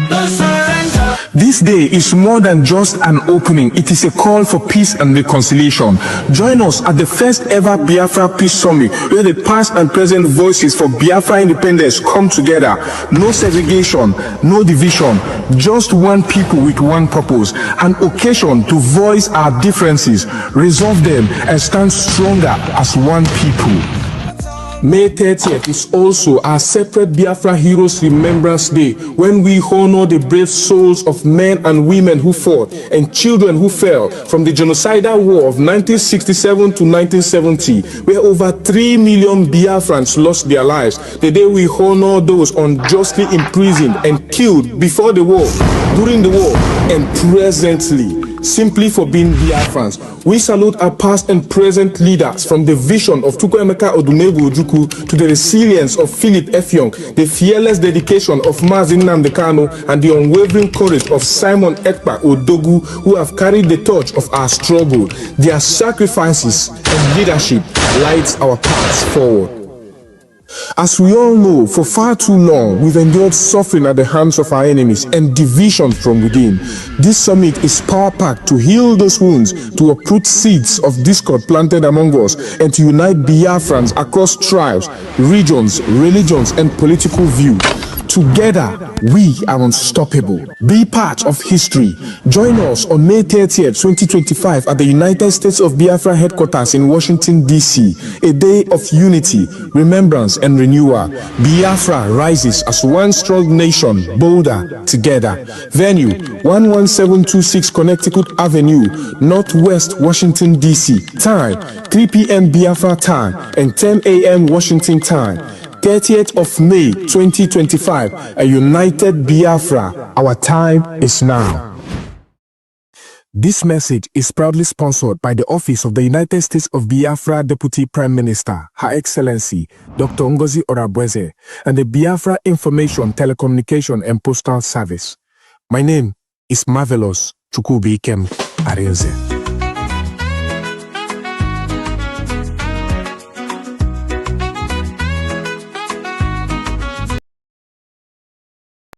No surrender. This day is more than just an opening. It is a call for peace and reconciliation. Join us at the first ever Biafra Peace Summit, where the past and present voices for Biafra independence come together. No segregation, no division, just one people with one purpose, an occasion to voice our differences, resolve them, and stand stronger as one people. May 30th is also our separate Biafra Heroes Remembrance Day, when we honor the brave souls of men and women who fought and children who fell from the genocidal war of 1967 to 1970, where over 3 million Biafrans lost their lives. The day we honor those unjustly imprisoned and killed before the war, during the war, and presently, simply for being Biafrans. We salute our past and present leaders, from the vision of Chukwuemeka Odumegwu Ojukwu to the resilience of Philip Effiong, the fearless dedication of Mazi Nnamdi Kanu, and the unwavering courage of Simon Ekpa Odogu, who have carried the torch of our struggle. Their sacrifices and leadership lights our paths forward. As we all know, for far too long, we've endured suffering at the hands of our enemies and division from within. This summit is power-packed to heal those wounds, to uproot seeds of discord planted among us, and to unite Biafrans across tribes, regions, religions, and political views. Together, we are unstoppable. Be part of history. Join us on May 30th, 2025 at the United States of Biafra headquarters in Washington, D.C. A day of unity, remembrance, and renewal. Biafra rises as one strong nation, bolder together. Venue, 11726 Connecticut Avenue, Northwest Washington, D.C. Time, 3 p.m. Biafra time and 10 a.m. Washington time. 30th of May 2025, a united Biafra. Our time is now. This message is proudly sponsored by the Office of the United States of Biafra Deputy Prime Minister, Her Excellency Dr. Ngozi Orabweze, and the Biafra Information, Telecommunication and Postal Service. My name is Marvelous Chukwubikem Arinze.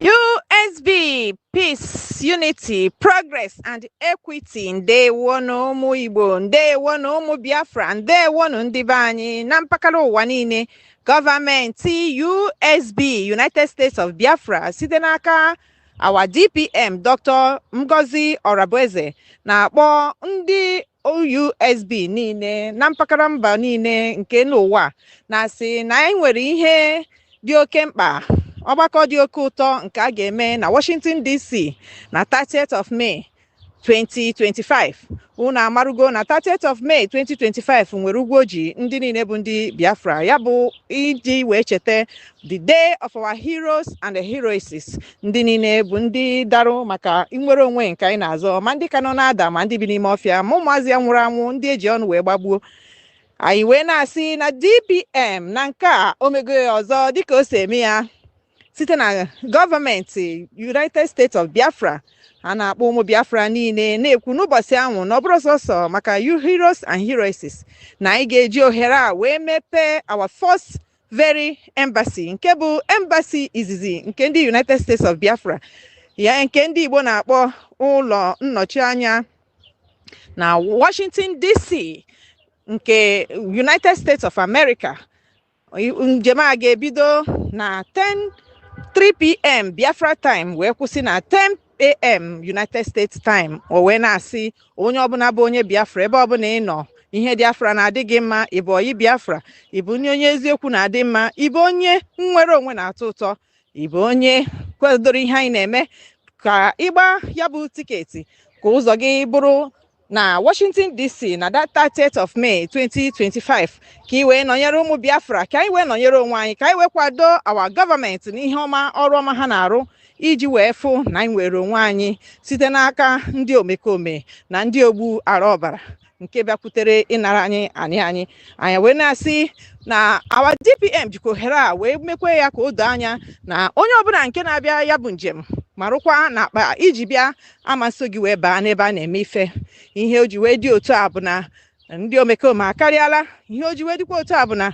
USB, peace, unity, progress, and equity. Ndewo no ụmụ Igbo, ndewo no ụmụ Biafra, ndewo no ndị be anyị na mpaghara ụwa niile. Gọọmenti USB, United States of Biafra, site n'aka our DPM, Dr. Ngozi Orabweze, na-akpọ ndị USB niile na mpaghara mba niile nke n'ụwa, na-asị na anyị nwere ihe dị oke mkpa, ọgbakọ dị oke ụtọ nke a ga-eme na Washington DC na 30th of May 2025. Unu amarugo na 30th of May 2025 nwere ugwu oji ndị niile bụ ndị Biafra, ya bụ iji wee cheta the day of our heroes and the heroesses. Ndị niile bụ ndị darụ maka inwere onwe nke anyị na-azọ, ma ndị ka nọ na-ada ma ndị bi n'ime ọfịa, ma ụmụazị ya nwụrụ anwụ, ndị eji ọnụ wee gbagbuo. Anyị wee na-asị na DPM na nke a omego ya ọzọ dịka o si eme ya site na gọọmenti United States of Biafra. A na-akpọ ụmụ Biafra niile na-ekwu n'ụbọchị ahụ na ọ bụrụ sọsọ maka you heroes and heroesses, na anyị ga-eji ohere a wee mepee our first very embassy, nke bụ embassy izizi nke ndị United States of Biafra, ya nke ndị Igbo na-akpọ ụlọ nnọchi anya na Washington DC nke United States of America. Njem a ga-ebido na 3 p.m. Biafra time wee kwụsị na 10 a.m. United States time. O wee na-asị onye ọbụla bụ onye Biafra, ebe ọbụla ị nọ, ihe Biafra na-adị gị mma, ịbụ oyi Biafra, ịbụ onye eziokwu na-adị mma, ịbụ onye nnwere onwe na-atọ ụtọ, ịbụ onye kwadoro ihe anyị na-eme, ka ịgba ya bụ tiketi ka ụzọ gị bụrụ na Washington DC na that 30th of May 2025, ka i wee nọnyere ụmụ Biafra, ka anyị wee nọnyere onwe anyị, ka anyị wee kwado our gọọmenti n'ihe ọma ọrụ ọma ha na-arụ iji wee fụ na anyị nwere onwe anyị site n'aka ndị omekome na ndị ogbu ara ọbara nke bịakwutere ịnara anyị wee na-asị na our DPM jikwa ohere a wee mekwe ya ka o doo anya na onye ọbụla nke na-abịa ya bụ njem marụkwa na akpa iji bịa amasị gị wee baa n'ebe a na-eme ife. Ihe o ji wee dị otu a bụ na ndị omekome akarịala. Ihe o ji wee dịkwa otu a bụ na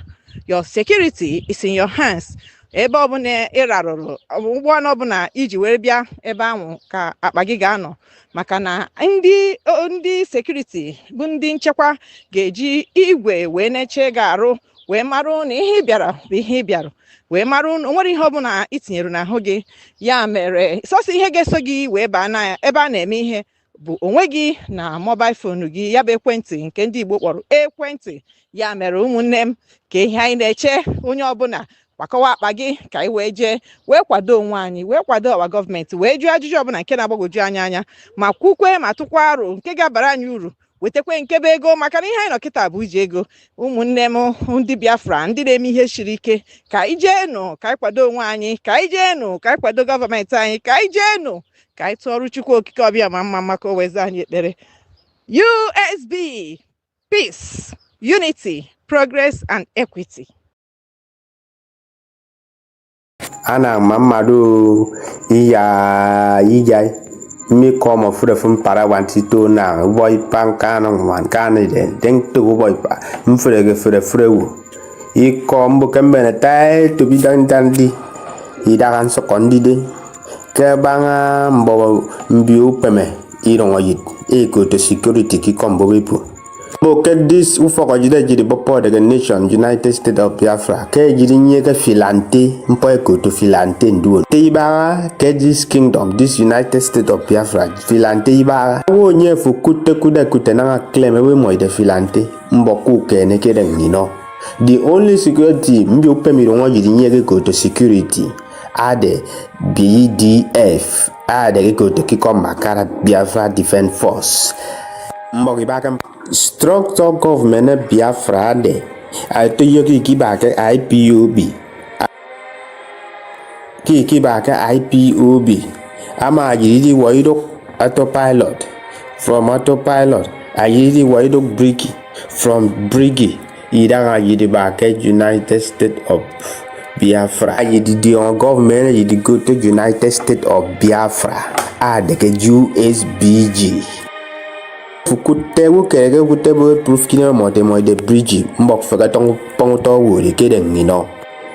your security is in your hands. ebe ọbụla ịrarụrụ ụgbọala ọbụla iji were bịa ebe ahụ ka akpa gị ga-anọ, maka na ndị sekuriti bụ ndị nchekwa ga-eji igwe wee neche gị arụ, wee marụ na ihe ị bịara bụ ihe ị bịara, wee marụ na o nwere ihe ọbụla itinyere n'ahụ gị. Ya mere sọsọ ihe ga-eso gị wee baa na ebe a na-eme ihe bụ onwe gị na mobail fonu gị, ya bụ ekwentị nke ndị Igbo kpọrọ ekwentị. Ya mere ụmụnne m, ka ihe anyị na-eche onye ọbụla gbakọwa akpa gị ka anyị wee jee wee kwado onwe anyị, wee kwado ọwa gọọmenti, wee jụọ ajụjụ ọbụla nke na-agbagwoju anyị anya, ma kwukwe ma tụkwa aro nke ga-abara anyị uru, wetakwe nkebe ego, maka na ihe anyị nọ kịta bụ iji ego. Ụmụnne m ndị Biafra, ndị na-eme ihe siri ike, ka anyị jeenụ ka anyị kwado onwe anyị, ka anyị jeenụ ka anyị kwado gọọmenti anyị, ka anyị jeenụ ka anyị tụọrụ Chukwu okike ọbịa ma mma maka o weze anyị ekpere. USB, peace, unity, progress and equity. Ana mmadụ iya miko mo fure fun para wanti to na boy pankano wan kanide den to boy pa mfure ge fure wu iko mbo kembe na tai to bi dan di ida kan so kondide ke banga mbo mbi upeme irongo yit e go to security ki kombo bepu. Look at this ufoko jide bopo de nation United States of Biafra ke jiri nye ke filante mpo eko to filante nduo te ibara ke this kingdom, this United States of Biafra filante ibara wo nye fu kute na claim we mo de filante mboku ke ne ke den no. The only security mbi upemi rongo jiri nye ke go to security ade BDF ade ke go to kikom makara Biafra Defense Force mboki bakam structure government Biafra de to yoki kibake IPOB kibake IPOB ama yidi waido autopilot from autopilot ayidi waido brigi from brigi idanga yidi bake United States of Biafra yidi the government yidi go to United States of Biafra de USBG fukute wukege kute bo proof kina mo de bridge mbok faga tong pong to wo de ke den no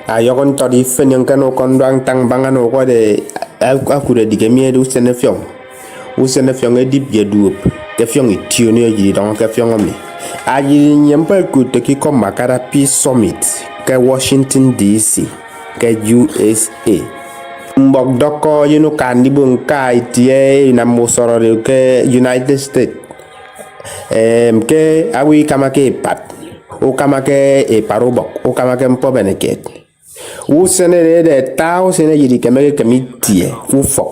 ayokon to di fenyen kano kondang tang bangano ko de akure dige mi du sene fiong e dip ye duop ke fiong itio ni yi don ke fiong mi ayi nyempa kute ki kom makara peace summit ke Washington DC ke USA mbok doko yinu kandi bun kai tie na mo soro ke United States ke awi kama ke pat o kama ke e parobok o kama ke mpo beneket u senere de tao sene yidi keme kemitie u fo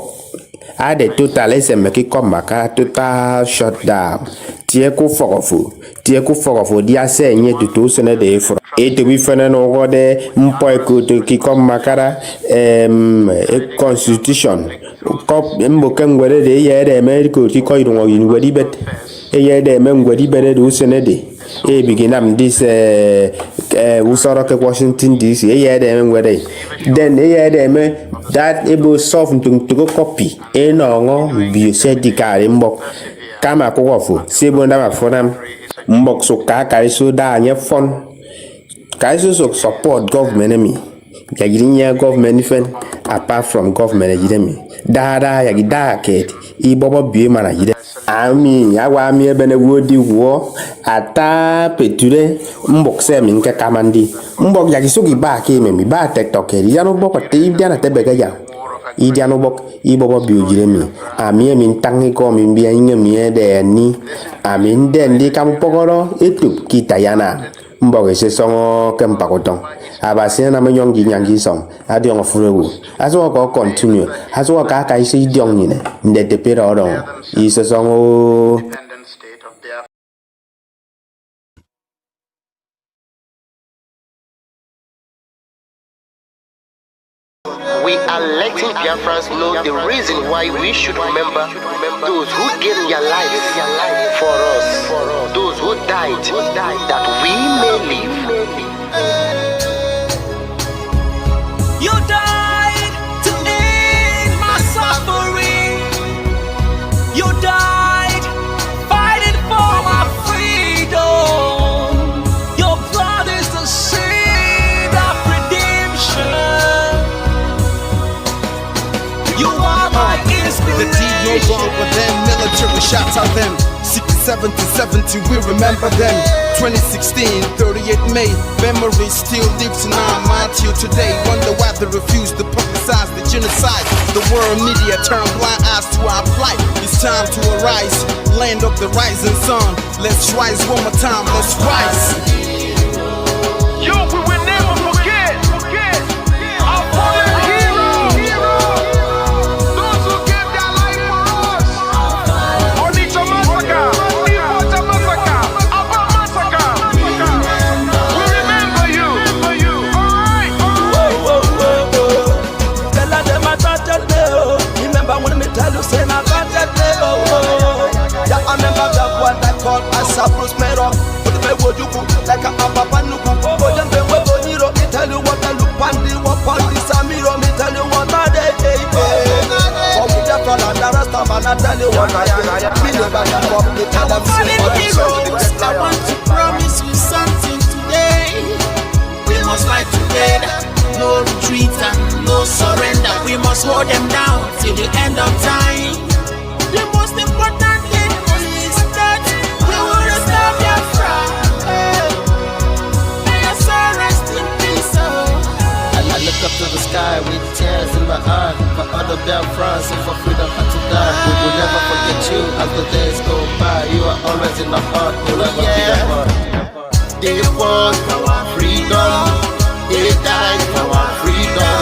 ade total eseme ki komba ka total shutdown tie ku fogofu dia senye tutu sene de fro e to bi fene no gode mpo e ko to ki komba kara constitution ko mbo ken gwere de yere America ki ko irungo yin gwedi bet e de men gwedi bere do senede e biginam this usoro ke Washington DC e de men gwede then e de me that able solve to go copy e no ngo bi se dikare mbok kama ko wofu se bonda ma fonam mbok so ka iso da nya fon ka iso so support government me ya ginya government fen apart from government ejidemi dada ya gida ke I bobo bi mana jide ami awa mi ebene wodi wo ata peture mbok se min ke kamandi mbok ya kisugi ba ke me mi ba TikTok e ya no boko te ibia na tebega ya idia no bok I bobo bi ojire mi ami min tangi ko mi bia inge mi de ni ami den di kam pogoro etu kita yana mbok se songo kempakoton abase na menyon gi nyangi song adi on furewu aso ko continue aso ka ka isi diong ni ne ndete pero don ise songo we are letting Biafrans know the reason why we should remember those who gave their life for us, those who died that we may live. You died to end my suffering. You died fighting for my freedom. Your blood is the seed of redemption. wrong with them, military shots at them. 67 to 70, we remember them. 2016, 38 May, memories still lives in our mind till today. Wonder why they refuse to publicize the genocide. The world media turn blind eyes to our plight. It's time to arise, land of the rising sun. Let's rise one more time, let's rise. Yo, we will never forget our fallen heroes. Those who gave their life for us. Onitsha massacre, Ipocha massacre, Aba massacre. We remember you. Alright. Tell them I tortured me, oh. Remember when me tell you say I tortured me, oh. Yeah, I remember that what I called as a Bruce Mero. Like a papa nuku, oh, them they were going to tell you what I look pandi, what pandi samiro, me tell you what I day. For me, the fall and the rest of I tell you what I me never give up, me tell them heroes, I want to promise you something today. We must fight together, no retreat and no surrender. We must hold them down till the end of time. The most important thing is that we will restore Biafra. I look up to the sky with tears in my eyes for other Biafrans and for freedom had to die. We will never forget you as the days go by. You are always in my heart, forever be a part. They fought for our freedom, they died for our freedom.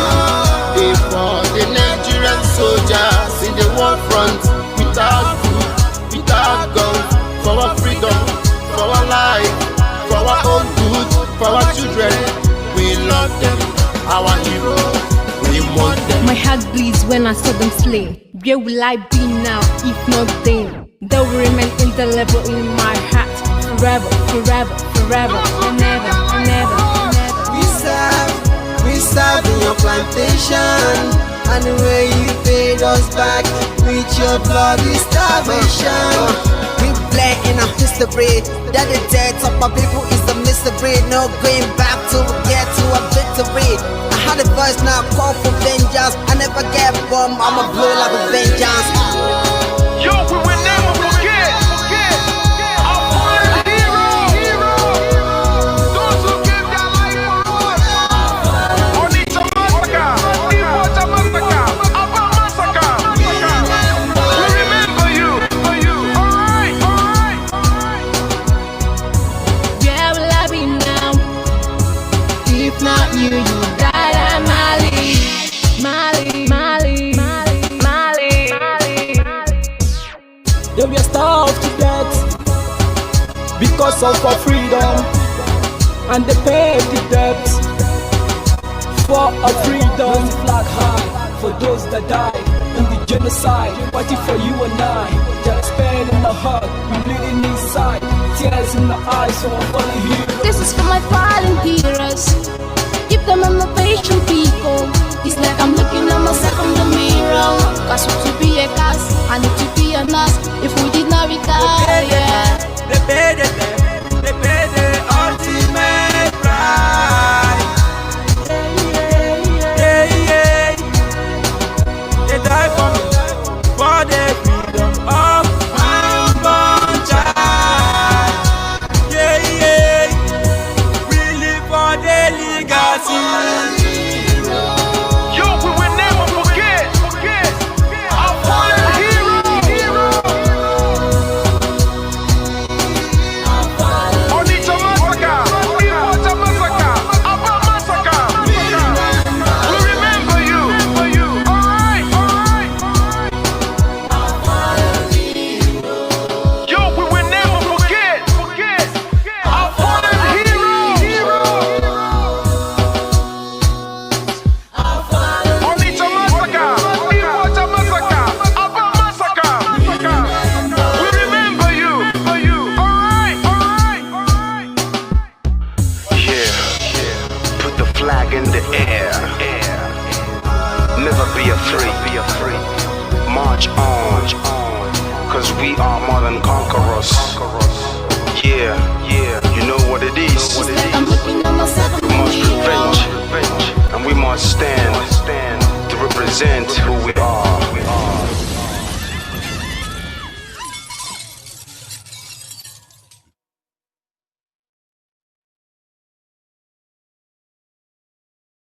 They fought the Nigerian soldiers in the war front without food, without guns, for our freedom, for our life, for our own good, for our children. We love them, our heroes, we want them. My heart bleeds when I saw them slain. Where will I be now, if not then? They will remain indelible in my heart, forever, forever, forever, and ever, and ever, and ever. We serve in your plantation, and the way you paid us back with your bloody starvation. We bled in our history, that the death of our people is a mystery. No going back to get to a victory. I had a voice now call for vengeance. I never get bombed, I'ma blow like a vengeance. Yo, we will never forget our fallen heroes. Those who gave their life for us. Onitsha massacre, Ipocha massacre, Aba massacre. We remember you. Alright. Where will I be now? If not you, you die at Mali. They were starved to death because of our freedom, and they paid the debt for our freedom. Flag high for those that died in the genocide, fighting for you and I. There's pain in the heart, we bleeding inside, tears in the eyes of our fallen heroes. This is for my fallen heroes. Give them a motivation, people. It's like I'm looking at myself in the mirror. Cause to be a gas, I need to be a nurse. If we did not retire,